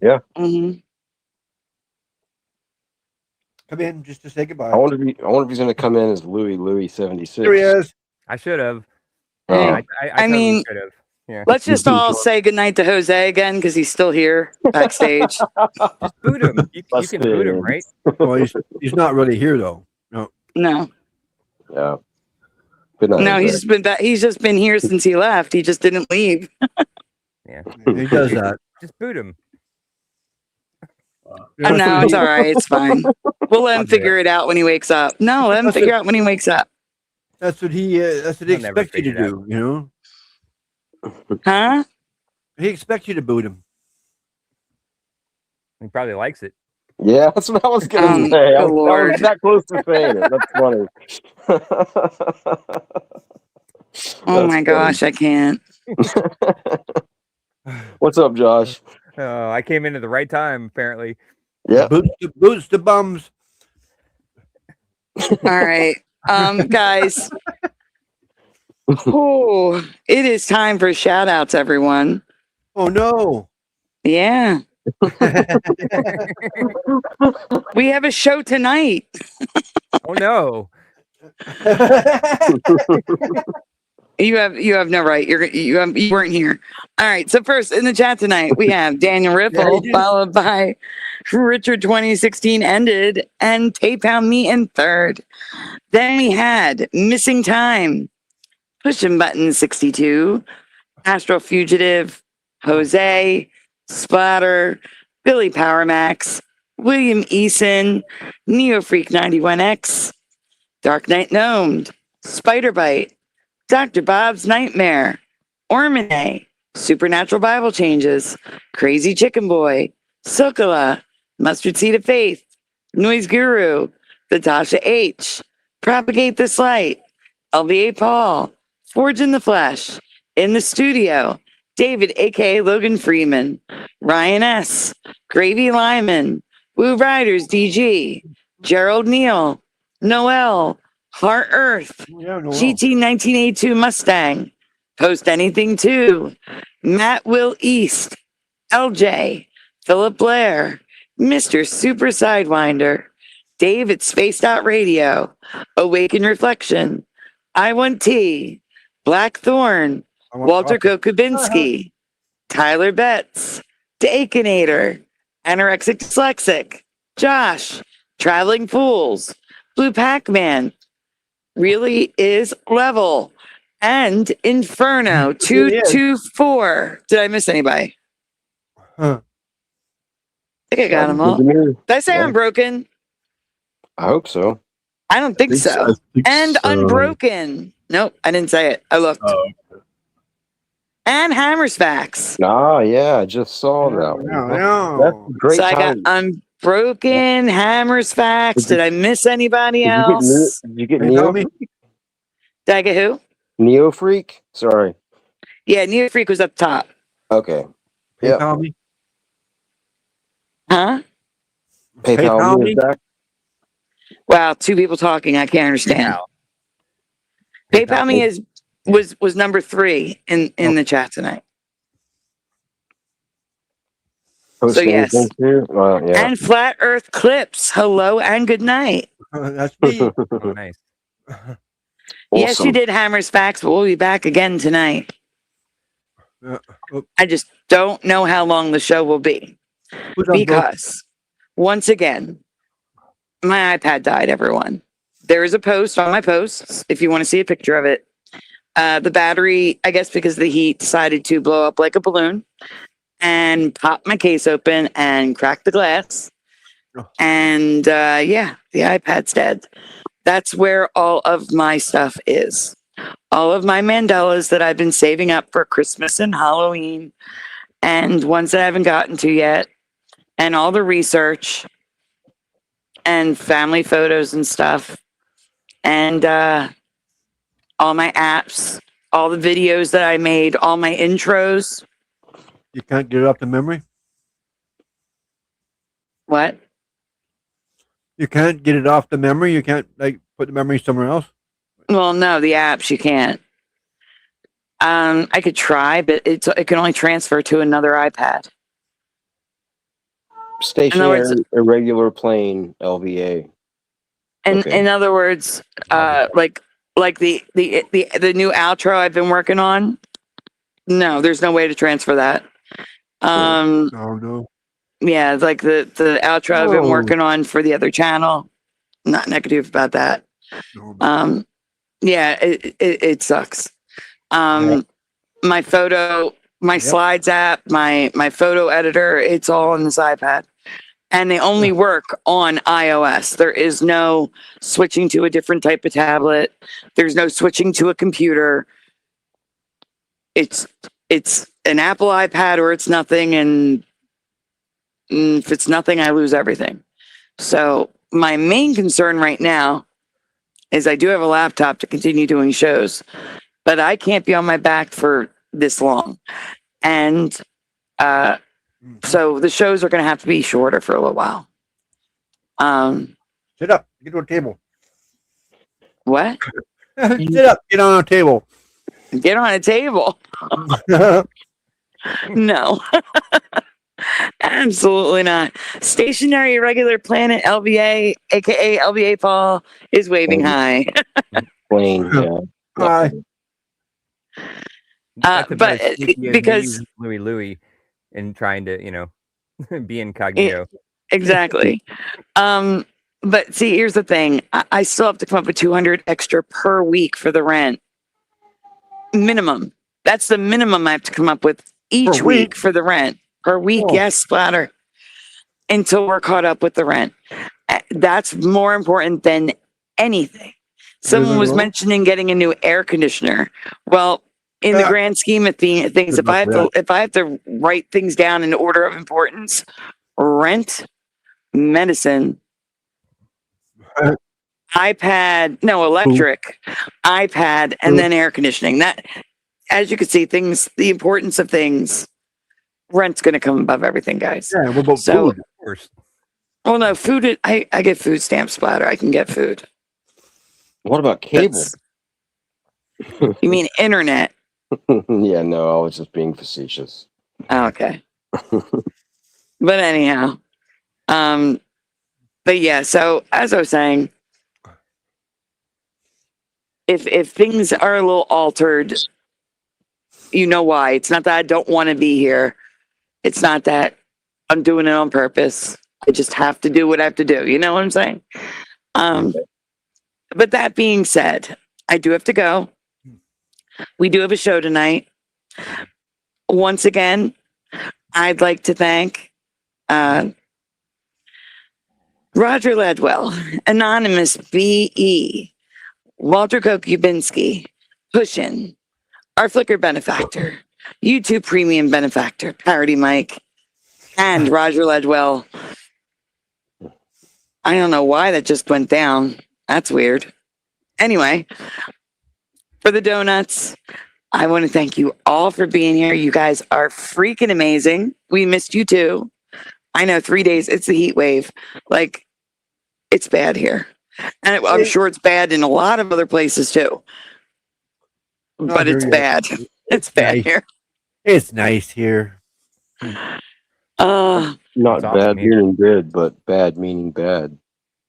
S4: Yeah.
S1: Mm-hmm.
S5: Come in just to say goodbye.
S4: I wonder if he's going to come in as Louis 76.
S5: There he is.
S14: I should have.
S1: I mean,
S14: should have. Yeah.
S1: let's just all say goodnight to Jose again because he's still here backstage.
S14: Just boot him. You can boot him, right?
S5: Well, he's not really here though.
S1: No.
S4: Yeah. Good night,
S1: No, he's just been here since he left. He just didn't leave.
S14: Yeah.
S5: He does that.
S14: Just boot him.
S1: No, it's all right. It's fine. We'll let him figure it out when he wakes up. No, let him figure out when he wakes up.
S5: That's what he expects you to do, you know?
S1: Huh?
S5: He expects you to boot him.
S14: He probably likes it.
S4: Yeah, that's what I was going to say. I was that close to saying it. That's funny.
S1: Oh my gosh, I can't.
S4: What's up, Josh?
S14: I came in at the right time, apparently.
S4: Yeah.
S5: Boots the bums.
S1: All right. Guys. Oh, it is time for shout outs, everyone.
S5: Oh no.
S1: Yeah. We have a show tonight.
S14: Oh no.
S1: You have no right. You weren't here. All right. So first in the chat tonight, we have Daniel Ripple, followed by Richard 2016 ended and PayPal me in third. Then we had Missing Time, Pushing Button 62, Astro Fugitive, Jose, Splatter, Billy Powermax, William Eason, Neo Freak 91X, Dark Knight Gnomed, Spider Bite, Dr. Bob's Nightmare, Ormine, Supernatural Bible Changes, Crazy Chicken Boy, Sokola, Mustard Seed of Faith, Noise Guru, Natasha H, Propagate This Light, LVA Paul, Forge in the Flesh, In the Studio, David, aka Logan Freeman, Ryan S, Gravy Lyman, Woo Riders DG, Gerald Neal, Noel, Heart Earth, GT 1982 Mustang, Post Anything 2, Matt Will East, LJ, Philip Blair, Mr. Super Sidewinder, David Spaced Out Radio, Awaken Reflection, I Want Tea, Blackthorn, Walter Kokubinski, Tyler Betts, Dakenator, Anorexic Dyslexic, Josh, Traveling Fools, Blue Pac-Man, Really Is Level, and Inferno 224. Did I miss anybody?
S5: Huh.
S1: I think I got them all. Did I say I'm broken?
S4: I hope so.
S1: I don't think so. And Unbroken. Nope, I didn't say it. I looked. And Hammer's Facts.
S4: Ah, yeah, I just saw that. That's great.
S1: So I got Unbroken, Hammer's Facts. Did I miss anybody else?
S4: Did you get Neo?
S1: Did I get who?
S4: Neo Freak? Sorry.
S1: Yeah, Neo Freak was up top.
S4: Okay. Yeah.
S1: Huh?
S4: PayPal me back.
S1: Wow, two people talking. I can't understand. PayPal me was number 3 in the chat tonight. So yes. And Flat Earth Clips. Hello and good night.
S5: That's me.
S14: Nice.
S1: Yes, you did Hammer's Facts, but we'll be back again tonight. I just don't know how long the show will be. Because, once again, my iPad died, everyone. There is a post on my posts, if you want to see a picture of it. The battery, I guess because of the heat, decided to blow up like a balloon. and pop my case open and crack the glass. And yeah, the iPad's dead. That's where all of my stuff is. All of my Mandelas that I've been saving up for Christmas and Halloween, and ones that I haven't gotten to yet, and all the research and family photos and stuff, and all my apps, all the videos that I made, all my intros.
S5: You can't get it off the memory?
S1: What?
S5: You can't get it off the memory? You can't like put the memory somewhere else?
S1: Well, no, the apps you can't. I could try, but it can only transfer to another iPad.
S4: Stationary, irregular plane, LVA.
S1: And in other words, like the new outro I've been working on. No, there's no way to transfer that.
S5: No.
S1: Yeah, like the outro I've been working on for the other channel. Not negative about that. Yeah, it sucks. My photo, my slides app, my photo editor, it's all on this iPad. And they only work on iOS. There is no switching to a different type of tablet. There's no switching to a computer. It's an Apple iPad or it's nothing. And if it's nothing, I lose everything. So my main concern right now is I do have a laptop to continue doing shows, but I can't be on my back for this long. And so the shows are going to have to be shorter for a little while.
S5: Sit up. Get on a table.
S1: What?
S5: Sit up. Get on a table.
S1: Get on a table. No. Absolutely not. Stationary irregular planet LVA, aka LVA Paul, is waving high.
S4: Plane, yeah.
S5: Hi.
S1: But because
S14: Louis and trying to, be incognito.
S1: Exactly. But see, here's the thing. I still have to come up with 200 extra per week for the rent. Minimum. That's the minimum I have to come up with each week for the rent. Per week, yes, Splatter. Until we're caught up with the rent. That's more important than anything. Someone was mentioning getting a new air conditioner. Well, in the grand scheme of things, if I have to write things down in order of importance, rent, medicine, electric, iPad, and then air conditioning. That, as you can see, the importance of things, rent's going to come above everything, guys.
S5: Yeah, what about food, of course?
S1: Well, no, food, I get food stamp Splatter. I can get food. What about cable? You mean internet?
S4: Yeah, no, I was just being facetious.
S1: Oh, okay. But anyhow, but yeah, so as I was saying, if things are a little altered, you know why. It's not that I don't want to be here. It's not that I'm doing it on purpose. I just have to do what I have to do. You know what I'm saying? But that being said, I do have to go. We do have a show tonight. Once again, I'd like to thank Roger Ledwell, Anonymous BE, Walter Kokubinski, Pushin, our Flickr benefactor, YouTube premium benefactor, Parody Mike, and Roger Ledwell. I don't know why that just went down. That's weird. Anyway, for the donuts, I want to thank you all for being here. You guys are freaking amazing. We missed you too. I know 3 days, it's a heat wave. Like, it's bad here. And I'm sure it's bad in a lot of other places too. But it's bad. It's bad here.
S5: It's nice here.
S4: Not bad meaning good, but bad meaning bad.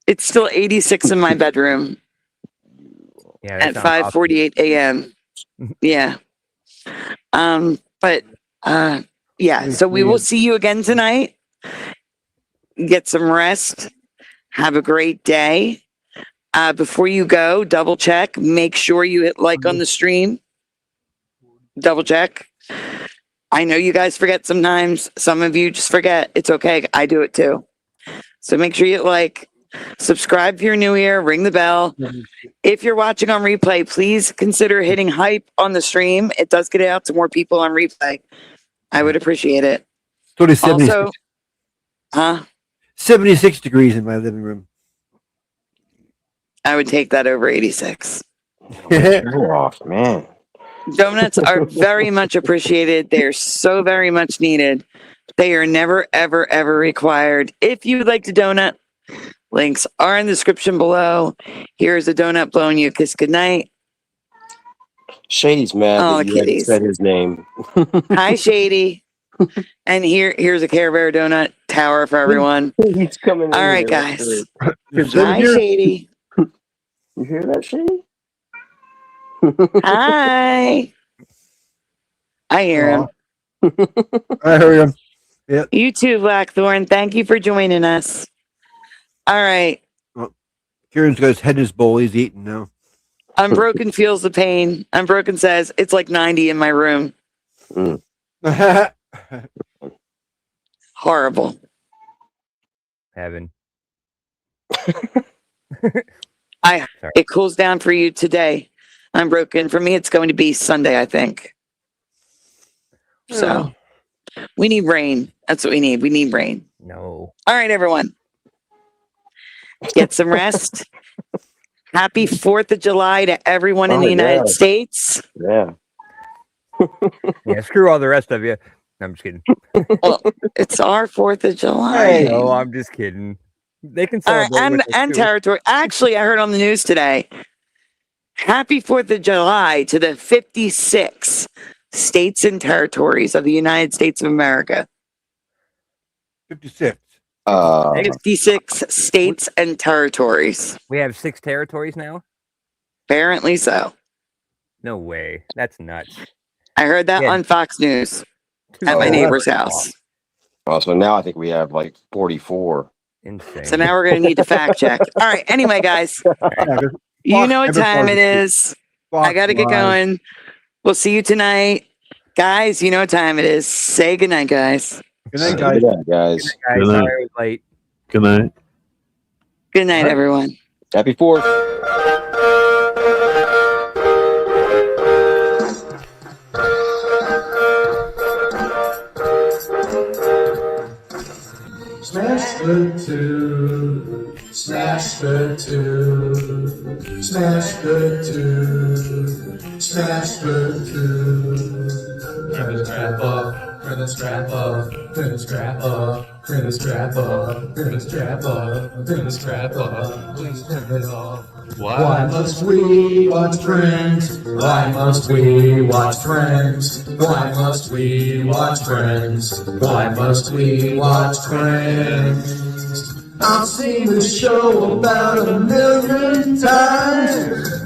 S1: It's still 86 in my bedroom.
S14: Yeah,
S1: at 5:48 a.m. Yeah. But yeah, so we will see you again tonight. Get some rest. Have a great day. Before you go, double check. Make sure you hit like on the stream. Double check. I know you guys forget sometimes. Some of you just forget. It's okay. I do it too. So make sure you like, subscribe if you're new here, ring the bell. If you're watching on replay, please consider hitting hype on the stream. It does get out to more people on replay. I would appreciate it. Also,
S5: 76 degrees in my living room.
S1: I would take that over 86.
S4: Off, man.
S1: Donuts are very much appreciated. They're so very much needed. They are never, ever, ever required. If you would like to donut, links are in the description below. Here's a donut blowing you a kiss goodnight.
S4: Shady's mad
S1: Oh,
S4: that you hadn't said his name.
S1: Hi, Shady. And here's a Care Bear donut tower for everyone.
S4: He's coming.
S1: All right, guys. Hi, Shady.
S4: You hear that, Shady?
S1: Hi. I hear him.
S5: I heard him. Yep.
S1: You too, Blackthorn. Thank you for joining us. All right.
S5: Well, Kieran's got his head in his bowl. He's eating now.
S1: Unbroken feels the pain. Unbroken says it's like 90 in my room. Horrible.
S14: Heaven.
S1: It cools down for you today. Unbroken. For me, it's going to be Sunday, I think. So we need rain. That's what we need. We need rain.
S14: No.
S1: All right, everyone. Get some rest. Happy 4th of July to everyone in the United States.
S4: Yeah.
S14: Yeah, screw all the rest of you. No, I'm just kidding.
S1: Well, it's our 4th of July.
S14: No, I'm just kidding. They can
S1: All right,
S14: celebrate with us,
S1: and
S14: too.
S1: territory. Actually, I heard on the news today. Happy 4th of July to the 56 states and territories of the United States of America.
S5: 56.
S1: 56 states and territories.
S14: We have 6 territories now?
S1: Apparently so.
S14: No way. That's nuts.
S1: I heard that on Fox News at my neighbor's house.
S4: So now I think we have like 44.
S14: Insane.
S1: So now we're going to need to fact check. All right. Anyway, guys, you know what time it is. I got to get going. We'll see you tonight. Guys, you know what time it is. Say goodnight, guys.
S5: Good night, guys.
S4: Good night, guys.
S14: Good night. Sorry I was late.
S3: Good night.
S1: Good night, everyone.
S4: Happy 4th.
S8: Smash the 2, smash the 2, smash the 2, smash the 2. Turn the strap up, turn the strap up, turn the strap up, turn the strap up, turn the strap up, turn the strap up, please turn it off. Why must we watch Friends? Why must we watch Friends? Why must we watch Friends? Why must we watch Friends? I've seen this show about 1,000,000 times.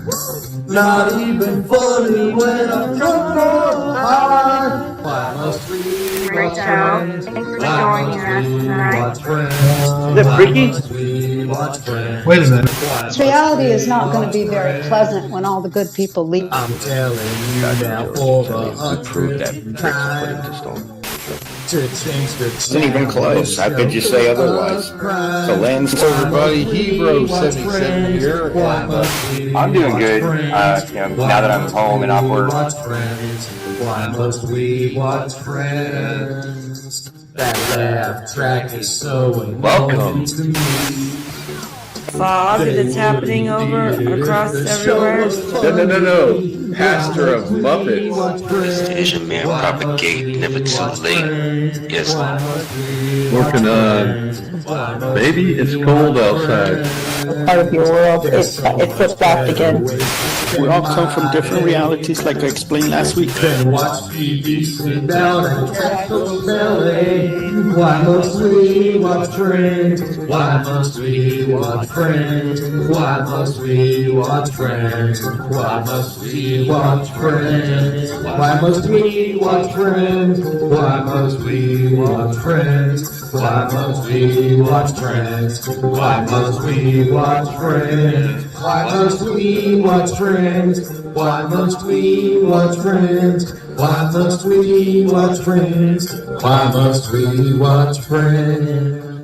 S8: Not even funny when I'm drunk or high. Why must we watch Friends? Why must we watch Friends?
S5: Is that freaky?
S8: Why must we watch Friends?
S5: Wait a minute.
S15: This reality is not going to be very pleasant when all the good people leave.
S8: I'm telling you now for the 100th time to change the
S16: Isn't even close. How could you say otherwise? The land's everybody. Hebrew 77 here. I'm doing good. Now that I'm home and off work.
S8: Why must we watch Friends? That laugh track is so annoying to me.
S17: Fog that's happening over across everywhere.
S16: No. Pastor of Muppets.
S18: This Asian man propagate, never too late. Yes.
S3: Working on. Maybe it's cold outside.
S15: Part of your world, it flipped again.
S19: We all come from different realities, like I explained last week.
S8: Then watch TV, sit down and tackle belly. Why must we watch Friends? Why must we watch Friends? Friends? Why must we watch Friends? Why must we watch Friends? Why must we watch Friends? Why must we watch Friends? Why must we watch Friends? Why must we watch Friends? Why must we watch Friends? Why must we watch Friends? Why must we watch Friends? Why must we watch Friends?